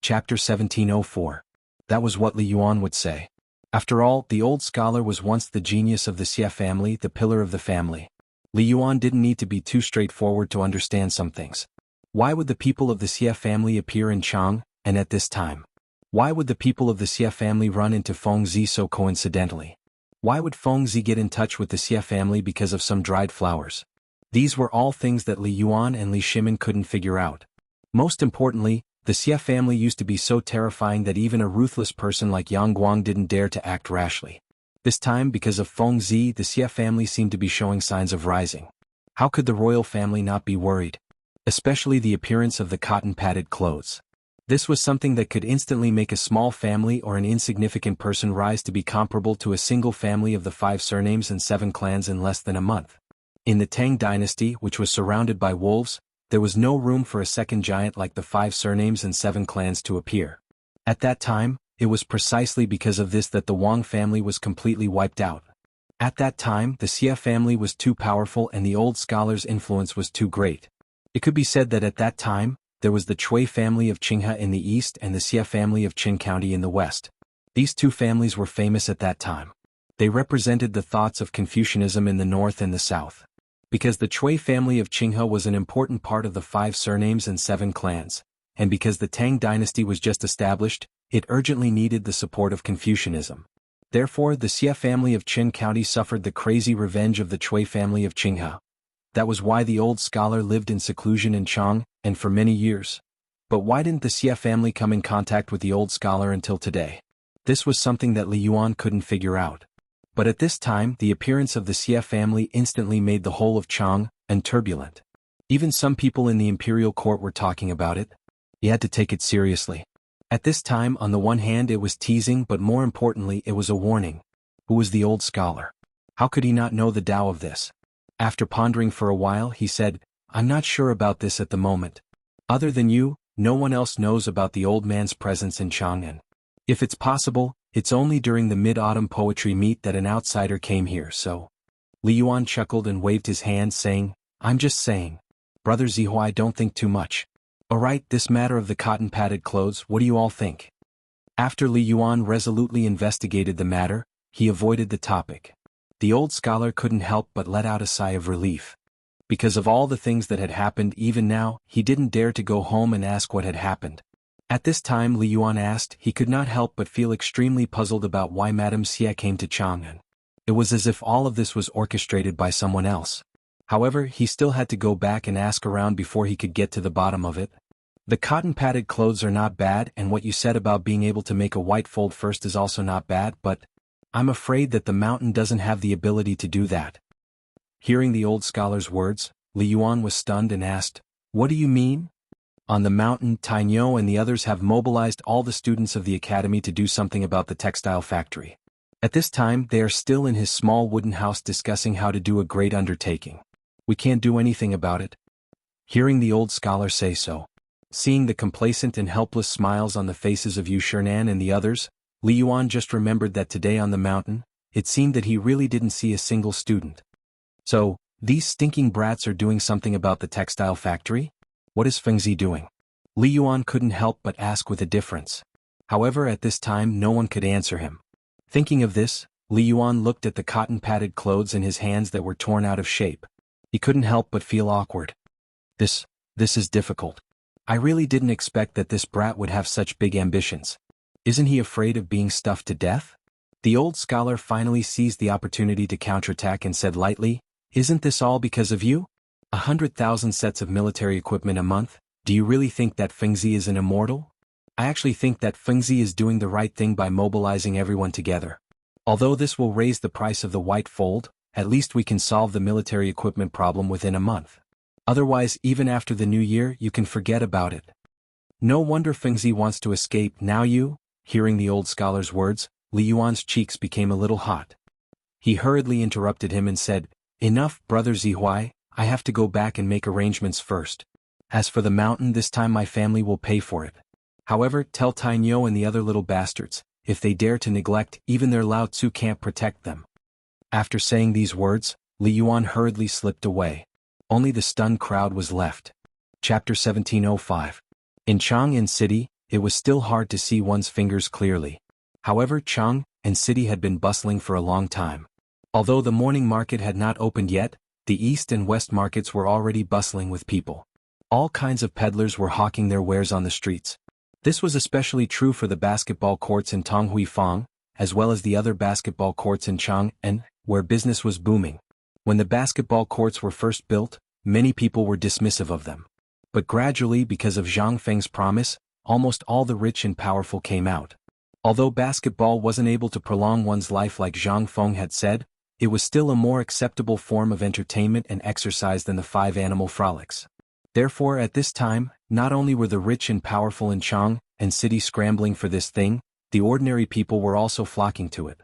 Chapter 1704. That was what Li Yuan would say. After all, the old scholar was once the genius of the Xie family, the pillar of the family. Li Yuan didn't need to be too straightforward to understand some things. Why would the people of the Xie family appear in Chang, and at this time? Why would the people of the Xie family run into Fengzi so coincidentally? Why would Fengzi get in touch with the Xie family because of some dried flowers? These were all things that Li Yuan and Li Shimin couldn't figure out. Most importantly, the Xie family used to be so terrifying that even a ruthless person like Yang Guang didn't dare to act rashly. This time, because of Feng Zi, the Xie family seemed to be showing signs of rising. How could the royal family not be worried? Especially the appearance of the cotton-padded clothes. This was something that could instantly make a small family or an insignificant person rise to be comparable to a single family of the 5 surnames and 7 clans in less than a month. In the Tang dynasty, which was surrounded by wolves, there was no room for a second giant like the 5 surnames and 7 clans to appear. At that time, it was precisely because of this that the Wang family was completely wiped out. At that time, the Xie family was too powerful and the old scholar's influence was too great. It could be said that at that time, there was the Cui family of Qinghe in the east and the Xie family of Qin County in the west. These 2 families were famous at that time. They represented the thoughts of Confucianism in the north and the south. Because the Cui family of Qinghe was an important part of the 5 surnames and 7 clans, and because the Tang dynasty was just established, it urgently needed the support of Confucianism. Therefore, the Xie family of Qin County suffered the crazy revenge of the Cui family of Qinghe. That was why the old scholar lived in seclusion in Chang, and for many years. But why didn't the Xie family come in contact with the old scholar until today? This was something that Li Yuan couldn't figure out. But at this time, the appearance of the Xie family instantly made the whole of Chang turbulent. Even some people in the imperial court were talking about it. He had to take it seriously. At this time, on the one hand it was teasing, but more importantly it was a warning. Who was the old scholar? How could he not know the Tao of this? After pondering for a while, he said, I'm not sure about this at the moment. Other than you, no one else knows about the old man's presence in Chang'an. If it's possible, it's only during the mid-autumn poetry meet that an outsider came here, so. Li Yuan chuckled and waved his hand saying, I'm just saying. Brother Zihuai, don't think too much. Alright, this matter of the cotton-padded clothes, what do you all think? After Li Yuan resolutely investigated the matter, he avoided the topic. The old scholar couldn't help but let out a sigh of relief. Because of all the things that had happened, even now, he didn't dare to go home and ask what had happened. At this time Li Yuan asked, he could not help but feel extremely puzzled about why Madame Xie came to Chang'an. It was as if all of this was orchestrated by someone else. However, he still had to go back and ask around before he could get to the bottom of it. The cotton-padded clothes are not bad, and what you said about being able to make a white fold first is also not bad, but I'm afraid that the mountain doesn't have the ability to do that. Hearing the old scholar's words, Li Yuan was stunned and asked, What do you mean? On the mountain, Tainyo and the others have mobilized all the students of the academy to do something about the textile factory. At this time, they are still in his small wooden house discussing how to do a great undertaking. We can't do anything about it. Hearing the old scholar say so, seeing the complacent and helpless smiles on the faces of Yu Shernan and the others, Li Yuan just remembered that today on the mountain, it seemed that he really didn't see a single student. So, these stinking brats are doing something about the textile factory? What is Fengzi doing? Li Yuan couldn't help but ask with a difference. However, at this time no one could answer him. Thinking of this, Li Yuan looked at the cotton-padded clothes in his hands that were torn out of shape. He couldn't help but feel awkward. This is difficult. I really didn't expect that this brat would have such big ambitions. Isn't he afraid of being stuffed to death? The old scholar finally seized the opportunity to counterattack and said lightly, Isn't this all because of you? 100,000 sets of military equipment a month? Do you really think that Fengzi is an immortal? I actually think that Fengzi is doing the right thing by mobilizing everyone together. Although this will raise the price of the white fold, at least we can solve the military equipment problem within a month. Otherwise, even after the new year, you can forget about it. No wonder Fengzi wants to escape now. Hearing the old scholar's words, Li Yuan's cheeks became a little hot. He hurriedly interrupted him and said, Enough, brother Zihuai, I have to go back and make arrangements first. As for the mountain, this time my family will pay for it. However, tell Tainyo and the other little bastards, if they dare to neglect, even their Lao Tzu can't protect them. After saying these words, Li Yuan hurriedly slipped away. Only the stunned crowd was left. Chapter 1705. In Chang'an City, it was still hard to see one's fingers clearly. However, Chang'an City had been bustling for a long time. Although the morning market had not opened yet, the east and west markets were already bustling with people. All kinds of peddlers were hawking their wares on the streets. This was especially true for the basketball courts in Tonghuifang, as well as the other basketball courts in Chang'an, where business was booming. When the basketball courts were first built, many people were dismissive of them. But gradually, because of Zhang Feng's promise, almost all the rich and powerful came out. Although basketball wasn't able to prolong one's life like Zhang Feng had said, it was still a more acceptable form of entertainment and exercise than the 5 animal frolics. Therefore at this time, not only were the rich and powerful in Chang and city scrambling for this thing, the ordinary people were also flocking to it.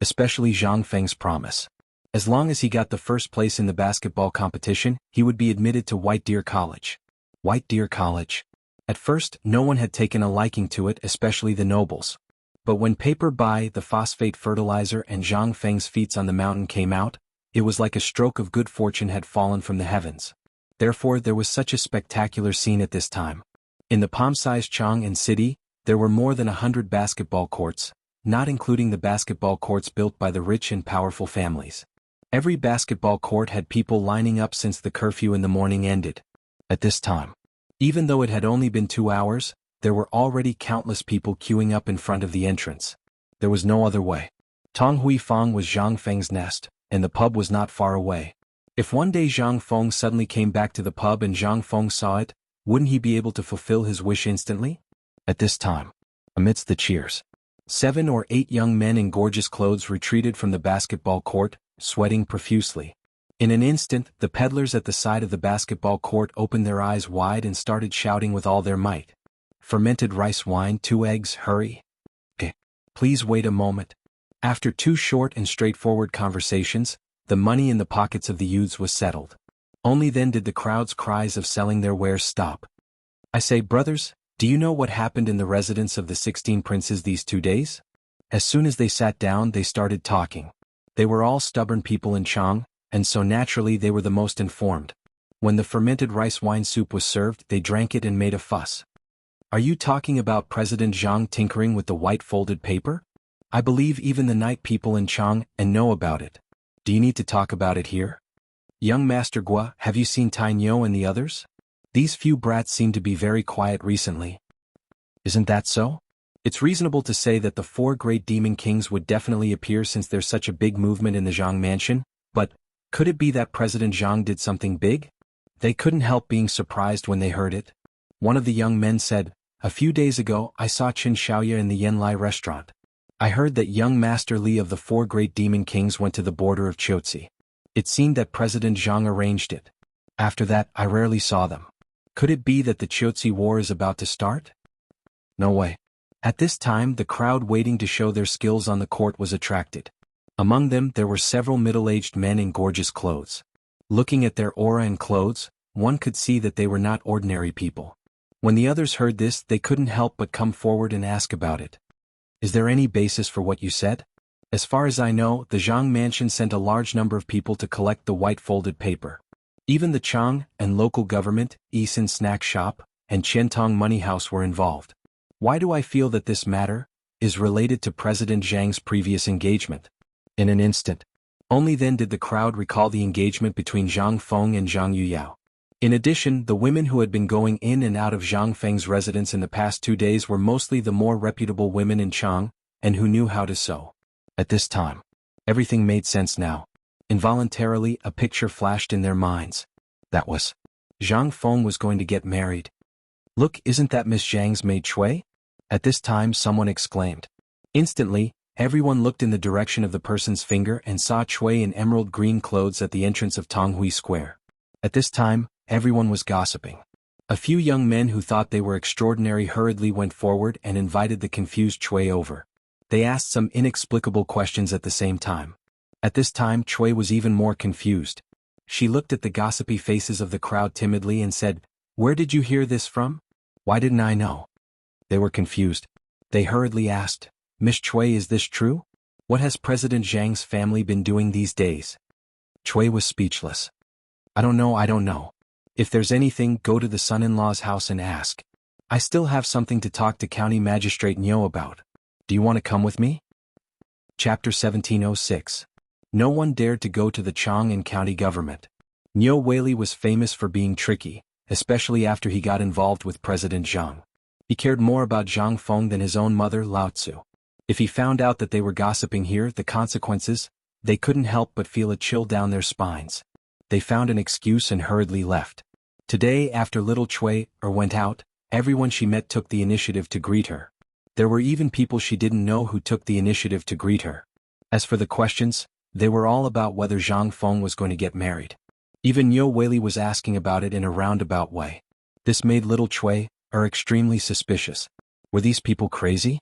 Especially Zhang Feng's promise. As long as he got the first place in the basketball competition, he would be admitted to White Deer College. White Deer College. At first, no one had taken a liking to it, especially the nobles. But when paper by the phosphate fertilizer and Zhang Feng's feats on the mountain came out, it was like a stroke of good fortune had fallen from the heavens. Therefore there was such a spectacular scene at this time. In the palm-sized Chang and city, there were more than 100 basketball courts, not including the basketball courts built by the rich and powerful families. Every basketball court had people lining up since the curfew in the morning ended. At this time, even though it had only been 2 hours, there were already countless people queuing up in front of the entrance. There was no other way. Tong Hui Fang was Zhang Feng's nest, and the pub was not far away. If one day Zhang Feng suddenly came back to the pub and Zhang Feng saw it, wouldn't he be able to fulfill his wish instantly? At this time, amidst the cheers, 7 or 8 young men in gorgeous clothes retreated from the basketball court, sweating profusely. In an instant, the peddlers at the side of the basketball court opened their eyes wide and started shouting with all their might. Fermented rice wine, 2 eggs, hurry. Please wait a moment. After 2 short and straightforward conversations, the money in the pockets of the youths was settled. Only then did the crowd's cries of selling their wares stop. I say, brothers, do you know what happened in the residence of the 16 princes these 2 days? As soon as they sat down, they started talking. They were all stubborn people in Chang, and so naturally they were the most informed. When the fermented rice wine soup was served, they drank it and made a fuss. Are you talking about President Zhang tinkering with the white folded paper? I believe even the night people in Chang and know about it. Do you need to talk about it here? Young Master Gua, have you seen Tai Nyo and the others? These few brats seem to be very quiet recently. Isn't that so? It's reasonable to say that the 4 great demon kings would definitely appear since there's such a big movement in the Zhang mansion, but could it be that President Zhang did something big? They couldn't help being surprised when they heard it. One of the young men said, a few days ago I saw Qin Xiaoya in the Yanlai restaurant. I heard that young Master Li of the 4 great demon kings went to the border of Chotzi. It seemed that President Zhang arranged it. After that, I rarely saw them. Could it be that the Chotzi War is about to start? No way. At this time, the crowd waiting to show their skills on the court was attracted. Among them, there were several middle-aged men in gorgeous clothes. Looking at their aura and clothes, one could see that they were not ordinary people. When the others heard this, they couldn't help but come forward and ask about it. Is there any basis for what you said? As far as I know, the Zhang mansion sent a large number of people to collect the white folded paper. Even the Chang and local government, Yisan snack shop, and Qiantong money house were involved. Why do I feel that this matter is related to President Zhang's previous engagement? In an instant. Only then did the crowd recall the engagement between Zhang Feng and Zhang Yuyao. In addition, the women who had been going in and out of Zhang Feng's residence in the past 2 days were mostly the more reputable women in Chang, and who knew how to sew. At this time, everything made sense now. Involuntarily, a picture flashed in their minds. That was Zhang Feng was going to get married. Look, isn't that Miss Zhang's maid Cui? At this time someone exclaimed. Instantly, everyone looked in the direction of the person's finger and saw Cui in emerald green clothes at the entrance of Tonghui Square. At this time, everyone was gossiping. A few young men who thought they were extraordinary hurriedly went forward and invited the confused Cui over. They asked some inexplicable questions at the same time. At this time Cui was even more confused. She looked at the gossipy faces of the crowd timidly and said, "Where did you hear this from? Why didn't I know?" They were confused. They hurriedly asked, "Miss Cui, is this true? What has President Zhang's family been doing these days?" Cui was speechless. I don't know. If there's anything, go to the son-in-law's house and ask. I still have something to talk to County Magistrate Nyo about. Do you want to come with me? Chapter 1706. No one dared to go to the Chang and county government. Nyo Weili was famous for being tricky, especially after he got involved with President Zhang. He cared more about Zhang Feng than his own mother, Lao Tzu. If he found out that they were gossiping here, the consequences, they couldn't help but feel a chill down their spines. They found an excuse and hurriedly left. Today, after little Cui went out, everyone she met took the initiative to greet her. There were even people she didn't know who took the initiative to greet her. As for the questions, they were all about whether Zhang Feng was going to get married. Even Niu Weili was asking about it in a roundabout way. This made little Cui extremely suspicious. Were these people crazy?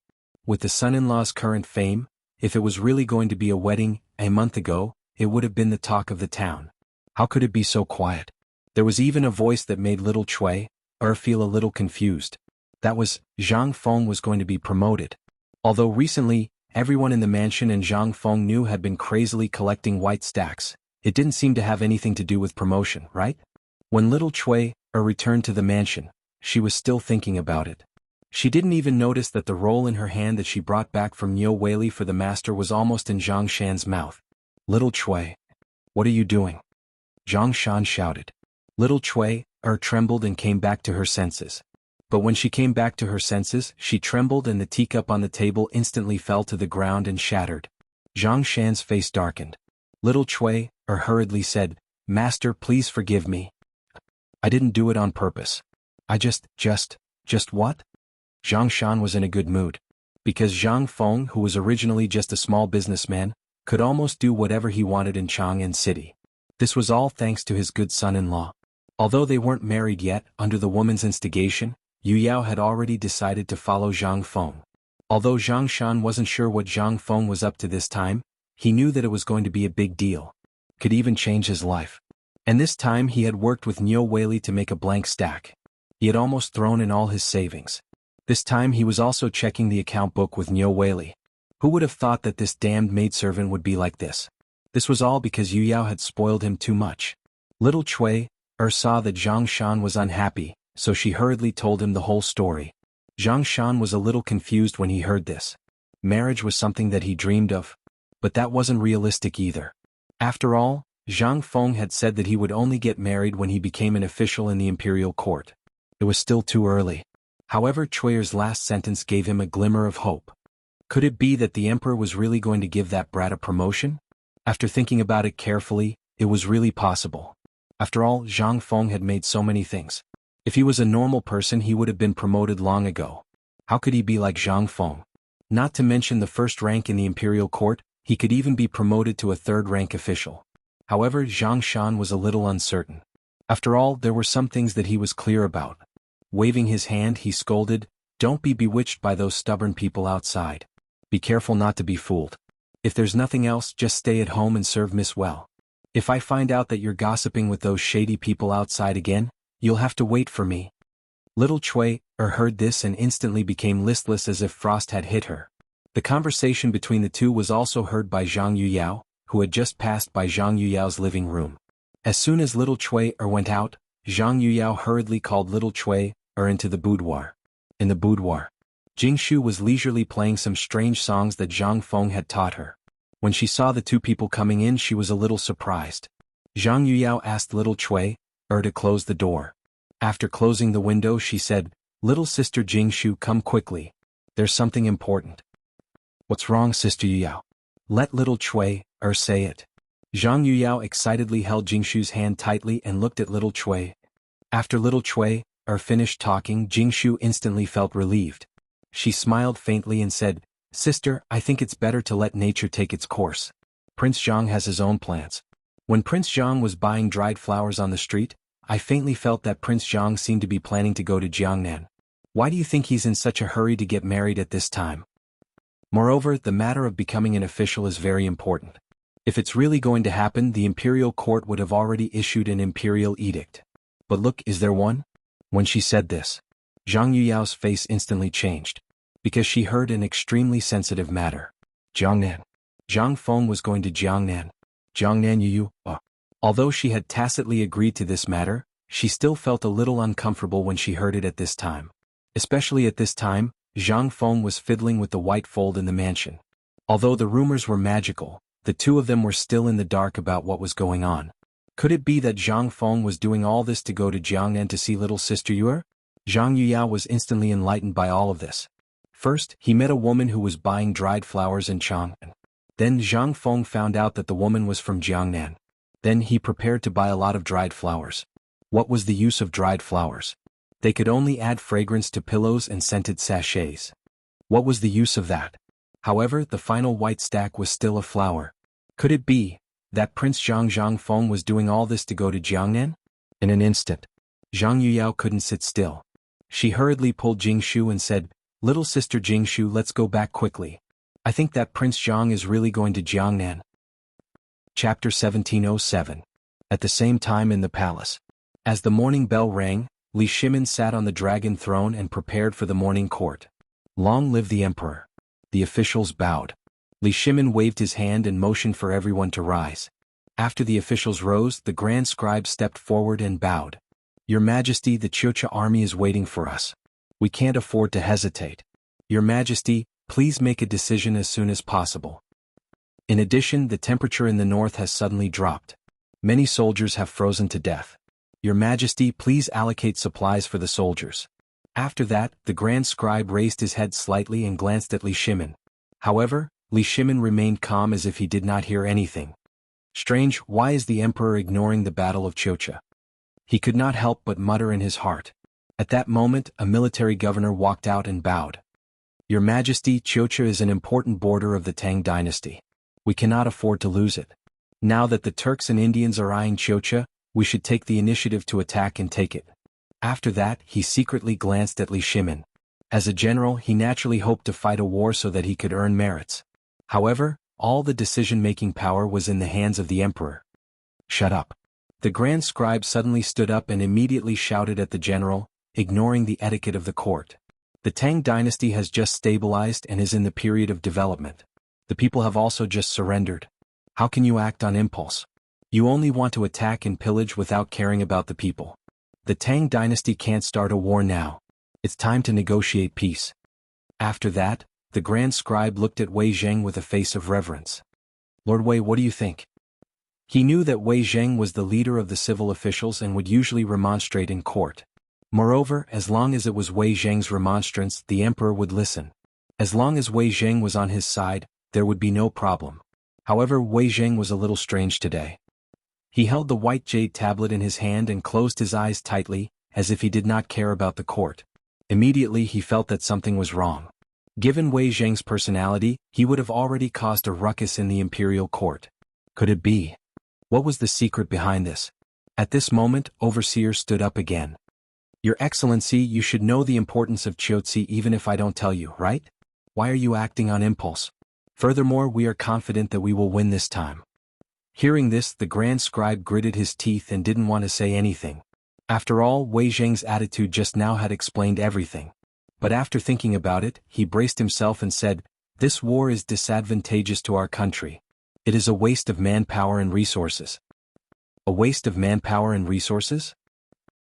With the son-in-law's current fame, if it was really going to be a wedding a month ago, it would have been the talk of the town. How could it be so quiet? There was even a voice that made little Cui feel a little confused. That was, Zhang Feng was going to be promoted. Although recently, everyone in the mansion and Zhang Feng knew had been crazily collecting white stacks, it didn't seem to have anything to do with promotion, right? When little Cui returned to the mansion, she was still thinking about it. She didn't even notice that the roll in her hand that she brought back from Niu Weili for the master was almost in Zhang Shan's mouth. Little Cui, what are you doing? Zhang Shan shouted. Little Cui trembled and came back to her senses. But when she came back to her senses, she trembled and the teacup on the table instantly fell to the ground and shattered. Zhang Shan's face darkened. Little Cui hurriedly said, "Master, please forgive me. I didn't do it on purpose. I just what?" Zhang Shan was in a good mood. Because Zhang Feng, who was originally just a small businessman, could almost do whatever he wanted in Chang'an City. This was all thanks to his good son-in-law. Although they weren't married yet, under the woman's instigation, Yu Yao had already decided to follow Zhang Feng. Although Zhang Shan wasn't sure what Zhang Feng was up to this time, he knew that it was going to be a big deal. Could even change his life. And this time he had worked with Niu Weili to make a blank stack. He had almost thrown in all his savings. This time he was also checking the account book with Niu Weili. Who would have thought that this damned maidservant would be like this? This was all because Yu Yao had spoiled him too much. Little Cui saw that Zhang Shan was unhappy, so she hurriedly told him the whole story. Zhang Shan was a little confused when he heard this. Marriage was something that he dreamed of. But that wasn't realistic either. After all, Zhang Feng had said that he would only get married when he became an official in the imperial court. It was still too early. However, Cui's last sentence gave him a glimmer of hope. Could it be that the emperor was really going to give that brat a promotion? After thinking about it carefully, it was really possible. After all, Zhang Feng had made so many things. If he was a normal person, he would have been promoted long ago. How could he be like Zhang Feng? Not to mention the first rank in the imperial court, he could even be promoted to a third-rank official. However, Zhang Shan was a little uncertain. After all, there were some things that he was clear about. Waving his hand, he scolded, "Don't be bewitched by those stubborn people outside. Be careful not to be fooled. If there's nothing else, just stay at home and serve Miss well. If I find out that you're gossiping with those shady people outside again, you'll have to wait for me." Little Cui heard this and instantly became listless as if frost had hit her. The conversation between the two was also heard by Zhang Yuyao, who had just passed by Zhang Yuyao's living room. As soon as little Cui went out, Zhang Yuyao hurriedly called little Cui into the boudoir. In the boudoir, Jingshu was leisurely playing some strange songs that Zhang Feng had taught her. When she saw the two people coming in, she was a little surprised. Zhang Yuyao asked little Cui to close the door. After closing the window, she said, "Little sister Jingshu, come quickly. There's something important." "What's wrong, Sister Yuyao?" "Let little Cui say it." Zhang Yuyao excitedly held Jingshu's hand tightly and looked at little Cui. After little Cui finished talking, Jingshu instantly felt relieved. She smiled faintly and said, "Sister, I think it's better to let nature take its course. Prince Jiang has his own plans." When Prince Jiang was buying dried flowers on the street, I faintly felt that Prince Jiang seemed to be planning to go to Jiangnan. Why do you think he's in such a hurry to get married at this time? Moreover, the matter of becoming an official is very important. If it's really going to happen, the imperial court would have already issued an imperial edict. But look, is there one? When she said this, Zhang Yuyao's face instantly changed. Because she heard an extremely sensitive matter. Jiangnan. Zhang Feng was going to Jiangnan. Jiangnan Yuyu. Although she had tacitly agreed to this matter, she still felt a little uncomfortable when she heard it at this time. Especially at this time, Zhang Feng was fiddling with the white fold in the mansion. Although the rumors were magical, the two of them were still in the dark about what was going on. Could it be that Zhang Feng was doing all this to go to Jiangnan to see little sister Yue? Zhang Yuyao was instantly enlightened by all of this. First, he met a woman who was buying dried flowers in Chang'an. Then Zhang Feng found out that the woman was from Jiangnan. Then he prepared to buy a lot of dried flowers. What was the use of dried flowers? They could only add fragrance to pillows and scented sachets. What was the use of that? However, the final white stack was still a flower. Could it be that Prince Zhang Feng was doing all this to go to Jiangnan? In an instant, Zhang Yuyao couldn't sit still. She hurriedly pulled Jingshu and said, "Little sister Jingshu, let's go back quickly. I think that Prince Zhang is really going to Jiangnan." Chapter 1707. At the same time in the palace. As the morning bell rang, Li Shimin sat on the dragon throne and prepared for the morning court. Long live the emperor. The officials bowed. Li Shimin waved his hand and motioned for everyone to rise. After the officials rose, the grand scribe stepped forward and bowed. "Your Majesty, the Chiocha army is waiting for us. We can't afford to hesitate. Your Majesty, please make a decision as soon as possible. In addition, the temperature in the north has suddenly dropped. Many soldiers have frozen to death. Your Majesty, please allocate supplies for the soldiers." After that, the grand scribe raised his head slightly and glanced at Li Shimin. However, Li Shimin remained calm as if he did not hear anything. Strange, why is the emperor ignoring the Battle of Chiocha? He could not help but mutter in his heart. At that moment, a military governor walked out and bowed. "Your Majesty, Chiocha is an important border of the Tang dynasty. We cannot afford to lose it. Now that the Turks and Indians are eyeing Chiocha, we should take the initiative to attack and take it." After that, he secretly glanced at Li Shimin. As a general, he naturally hoped to fight a war so that he could earn merits. However, all the decision-making power was in the hands of the emperor. "Shut up." The grand scribe suddenly stood up and immediately shouted at the general, ignoring the etiquette of the court. "The Tang dynasty has just stabilized and is in the period of development. The people have also just surrendered. How can you act on impulse? You only want to attack and pillage without caring about the people. The Tang dynasty can't start a war now. It's time to negotiate peace." After that, the grand scribe looked at Wei Zheng with a face of reverence. "Lord Wei, what do you think?" He knew that Wei Zheng was the leader of the civil officials and would usually remonstrate in court. Moreover, as long as it was Wei Zheng's remonstrance, the emperor would listen. As long as Wei Zheng was on his side, there would be no problem. However, Wei Zheng was a little strange today. He held the white jade tablet in his hand and closed his eyes tightly, as if he did not care about the court. Immediately he felt that something was wrong. Given Wei Zheng's personality, he would have already caused a ruckus in the imperial court. Could it be? What was the secret behind this? At this moment, Overseer stood up again. "Your Excellency, you should know the importance of Chiotzi even if I don't tell you, right? Why are you acting on impulse? Furthermore, we are confident that we will win this time." Hearing this, the grand scribe gritted his teeth and didn't want to say anything. After all, Wei Zheng's attitude just now had explained everything. But after thinking about it, he braced himself and said, "This war is disadvantageous to our country. It is a waste of manpower and resources." "A waste of manpower and resources?"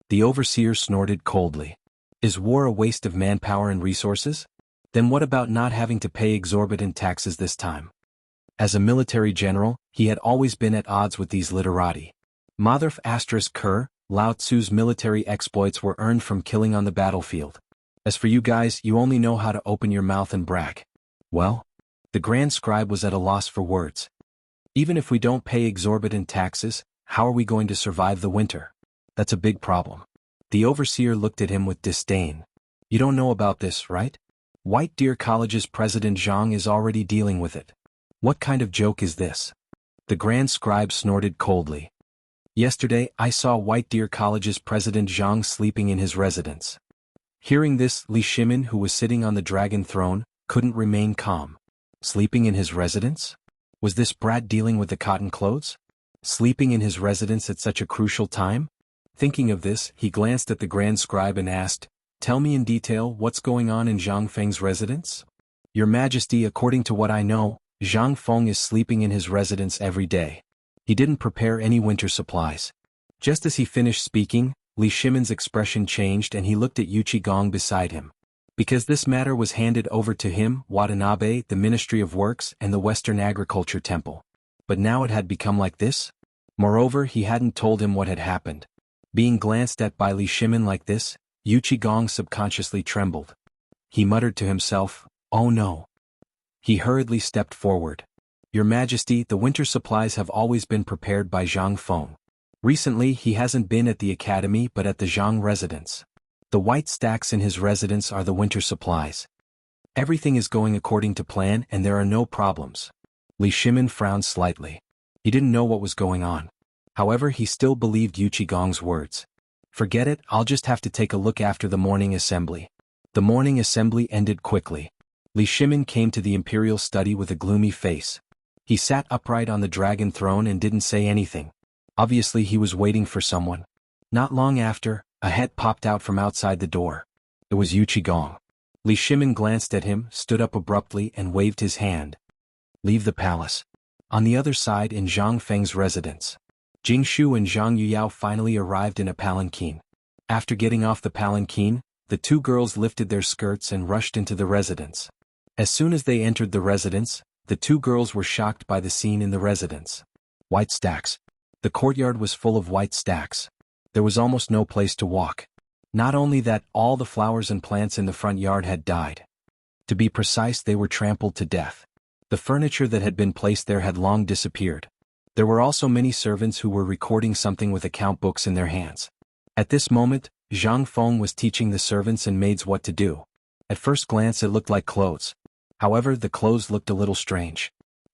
The overseer snorted coldly. "Is war a waste of manpower and resources? Then what about not having to pay exorbitant taxes this time?" As a military general, he had always been at odds with these literati. Matharf *Ker, Lao Tzu's military exploits were earned from killing on the battlefield. As for you guys, you only know how to open your mouth and brag. Well? The grand scribe was at a loss for words. Even if we don't pay exorbitant taxes, how are we going to survive the winter? That's a big problem. The overseer looked at him with disdain. "You don't know about this, right? White Deer College's president Zhang is already dealing with it. What kind of joke is this?" The grand scribe snorted coldly. "Yesterday, I saw White Deer College's president Zhang sleeping in his residence." Hearing this, Li Shimin, who was sitting on the dragon throne, couldn't remain calm. Sleeping in his residence? Was this brat dealing with the cotton clothes? Sleeping in his residence at such a crucial time? Thinking of this, he glanced at the grand scribe and asked, "Tell me in detail what's going on in Zhang Feng's residence?" "Your Majesty, according to what I know, Zhang Feng is sleeping in his residence every day. He didn't prepare any winter supplies." Just as he finished speaking, Li Shimin's expression changed and he looked at Yuchi Gong beside him. Because this matter was handed over to him, Watanabe, the Ministry of Works, and the Western Agriculture Temple. But now it had become like this? Moreover, he hadn't told him what had happened. Being glanced at by Li Shimin like this, Yuchi Gong subconsciously trembled. He muttered to himself, "Oh no." He hurriedly stepped forward. "Your Majesty, the winter supplies have always been prepared by Zhang Feng. Recently he hasn't been at the academy but at the Zhang residence. The white stacks in his residence are the winter supplies." Everything is going according to plan and there are no problems. Li Shimin frowned slightly. He didn't know what was going on. However, he still believed Yu Qigong's words. Forget it, I'll just have to take a look after the morning assembly. The morning assembly ended quickly. Li Shimin came to the imperial study with a gloomy face. He sat upright on the dragon throne and didn't say anything. Obviously he was waiting for someone. Not long after, a head popped out from outside the door. It was Yu Qigong. Li Shimin glanced at him, stood up abruptly and waved his hand. Leave the palace. On the other side in Zhang Feng's residence, Jing Shu and Zhang Yuyao finally arrived in a palanquin. After getting off the palanquin, the two girls lifted their skirts and rushed into the residence. As soon as they entered the residence, the two girls were shocked by the scene in the residence. White stacks. The courtyard was full of white stacks. There was almost no place to walk. Not only that, all the flowers and plants in the front yard had died. To be precise, they were trampled to death. The furniture that had been placed there had long disappeared. There were also many servants who were recording something with account books in their hands. At this moment, Zhang Feng was teaching the servants and maids what to do. At first glance it looked like clothes. However, the clothes looked a little strange.